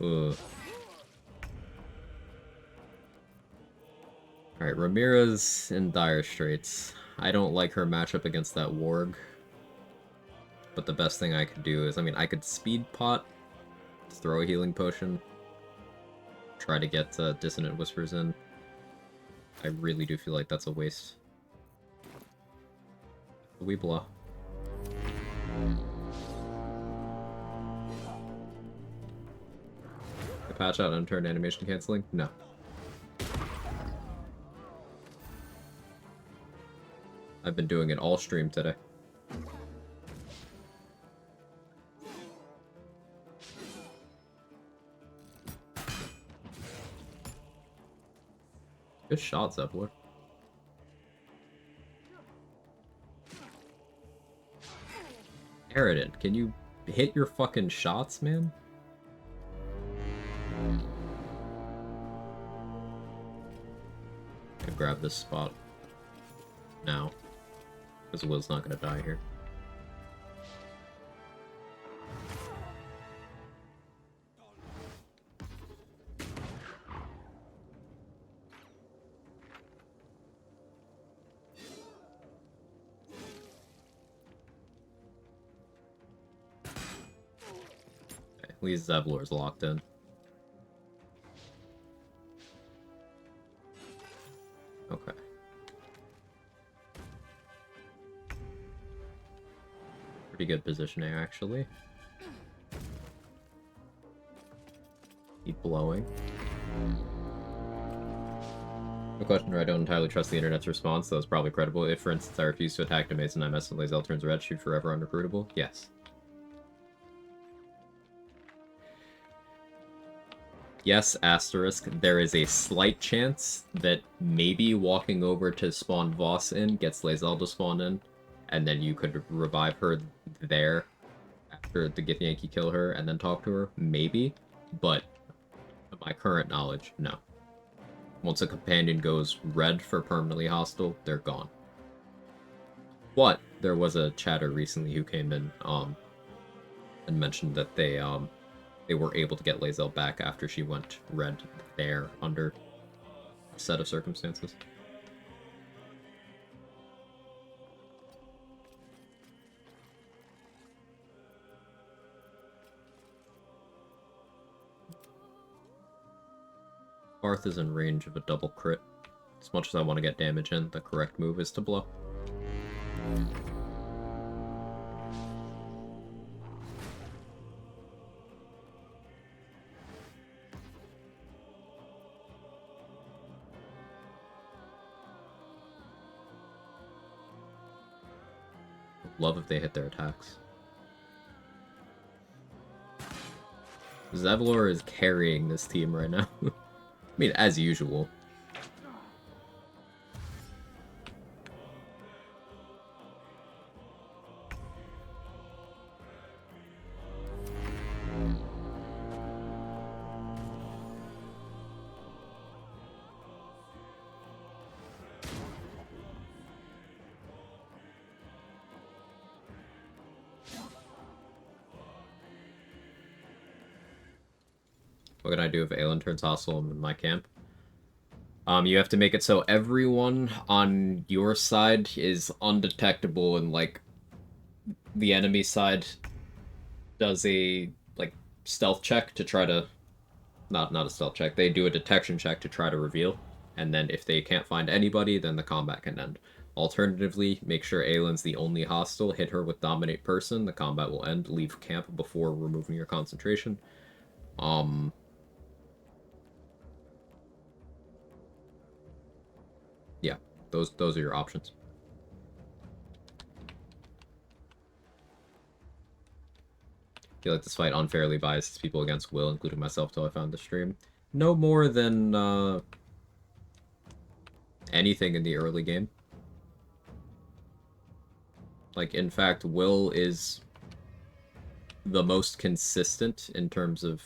Ugh. Alright, Ramira's in dire straits. I don't like her matchup against that Warg. But the best thing I could do is, I mean, I could speed pot, throw a healing potion, try to get Dissonant Whispers in. I really do feel like that's a waste. We blow. I patch out unturned animation canceling? No. I've been doing it all stream today. Good shot, Zepler. Aridin, can you hit your fucking shots, man? I grab this spot now, because Will's not gonna die here. At least Zevlor's locked in. Okay. Pretty good positioning, actually. Keep blowing. No question, I don't entirely trust the internet's response, though it's probably credible. If, for instance, I refuse to attack the Mason, I mess with Lae'zel turns red, shoot forever unrecruitable? Yes. Yes, asterisk, there is a slight chance that maybe walking over to spawn Voss in gets Lae'zel to spawn in, and then you could revive her there after the Githyanki kill her and then talk to her. Maybe, but to my current knowledge, no. Once a companion goes red for permanently hostile, they're gone. But there was a chatter recently who came in and mentioned that they were able to get Lae'zel back after she went red there under a set of circumstances. Barth is in range of a double crit. As much as I want to get damage in, the correct move is to blow. love if they hit their attacks. Zevlor is carrying this team right now. I mean, as usual. What can I do if Aelin turns hostile in my camp? You have to make it so everyone on your side is undetectable, and like the enemy side does a like stealth check to try to not a stealth check. They do a detection check to try to reveal, and then if they can't find anybody, then the combat can end. Alternatively, make sure Aelin's the only hostile, hit her with dominate person, the combat will end, leave camp before removing your concentration. Yeah, those are your options. I feel like this fight unfairly biases people against Will, including myself till I found the stream. No more than anything in the early game. Like, in fact, Will is the most consistent in terms of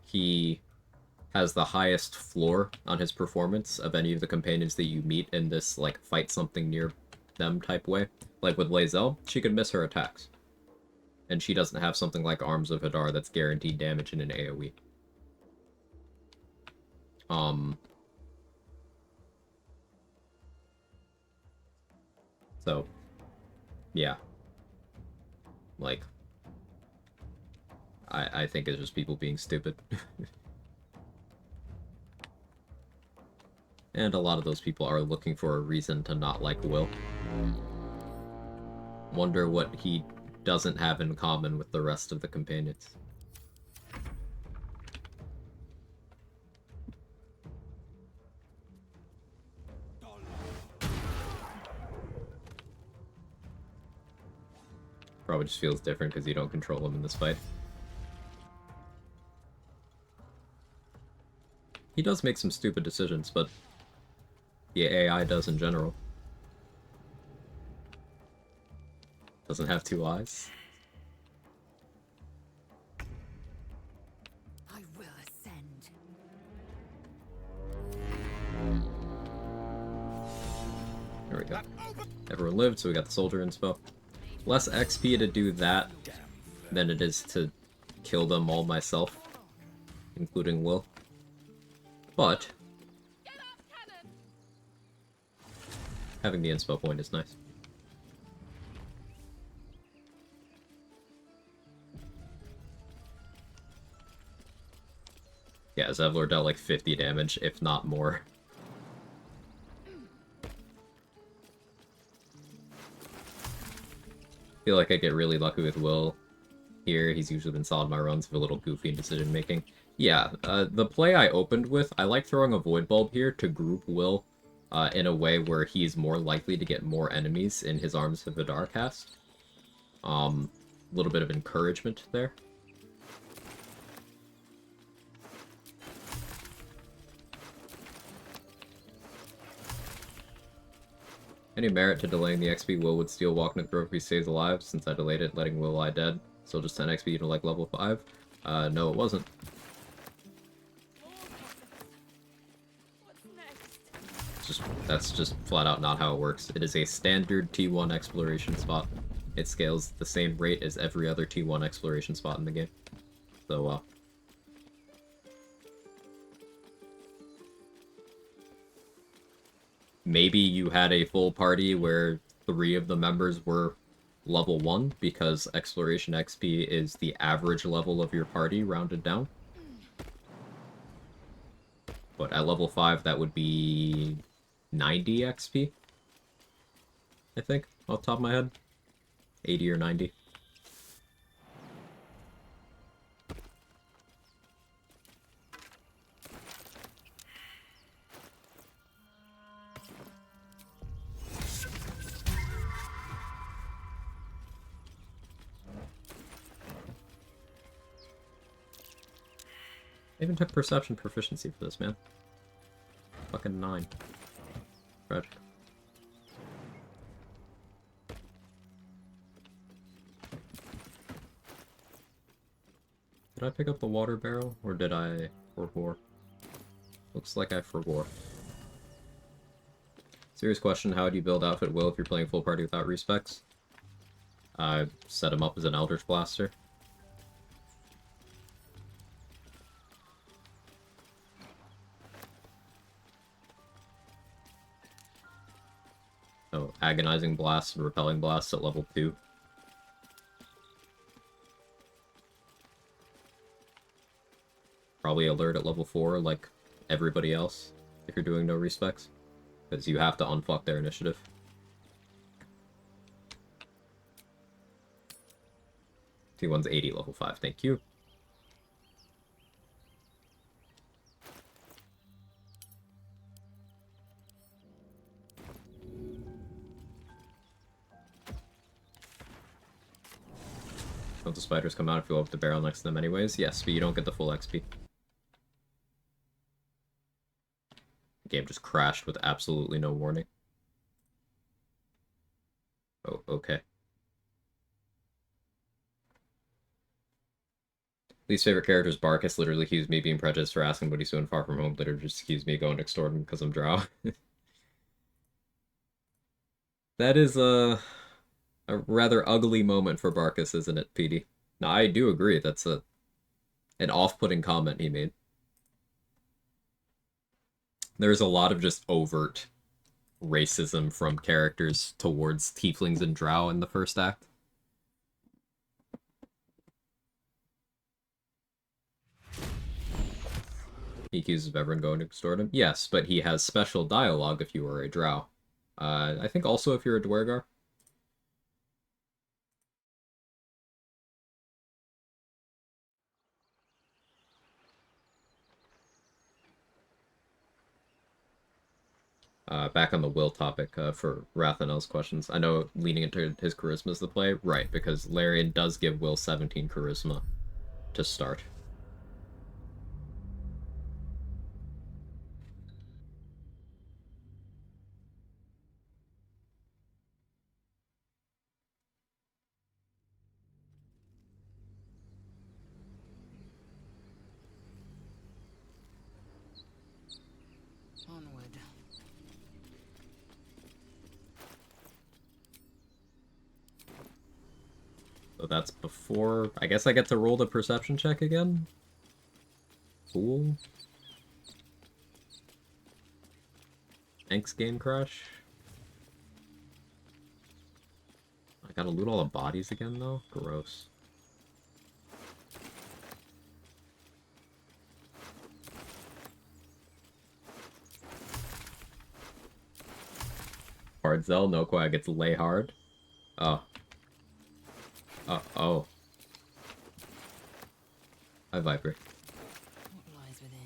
he has the highest floor on his performance of any of the companions that you meet in this, like, fight something near them type way. Like with Lae'zel, she could miss her attacks. And she doesn't have something like Arms of Hadar that's guaranteed damage in an AoE. So, yeah. Like, I think it's just people being stupid. And a lot of those people are looking for a reason to not like Will. Wonder what he doesn't have in common with the rest of the companions. Probably just feels different because you don't control him in this fight. He does make some stupid decisions, but the AI does in general. Doesn't have two eyes. I will ascend. There we go. Everyone lived, so we got the soldier inspo. Less XP to do that than it is to kill them all myself, including Will. But having the inspo point is nice. Yeah, Zevlor dealt like 50 damage, if not more. I feel like I get really lucky with Will here. He's usually been solid my runs, with a little goofy in decision making. Yeah, the play I opened with, I like throwing a Void Bulb here to group Will in a way where he's more likely to get more enemies in his Arms of Hadar cast. A little bit of encouragement there. Any merit to delaying the XP Will would steal Walking the Throat if he stays alive, since I delayed it, letting Will lie dead. Still just 10 XP to like level 5? No it wasn't. That's just flat out not how it works. It is a standard T1 exploration spot. It scales the same rate as every other T1 exploration spot in the game. So, maybe you had a full party where 3 of the members were level 1, because exploration XP is the average level of your party rounded down. But at level 5, that would be 90 XP, I think, off the top of my head. 80 or 90. I even took perception proficiency for this, man. Fucking 9. Tragic. Did I pick up the water barrel, or did I forbore? Looks like I forbore. Serious question, how do you build outfit Will if you're playing full party without respecs? I set him up as an Eldritch Blaster. So, Agonizing Blast and Repelling Blast at level 2. Probably Alert at level 4, like everybody else, if you're doing no respecs. Because you have to unfuck their initiative. T1's 80, level 5, thank you. Don't the spiders come out if you open the barrel next to them anyways? Yes, but you don't get the full XP. The game just crashed with absolutely no warning. Oh, okay. Least favorite character is Barkus. Literally accused me being prejudiced for asking what he's doing far from home. Literally just accused me of going to extort him because I'm drow. That is a rather ugly moment for Barkus, isn't it, PD? Now, I do agree. That's an off-putting comment he made. There's a lot of just overt racism from characters towards tieflings and drow in the first act. He accuses everyone going to extort him. Yes, but he has special dialogue if you are a drow. I think also if you're a Dwergar. Back on the will topic for Rathanel's questions. I know leaning into his charisma is the play. Right, because Larian does give Will 17 charisma to start. Onward. So that's before... I guess I get to roll the perception check again? Cool. Thanks, Game Crush. I gotta loot all the bodies again, though? Gross. Hard Zell, no Quag gets lay hard. Oh. Oh. Hi, Viper. What lies within?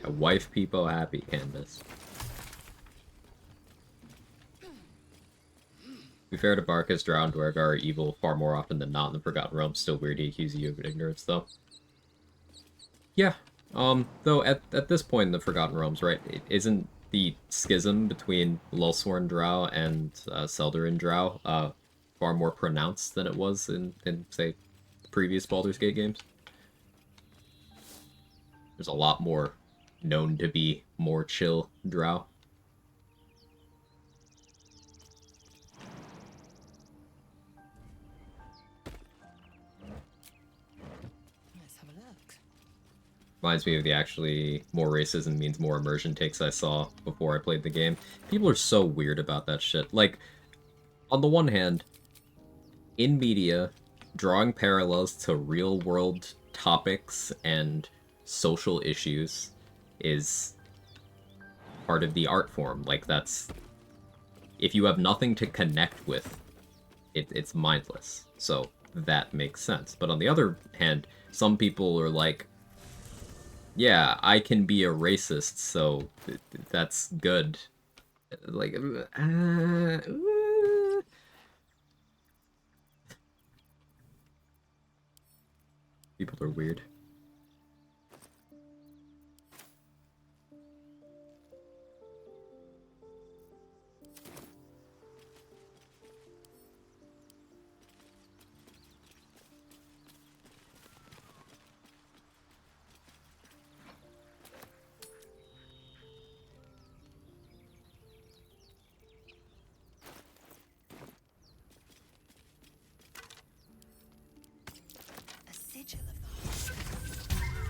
Yeah, wife Peepo happy, Candace. To be fair to Barkus, Drow and Dwergar are evil far more often than not in the Forgotten Realms. Still weird he accuses you of ignorance, though. Yeah. Though at this point in the Forgotten Realms, right, it isn't the schism between Lulsworn Drow and Seldarin Drow far more pronounced than it was in say, previous Baldur's Gate games? There's a lot more known to be more chill Drow. Let's have a look. Reminds me of the actually more racism means more immersion takes I saw before I played the game. People are so weird about that shit. Like, on the one hand, in media, drawing parallels to real-world topics and social issues is part of the art form. Like, that's... If you have nothing to connect with, it's mindless. So, that makes sense. But on the other hand, some people are like, yeah, I can be a racist, so that's good. Like, people are weird.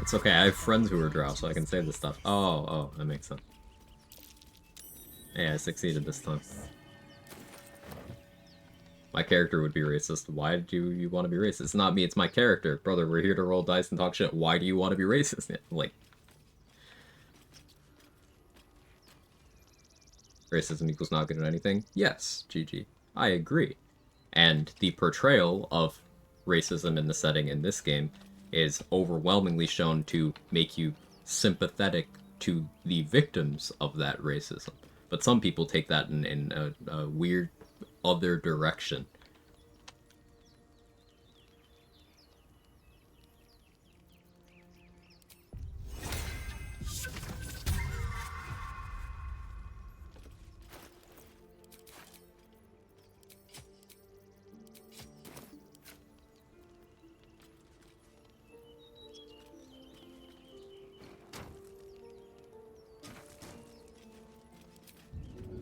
It's okay, I have friends who are drow, so I can say this stuff. Oh, that makes sense. Yeah, I succeeded this time. My character would be racist. Why do you want to be racist? It's not me, it's my character. Brother, we're here to roll dice and talk shit. Why do you want to be racist? Like... Racism equals not good at anything? Yes, GG. I agree. And the portrayal of racism in the setting in this game is overwhelmingly shown to make you sympathetic to the victims of that racism. But some people take that in a weird other direction.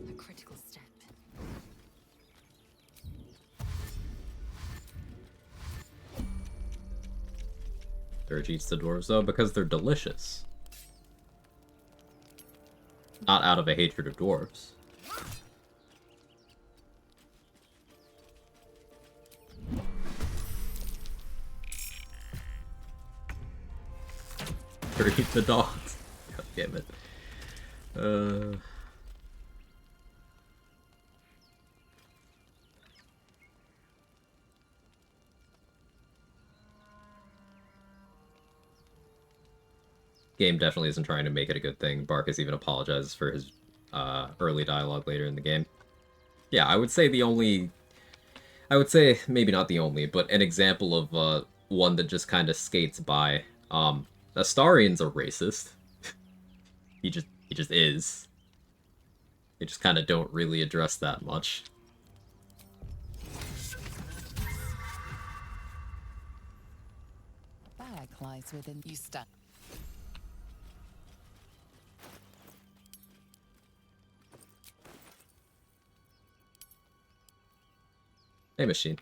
A critical step. Dirge eats the dwarves, though, because they're delicious. Not out of a hatred of dwarves. Dirge eat the dogs. God damn it. Game definitely isn't trying to make it a good thing. Barkus even apologizes for his early dialogue later in the game. Yeah, I would say maybe not the only, but an example of one that just kind of skates by. Astarian's a racist. he just is. They just kind of don't really address that much. Bag lies within you. Stand. Hey, machine.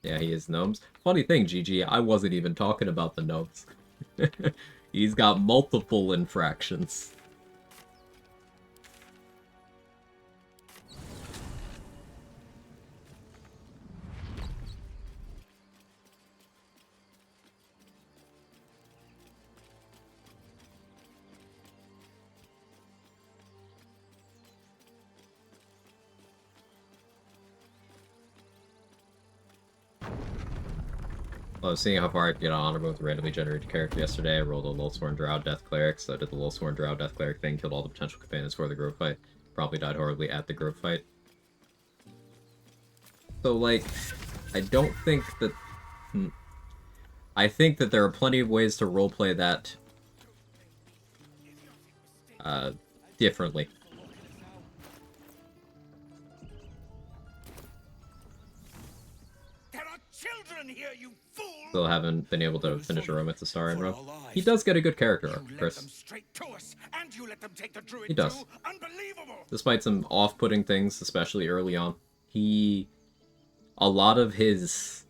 Yeah, he is gnomes. Funny thing, GG, I wasn't even talking about the gnomes. He's got multiple infractions. I was seeing how far I could get on honor with a randomly generated character yesterday. I rolled a Lulsworn Drow Death Cleric, so I did the Lulsworn Drow Death Cleric thing, killed all the potential companions for the Grove fight. Probably died horribly at the Grove fight. So, like, I don't think that... I think that there are plenty of ways to roleplay that differently. Here, you fool! Still haven't been able to finish a romance with Star and Rob. He does get a good character arc, Chris. He does. Despite some off-putting things, especially early on, a lot of his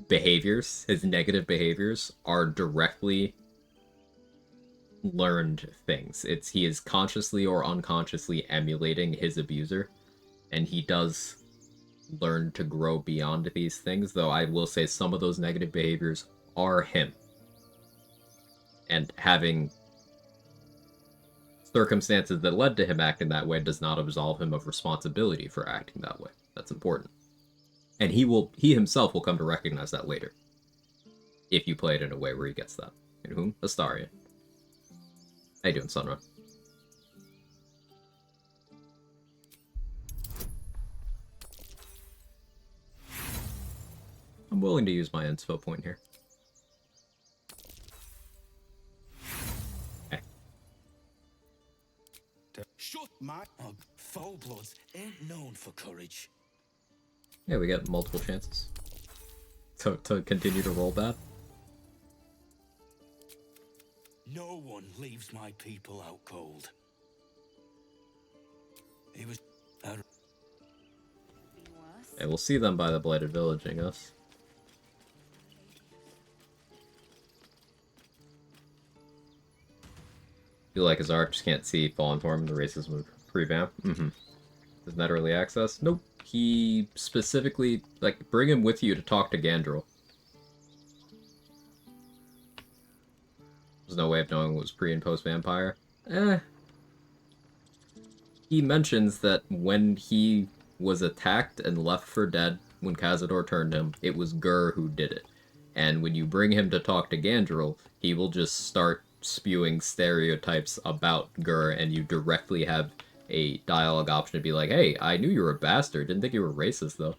behaviors, his negative behaviors, are directly learned things. He is consciously or unconsciously emulating his abuser, and he does learn to grow beyond these things, though I will say some of those negative behaviors are him. And having circumstances that led to him acting that way does not absolve him of responsibility for acting that way. That's important. And he himself will come to recognize that later. If you play it in a way where he gets that. And whom? Astarian. How you doing, Sunra? I'm willing to use my inspo point here. Okay. Shut my foul bloods ain't known for courage. Yeah, we get multiple chances to continue to roll bad. No one leaves my people out cold. He was. Yeah, we'll see them by the Blighted Village, I guess. Feel like his art just can't see Fallen Form, the races would revamp. Isn't that early access? Nope. He specifically, like, bring him with you to talk to Gandrel. There's no way of knowing what was pre and post vampire. He mentions that when he was attacked and left for dead when Cazador turned him, it was Gur who did it. And when you bring him to talk to Gandrel, he will just start spewing stereotypes about Gur, and you directly have a dialogue option to be like, hey, I knew you were a bastard, didn't think you were racist, though.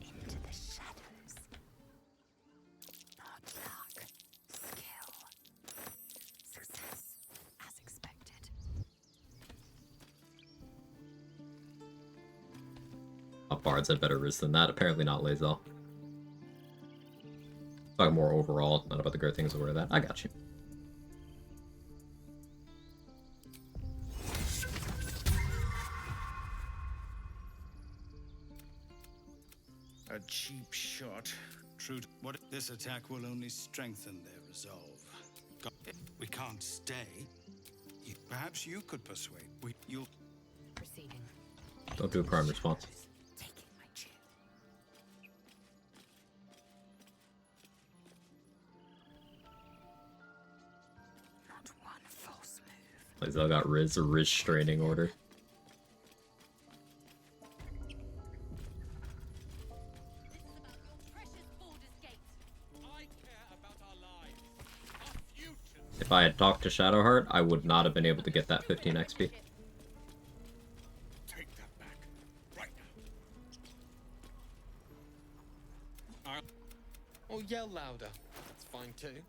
Into the shadows. Hard luck. Skill. Success. As expected. Bards had better risk than that, apparently not Lae'zel. Talking more overall, not about the great things aware of that. I got you. A cheap shot. True. What? This attack will only strengthen their resolve. We can't stay. Perhaps you could persuade. You'll. Proceeding. Don't do a prime response. Lae'zel got Riz, a restraining order. If I had talked to Shadowheart, I would not have been able to get that 15 XP. Take that back, right now. Or yell louder. That's fine too.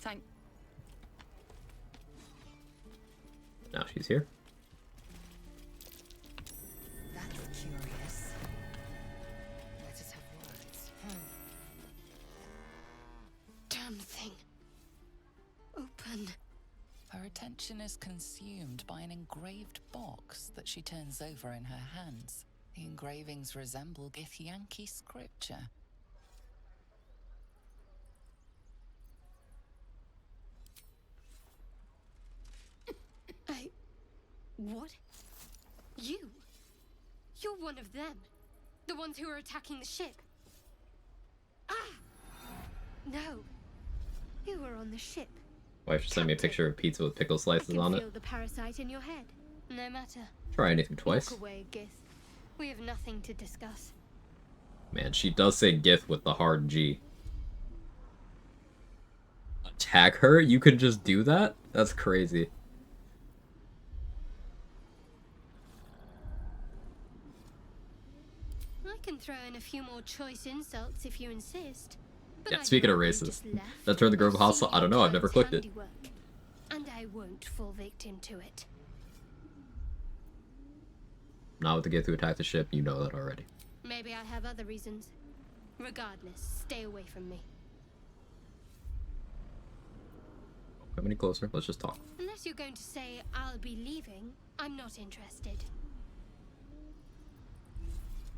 Thank. Now she's here. That's curious. Let us have words. Damn thing. Open. Her attention is consumed by an engraved box that she turns over in her hands. The engravings resemble Githyanki scripture. What? You? You're one of them. The ones who are attacking the ship. Ah! No. You were on the ship. Wife should send me a picture of pizza with pickle slices on it. Feel the parasite in your head. No matter. Try anything twice. Walk away, Gith. We have nothing to discuss. Man, she does say Gith with the hard G. Attack her? You could just do that? That's crazy. I can throw in a few more choice insults if you insist. But Yeah, speaking of races, that turned the Grove hostile? I don't know, I've never clicked it. And I won't fall victim to it. Not with the Gith who attacked the ship, you know that already. Maybe I have other reasons. Regardless, stay away from me. Come any closer, let's just talk. Unless you're going to say I'll be leaving, I'm not interested.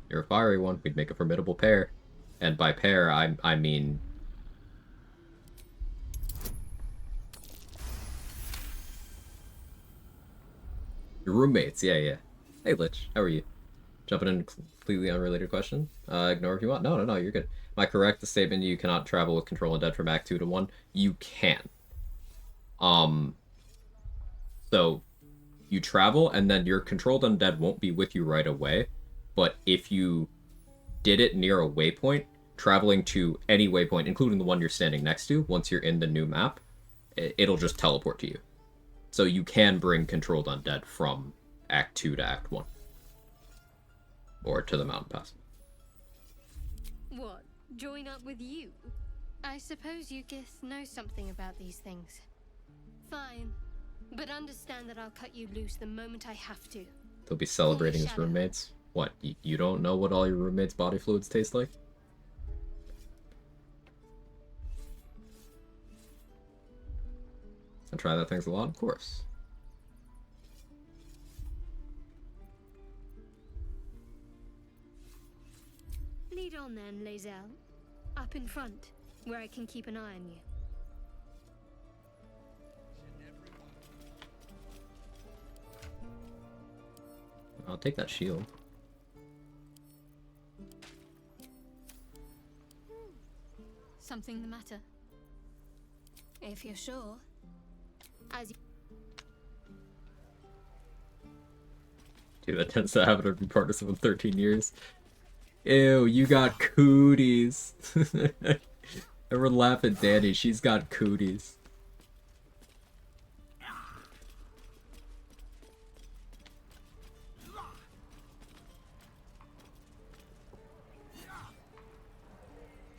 You're a fiery one, we'd make a formidable pair. And by pair, I mean... Your roommates, yeah. Hey Lich, how are you? Jumping in a completely unrelated question. Ignore if you want. No, you're good. Am I correct the statement you cannot travel with Control Undead from Act 2 to 1? You can. So, you travel, and then your Controlled Undead won't be with you right away. But if you did it near a waypoint, traveling to any waypoint, including the one you're standing next to, once you're in the new map, it'll just teleport to you. So you can bring Controlled Undead from Act 2 to Act 1. Or to the Mountain Pass. What? Join up with you? I suppose you Gith know something about these things. Fine. But understand that I'll cut you loose the moment I have to. They'll be celebrating as roommates. What, you don't know what all your roommates' body fluids taste like? I try that things a lot, of course. Lead on then, Lae'zel. Up in front, where I can keep an eye on you. I'll take that shield. Something the matter? If you're sure. As you... Dude, that tends to happen every partner in 13 years. Ew, you got cooties. Everyone laugh at Danny, she's got cooties.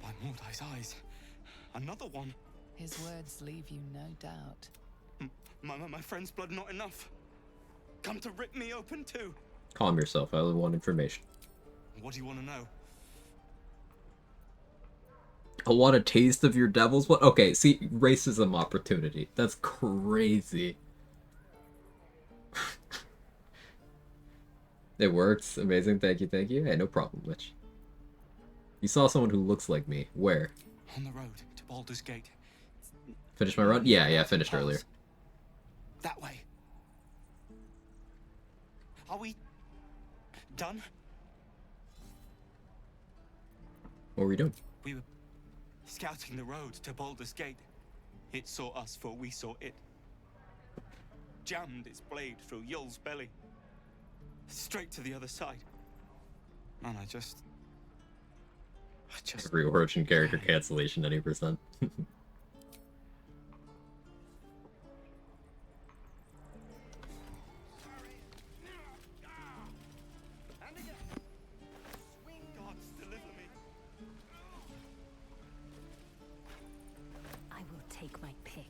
By Mordai's eyes, another one. His words leave you no doubt. My friend's blood not enough. Come to rip me open too. Calm yourself, I only want information. What do you want to know? I want a taste of your devil's blood? Okay, see, racism opportunity. That's crazy. It works. Amazing. Thank you, thank you. Hey, no problem, Witch. You saw someone who looks like me. Where? On the road to Baldur's Gate. Finished my run? Yeah, I finished earlier. That way. Are we done? What were we doing? We were scouting the road to Baldur's Gate. It saw us for we saw it. Jammed its blade through Yul's belly. Straight to the other side. Man, I just... Every origin character cancellation, any percent. I will take my pick.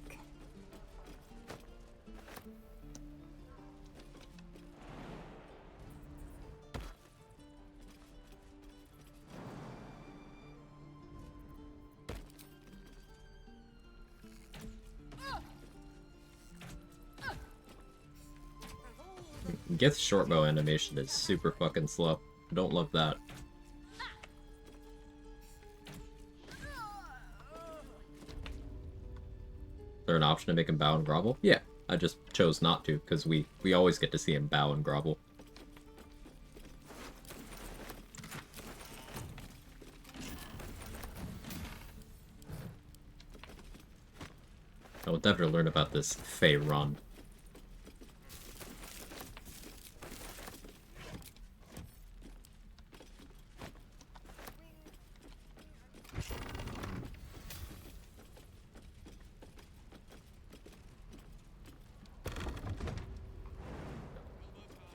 Gith's shortbow animation is super fucking slow. I don't love that. Is there an option to make him bow and grovel? Yeah, I just chose not to, because we always get to see him bow and grovel. I will definitely learn about this Fey run.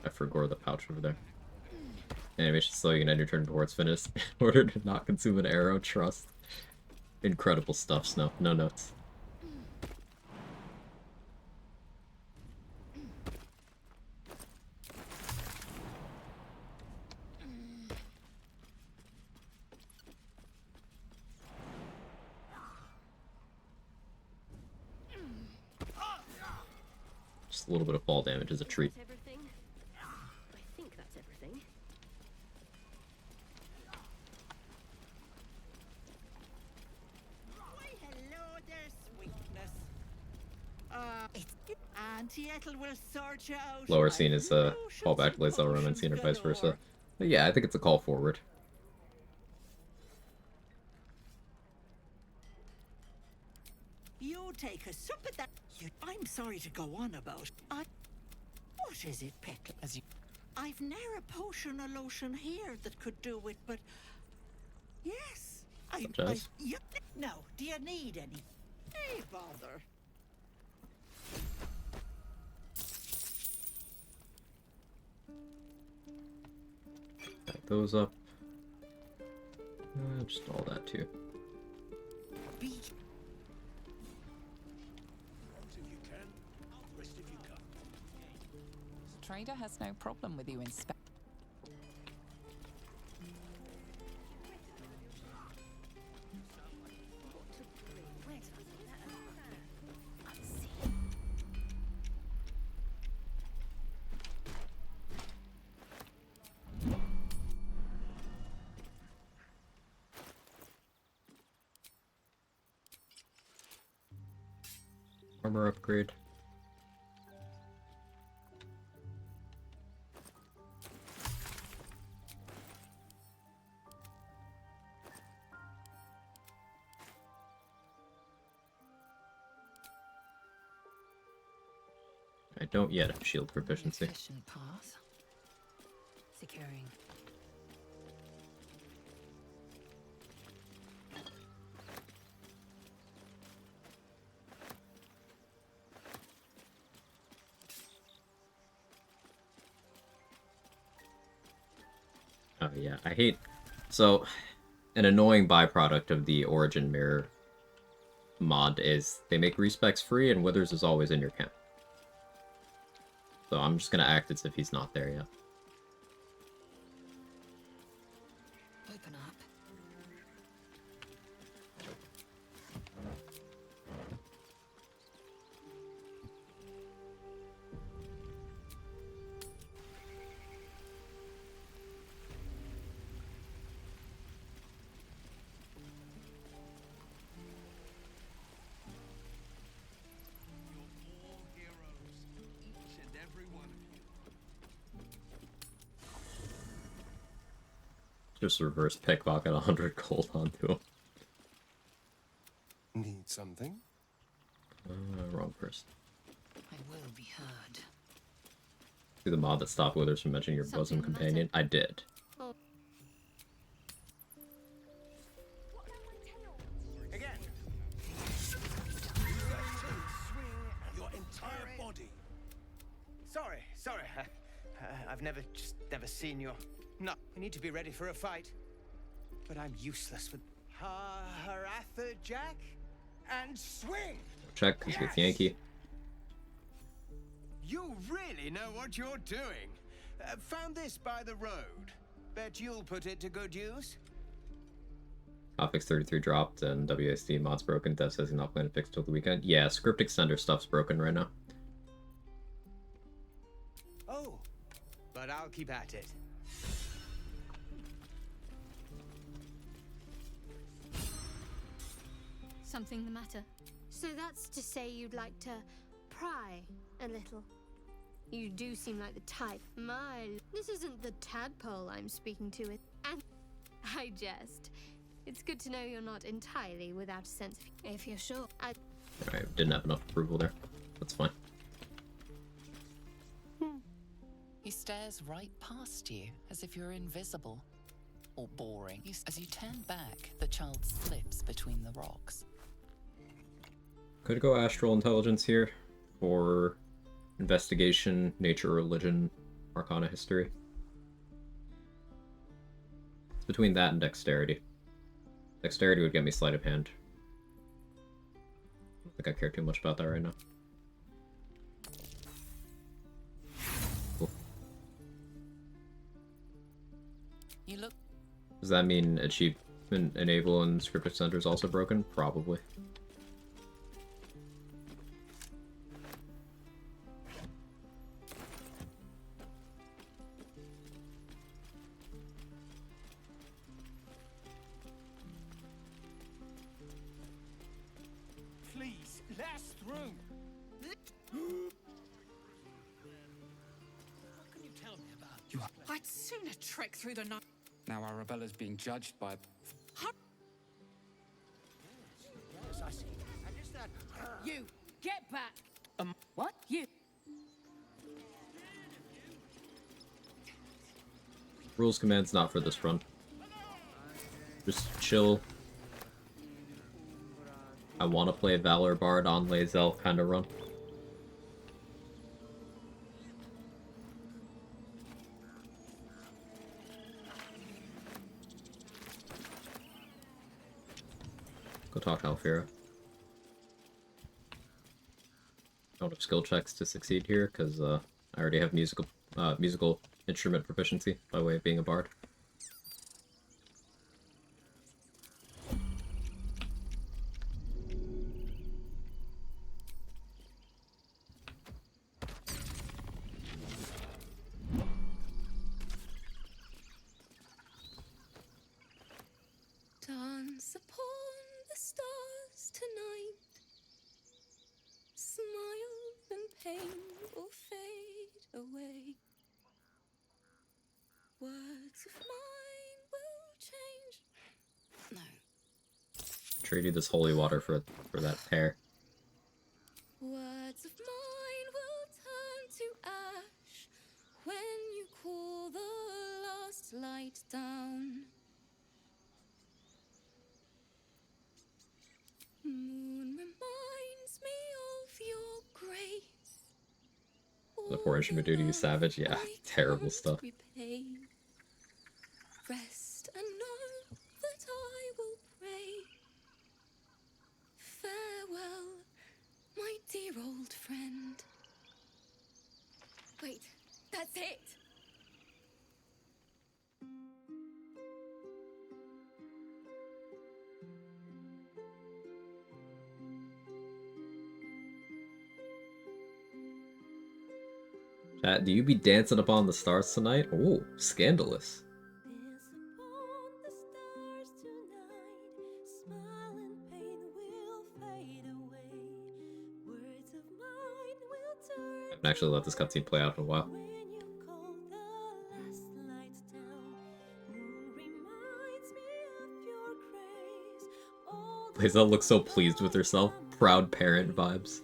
I forgot the pouch over there. Animation slow, you can end your turn before it's finished. In order to not consume an arrow, trust. Incredible stuff, Snow. No notes. Just a little bit of fall damage is a treat. I think that's everything. Why, hello there, sweetness. Auntie Ethel will sort you out. Lower scene is a callback to Lae'zel Roman scene or vice versa. But yeah, I think it's a call forward. You take a sup at that. I'm sorry to go on about. What is it, Peckle? I've ne'er a potion or lotion here that could do it, but Yes. Such as? No, do you need any? Hey, bother. Back those up. Just all that too. Trader has no problem with you inspecting. Armor upgrade. I don't yet have shield proficiency. Efficient path. Securing. Oh yeah, I hate... So, an annoying byproduct of the Origin Mirror mod is they make respecs free and Withers is always in your camp. So I'm just gonna act as if he's not there yet. Open up. Just reverse pickpocket 100 gold onto him. Need something? Wrong person. I will be heard. Do the mod that stopped Withers from mentioning your bosom companion? I did. Again. Your entire body. Sorry. I've never seen your. No, we need to be ready for a fight. But I'm useless with Haratha Jack and swing. Check, because with Yankee. You really know what you're doing. Found this by the road. Bet you'll put it to good use. Hotfix 33 dropped and WSD mod's broken. Dev says he's not planning to fix till the weekend. Yeah, script extender stuff's broken right now. Oh, but I'll keep at it. Something the matter? So that's to say you'd like to pry a little. You do seem like the type. This isn't the tadpole I'm speaking to. And I jest. It's good to know you're not entirely without a sense of... If you're sure. Alright, didn't have enough approval there. That's fine. He stares right past you, as if you're invisible. Or boring. As you turn back, the child slips between the rocks. Could go astral intelligence here, or investigation, nature, religion, arcana, history. It's between that and dexterity. Dexterity would get me sleight of hand. I don't think I care too much about that right now. Cool. You look. Does that mean achievement enable and script center is also broken? Probably. Please, last room. What can you tell me about? I'd sooner trek through the night. Now Arabella's being judged by... Yes, I see. And is that her? You, get back! What? You. Rules command's not for this run. Just chill. I want to play Valor Bard on Lae'zel kind of run. Go talk to Alfira. Don't have skill checks to succeed here because I already have musical instrument proficiency by way of being a bard. Dance upon the stars tonight. Smile and pain will fade away. Words of mine will change. No. Traded this holy water for that pair. Words of mine will turn to ash when you call the last light down. Moon reminds me of your grace. The poor instrument duty is savage. Yeah, terrible stuff. Repay. Rest and know that I will pray. Farewell, my dear old friend. Wait, that's it! Chat, do you be dancing upon the stars tonight? Oh, scandalous. I haven't actually let this cutscene play out in a while. Lae'zel looks so pleased with herself. Proud parent vibes.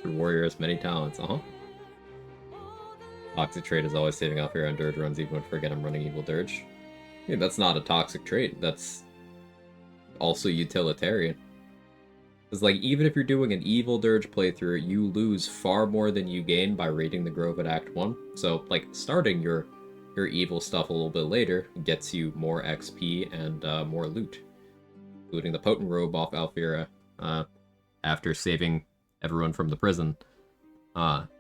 Warrior has many talents, Toxic trait is always saving Alfira on dirge runs even when forget I'm running evil dirge. Yeah, that's not a toxic trait, that's also utilitarian. It's like, even if you're doing an evil dirge playthrough, you lose far more than you gain by raiding the Grove at Act 1. So, like, starting your evil stuff a little bit later gets you more XP and more loot. Including the Potent Robe off Alfira, after saving everyone from the prison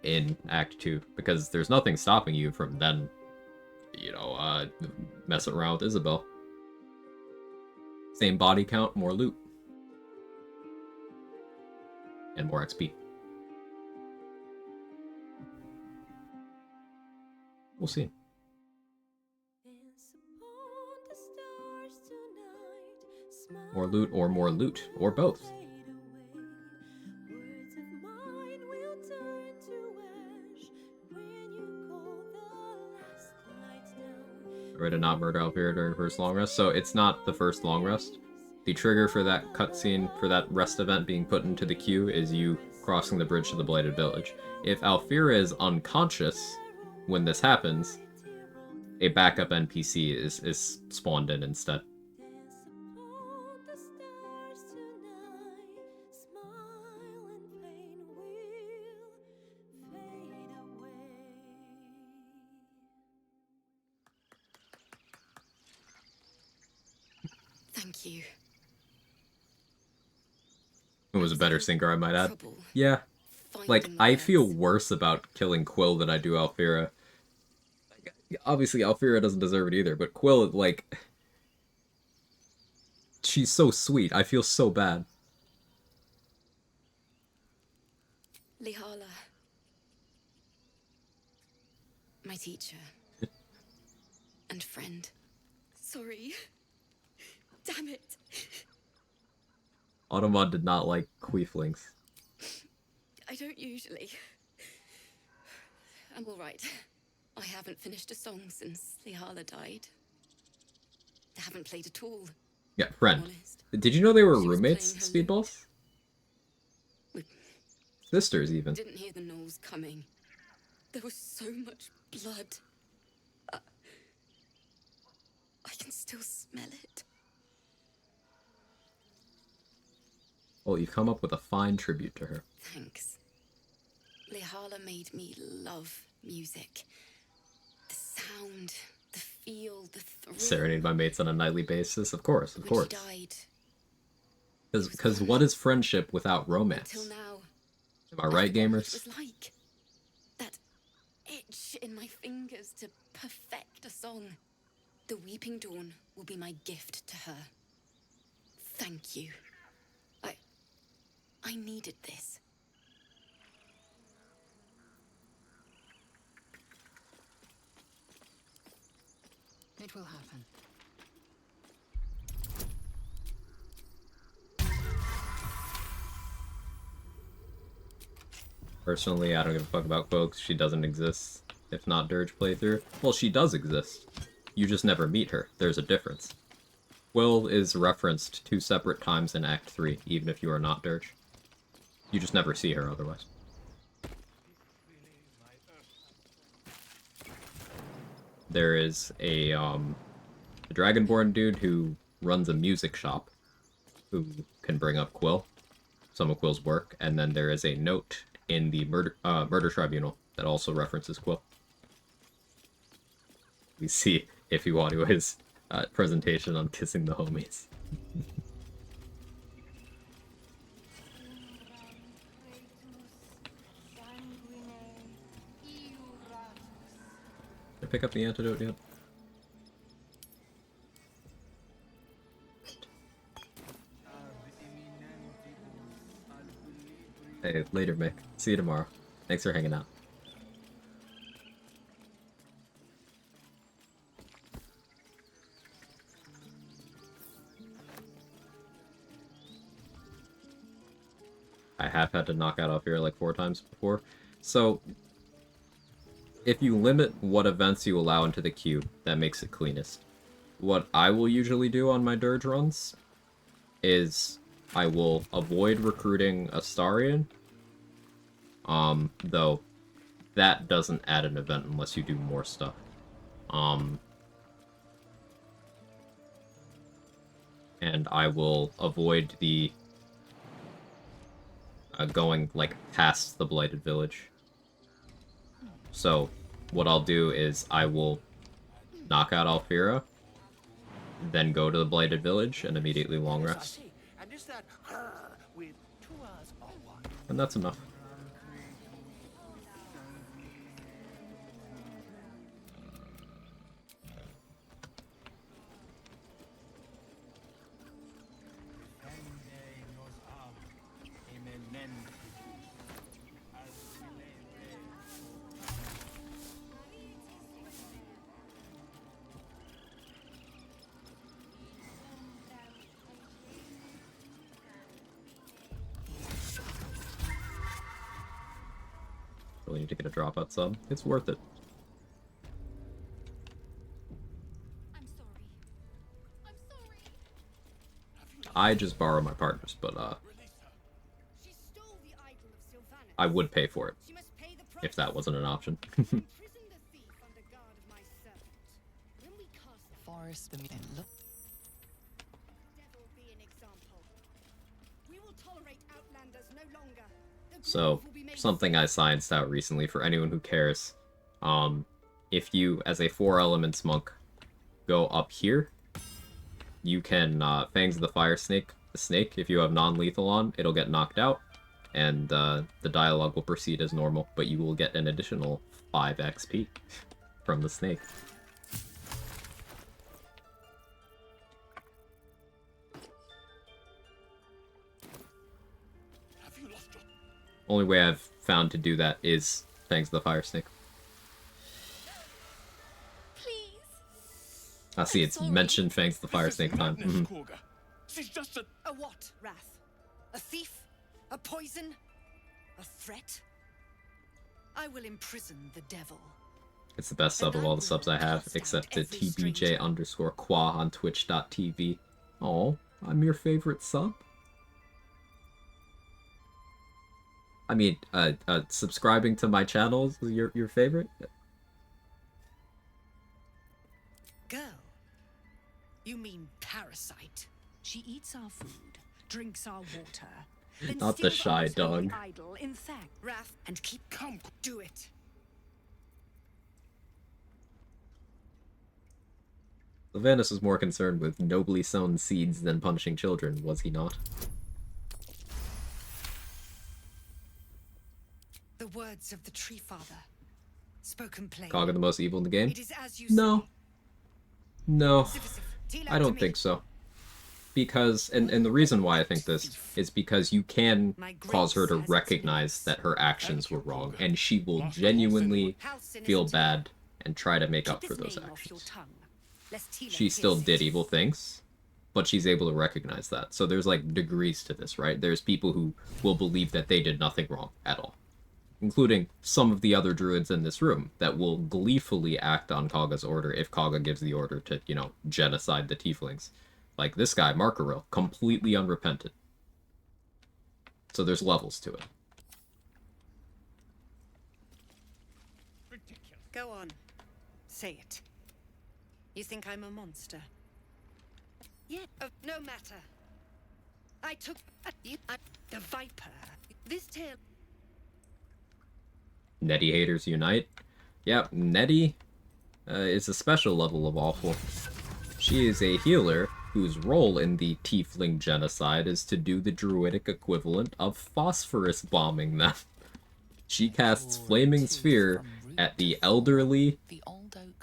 in Act 2, because there's nothing stopping you from then, messing around with Isabel. Same body count, more loot. And more XP. We'll see. More loot or more loot, or both. Or to not murder Alfira during first long rest. So it's not the first long rest. The trigger for that cutscene, for that rest event being put into the queue, is you crossing the bridge to the Blighted Village. If Alfira is unconscious when this happens, a backup NPC is spawned in instead. Thank you. It was a better sinker, I might add. Yeah. Like, I feel worse about killing Quill than I do Alfira. Obviously, Alfira doesn't deserve it either, but Quill, like... she's so sweet. I feel so bad. Lihala. My teacher. And friend. sorry. Damn it. Automod did not like queeflings. I don't usually. I'm all right. I haven't finished a song since Lihala died. I haven't played at all. Yeah, friend. Did you know they were She was roommates, playing her Speedballs? Sisters, even. Didn't hear the gnolls coming. There was so much blood. I can still smell it. Well, you've come up with a fine tribute to her. Thanks. Lihala made me love music. The sound, the feel, the thrill. Serenade my mates on a nightly basis? Of course, of course. When she died, Because what is friendship without romance? until now, Am I right, what it gamers? was like. That itch in my fingers to perfect a song. The Weeping Dawn will be my gift to her. Thank you. I needed this. It will happen. Personally, I don't give a fuck about Quag. She doesn't exist. If not Dirge playthrough. Well, she does exist. You just never meet her. There's a difference. Quill is referenced 2 separate times in Act 3, even if you are not Dirge. You just never see her otherwise. There is a Dragonborn dude who runs a music shop who can bring up Quill, some of Quill's work, and then there is a note in the murder tribunal that also references Quill. We see Ifiwanu's presentation on kissing the homies. Did I pick up the antidote yet? Hey, later, Mick. See you tomorrow. Thanks for hanging out. I have had to knock out Alfira like 4 times before. So, if you limit what events you allow into the queue, that makes it cleanest. What I will usually do on my Dirge runs is I will avoid recruiting Astarion. Though that doesn't add an event unless you do more stuff. And I will avoid the going like past the Blighted Village. So what I'll do is I will knock out Alfira, then go to the Blighted Village and immediately long rest. And that's enough. Really need to get a dropout sub. It's worth it. I just borrow my partners, but I would pay for it if that wasn't an option. Forest the look. So, something I scienced out recently for anyone who cares. If you, as a 4 elements monk, go up here, you can Fangs of the Fire Snake. The snake, if you have non-lethal on, it'll get knocked out, and the dialogue will proceed as normal, but you will get an additional 5 XP from the snake. Only way I've found to do that is Fangs of the Fire Snake. Please. I see it's mentioned Fangs the Fire Snake time. Mhm. She's just A what, Wrath? A thief? A poison? A threat? I will imprison the devil. It's the best sub of all the subs I have, except the TBJ_Quag on Twitch.tv. Oh, I'm your favorite sub? I mean, subscribing to my channel is your favorite? Girl? You mean parasite? She eats our food, drinks our water, then Not the steals shy our holy dog. idol in fact, Wrath, and keep calm. Do it. Sylvanas was more concerned with nobly sown seeds than punishing children, was he not? The words of the Tree Father, spoken plain. Quag the most evil in the game? It is as you No. say. No. Tila I to don't me. think so. Because, and the reason why I think this is because you can cause her to recognize that her actions were wrong, and she will genuinely feel bad and try to make up for those actions. She still did evil things, but she's able to recognize that. So there's like degrees to this, right? There's people who will believe that they did nothing wrong at all, including some of the other druids in this room that will gleefully act on Kagha's order if Kagha gives the order to, you know, genocide the tieflings. Like this guy, Markaril, completely unrepentant. So there's levels to it. Go on. Say it. You think I'm a monster? Yeah, no matter. I took the Viper. This tale. Nettie haters unite. Yep, Nettie is a special level of awful. She is a healer whose role in the tiefling genocide is to do the druidic equivalent of phosphorus bombing them. She casts Flaming Sphere at the elderly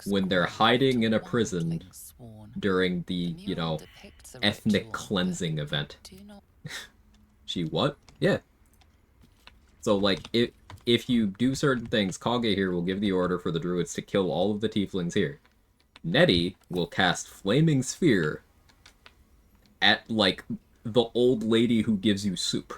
when they're hiding in a prison during the, you know, ethnic cleansing event. She what? Yeah. So, like, if you do certain things, Kage here will give the order for the druids to kill all of the tieflings here. Nettie will cast Flaming Sphere at, like, the old lady who gives you soup.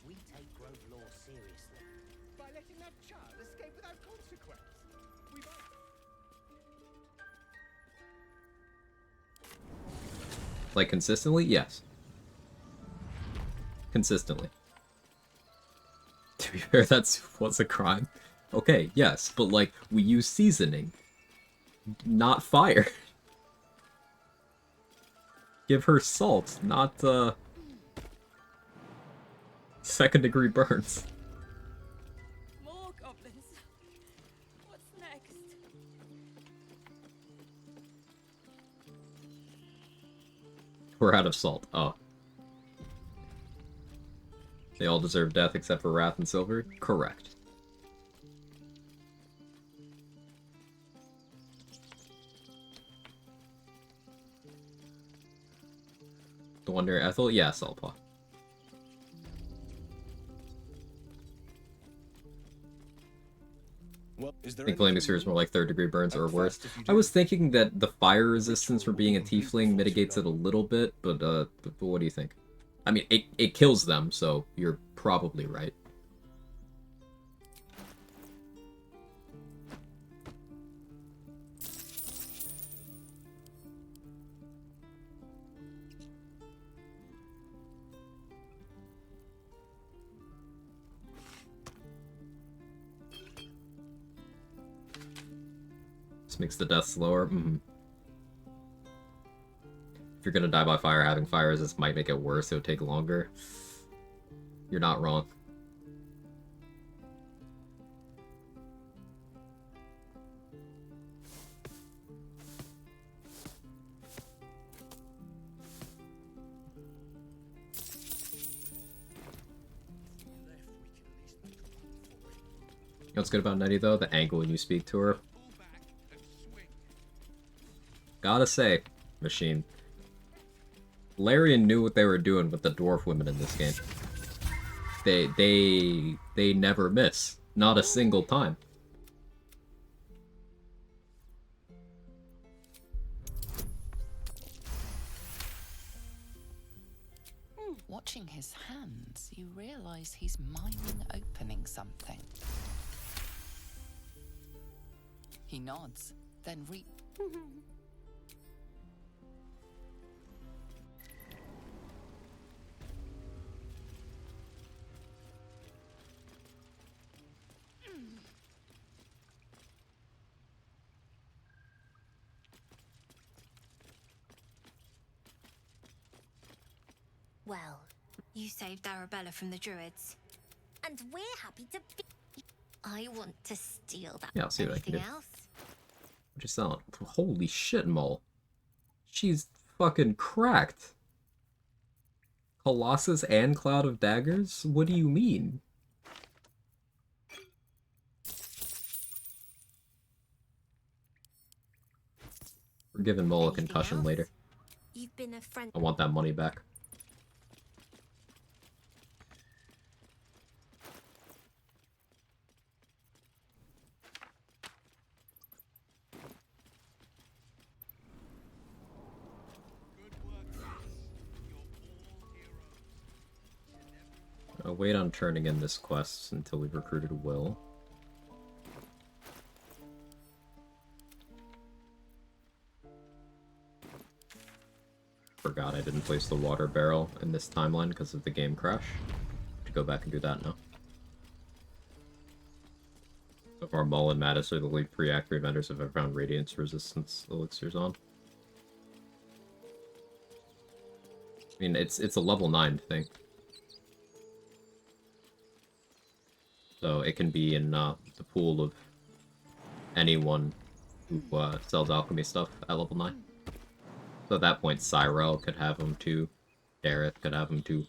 We take Grove law seriously. By letting that child escape without consequence. We might... Like, consistently? Yes. Consistently. To be fair, that was a crime. Okay, yes, but, like, we use seasoning. Not fire. Give her salt, not, second-degree burns. More goblins. What's next? We're out of salt. Oh. They all deserve death except for Wrath and Silver? Correct. The Wonder Ethel? Yeah, Saltpaw. Well, is I there think Flaming Sphere is more like third-degree burns or worse. I was thinking that the fire resistance for being a tiefling mitigates it a little bit, but what do you think? I mean, it kills them, so you're probably right. This makes the death slower. Mm-hmm. If you're gonna die by fire, having fire resist might make it worse. It would take longer. You're not wrong. You know what's good about Nettie, though? The angle when you speak to her. Gotta say, Machine. Larian knew what they were doing with the dwarf women in this game. They never miss. Not a single time. Watching his hands, you realize he's miming opening something. He nods, then Well, you saved Arabella from the druids. And we're happy to be. I want to steal that. Yeah, I'll see what I can do. Anything else? What you selling? Holy shit, Mole. She's fucking cracked. Colossus and Cloud of Daggers? What do you mean? We're giving Mole a concussion later. You've been a friend. I want that money back. I'll wait on turning in this quest until we've recruited Will. Forgot I didn't place the water barrel in this timeline because of the game crash. To go back and do that now. So far, Mull and Mattis are the lead pre-accurate vendors have ever found radiance resistance elixirs on. I mean, it's a level 9 thing. So it can be in the pool of anyone who sells alchemy stuff at level 9. So at that point, Cyrell could have them too. Dareth could have them too.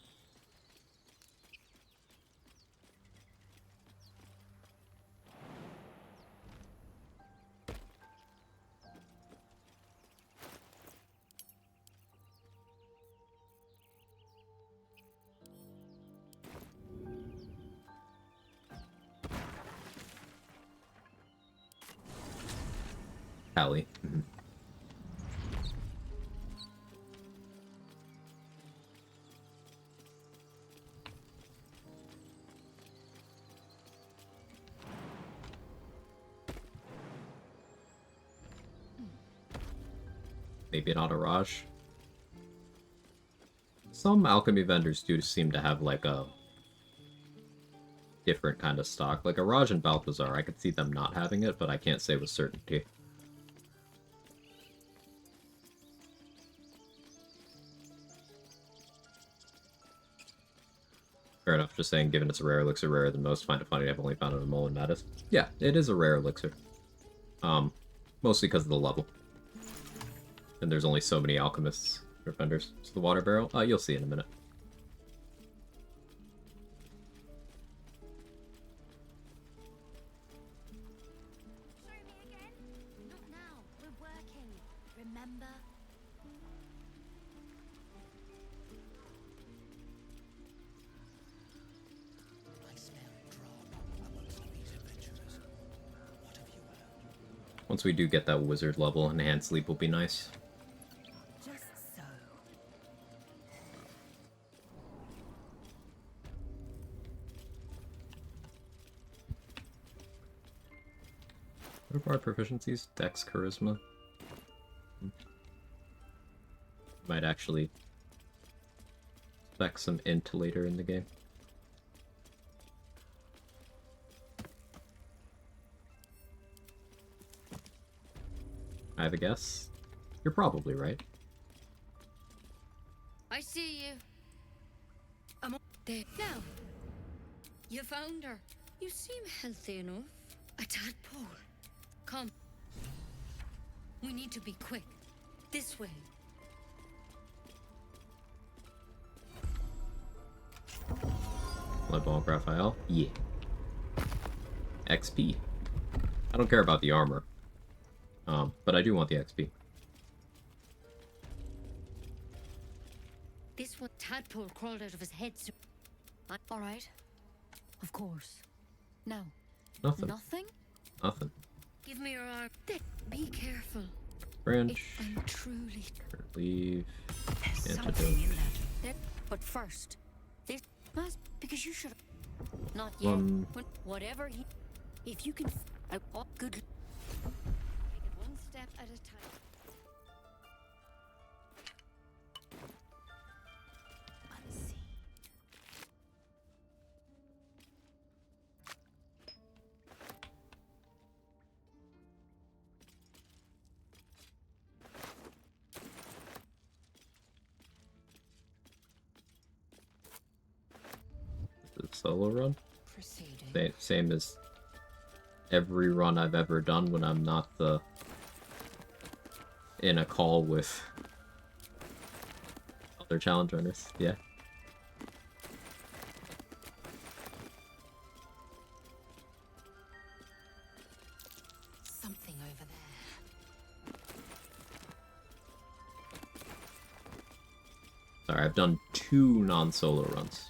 Callie. Maybe not a Raj. Some alchemy vendors do seem to have like a different kind of stock. Like a Raj and Balthazar, I could see them not having it, but I can't say with certainty. Fair enough, just saying, given it's a rare elixir, rarer than most, find it funny I've only found it in Mole and Mattis. Yeah, it is a rare elixir. Mostly because of the level. And there's only so many alchemists or vendors. So the water barrel, you'll see in a minute. Show me again? Not now. We're working. Remember? I smell drama amongst these adventurers. What have you heard? Once we do get that wizard level, enhanced sleep will be nice. Just so. What are our proficiencies? Dex, Charisma. Might actually spec some int later in the game. I have a guess. You're probably right. I see you. I'm there now. You found her. You seem healthy enough. A tadpole. Come. We need to be quick. This way. Bloodball Raphael? Yeah. XP. I don't care about the armor. But I do want the XP. one tadpole crawled out of his head. All right. Of course. No. Nothing. Nothing? Nothing. Give me your arm. Be careful. Branch. I'm truly. Leave. There's Antidote. something in that. But first, this must because you should. Not yet. But whatever he. If you can. Good. Take it one step at a time. Solo run? Proceeding. Same as every run I've ever done when I'm not in a call with other challenge runners. Yeah. Something over there. Sorry, I've done 2 non-solo runs.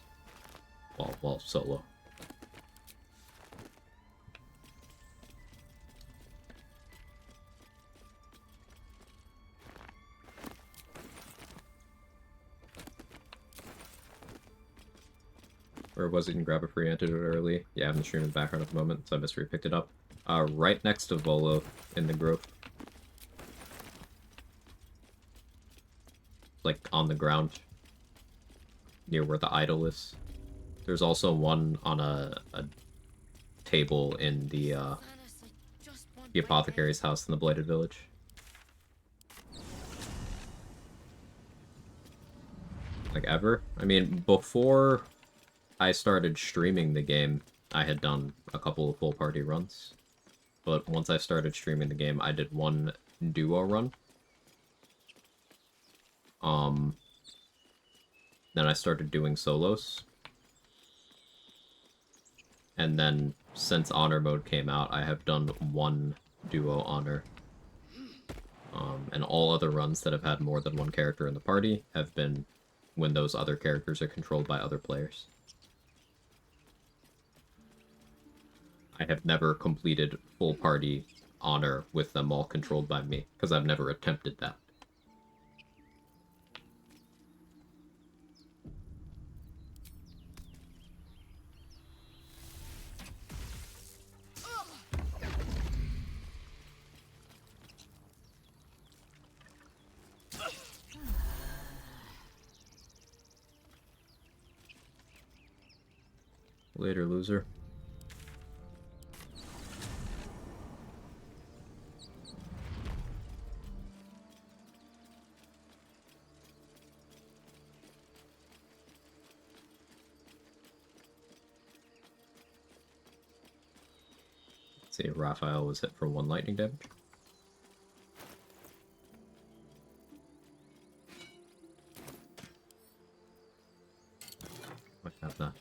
Well, solo. Or was it, you can grab a free antidote early? Yeah, I'm streaming in the background at the moment, so I must picked it up. Right next to Volo in the grove. Like, on the ground. Near where the idol is. There's also one on a table in the apothecary's house in the Blighted Village. Like, ever? I mean, before I started streaming the game, I had done a couple of full party runs. But once I started streaming the game, I did 1 duo run. Then I started doing solos. And then, since Honor Mode came out, I have done 1 duo Honor. And all other runs that have had more than 1 character in the party have been when those other characters are controlled by other players. I have never completed full party Honor with them all controlled by me, because I've never attempted that. Later, loser. Let's see, Raphael was hit for 1 lightning damage. Might have that.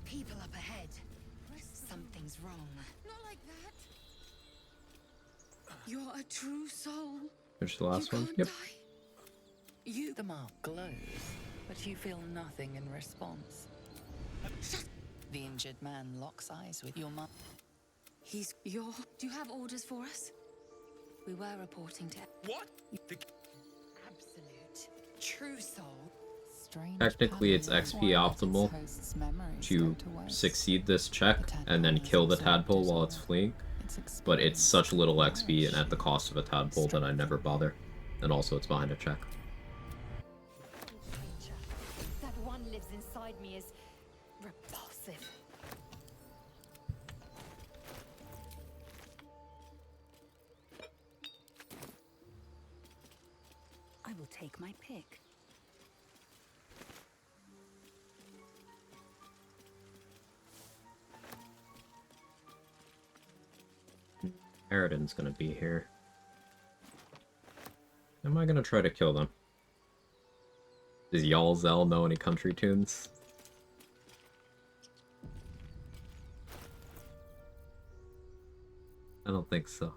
People up ahead. Something's wrong. Not like that. You're a true soul. Finish the last one? Yep. The mark glows, but you feel nothing in response. The injured man locks eyes with your mother. He's your. Do you have orders for us? We were reporting to. What? Absolute. True soul. Technically, it's XP optimal to succeed this check and then kill the tadpole while it's fleeing. But it's such little XP and at the cost of a tadpole that I never bother. And also, it's behind a check. That one lives inside me is repulsive. I will take my pick. Eridan's gonna be here. Am I gonna try to kill them? Does Y'all Zell know any country tunes? I don't think so.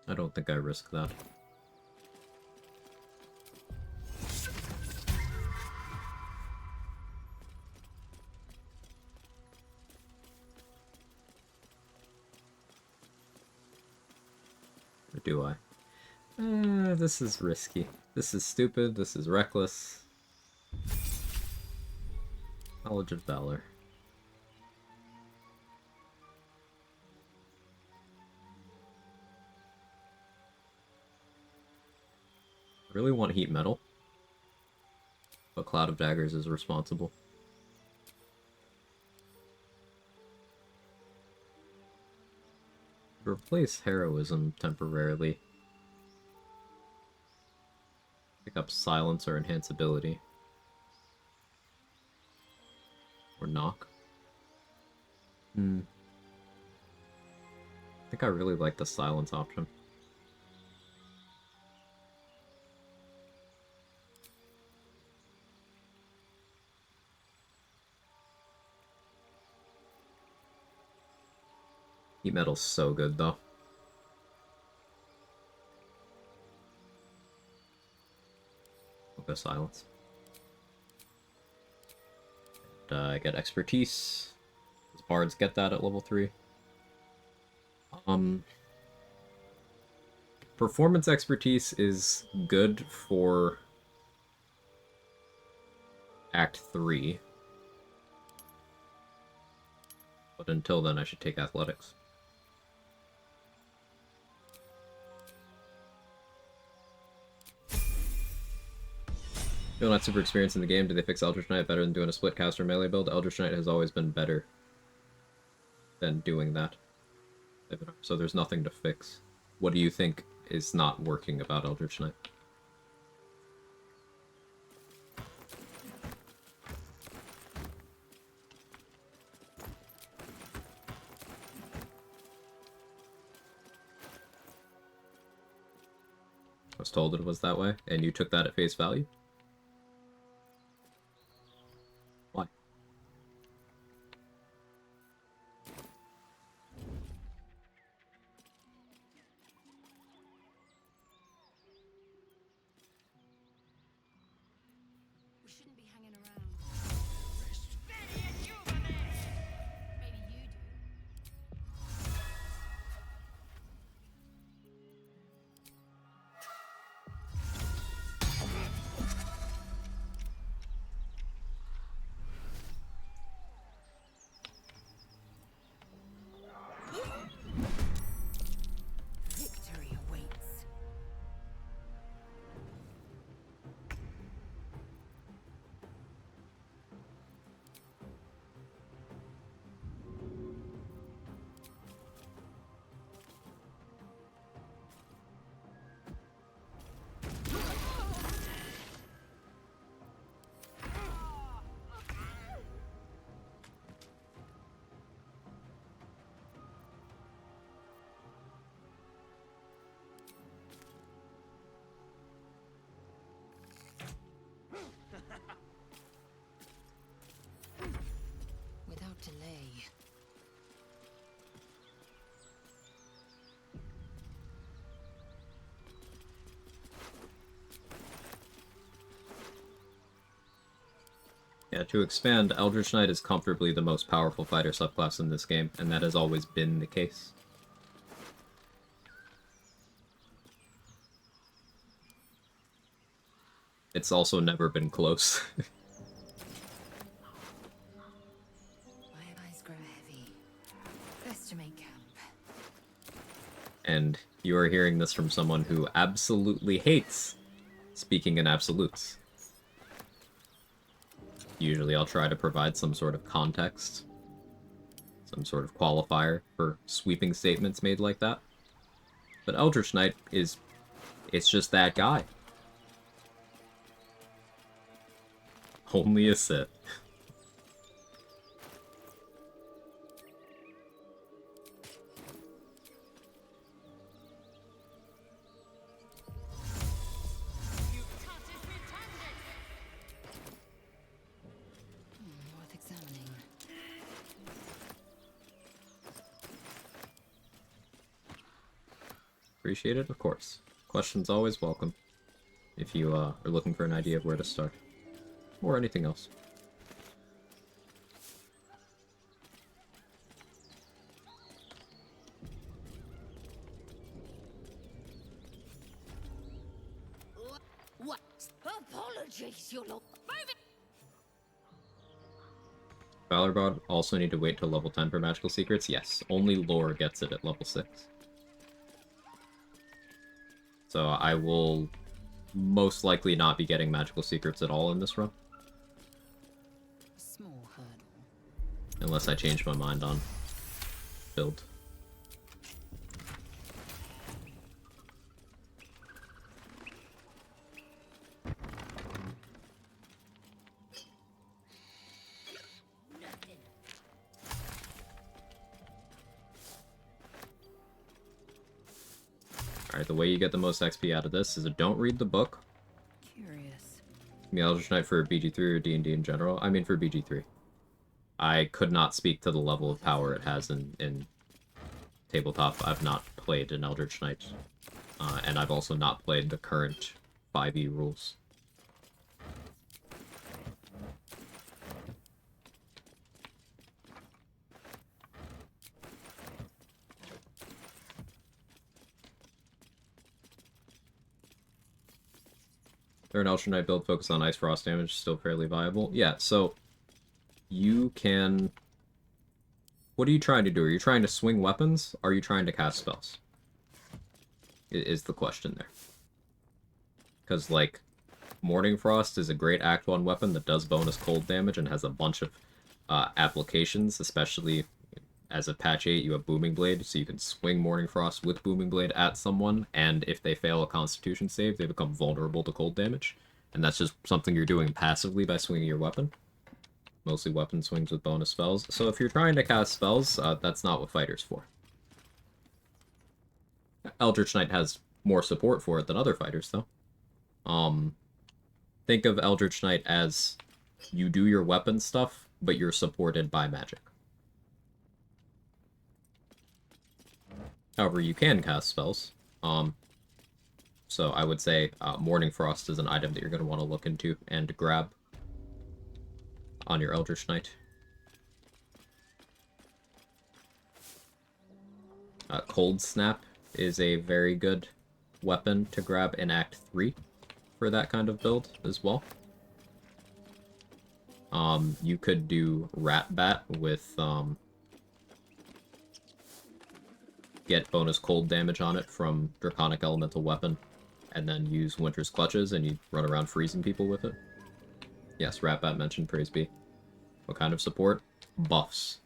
I don't think I risk that. Or do I? This is risky. This is stupid. This is reckless. Knowledge of Valor. I really want heat metal, but Cloud of Daggers is responsible. Replace Heroism temporarily. Pick up Silence or Enhance Ability. Or Knock. I think I really like the Silence option. Heat Metal's so good, though. We'll go Silence. And, I get Expertise. Those bards get that at level 3. Performance Expertise is good for Act 3. But until then, I should take Athletics. Still not super experienced in the game. Do they fix Eldritch Knight better than doing a split caster melee build? Eldritch Knight has always been better than doing that. So there's nothing to fix. What do you think is not working about Eldritch Knight? I was told it was that way, and you took that at face value? Why? We shouldn't be hanging around. Maybe you do. Victory awaits. Without delay. Yeah, to expand, Eldritch Knight is comfortably the most powerful fighter subclass in this game, and that has always been the case. It's also never been close. My eyes grow heavy. Best to make camp. And you are hearing this from someone who absolutely hates speaking in absolutes. Usually I'll try to provide some sort of context, some sort of qualifier for sweeping statements made like that. But Eldritch Knight it's just that guy. Only a Sith. appreciated, of course. Questions always welcome, if you are looking for an idea of where to start. Or anything else. What? Apologies, your lord. Valor also need to wait till level 10 for magical secrets? Yes, only lore gets it at level 6. So I will most likely not be getting magical secrets at all in this run. Small hurdle. Unless I change my mind on build. Alright, the way you get the most XP out of this is don't read the book. Curious. The Eldritch Knight for BG3 or D&D in general. I mean for BG3. I could not speak to the level of power it has in tabletop. I've not played an Eldritch Knight. And I've also not played the current 5e rules. They're an Ultra Knight build focused on Ice Frost damage, still fairly viable. Yeah, so you can... What are you trying to do? Are you trying to swing weapons? Or are you trying to cast spells? Is the question there. Because, like, Morning Frost is a great Act 1 weapon that does bonus cold damage and has a bunch of applications, especially as a patch 8 you have Booming Blade, so you can swing Morning Frost with Booming Blade at someone, and if they fail a Constitution save, they become vulnerable to cold damage. And that's just something you're doing passively by swinging your weapon. Mostly weapon swings with bonus spells. So if you're trying to cast spells, that's not what Fighter's for. Eldritch Knight has more support for it than other fighters, though. Think of Eldritch Knight as you do your weapon stuff, but you're supported by magic. However, you can cast spells. So I would say Morning Frost is an item that you're going to want to look into and grab on your Eldritch Knight. Cold Snap is a very good weapon to grab in Act 3 for that kind of build as well. You could do Rat Bat with get bonus cold damage on it from Draconic Elemental Weapon, and then use Winter's Clutches, and you run around freezing people with it. Yes, Rat Bat mentioned, praise be. What kind of support? Buffs.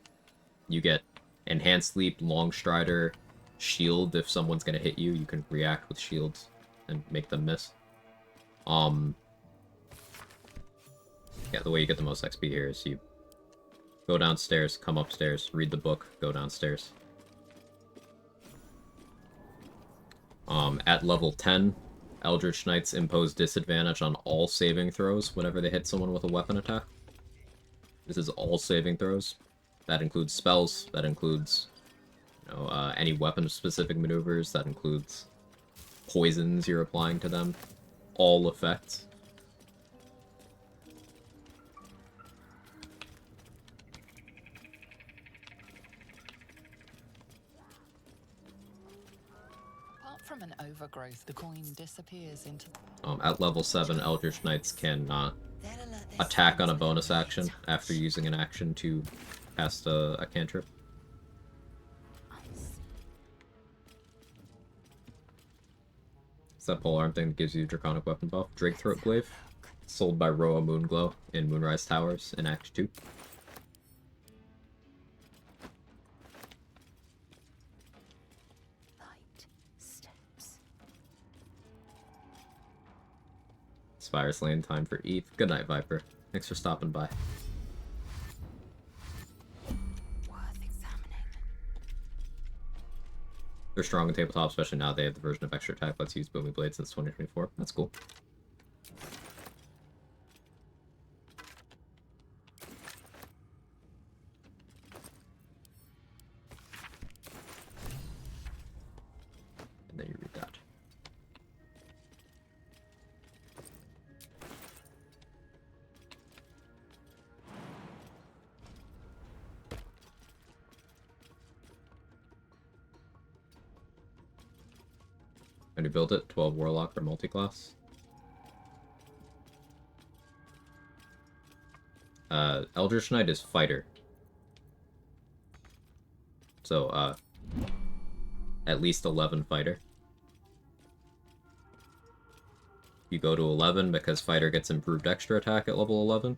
You get Enhanced Leap, Long Strider, Shield. If someone's gonna hit you, you can react with shields and make them miss. Yeah, the way you get the most XP here is you go downstairs, come upstairs, read the book, go downstairs. At level 10, Eldritch Knights impose disadvantage on all saving throws whenever they hit someone with a weapon attack. This is all saving throws. That includes spells, that includes any weapon-specific maneuvers, that includes poisons you're applying to them. All effects. From an overgrowth, the coin disappears into... At level 7, Eldritch Knights can attack on a bonus action after using an action to cast a cantrip. It's that polearm thing that gives you Draconic Weapon buff. Drake Throat Glaive, sold by Roa Moonglow in Moonrise Towers in Act 2. Spire's Lane, time for ETH. Good night, Viper. Thanks for stopping by. Worth examining. They're strong in tabletop, especially now they have the version of extra attack lets use Booming Blade since 2024. That's cool. And then you read that. When you build it, 12 Warlock or multi-class. Eldritch Knight is fighter. So, at least 11 fighter. You go to 11 because fighter gets improved extra attack at level 11.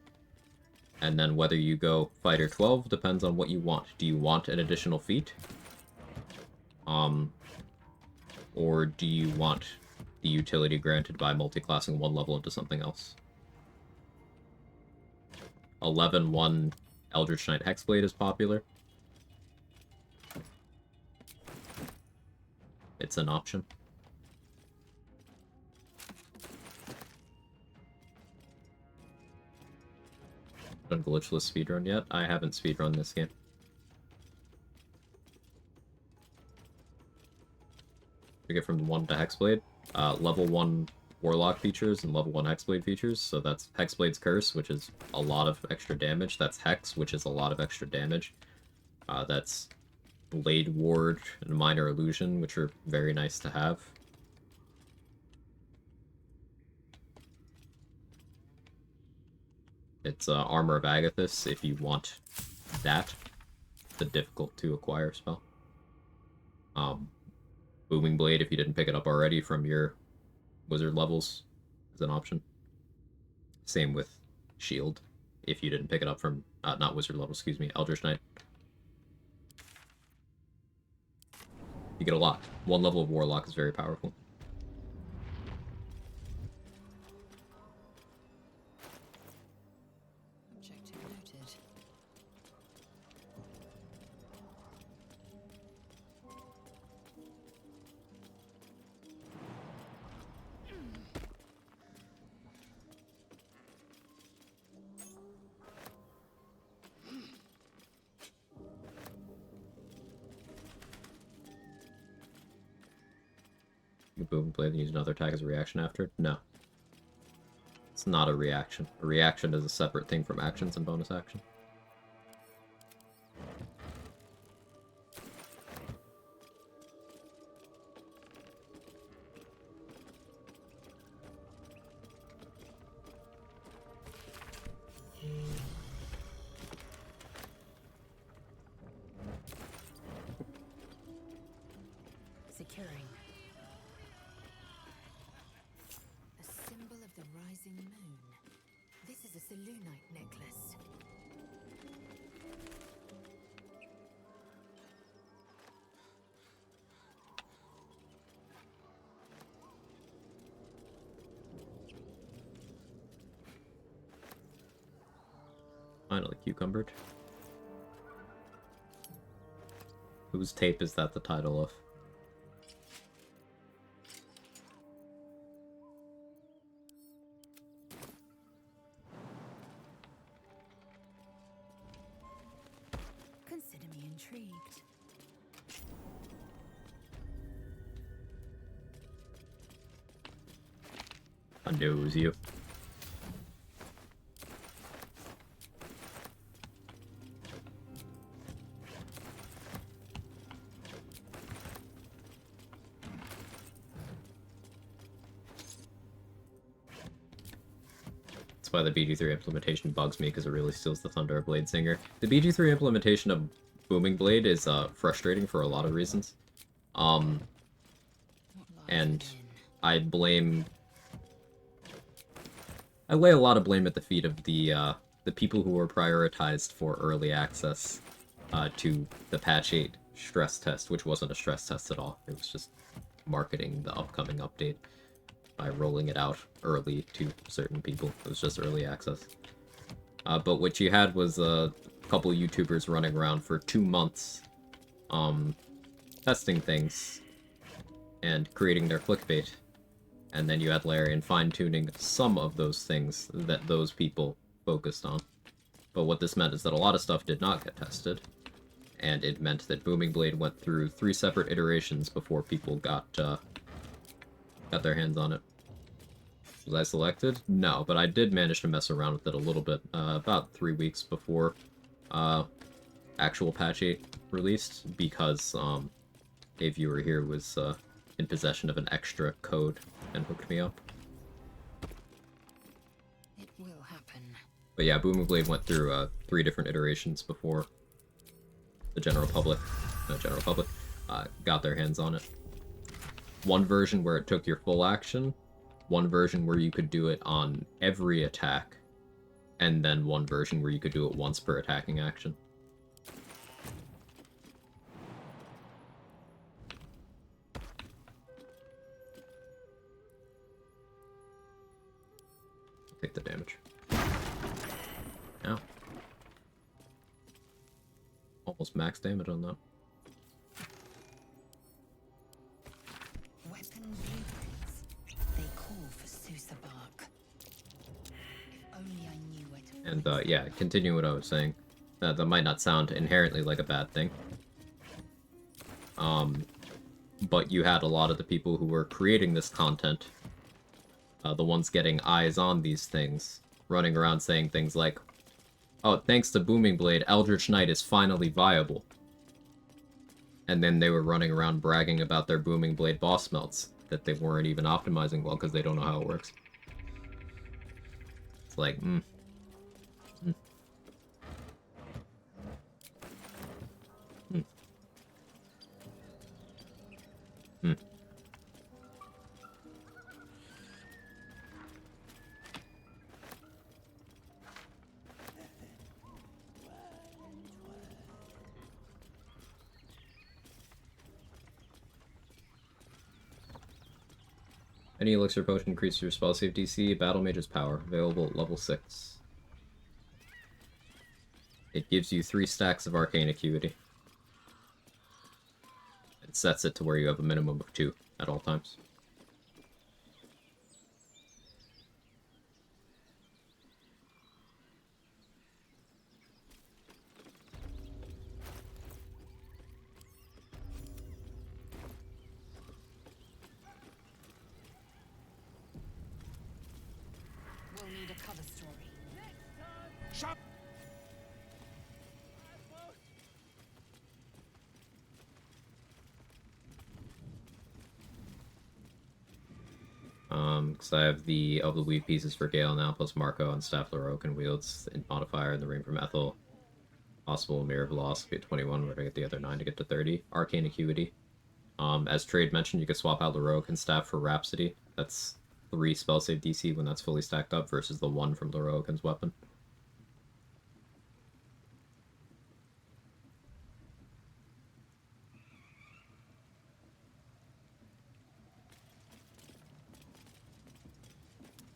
And then whether you go fighter 12 depends on what you want. Do you want an additional feat? Or do you want the utility granted by multiclassing one level into something else? 11-1 Eldritch Knight Hexblade is popular. It's an option. Done glitchless speedrun yet? I haven't speedrun this game. To get from 1 to Hexblade, level 1 Warlock features and level 1 Hexblade features, so that's Hexblade's Curse, which is a lot of extra damage, that's Hex, which is a lot of extra damage, that's Blade Ward and Minor Illusion, which are very nice to have. It's Armor of Agathis if you want that, the difficult to acquire spell. Booming Blade if you didn't pick it up already from your wizard levels is an option. Same with Shield if you didn't pick it up from, not wizard level, excuse me, Eldritch Knight. You get a lot. 1 level of Warlock is very powerful. Objective noted. You boom blade and use another attack as a reaction after? No. It's not a reaction. A reaction is a separate thing from actions and bonus action. Securing. A symbol of the rising moon. This is a Selûnite necklace. Finally cucumbered. Whose tape is that the title of? Consider me intrigued. I knew it was you. That's why the BG3 implementation bugs me, because it really steals the thunder of Blade Singer. The BG3 implementation of Booming Blade is frustrating for a lot of reasons. And I lay a lot of blame at the feet of the people who were prioritized for early access to the patch 8 stress test, which wasn't a stress test at all. It was just marketing the upcoming update by rolling it out early to certain people. It was just early access. But what you had was a couple YouTubers running around for 2 months testing things and creating their clickbait. And then you had Larian fine-tuning some of those things that those people focused on. But what this meant is that a lot of stuff did not get tested, and it meant that Booming Blade went through 3 separate iterations before people got their hands on it. Was I selected? No, but I did manage to mess around with it a little bit, about 3 weeks before actual patch 8 released, because a viewer here was in possession of an extra code and hooked me up. It will happen. But yeah, Booming Blade went through 3 different iterations before the general public, got their hands on it. One version where it took your full action, one version where you could do it on every attack, and then one version where you could do it once per attacking action. Take the damage. Ow. Almost max damage on that. Weapon blueprints. They call for Sousa bark. If only I knew where to. And yeah, continuing what I was saying, that might not sound inherently like a bad thing. But you had a lot of the people who were creating this content, the ones getting eyes on these things, running around saying things like, "Oh, thanks to Booming Blade, Eldritch Knight is finally viable." And then they were running around bragging about their Booming Blade boss melts, that they weren't even optimizing well because they don't know how it works. It's like, Any elixir potion increases your spell save DC, battle mage's power, available at level 6. It gives you 3 stacks of arcane acuity. It sets it to where you have a minimum of 2 at all times. We'll need a cover story. Shut. Because I have the of the weave pieces for Gale now, plus Marco and Staff Laroque and wields and modifier in the ring from Ethel. Possible mirror velocity at 21, where I get the other 9 to get to 30. Arcane acuity. As Trade mentioned, you could swap out Laroque and Staff for Rhapsody. That's 3 spell save DC when that's fully stacked up versus the 1 from Laroque's weapon.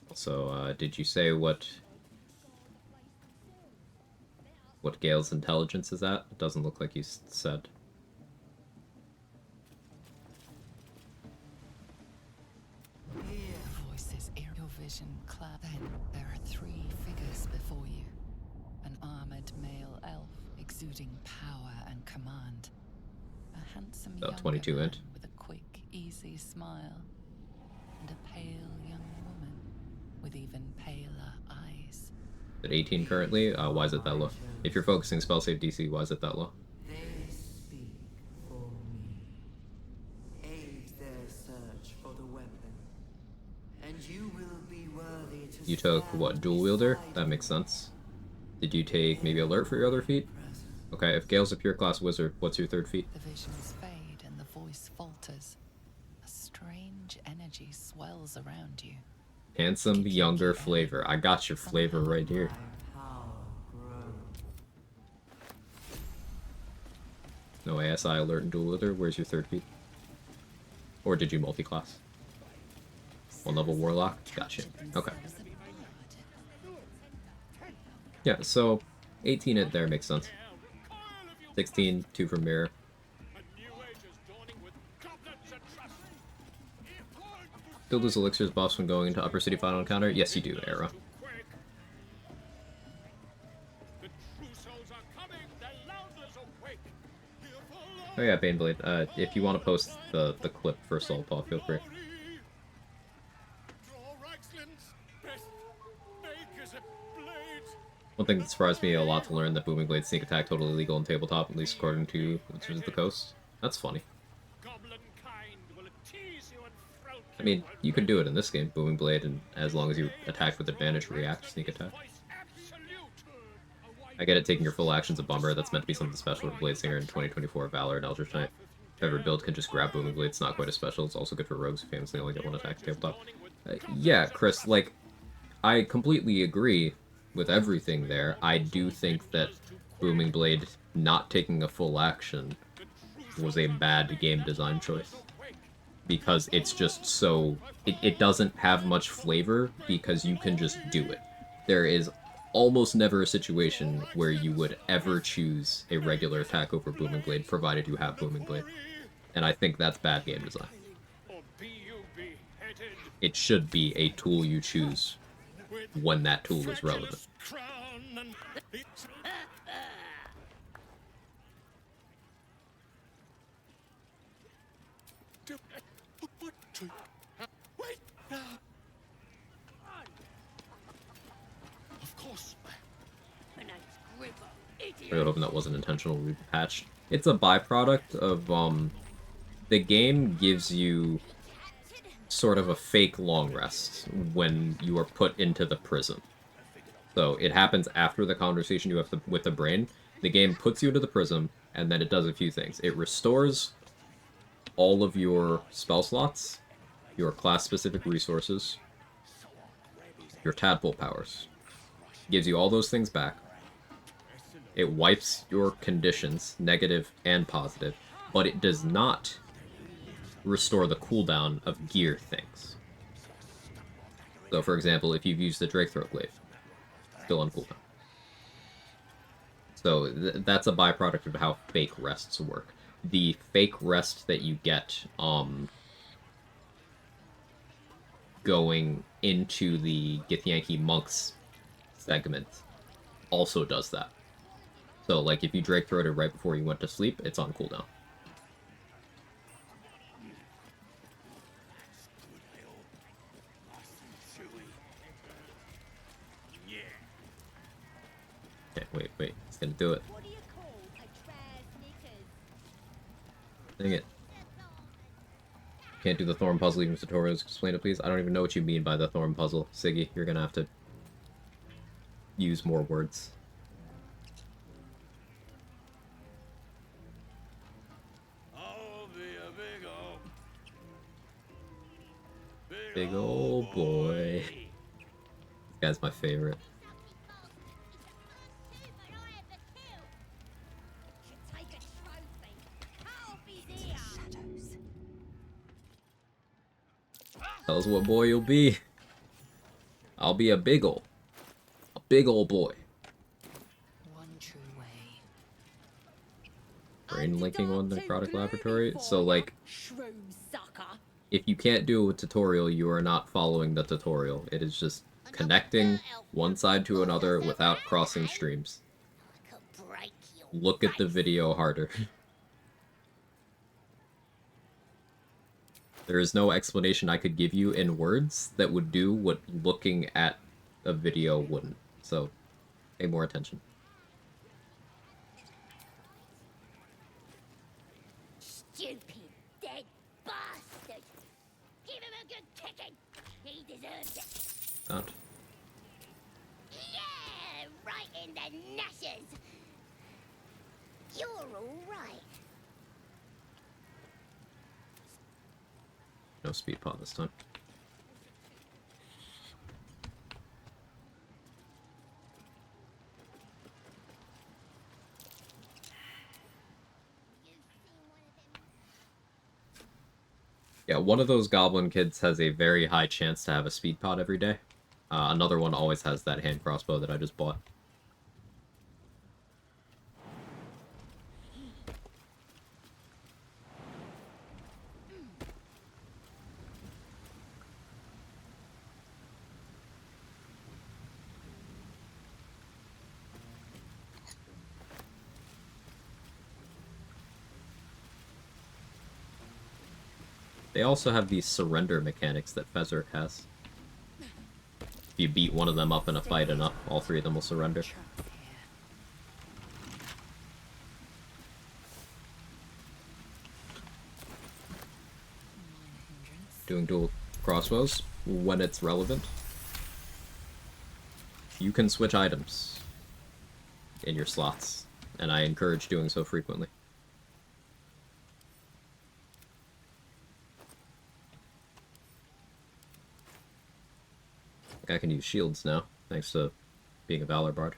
Also, did you say what Gale's intelligence is at? It doesn't look like you said. Voices, your vision cloud. Then there are 3 figures before you. An armored male elf exuding power and command. A handsome young 22 man int. with a quick, easy smile. And a pale young woman with even paler eyes. At 18 currently, why is it that low? If you're focusing spell save DC, why is it that low? They speak for me. Aid their search for the weapon, and you will be worthy to. You took, what, dual wielder? That makes sense. Did you take maybe alert for your other feat? Okay, if Gale's a pure class wizard, what's your 3rd feat? The visions fade and the voice falters. A strange energy swells around you. Handsome, younger flavor. I got your flavor right here. No ASI, alert, and dual wielder. Where's your 3rd feat? Or did you multi-class? 1 level warlock? Gotcha. Okay. Yeah, so 18 it there makes sense. 16, 2 from mirror. Still lose elixirs buffs when going into Upper City final encounter? Yes, you do, Era. Oh yeah, Baneblade. If you want to post the clip for Soul Paw, feel free. One thing that surprised me a lot to learn that Booming Blade's sneak attack totally legal in tabletop, at least according to Wizards of the Coast. That's funny. I mean, you can do it in this game, Booming Blade, and as long as you attack with advantage, react, sneak attack. I get it, taking your full action's a bummer. That's meant to be something special for Bladesinger in 2024 Valor and Eldritch Knight. If every build can just grab Booming Blade, it's not quite as special. It's also good for rogues who famously only get one attack at tabletop. Yeah, Chris, like, I completely agree with everything there. I do think that Booming Blade not taking a full action was a bad game design choice. Because it's just so... It doesn't have much flavor because you can just do it. There is almost never a situation where you would ever choose a regular attack over Booming Blade, provided you have Booming Blade. And I think that's bad game design. It should be a tool you choose when that tool is relevant. I really hoping that wasn't intentional. We patched. It's a byproduct of the game gives you sort of a fake long rest when you are put into the prison. So it happens after the conversation you have with the brain. The game puts you into the prism, and then it does a few things. It restores all of your spell slots, your class-specific resources, your tadpole powers. Gives you all those things back. It wipes your conditions, negative and positive, but it does not restore the cooldown of gear things. So, for example, if you've used the Drake Throat Glaive, still on cooldown. So that's a byproduct of how fake rests work. The fake rest that you get going into the Githyanki Monks segment also does that. So, like, if you Drake Throated right before you went to sleep, it's on cooldown. Okay, wait. It's gonna do it. Dang it. Can't do the Thorn puzzle even tutorials. Explain it, please. I don't even know what you mean by the Thorn puzzle. Siggy, you're gonna have to use more words. Big ol' boy. This guy's my favorite. Tell us what boy you'll be. I'll be a big ol' boy. One true way. Brain linking on the necrotic laboratory. So, like, if you can't do a tutorial, you are not following the tutorial. It is just connecting one side to another without crossing streams. Look at the video harder. There is no explanation I could give you in words that would do what looking at a video wouldn't. So, pay more attention. Stupid, dead bastard! Give him a good kicking! He deserves it! Don't. Yeah! Right in the nashes! You're alright. No speed pod this time. Yeah, one of those goblin kids has a very high chance to have a speed pod every day. Another one always has that hand crossbow that I just bought. They also have these surrender mechanics that Fezzik has. If you beat one of them up in a fight enough, all three of them will surrender. Doing dual crossbows when it's relevant. You can switch items in your slots, and I encourage doing so frequently. I can use shields now, thanks to being a Valor Bard.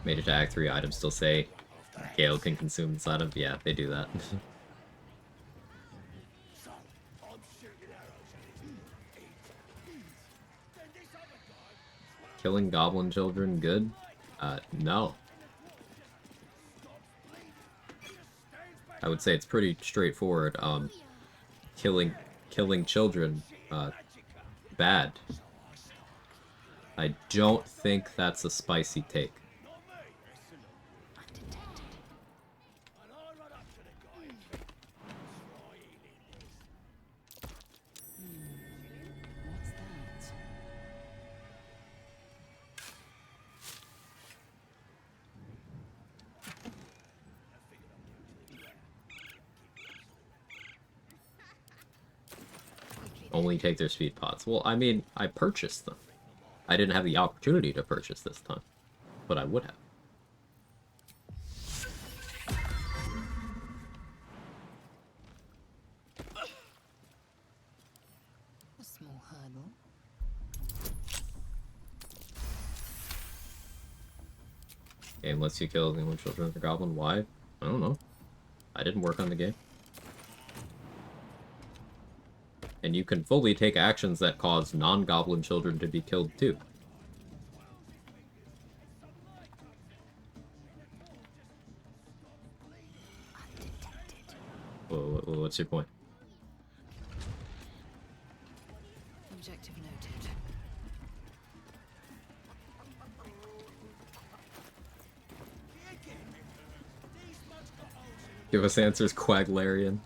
Made attack 3 items still say Gale can consume this item. Yeah, they do that. Killing goblin children good? No. I would say it's pretty straightforward. Killing children, bad. I don't think that's a spicy take. Only take their speed pots. Well, I mean, I purchased them. I didn't have the opportunity to purchase this time, but I would have. A small hurdle. Game lets you kill the only children of the goblin. Why? I don't know. I didn't work on the game. And you can fully take actions that cause non-goblin children to be killed too. What's your point? Objective noted. Give us answers, Quaglarian.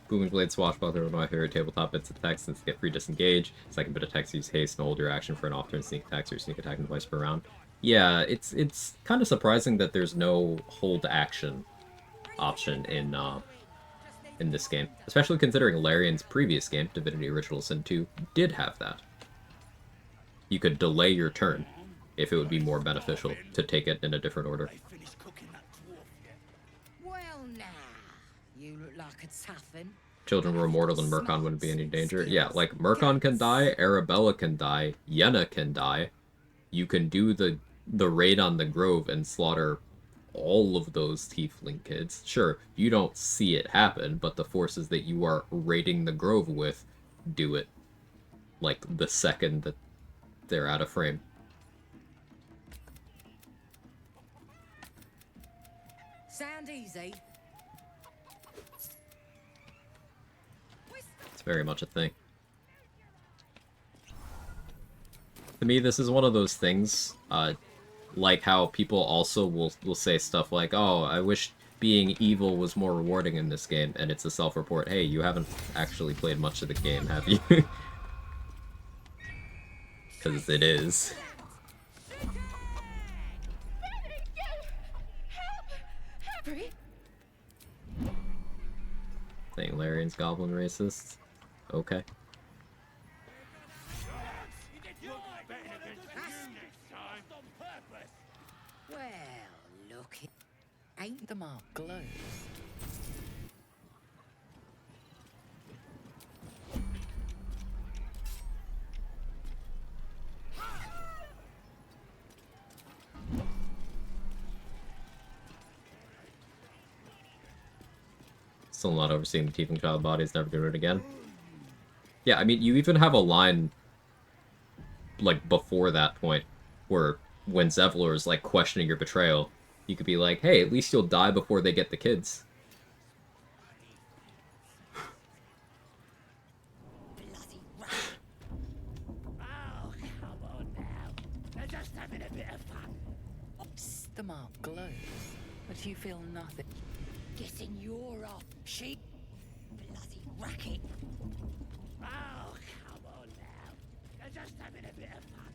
Booming Blade Swashbuckler, one of my favorite tabletop bits of text since get free disengage. Second bit of text, use haste and hold your action for an off-turn sneak attack, so your sneak attack twice per round. Yeah, it's kind of surprising that there's no hold action option in this game. Especially considering Larian's previous game, Divinity Original Sin 2, did have that. You could delay your turn if it would be more beneficial to take it in a different order. Well, now, you look like a toughin'. Children were immortal and Murkon wouldn't be any danger. Yeah, like, Murkon can die, Arabella can die, Yenna can die. You can do the raid on the Grove and slaughter all of those tiefling kids. Sure, you don't see it happen, but the forces that you are raiding the Grove with do it, like, the second that they're out of frame. Sound easy. It's very much a thing. To me, this is one of those things, like how people also will say stuff like, oh, I wish being evil was more rewarding in this game, and it's a self-report. Hey, you haven't actually played much of the game, have you? Because it is. Saying Larian's goblin racist? Okay. Well, look, Ain't the mark glows? Still not overseeing the tiefling child bodies, never doing it again. Yeah, I mean, you even have a line, like, before that point, where when Zevlor is, like, questioning your betrayal, you could be like, hey, at least you'll die before they get the kids. oh, come on now. They're just having a bit of fun. The mark glows, but you feel nothing. Getting your off, sheep. Bloody racket. Oh, come on now. They're just having a bit of fun.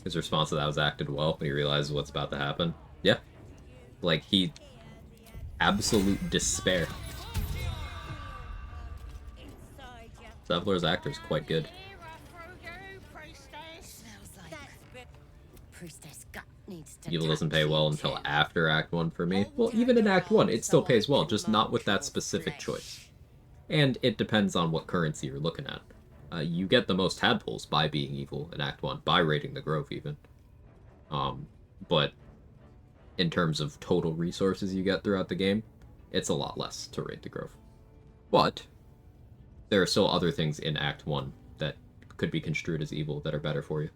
His response to that was acted well when he realizes what's about to happen. Yeah. Like, he... absolute despair. Zevlor's actor is quite good. Evil doesn't pay well until after Act 1 for me. Well, even in Act 1, it still pays well, just not with that specific choice. And it depends on what currency you're looking at. You get the most tadpoles by being evil in Act 1, by raiding the Grove even. But in terms of total resources you get throughout the game, it's a lot less to raid the Grove. But there are still other things in Act 1 that could be construed as evil that are better for you.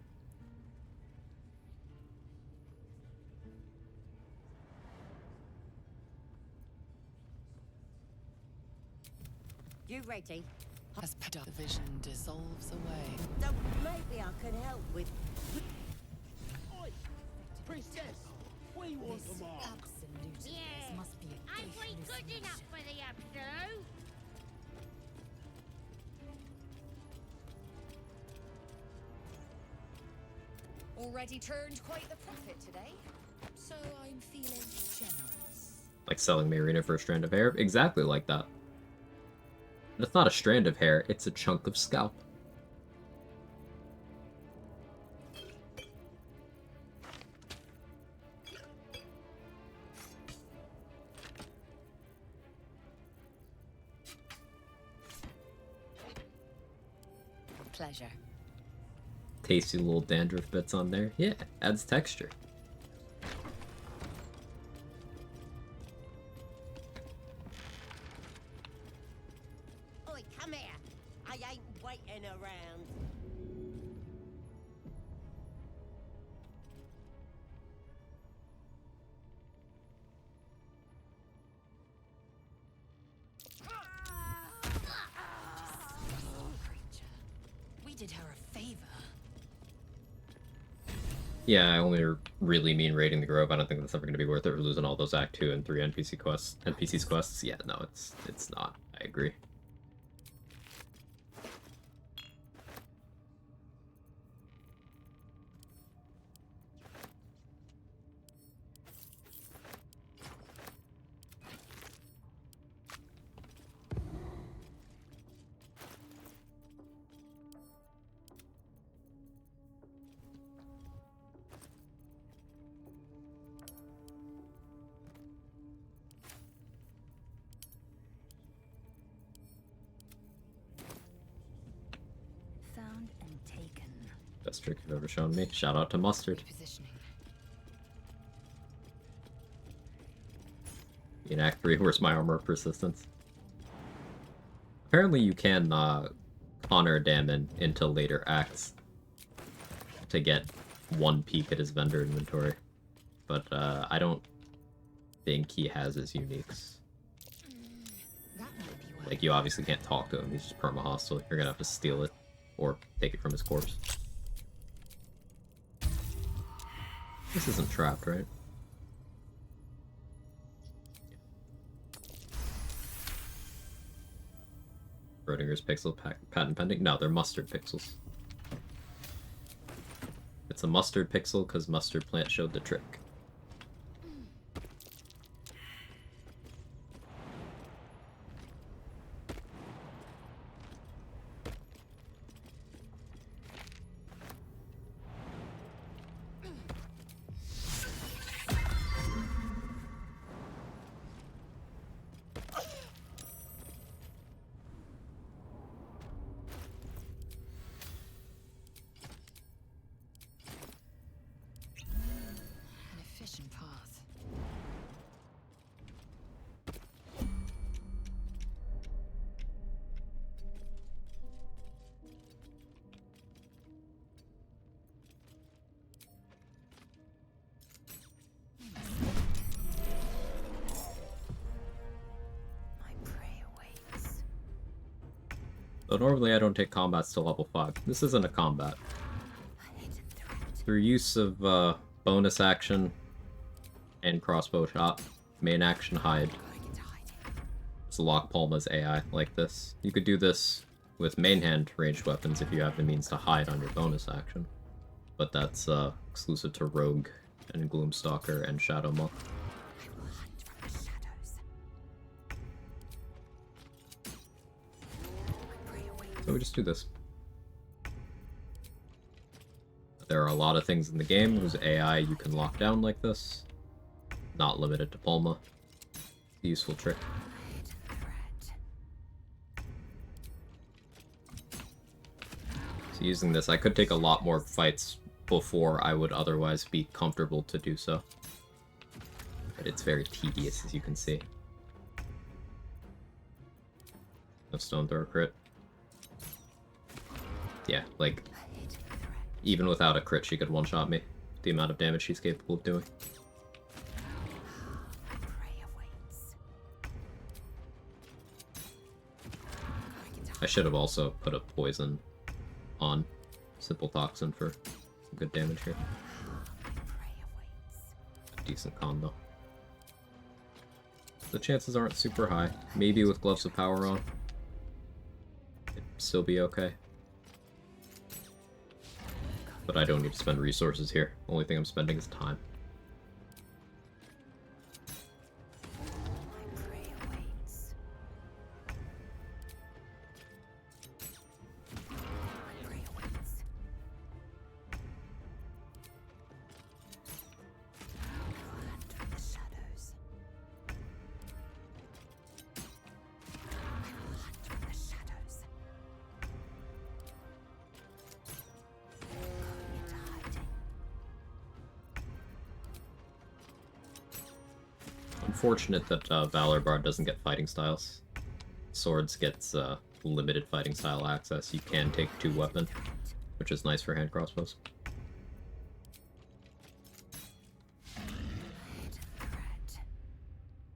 You ready? As the vision dissolves away. So maybe I could help with... Oi! Priestess! We want the mark! Absolutely. Yeah. This must be a Ain't we good enough for the absolute? Already turned quite the profit today, so I'm feeling generous. Like selling Marina for a strand of hair? Exactly like that. But it's not a strand of hair, it's a chunk of scalp. Pleasure. Tasty little dandruff bits on there. Yeah, adds texture. Oi, come here! I ain't waiting around. We did her a favor. Yeah, I only really mean raiding the Grove. I don't think that's ever going to be worth it. We're losing all those Act 2 and 3 NPC's quests. Yeah, no, it's not. I agree. Found and taken. Best trick you've ever shown me. Shout out to Mustard. In Act 3, where's my armor persistence? Apparently you can honor Damon into later acts to get one peek at his vendor inventory. But I don't think he has his uniques. Like, you obviously can't talk to him, he's just perma-hostile. You're gonna have to steal it, or take it from his corpse. This isn't trapped, right? Schrodinger's pixel patent pending? No, they're mustard pixels. It's a mustard pixel because Mustard Plant showed the trick. An efficient path. My prey awaits. So normally I don't take combats till level 5. This isn't a combat. Through use of bonus action and crossbow shot, main action hide. It's lock Palma's AI like this. You could do this with main hand ranged weapons if you have the means to hide on your bonus action. But that's exclusive to Rogue and Gloomstalker and Shadow Monk. So we just do this. There are a lot of things in the game whose AI you can lock down like this. Not limited to Palma. Useful trick. So using this, I could take a lot more fights before I would otherwise be comfortable to do so. But it's very tedious, as you can see. No stone throw crit. Yeah, like, even without a crit, she could one-shot me. The amount of damage she's capable of doing. I should have also put a poison on Simple Toxin for some good damage here. Decent con, though. The chances aren't super high. Maybe with Gloves of Power on, it'd still be okay. But I don't need to spend resources here. Only thing I'm spending is time. Unfortunate that Valor Bard doesn't get fighting styles. Swords gets limited fighting style access. You can take 2 weapon, which is nice for hand crossbows.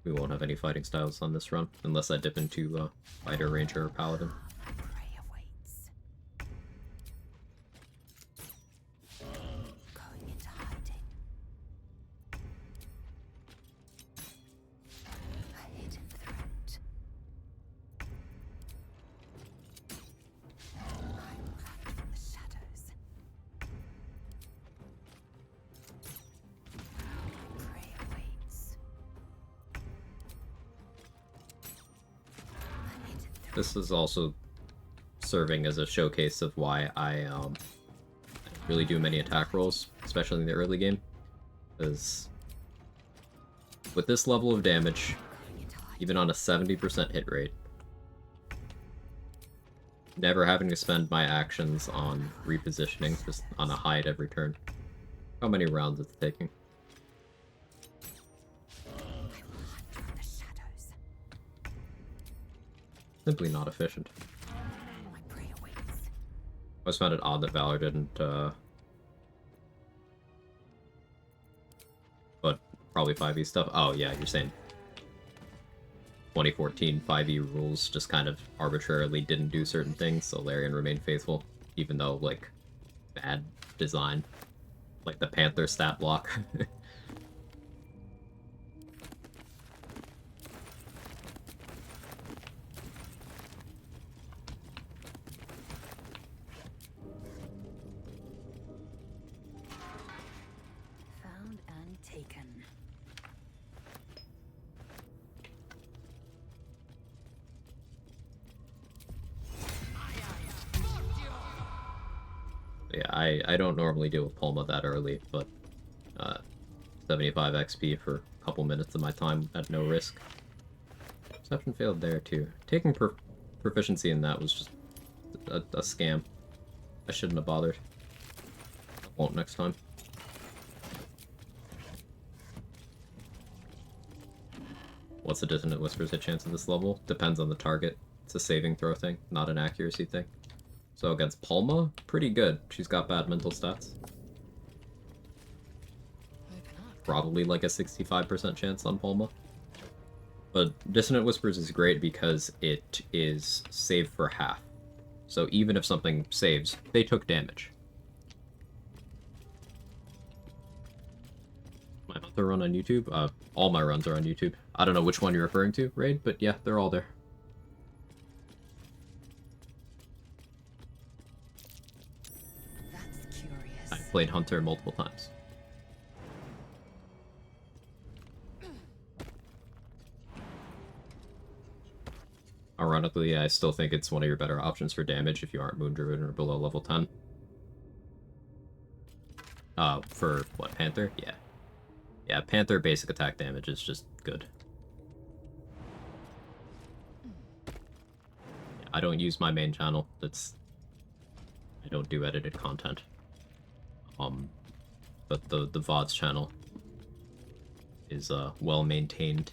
We won't have any fighting styles on this run, unless I dip into Fighter, Ranger, or Paladin. This is also serving as a showcase of why I don't really do many attack rolls, especially in the early game. Because with this level of damage, even on a 70% hit rate, never having to spend my actions on repositioning, just on a hide every turn. How many rounds it's taking? Simply not efficient. I always found it odd that Valor didn't, but probably 5e stuff. Oh yeah, you're saying 2014 5e rules just kind of arbitrarily didn't do certain things, so Larian remained faithful, even though, like, bad design. Like the Panther stat block. Found and taken. Yeah, I don't normally deal with Palma that early, but 75 XP for a couple minutes of my time at no risk. Perception failed there too. Taking proficiency in that was just a scam. I shouldn't have bothered. I won't next time. What's the Dissonant Whispers hit chance at this level? Depends on the target. It's a saving throw thing, not an accuracy thing. So against Palma, pretty good. She's got bad mental stats. Probably like a 65% chance on Palma. But Dissonant Whispers is great because it is saved for half. So even if something saves, they took damage. My Hunter run on YouTube? All my runs are on YouTube. I don't know which one you're referring to, Raid, but yeah, they're all there. That's curious. I've played Hunter multiple times. Ironically, I still think it's one of your better options for damage if you aren't Moon Druid or below level 10. For what, Panther? Yeah. Yeah, Panther basic attack damage is just good. Yeah, I don't use my main channel. I don't do edited content. But the VODs channel is well maintained.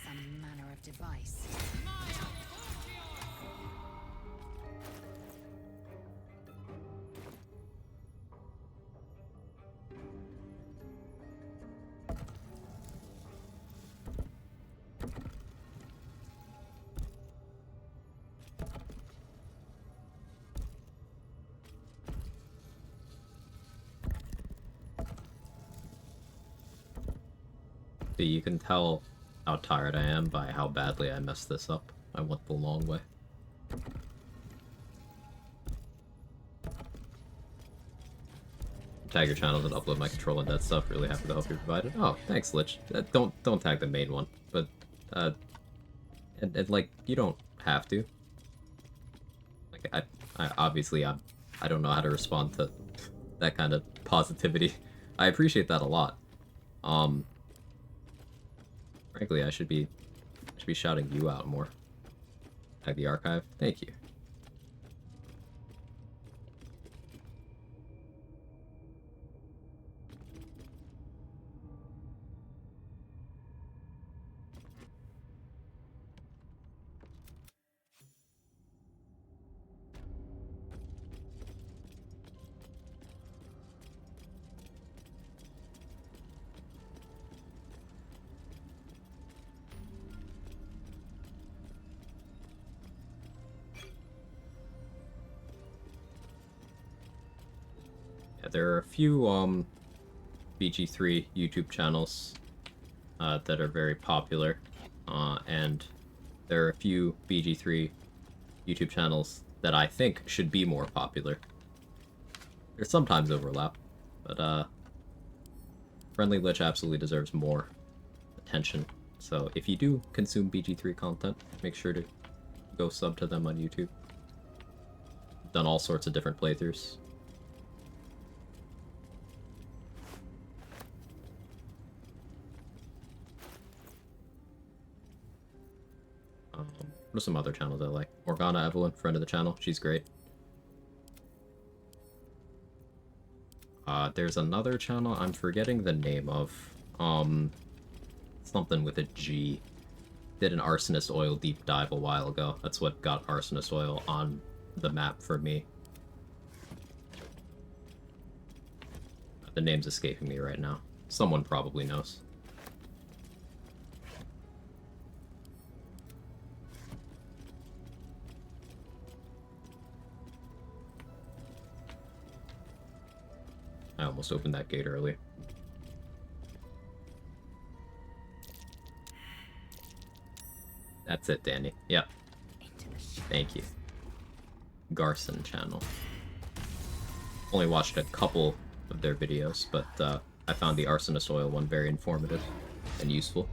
Some manner of device. See, you can tell how tired I am by how badly I messed this up. I went the long way. Tag your channels and upload my control and that stuff. Really happy to help you provide it. Oh, thanks, Lich. Don't tag the main one, but and like you don't have to. Like I obviously I don't know how to respond to that kind of positivity. I appreciate that a lot. Frankly, I should be shouting you out more. Tag the archive. Thank you. There are a few BG3 YouTube channels that are very popular, and there are a few BG3 YouTube channels that I think should be more popular. There's sometimes overlap, but Friendly Lich absolutely deserves more attention. So if you do consume BG3 content, make sure to go sub to them on YouTube. Done all sorts of different playthroughs. What are some other channels I like? Morgana Evelyn, friend of the channel. She's great. There's another channel I'm forgetting the name of. Something with a G. Did an arsonist oil deep dive a while ago. That's what got arsonist oil on the map for me. The name's escaping me right now. Someone probably knows. I almost opened that gate early. That's it, Danny. Yep. Thank you. Garson channel. Only watched a couple of their videos, but I found the arsonist oil one very informative and useful.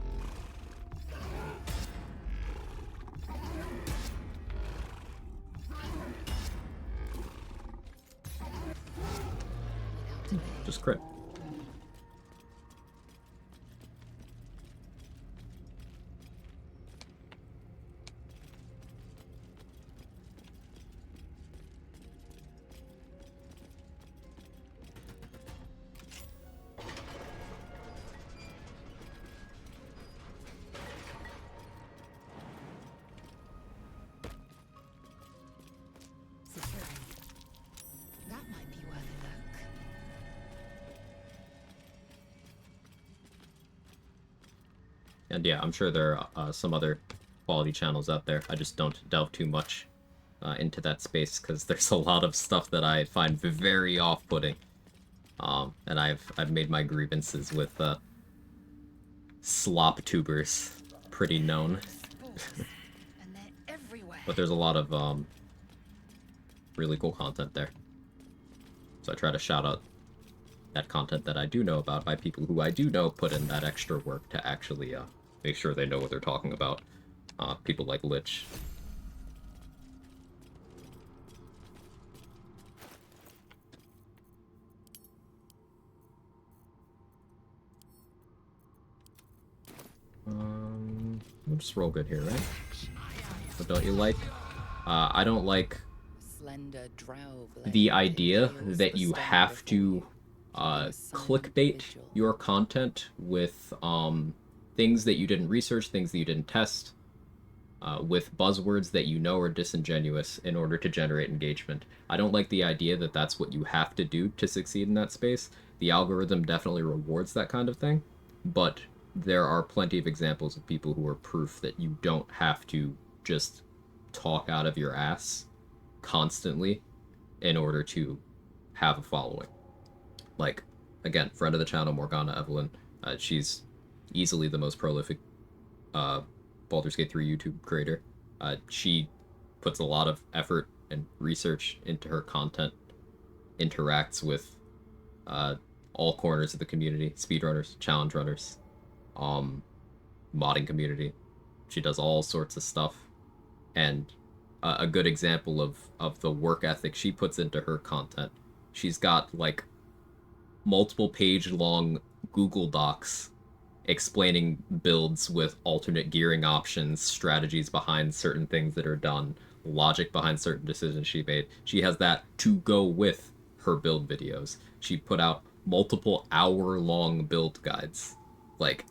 Just crit. That might be worth a look. And yeah, I'm sure there are some other quality channels out there. I just don't delve too much into that space because there's a lot of stuff that I find very off-putting. And I've made my grievances with slop tubers pretty known. But there's a lot of really cool content there. So I try to shout out that content that I do know about by people who I do know put in that extra work to actually make sure they know what they're talking about. People like Lich. We'll just roll good here, right? What don't you like? I don't like the idea that you have to clickbait your content with things that you didn't research, things that you didn't test, with buzzwords that you know are disingenuous in order to generate engagement. I don't like the idea that that's what you have to do to succeed in that space. The algorithm definitely rewards that kind of thing, but there are plenty of examples of people who are proof that you don't have to just talk out of your ass constantly in order to have a following. Like, again, friend of the channel, Morgana Evelyn, she's easily the most prolific Baldur's Gate 3 YouTube creator. She puts a lot of effort and research into her content, interacts with all corners of the community, speedrunners, challenge runners, modding community. She does all sorts of stuff, and a good example of the work ethic she puts into her content. She's got like multiple page long Google Docs explaining builds with alternate gearing options, strategies behind certain things that are done, logic behind certain decisions she made. She has that to go with her build videos. She put out multiple hour-long build guides. Like,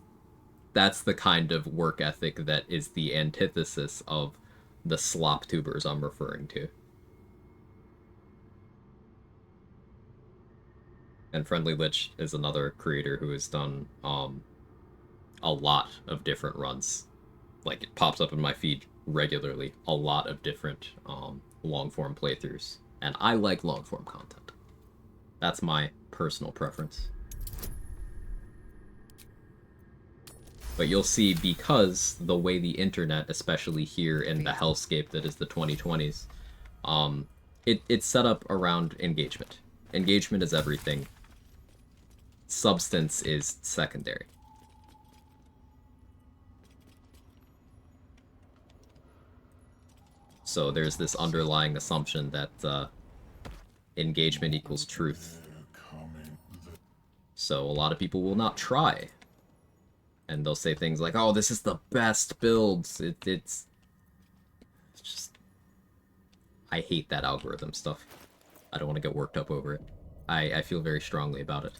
that's the kind of work ethic that is the antithesis of the slop tubers I'm referring to. And Friendly Lich is another creator who has done a lot of different runs. Like, it pops up in my feed regularly. A lot of different long-form playthroughs. And I like long-form content. That's my personal preference. But you'll see, because the way the internet, especially here in the hellscape that is the 2020s, it's set up around engagement. Engagement is everything. Substance is secondary. So there's this underlying assumption that engagement equals truth. So a lot of people will not try. And they'll say things like, oh, this is the best build. It's just... I hate that algorithm stuff. I don't want to get worked up over it. I feel very strongly about it.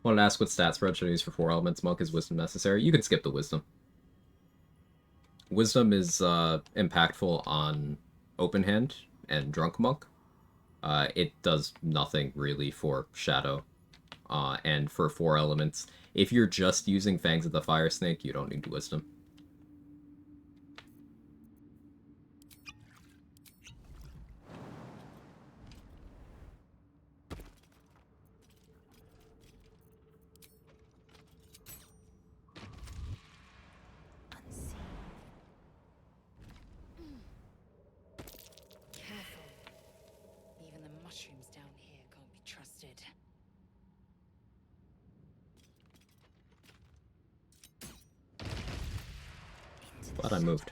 Wanted to ask what stat spread should I use for 4 elements. Monk, is wisdom necessary? You can skip the wisdom. Wisdom is impactful on open hand and drunk monk. It does nothing really for shadow. And for 4 elements, if you're just using Fangs of the Fire Snake, you don't need wisdom. Glad I moved.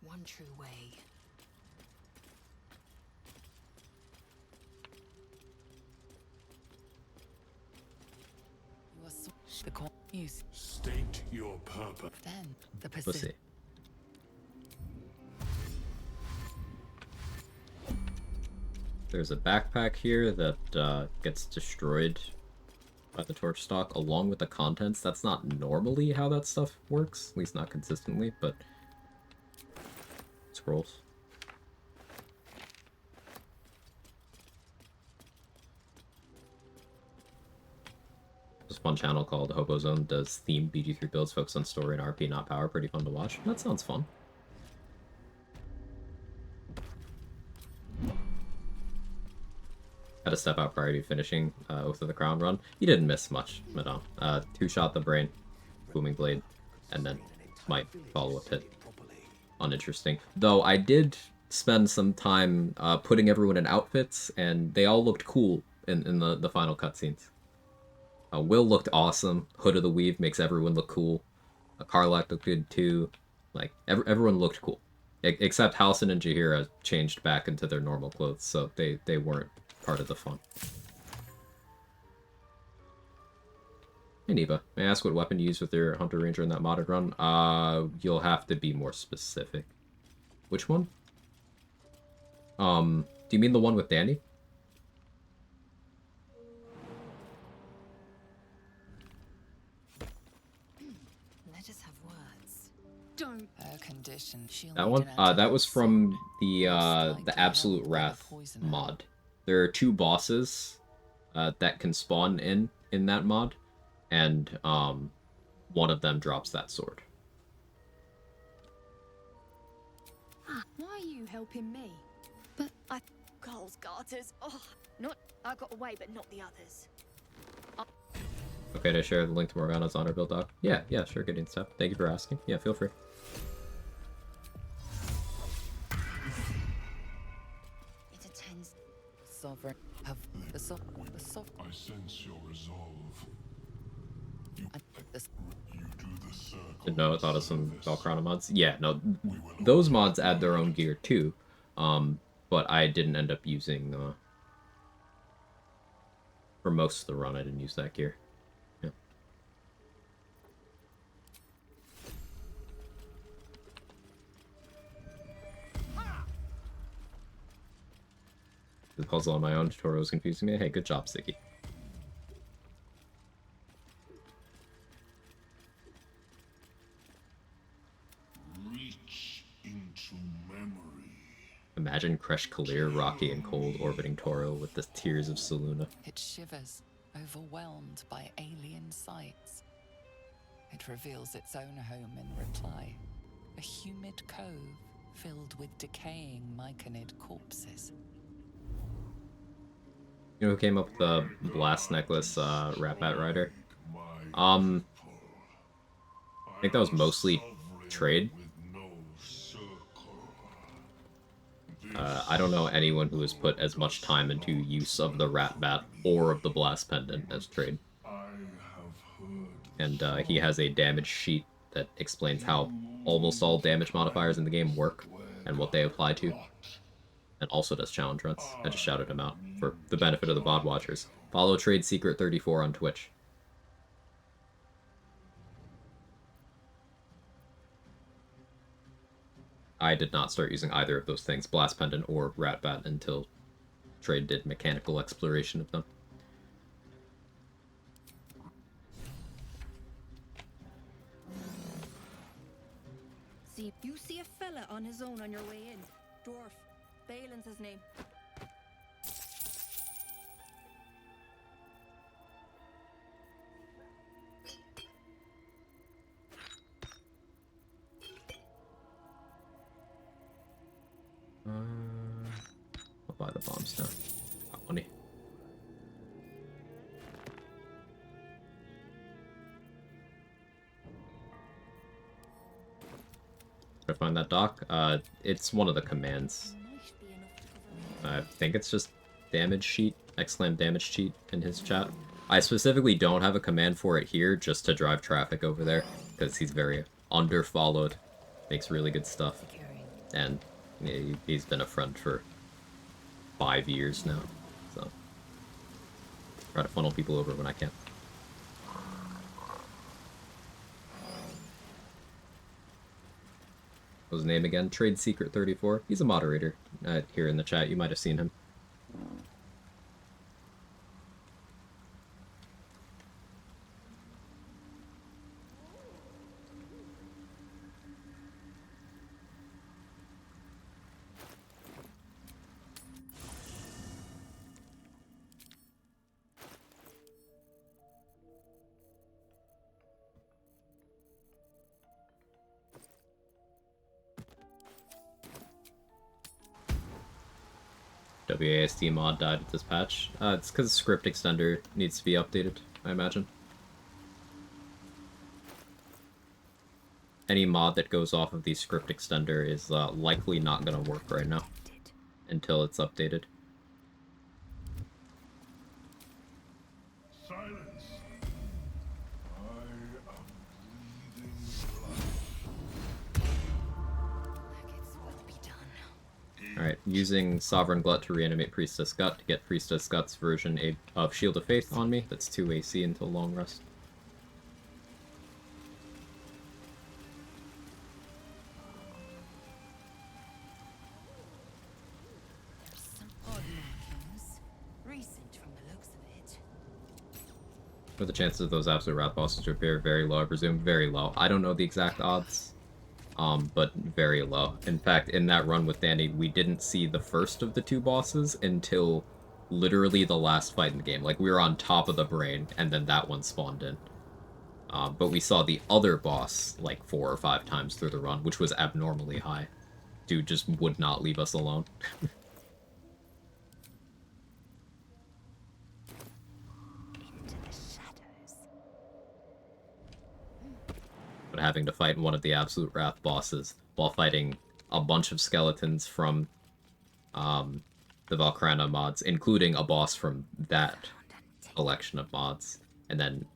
One true way. The call use. State your purpose. Then the Let's see. There's a backpack here that gets destroyed by the torch stock along with the contents. That's not normally how that stuff works, at least not consistently, but scrolls. this one channel called Hobo Zone does themed BG3 builds, focus on story and RP, not power. Pretty fun to watch. That sounds fun. Had to step out prior to finishing Oath of the Crown run. You didn't miss much, Madame. Two-shot the brain, Booming Blade, and then might follow-up hit. Uninteresting. Though I did spend some time putting everyone in outfits, and they all looked cool in the final cutscenes. Will looked awesome. Hood of the Weave makes everyone look cool. Karlak looked good too. Like, everyone looked cool. Except Halsin and Jaheira changed back into their normal clothes, so they weren't part of the fun. Hey Neva, may I ask what weapon you used with your Hunter Ranger in that modded run? You'll have to be more specific. Which one? Do you mean the one with Danny? Let us have words. Don't. Her condition. That one? That was from the Absolute Wrath mod. There are two bosses that can spawn in that mod, and one of them drops that sword. Why are you helping me? But I... Carl's garters. Oh, not... I got away, but not the others. Okay, to share the link to Morgana's honor build doc? Yeah, sure, getting stuff. Thank you for asking. Yeah, feel free. It attends... Sovereign. Have the sovereign. I sense your resolve. You do the circle. Didn't know I thought of some Valkrana mods. Yeah, no, those mods add their own gear too. But I didn't end up using, for most of the run, I didn't use that gear. Yeah. The puzzle on my own tutorial was confusing me. Hey, good job, Sticky. Reach into memory. Imagine Kresh Kalir, Rocky and Cold orbiting Toro with the tears of Selûne. It shivers, overwhelmed by alien sights. It reveals its own home in reply. A humid cove filled with decaying myconid corpses. You know who came up with the Blast Necklace Rat Bat Rider? I think that was mostly trade. I don't know anyone who has put as much time into use of the Rat Bat or of the Blast Pendant as trade. And he has a damage sheet that explains how almost all damage modifiers in the game work and what they apply to. And also does challenge runs. I just shouted him out for the benefit of the VOD watchers. Follow Trade Secret 34 on Twitch. I did not start using either of those things, Blast Pendant or Rat Bat, until Trade did mechanical exploration of them. See, you see a fella on his own on your way in. Dwarf. Balin's his name. I'll buy the bombs now. Got money. Did I find that doc? It's one of the commands. I think it's just damage sheet, exclam damage sheet in his chat. I specifically don't have a command for it here, just to drive traffic over there, because he's very underfollowed, makes really good stuff, and he's been a friend for 5 years now, so try to funnel people over when I can. What was his name again? Trade Secret 34. He's a moderator here in the chat. You might have seen him. WASD mod died at this patch. It's because script extender needs to be updated, I imagine. Any mod that goes off of the script extender is likely not going to work right now until it's updated. Silence. I am bleeding blood. Alright, using Sovereign Glut to reanimate Priestess Gut to get Priestess Gut's version of Shield of Faith on me. That's 2 AC until long rest. What are the chances of those Absolute Wrath bosses to appear? Very low, I presume. Very low. I don't know the exact odds, but very low. In fact, in that run with Danny, we didn't see the first of the 2 bosses until literally the last fight in the game. Like, we were on top of the brain, and then that one spawned in. But we saw the other boss, like, 4 or 5 times through the run, which was abnormally high. Dude just would not leave us alone. But having to fight one of the Absolute Wrath bosses while fighting a bunch of skeletons from the Valkrana mods, including a boss from that collection of mods, and then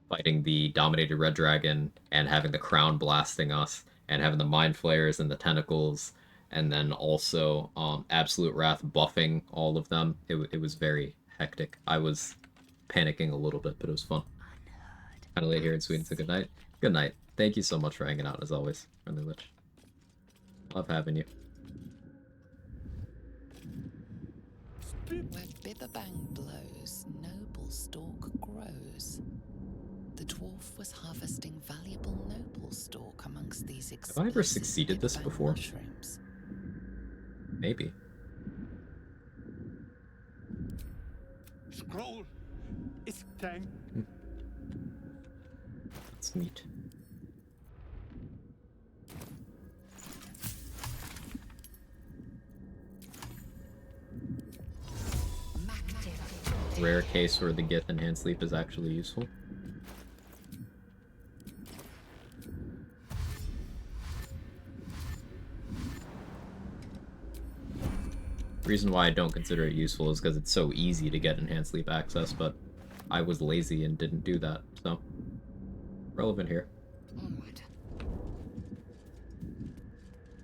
fighting the Dominated Red Dragon, and having the Crown blasting us, and having the Mind Flayers and the Tentacles, and then also Absolute Wrath buffing all of them. It was very hectic. I was panicking a little bit, but it was fun. Kind of late here in Sweden, so good night. Good night. Thank you so much for hanging out, as always, Friendly Lich. Love having you. Where Bibberbang blows, noble stalk grows. The dwarf was harvesting valuable noble stalk amongst these Have I ever succeeded this before? Mushrooms. Maybe. Scroll. It's time. That's neat. Rare case where the Gith Enhanced Sleep is actually useful. Reason why I don't consider it useful is because it's so easy to get Enhanced Sleep access, but I was lazy and didn't do that, so relevant here. Onward.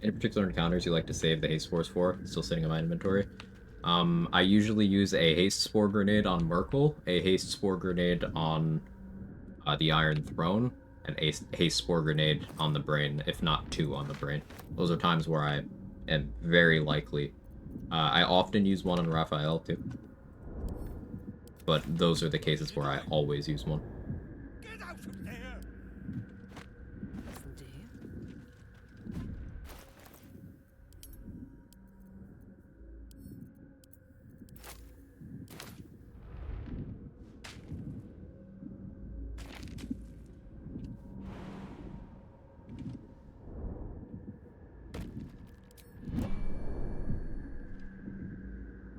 Any particular encounters you like to save the haste spores for? Still sitting in my inventory. I usually use a haste spore grenade on Merkel, a haste spore grenade on the Iron Throne, and a haste spore grenade on the Brain, if not 2 on the Brain. Those are times where I am very likely. I often use one on Raphael too, but those are the cases where I always use one. Get out of there!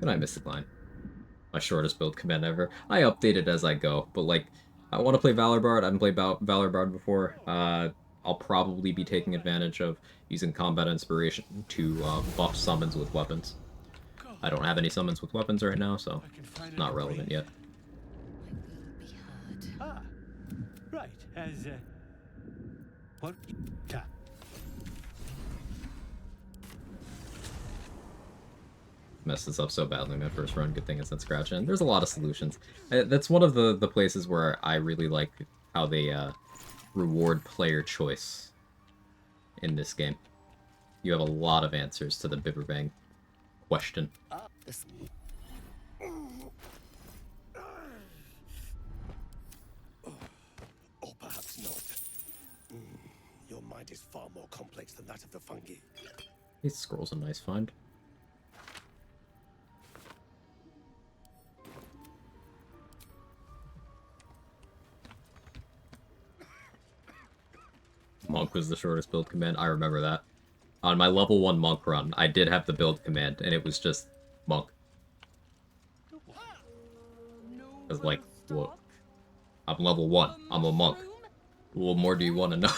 Good night, Mystic Line. My shortest build command ever. I update it as I go, but like, I want to play Valor Bard. I haven't played Valor Bard before. I'll probably be taking advantage of using Combat Inspiration to buff summons with weapons. I don't have any summons with weapons right now, so it's not relevant yet. Ah, right. As what? Messed this up so badly in my first run. Good thing it's not scratching. There's a lot of solutions. That's one of the places where I really like how they reward player choice in this game. You have a lot of answers to the Bibberbang question. Or perhaps not. Your mind is far more complex than that of the fungi. These scrolls a nice find. Monk was the shortest build command. I remember that. On my level 1 monk run, I did have the build command, and it was just Monk. Cause like, what? I'm level 1. I'm a monk. What more do you want to know?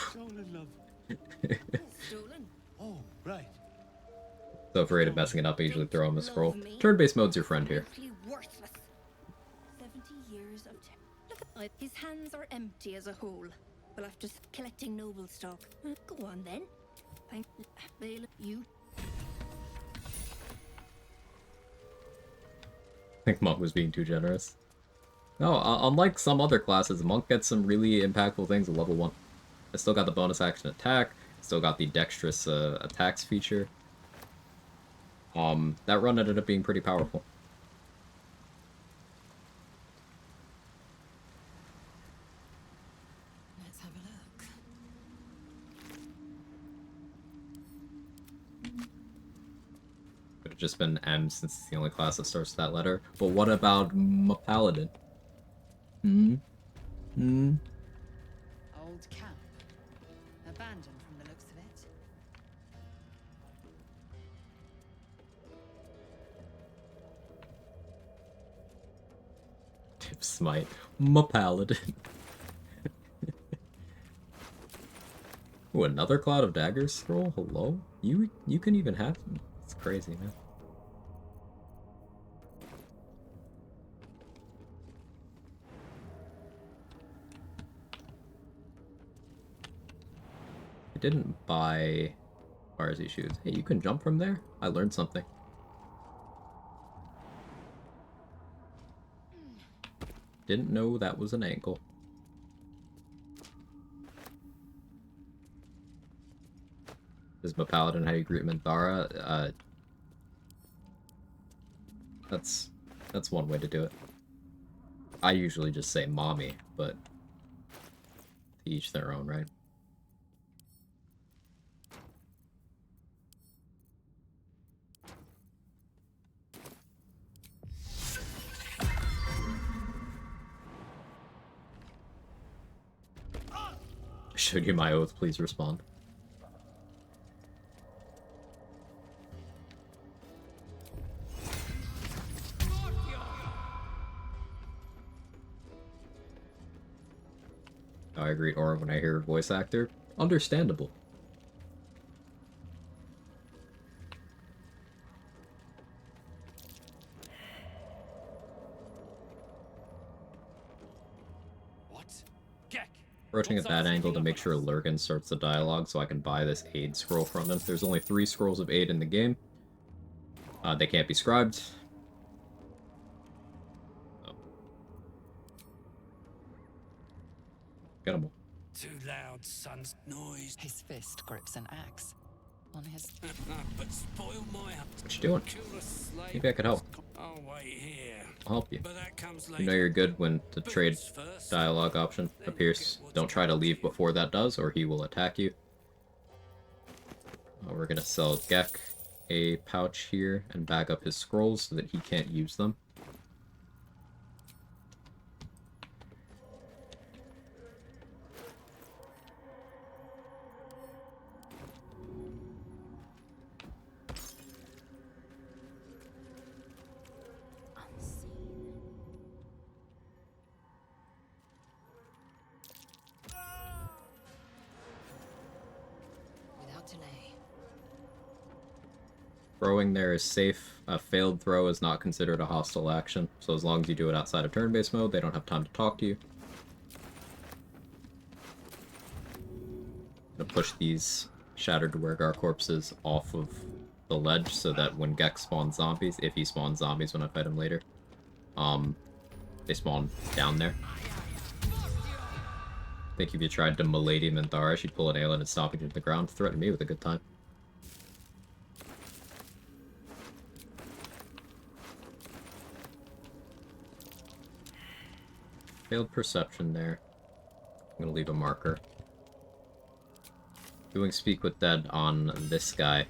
Oh, right. So afraid of messing it up, I usually throw him a scroll. Turn-based mode's your friend here. Worthless. 70 years of his hands are empty as a whole. We'll have to collecting noble stock. Go on then. Thank you. I think Monk was being too generous. No, unlike some other classes, Monk gets some really impactful things at level 1. I still got the bonus action attack, still got the dexterous attacks feature. That run ended up being pretty powerful. Let's have a look. Could have just been M since it's the only class that starts with that letter. But what about Paladin? Old camp. Abandoned from the looks of it. Tip smite. Paladin. Ooh, another Cloud of Daggers scroll? Hello? You can even have them. It's crazy, man. I didn't buy Varsity shoes. Hey, you can jump from there? I learned something. Didn't know that was an ankle. Is my paladin how you greet Minthara? That's one way to do it. I usually just say mommy, but to each their own, right? Showed you my oath, please respond. I agree, or when I hear a voice actor, understandable. What? Gek! Approaching at that angle to make sure Lurgan starts the dialogue so I can buy this aid scroll from him. There's only 3 scrolls of aid in the game. They can't be scribed. Oh. Get him all. Too loud, son's noise. His fist grips an axe. On his... But spoil my... What you doing? Maybe I could help. I'll wait here. I'll help you. But that comes You later. know you're good when the trade dialogue option appears. Don't try to leave before that does, or he will attack you. We're gonna sell Gek a pouch here and bag up his scrolls so that he can't use them. Without delay. Throwing there is safe. A failed throw is not considered a hostile action, so as long as you do it outside of turn-based mode, they don't have time to talk to you. I'm gonna push these Shattered Dwergar corpses off of the ledge so that when Gek spawns zombies, if he spawns zombies when I fight him later, they spawn down there. I think if you tried to Milady Minthara, she'd pull an Aelin and stomp you to the ground, threaten me with a good time. Failed perception there. I'm gonna leave a marker. Doing Speak with Dead on this guy,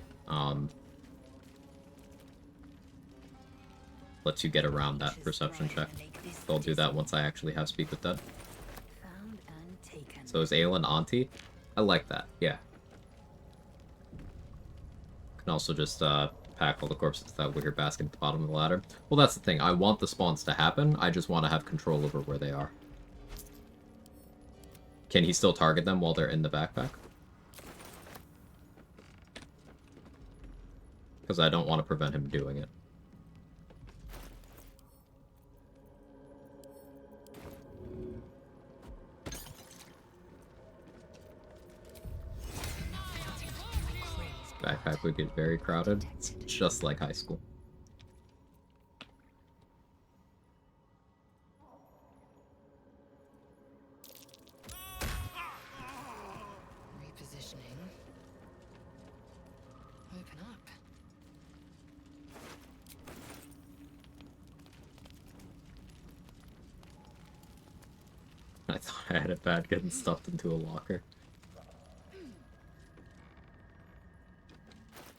lets you get around that perception check. So I'll do that once I actually have Speak with Dead. So is Aelin Auntie? I like that, yeah. Can also just pack all the corpses to that wicker basket at the bottom of the ladder. Well, that's the thing. I want the spawns to happen. I just want to have control over where they are. Can he still target them while they're in the backpack? Because I don't want to prevent him doing it. Backpack would get very crowded. It's just like high school. Repositioning. Open up. I thought I had it bad getting stuffed into a locker.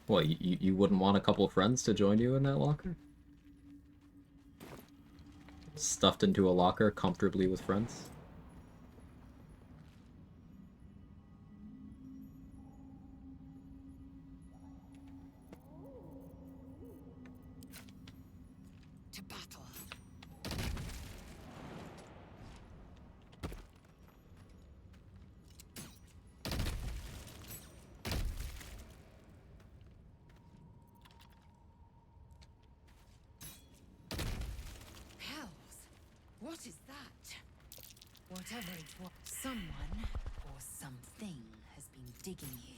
What, you wouldn't want a couple of friends to join you in that locker? Stuffed into a locker comfortably with friends? To battle. What is that? Whatever it was, someone or something has been digging here.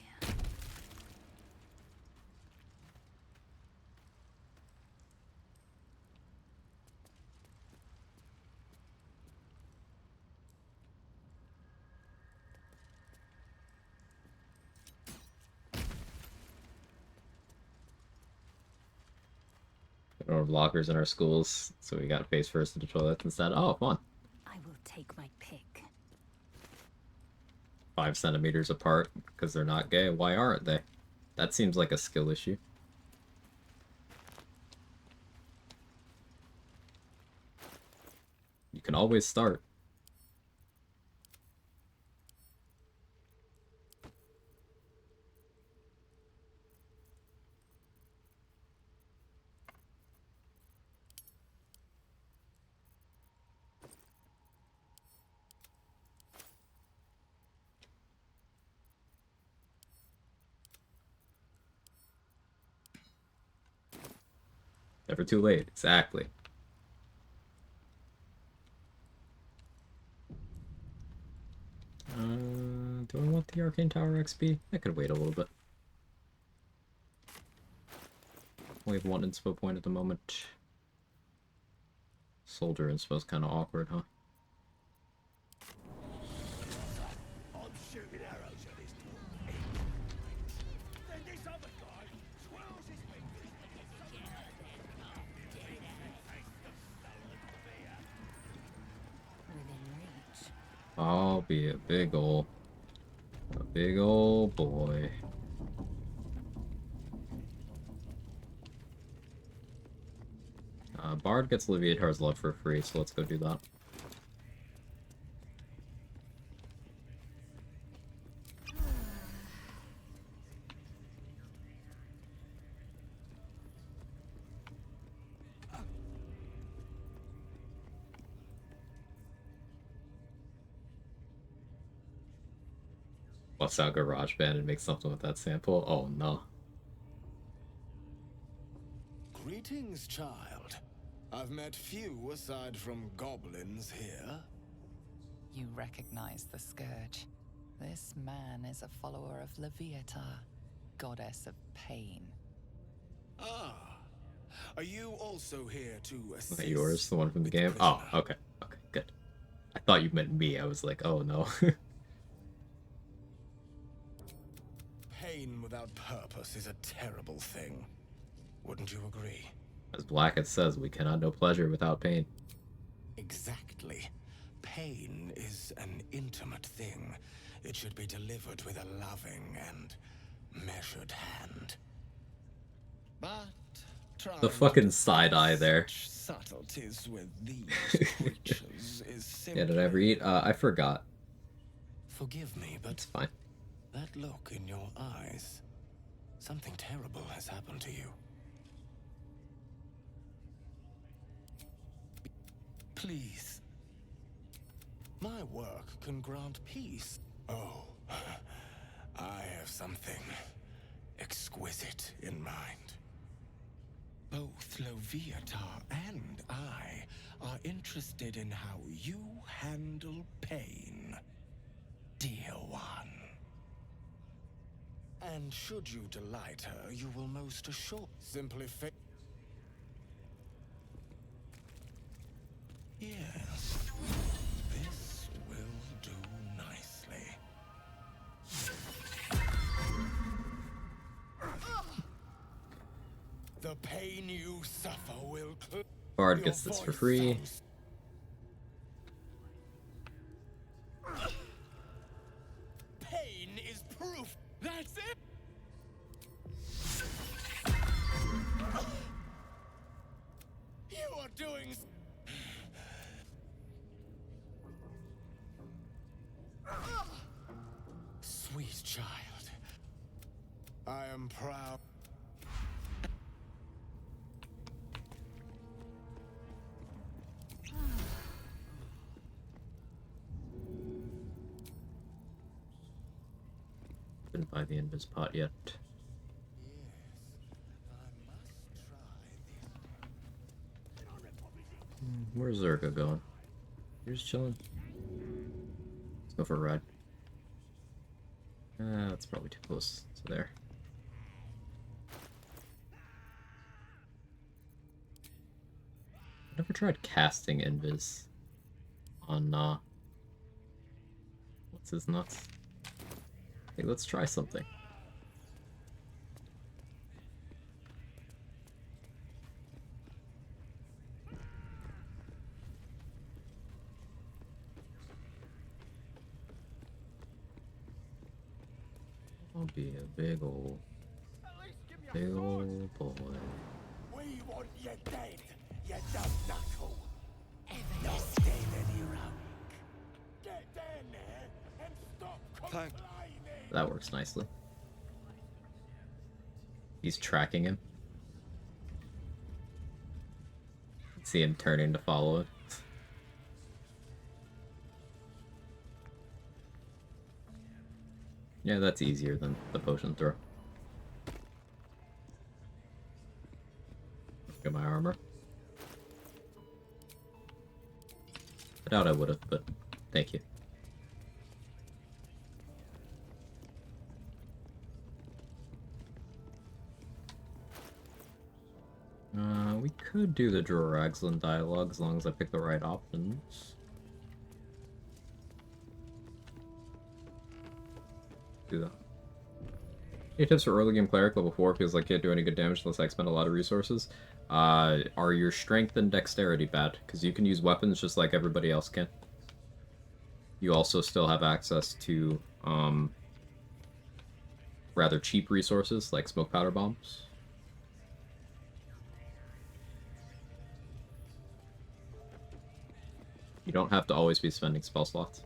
We don't have lockers in our schools, so we got face first into toilets instead. Oh, fun. I will take my pick. 5 centimeters apart because they're not gay. Why aren't they? That seems like a skill issue. You can always start. Never too late, exactly. Do I want the Arcane Tower XP? I could wait a little bit. We have one inspo point at the moment. Soldier inspo's kind of awkward, huh? I'm shooting arrows at this door. Then this other guy swirls his fingers. Within reach. I'll be a big ol' boy. Bard gets Leviatar's love for free, so let's go do that. Bust out GarageBand and make something with that sample? Oh no. Greetings, child. I've met few aside from goblins here. You recognize the Scourge. This man is a follower of Leviatar, goddess of pain. Ah, are you also here to assist? Not yours, the one from the game? Oh, okay. Okay, good. I thought you meant me. I was like, oh no. Pain without purpose is a terrible thing. Wouldn't you agree? As Blackett says, we cannot know pleasure without pain. Exactly. Pain is an intimate thing. It should be delivered with a loving and measured hand. But The fucking side eye there. subtleties with these creatures is simply... Yeah, did I ever eat? I forgot. Forgive me, but it's fine. That look in your eyes. Something terrible has happened to you. Please. My work can grant peace. Oh, I have something exquisite in mind. Both Loviatar and I are interested in how you handle pain, dear one. And should you delight her, you will most assure simply Yes, this will do nicely. The pain you suffer will Bard gets this for free. Pain is proof. That's it. You are doing. Sweet child, I am proud. Didn't buy the Invis pot yet. Where's Zerga going? You're just chilling. Let's go for a ride. That's probably too close to there. I never tried casting Invis on what's his nuts? Hey, let's try something. I'll be a big old boy. We want you dead, you dumb knuckle. Not staying any around. Get down there and stop complaining. That works nicely. He's tracking him. See him turning to follow it. Yeah, that's easier than the potion throw. Look at my armor. I doubt I would have, but thank you. We could do the Droraxlin dialogue as long as I pick the right options. Do that. Any tips for early game cleric level 4? Feels like can't do any good damage unless I expend a lot of resources. Are your strength and dexterity bad? Because you can use weapons just like everybody else can. You also still have access to rather cheap resources like smoke powder bombs. You don't have to always be spending spell slots.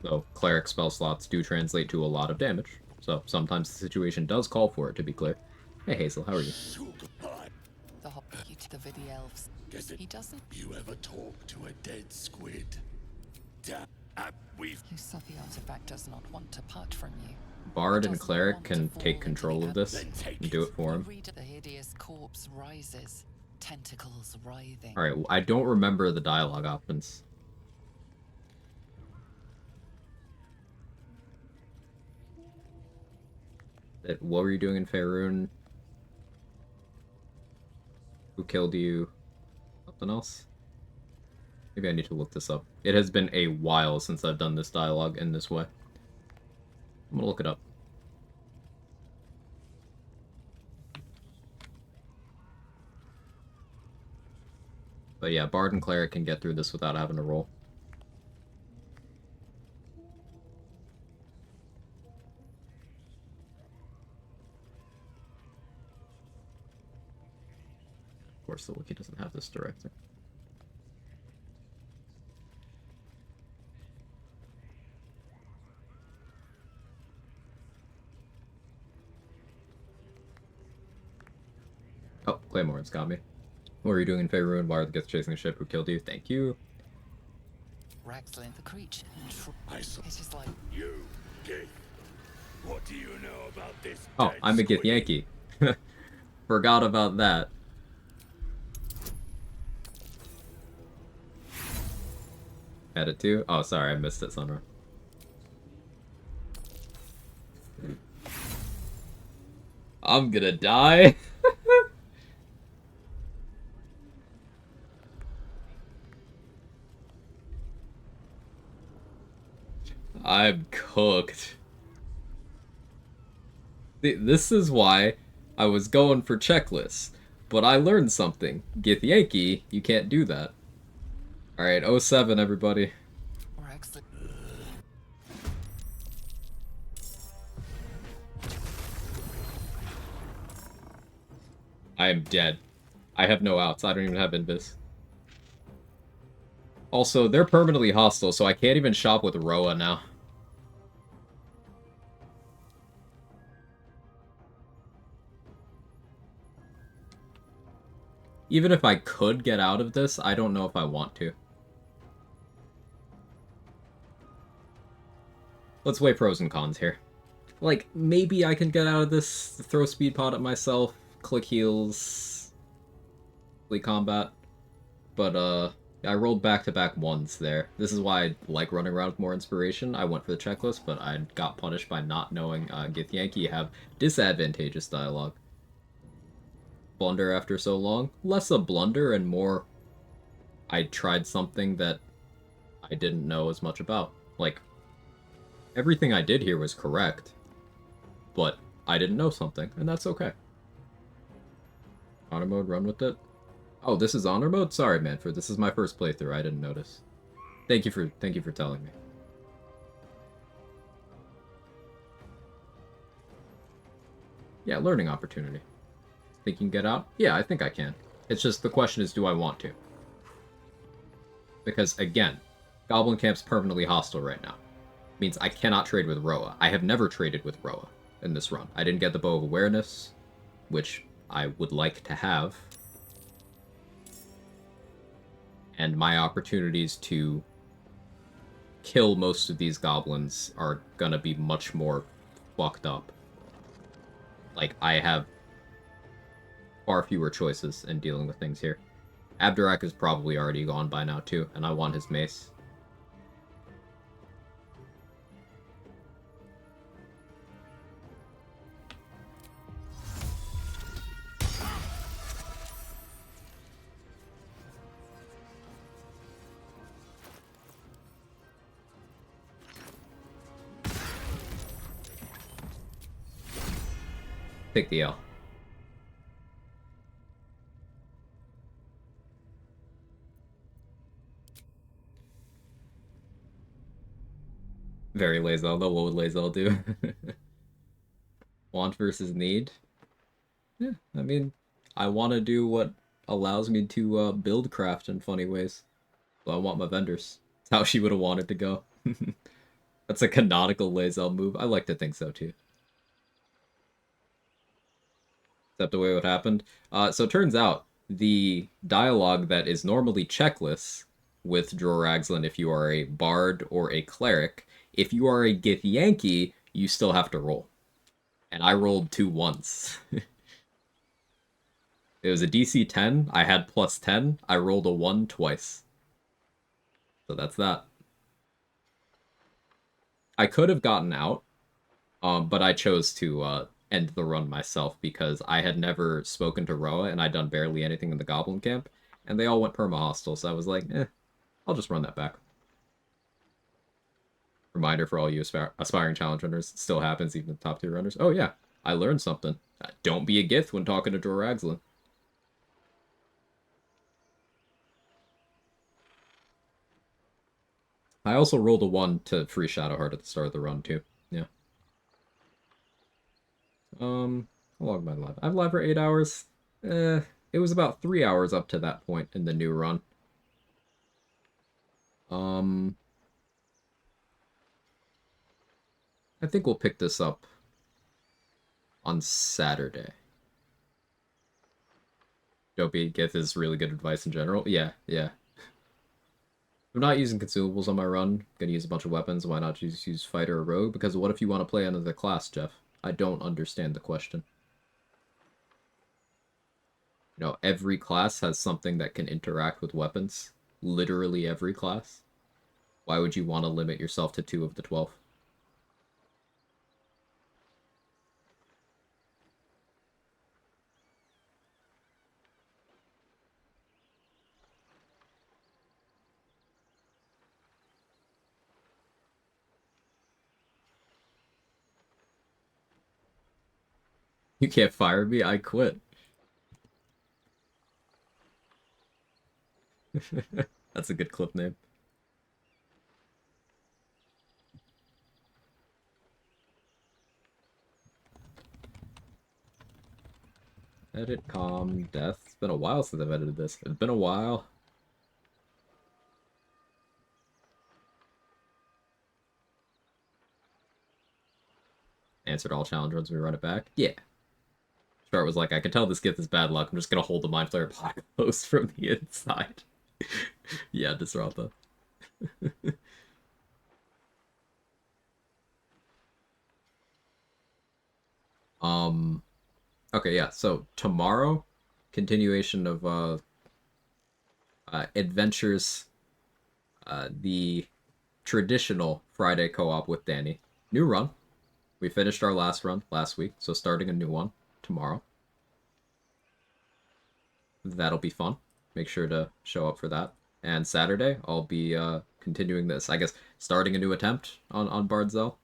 So, cleric spell slots do translate to a lot of damage. So, sometimes the situation does call for it, to be clear. Hey Hazel, how are you? The hobbit, the Vidi elves. He doesn't. You ever talk to a dead squid? We've. You said the artifact does not want to part from you. Bard and cleric can take control of this and do it for him. The hideous corpse rises, tentacles writhing. Alright, I don't remember the dialogue options. What were you doing in Faerun? Who killed you? Something else? Maybe I need to look this up. It has been a while since I've done this dialogue in this way. I'm gonna look it up. But yeah, Bard and Cleric can get through this without having to roll. Of course, the wiki doesn't have this director. Claymore's got me. What are you doing in Faerun? Why are the Giths chasing the ship? Who killed you? Thank you. Ragzlin, the creature. It's just like... You, Gith. What do you know about this Oh, dead I'm a Gith squiggy? Yankee. Forgot about that. Had it too? Oh, sorry, I missed it, Sunra. I'm gonna die. I'm cooked. This is why I was going for checklists. But I learned something. Gith Yankee, you can't do that. Alright, 07, everybody. I am dead. I have no outs. I don't even have Invis. Also, they're permanently hostile, so I can't even shop with Roa now. Even if I could get out of this, I don't know if I want to. Let's weigh pros and cons here. Like, maybe I can get out of this, throw speed pod at myself, click heals, complete combat. But, I rolled back-to-back ones there. This is why I like running around with more inspiration. I went for the checklist, but I got punished by not knowing Gith Yankee have disadvantageous dialogue. Blunder after so long? Less a blunder and more I tried something that I didn't know as much about. Like, everything I did here was correct, but I didn't know something, and that's okay. Honor mode, run with it. Oh, this is honor mode? Sorry, Manfred, this is my first playthrough, I didn't notice. Thank you for telling me. Yeah, learning opportunity. Think you can get out? Yeah, I think I can. It's just, the question is, do I want to? Because, again, Goblin Camp's permanently hostile right now. Means I cannot trade with Roa. I have never traded with Roa in this run. I didn't get the Bow of Awareness, which I would like to have. And my opportunities to kill most of these goblins are gonna be much more fucked up. Like, I have far fewer choices in dealing with things here. Abdurak is probably already gone by now, too, and I want his mace. Take the L. Very Lae'zel, though. What would Lae'zel do? Want versus need? Yeah, I mean, I want to do what allows me to build craft in funny ways. So I want my vendors. That's how she would have wanted to go. That's a canonical Lae'zel move. I like to think so, too. Except the way what happened. So it turns out, the dialogue that is normally checklists with Ragzlin if you are a bard or a cleric, if you are a Gith Yankee, you still have to roll. And I rolled 2 once. It was a DC 10, I had plus 10, I rolled a 1 twice. So that's that. I could have gotten out, but I chose to end the run myself because I had never spoken to Roa and I'd done barely anything in the Goblin Camp, and they all went perma-hostile, so I was like, I'll just run that back. Reminder for all you aspiring challenge runners, it still happens even the top 2 runners. Oh yeah, I learned something. Don't be a Gith when talking to Ragzlin. I also rolled a 1 to free Shadowheart at the start of the run, too. Yeah. How long am I live? I'm live for 8 hours. It was about 3 hours up to that point in the new run. I think we'll pick this up on Saturday. Dopey Gith is really good advice in general. Yeah, yeah. I'm not using consumables on my run. Gonna use a bunch of weapons. Why not just use fighter or rogue? Because what if you want to play another class, Jeff? I don't understand the question. You know, every class has something that can interact with weapons. Literally every class. Why would you want to limit yourself to 2 of the 12? You can't fire me, I quit. That's a good clip name. Edit, calm, death. It's been a while since I've edited this. It's been a while. Answered all challenge runs when we run it back. Yeah. Start was like, I can tell this Gith is bad luck. I'm just gonna hold the Mind Flayer pot close from the inside. Yeah, Disrata. Okay, yeah, so tomorrow, continuation of adventures, the traditional Friday co-op with Danny. New run. We finished our last run last week, so starting a new one tomorrow. That'll be fun. Make sure to show up for that. And Saturday, I'll be continuing this. I guess starting a new attempt on Bardzell.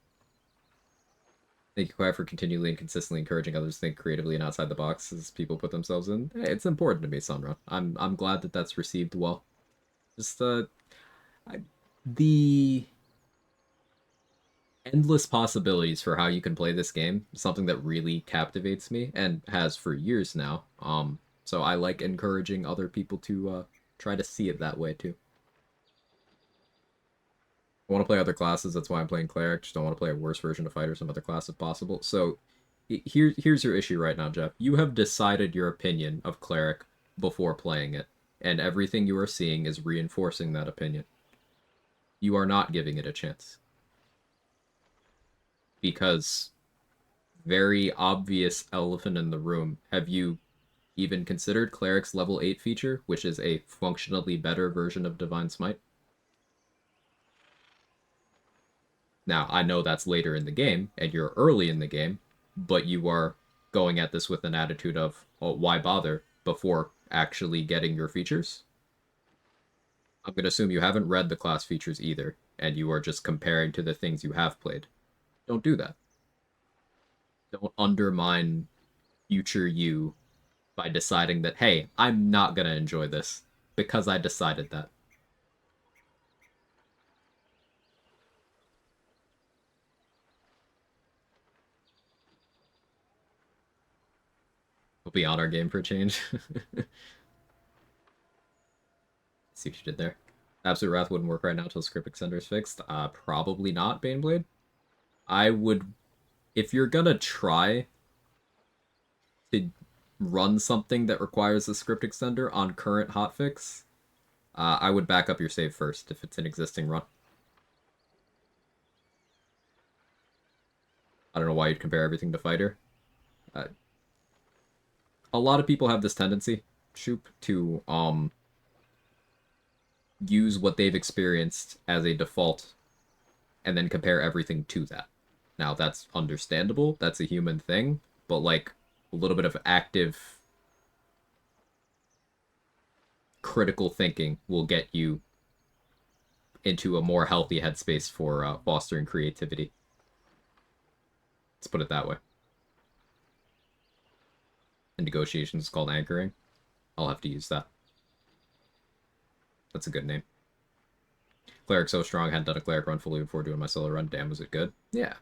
Thank you, Quag, for continually and consistently encouraging others to think creatively and outside the box as people put themselves in. Hey, it's important to me, Sunrun. I'm glad that that's received well. Just the endless possibilities for how you can play this game is something that really captivates me and has for years now. So I like encouraging other people to try to see it that way too. I want to play other classes, that's why I'm playing Cleric. Just don't want to play a worse version of Fighter or some other class if possible. So here's your issue right now, Jeff. You have decided your opinion of Cleric before playing it, and everything you are seeing is reinforcing that opinion. You are not giving it a chance. Because very obvious elephant in the room, have you even considered Cleric's level 8 feature, which is a functionally better version of Divine Smite? Now, I know that's later in the game, and you're early in the game, but you are going at this with an attitude of, oh, why bother, before actually getting your features? I'm going to assume you haven't read the class features either, and you are just comparing to the things you have played. Don't do that. Don't undermine future you by deciding that, hey, I'm not going to enjoy this, because I decided that. We'll be on our game for a change. See what you did there. Absolute Wrath wouldn't work right now until Script Extender is fixed. Probably not, Baneblade. I would... If you're gonna try to run something that requires a Script Extender on current hotfix, I would back up your save first if it's an existing run. I don't know why you'd compare everything to Fighter. A lot of people have this tendency, Shoop, to use what they've experienced as a default and then compare everything to that. Now, that's understandable, that's a human thing, but like a little bit of active critical thinking will get you into a more healthy headspace for fostering creativity. Let's put it that way. And negotiations is called anchoring. I'll have to use that. That's a good name. Cleric so strong, hadn't done a cleric run fully before doing my solo run. Damn, was it good? Yeah.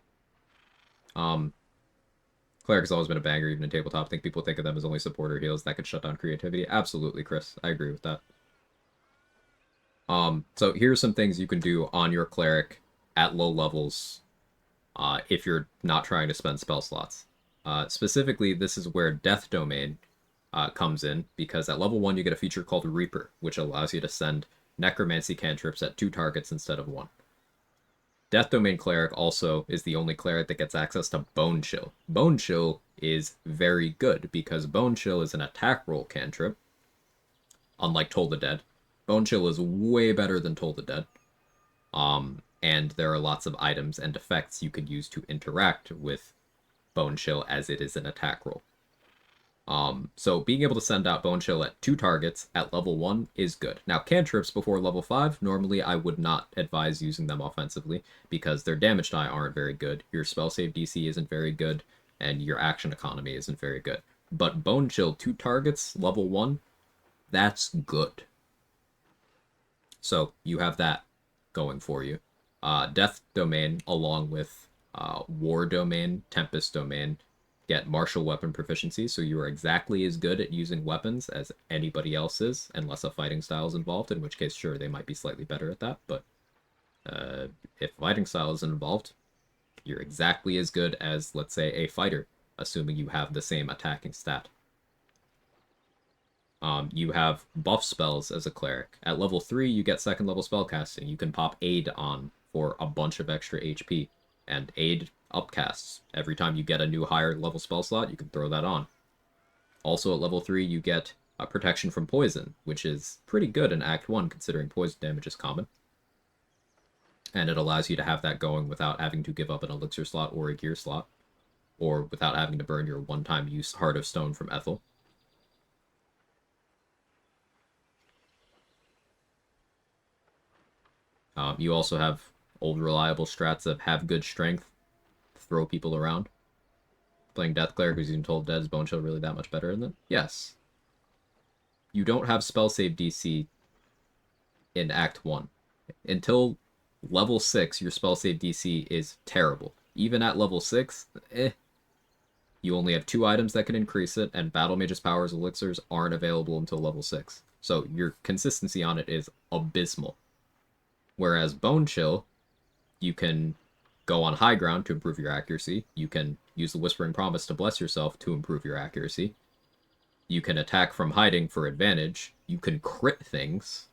Cleric has always been a banger, even in tabletop. I think people think of them as only support or heals. That could shut down creativity. Absolutely, Chris. I agree with that. So here's some things you can do on your cleric at low levels if you're not trying to spend spell slots. Specifically, this is where Death Domain comes in, because at level 1 you get a feature called Reaper, which allows you to send necromancy cantrips at 2 targets instead of 1. Death Domain Cleric also is the only cleric that gets access to Bone Chill. Bone Chill is very good, because Bone Chill is an attack roll cantrip, unlike Toll the Dead. Bone Chill is way better than Toll the Dead. And there are lots of items and effects you could use to interact with Bone Chill as it is an attack roll. So being able to send out Bone Chill at 2 targets at level 1 is good. Now, cantrips before level 5, normally I would not advise using them offensively, because their damage die aren't very good, your spell save DC isn't very good, and your action economy isn't very good. But Bone Chill 2 targets, level 1, that's good. So you have that going for you. Death Domain, along with War Domain, Tempest Domain, get martial weapon proficiency, so you are exactly as good at using weapons as anybody else is, unless a fighting style is involved, in which case, sure, they might be slightly better at that, but if fighting style isn't involved, you're exactly as good as, let's say, a fighter, assuming you have the same attacking stat. You have buff spells as a cleric. At level 3, you get 2nd level spellcasting. You can pop Aid on for a bunch of extra HP, and Aid upcasts. Every time you get a new higher level spell slot, you can throw that on. Also at level 3, you get a protection from poison, which is pretty good in Act 1, considering poison damage is common. And it allows you to have that going without having to give up an elixir slot or a gear slot, or without having to burn your one-time use Heart of Stone from Ethel. You also have old reliable strats of have good strength, throw people around. Playing Death Cleric who's even told Dead's Bone Chill really that much better than it? Yes. You don't have spell save DC in Act 1. Until level 6, your spell save DC is terrible. Even at level 6, You only have 2 items that can increase it, and Battle Mage's Powers Elixirs aren't available until level 6. So your consistency on it is abysmal. Whereas Bone Chill, you can go on high ground to improve your accuracy. You can use the Whispering Promise to bless yourself to improve your accuracy. You can attack from hiding for advantage. You can crit things.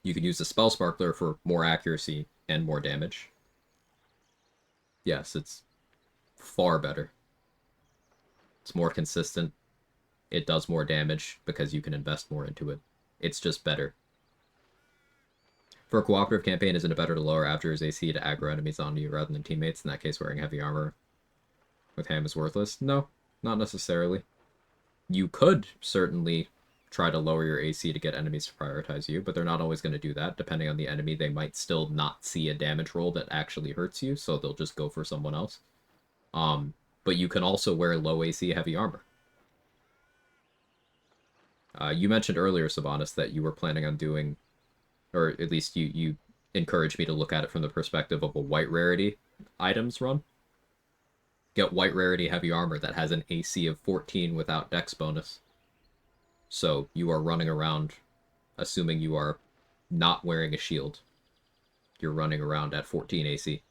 You can use the Spell Sparkler for more accuracy and more damage. Yes, it's far better. It's more consistent. It does more damage because you can invest more into it. It's just better. For a cooperative campaign, isn't it better to lower Abjur's AC to aggro enemies on you rather than teammates? In that case, wearing heavy armor with Ham is worthless? No, not necessarily. You could certainly try to lower your AC to get enemies to prioritize you, but they're not always going to do that. Depending on the enemy, they might still not see a damage roll that actually hurts you, so they'll just go for someone else. But you can also wear low AC heavy armor. You mentioned earlier, Sabonis, that you were planning on doing, or at least you encouraged me to look at it from the perspective of a white rarity items run. Get white rarity heavy armor that has an AC of 14 without dex bonus. So you are running around, assuming you are not wearing a shield. You're running around at 14 AC.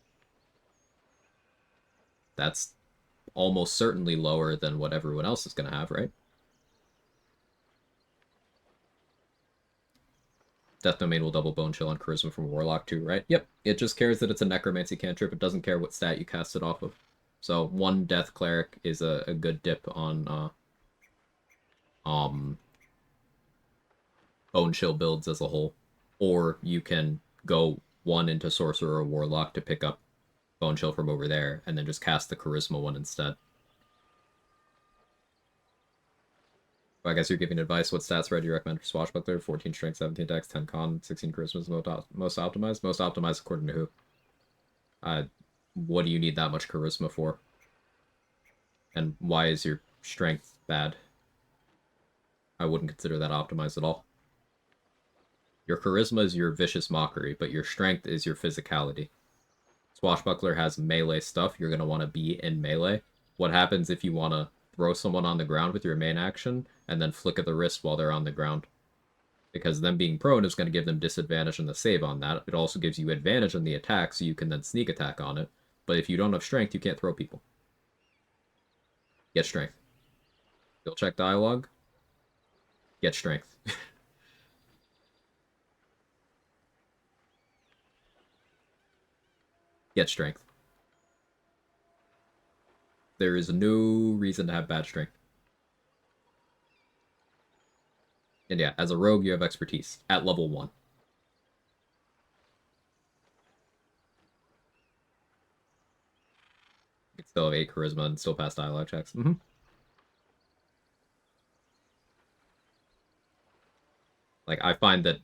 That's almost certainly lower than what everyone else is going to have, right? Death Domain will double Bone Chill on Charisma from Warlock too, right? Yep, it just cares that it's a Necromancy cantrip. It doesn't care what stat you cast it off of. So 1 Death Cleric is a good dip on Bone Chill builds as a whole. Or you can go 1 into Sorcerer or Warlock to pick up Bone Chill from over there, and then just cast the Charisma one instead. Well, I guess you're giving advice. What stats spread do you recommend for Swashbuckler? 14 Strength, 17 Dex, 10 Con, 16 Charisma is most optimized? Most optimized according to who? What do you need that much Charisma for? And why is your Strength bad? I wouldn't consider that optimized at all. Your Charisma is your Vicious Mockery, but your Strength is your Physicality. Swashbuckler has melee stuff. You're going to want to be in melee. What happens if you want to throw someone on the ground with your main action and then flick of the wrist while they're on the ground? Because them being prone is going to give them disadvantage on the save on that. It also gives you advantage on the attack, so you can then sneak attack on it. But if you don't have strength, you can't throw people. Get strength. Skill check dialogue. Get strength. Get strength. There is no reason to have bad strength. And yeah, as a rogue, you have expertise at level 1. You can still have 8 charisma and still pass dialogue checks. Like, I find that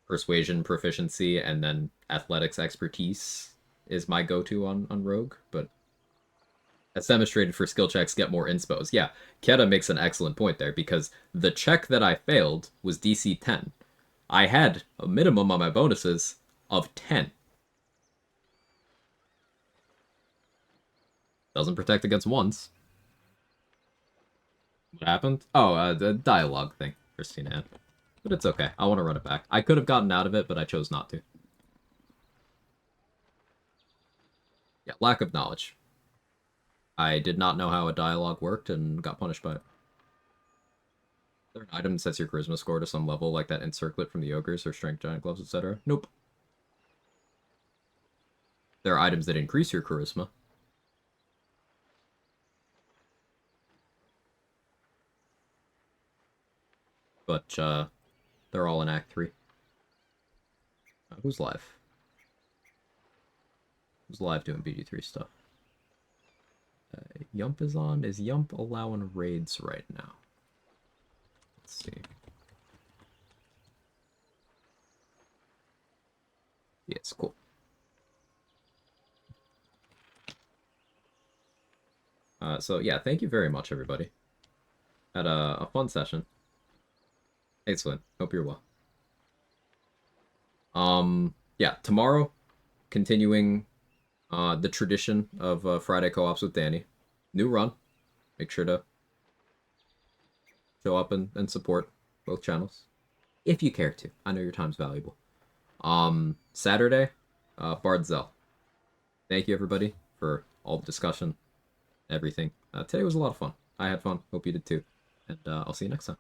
persuasion proficiency and then athletics expertise is my go-to on rogue, but as demonstrated for skill checks, get more inspos. Yeah, Keta makes an excellent point there, because the check that I failed was DC 10. I had a minimum on my bonuses of 10. Doesn't protect against ones. What happened? Oh, the dialogue thing, Christina had. But it's okay. I want to run it back. I could have gotten out of it, but I chose not to. Yeah, lack of knowledge. I did not know how a dialogue worked and got punished by it. Is there an item that sets your charisma score to some level, like that encirclet from the ogres or strength giant gloves, etc.? Nope. There are items that increase your charisma. But, they're all in Act 3. Who's live? Who's live doing BG3 stuff? Yump is on. Is Yump allowing raids right now? Let's see. Yes, cool. So yeah, thank you very much, everybody. Had a fun session. Excellent. Hope you're well. Yeah, tomorrow, continuing the tradition of Friday co-ops with Danny. New run. Make sure to show up and support both channels. If you care to. I know your time's valuable. Saturday, Bardzell. Thank you, everybody, for all the discussion, everything. Today was a lot of fun. I had fun. Hope you did too. And I'll see you next time.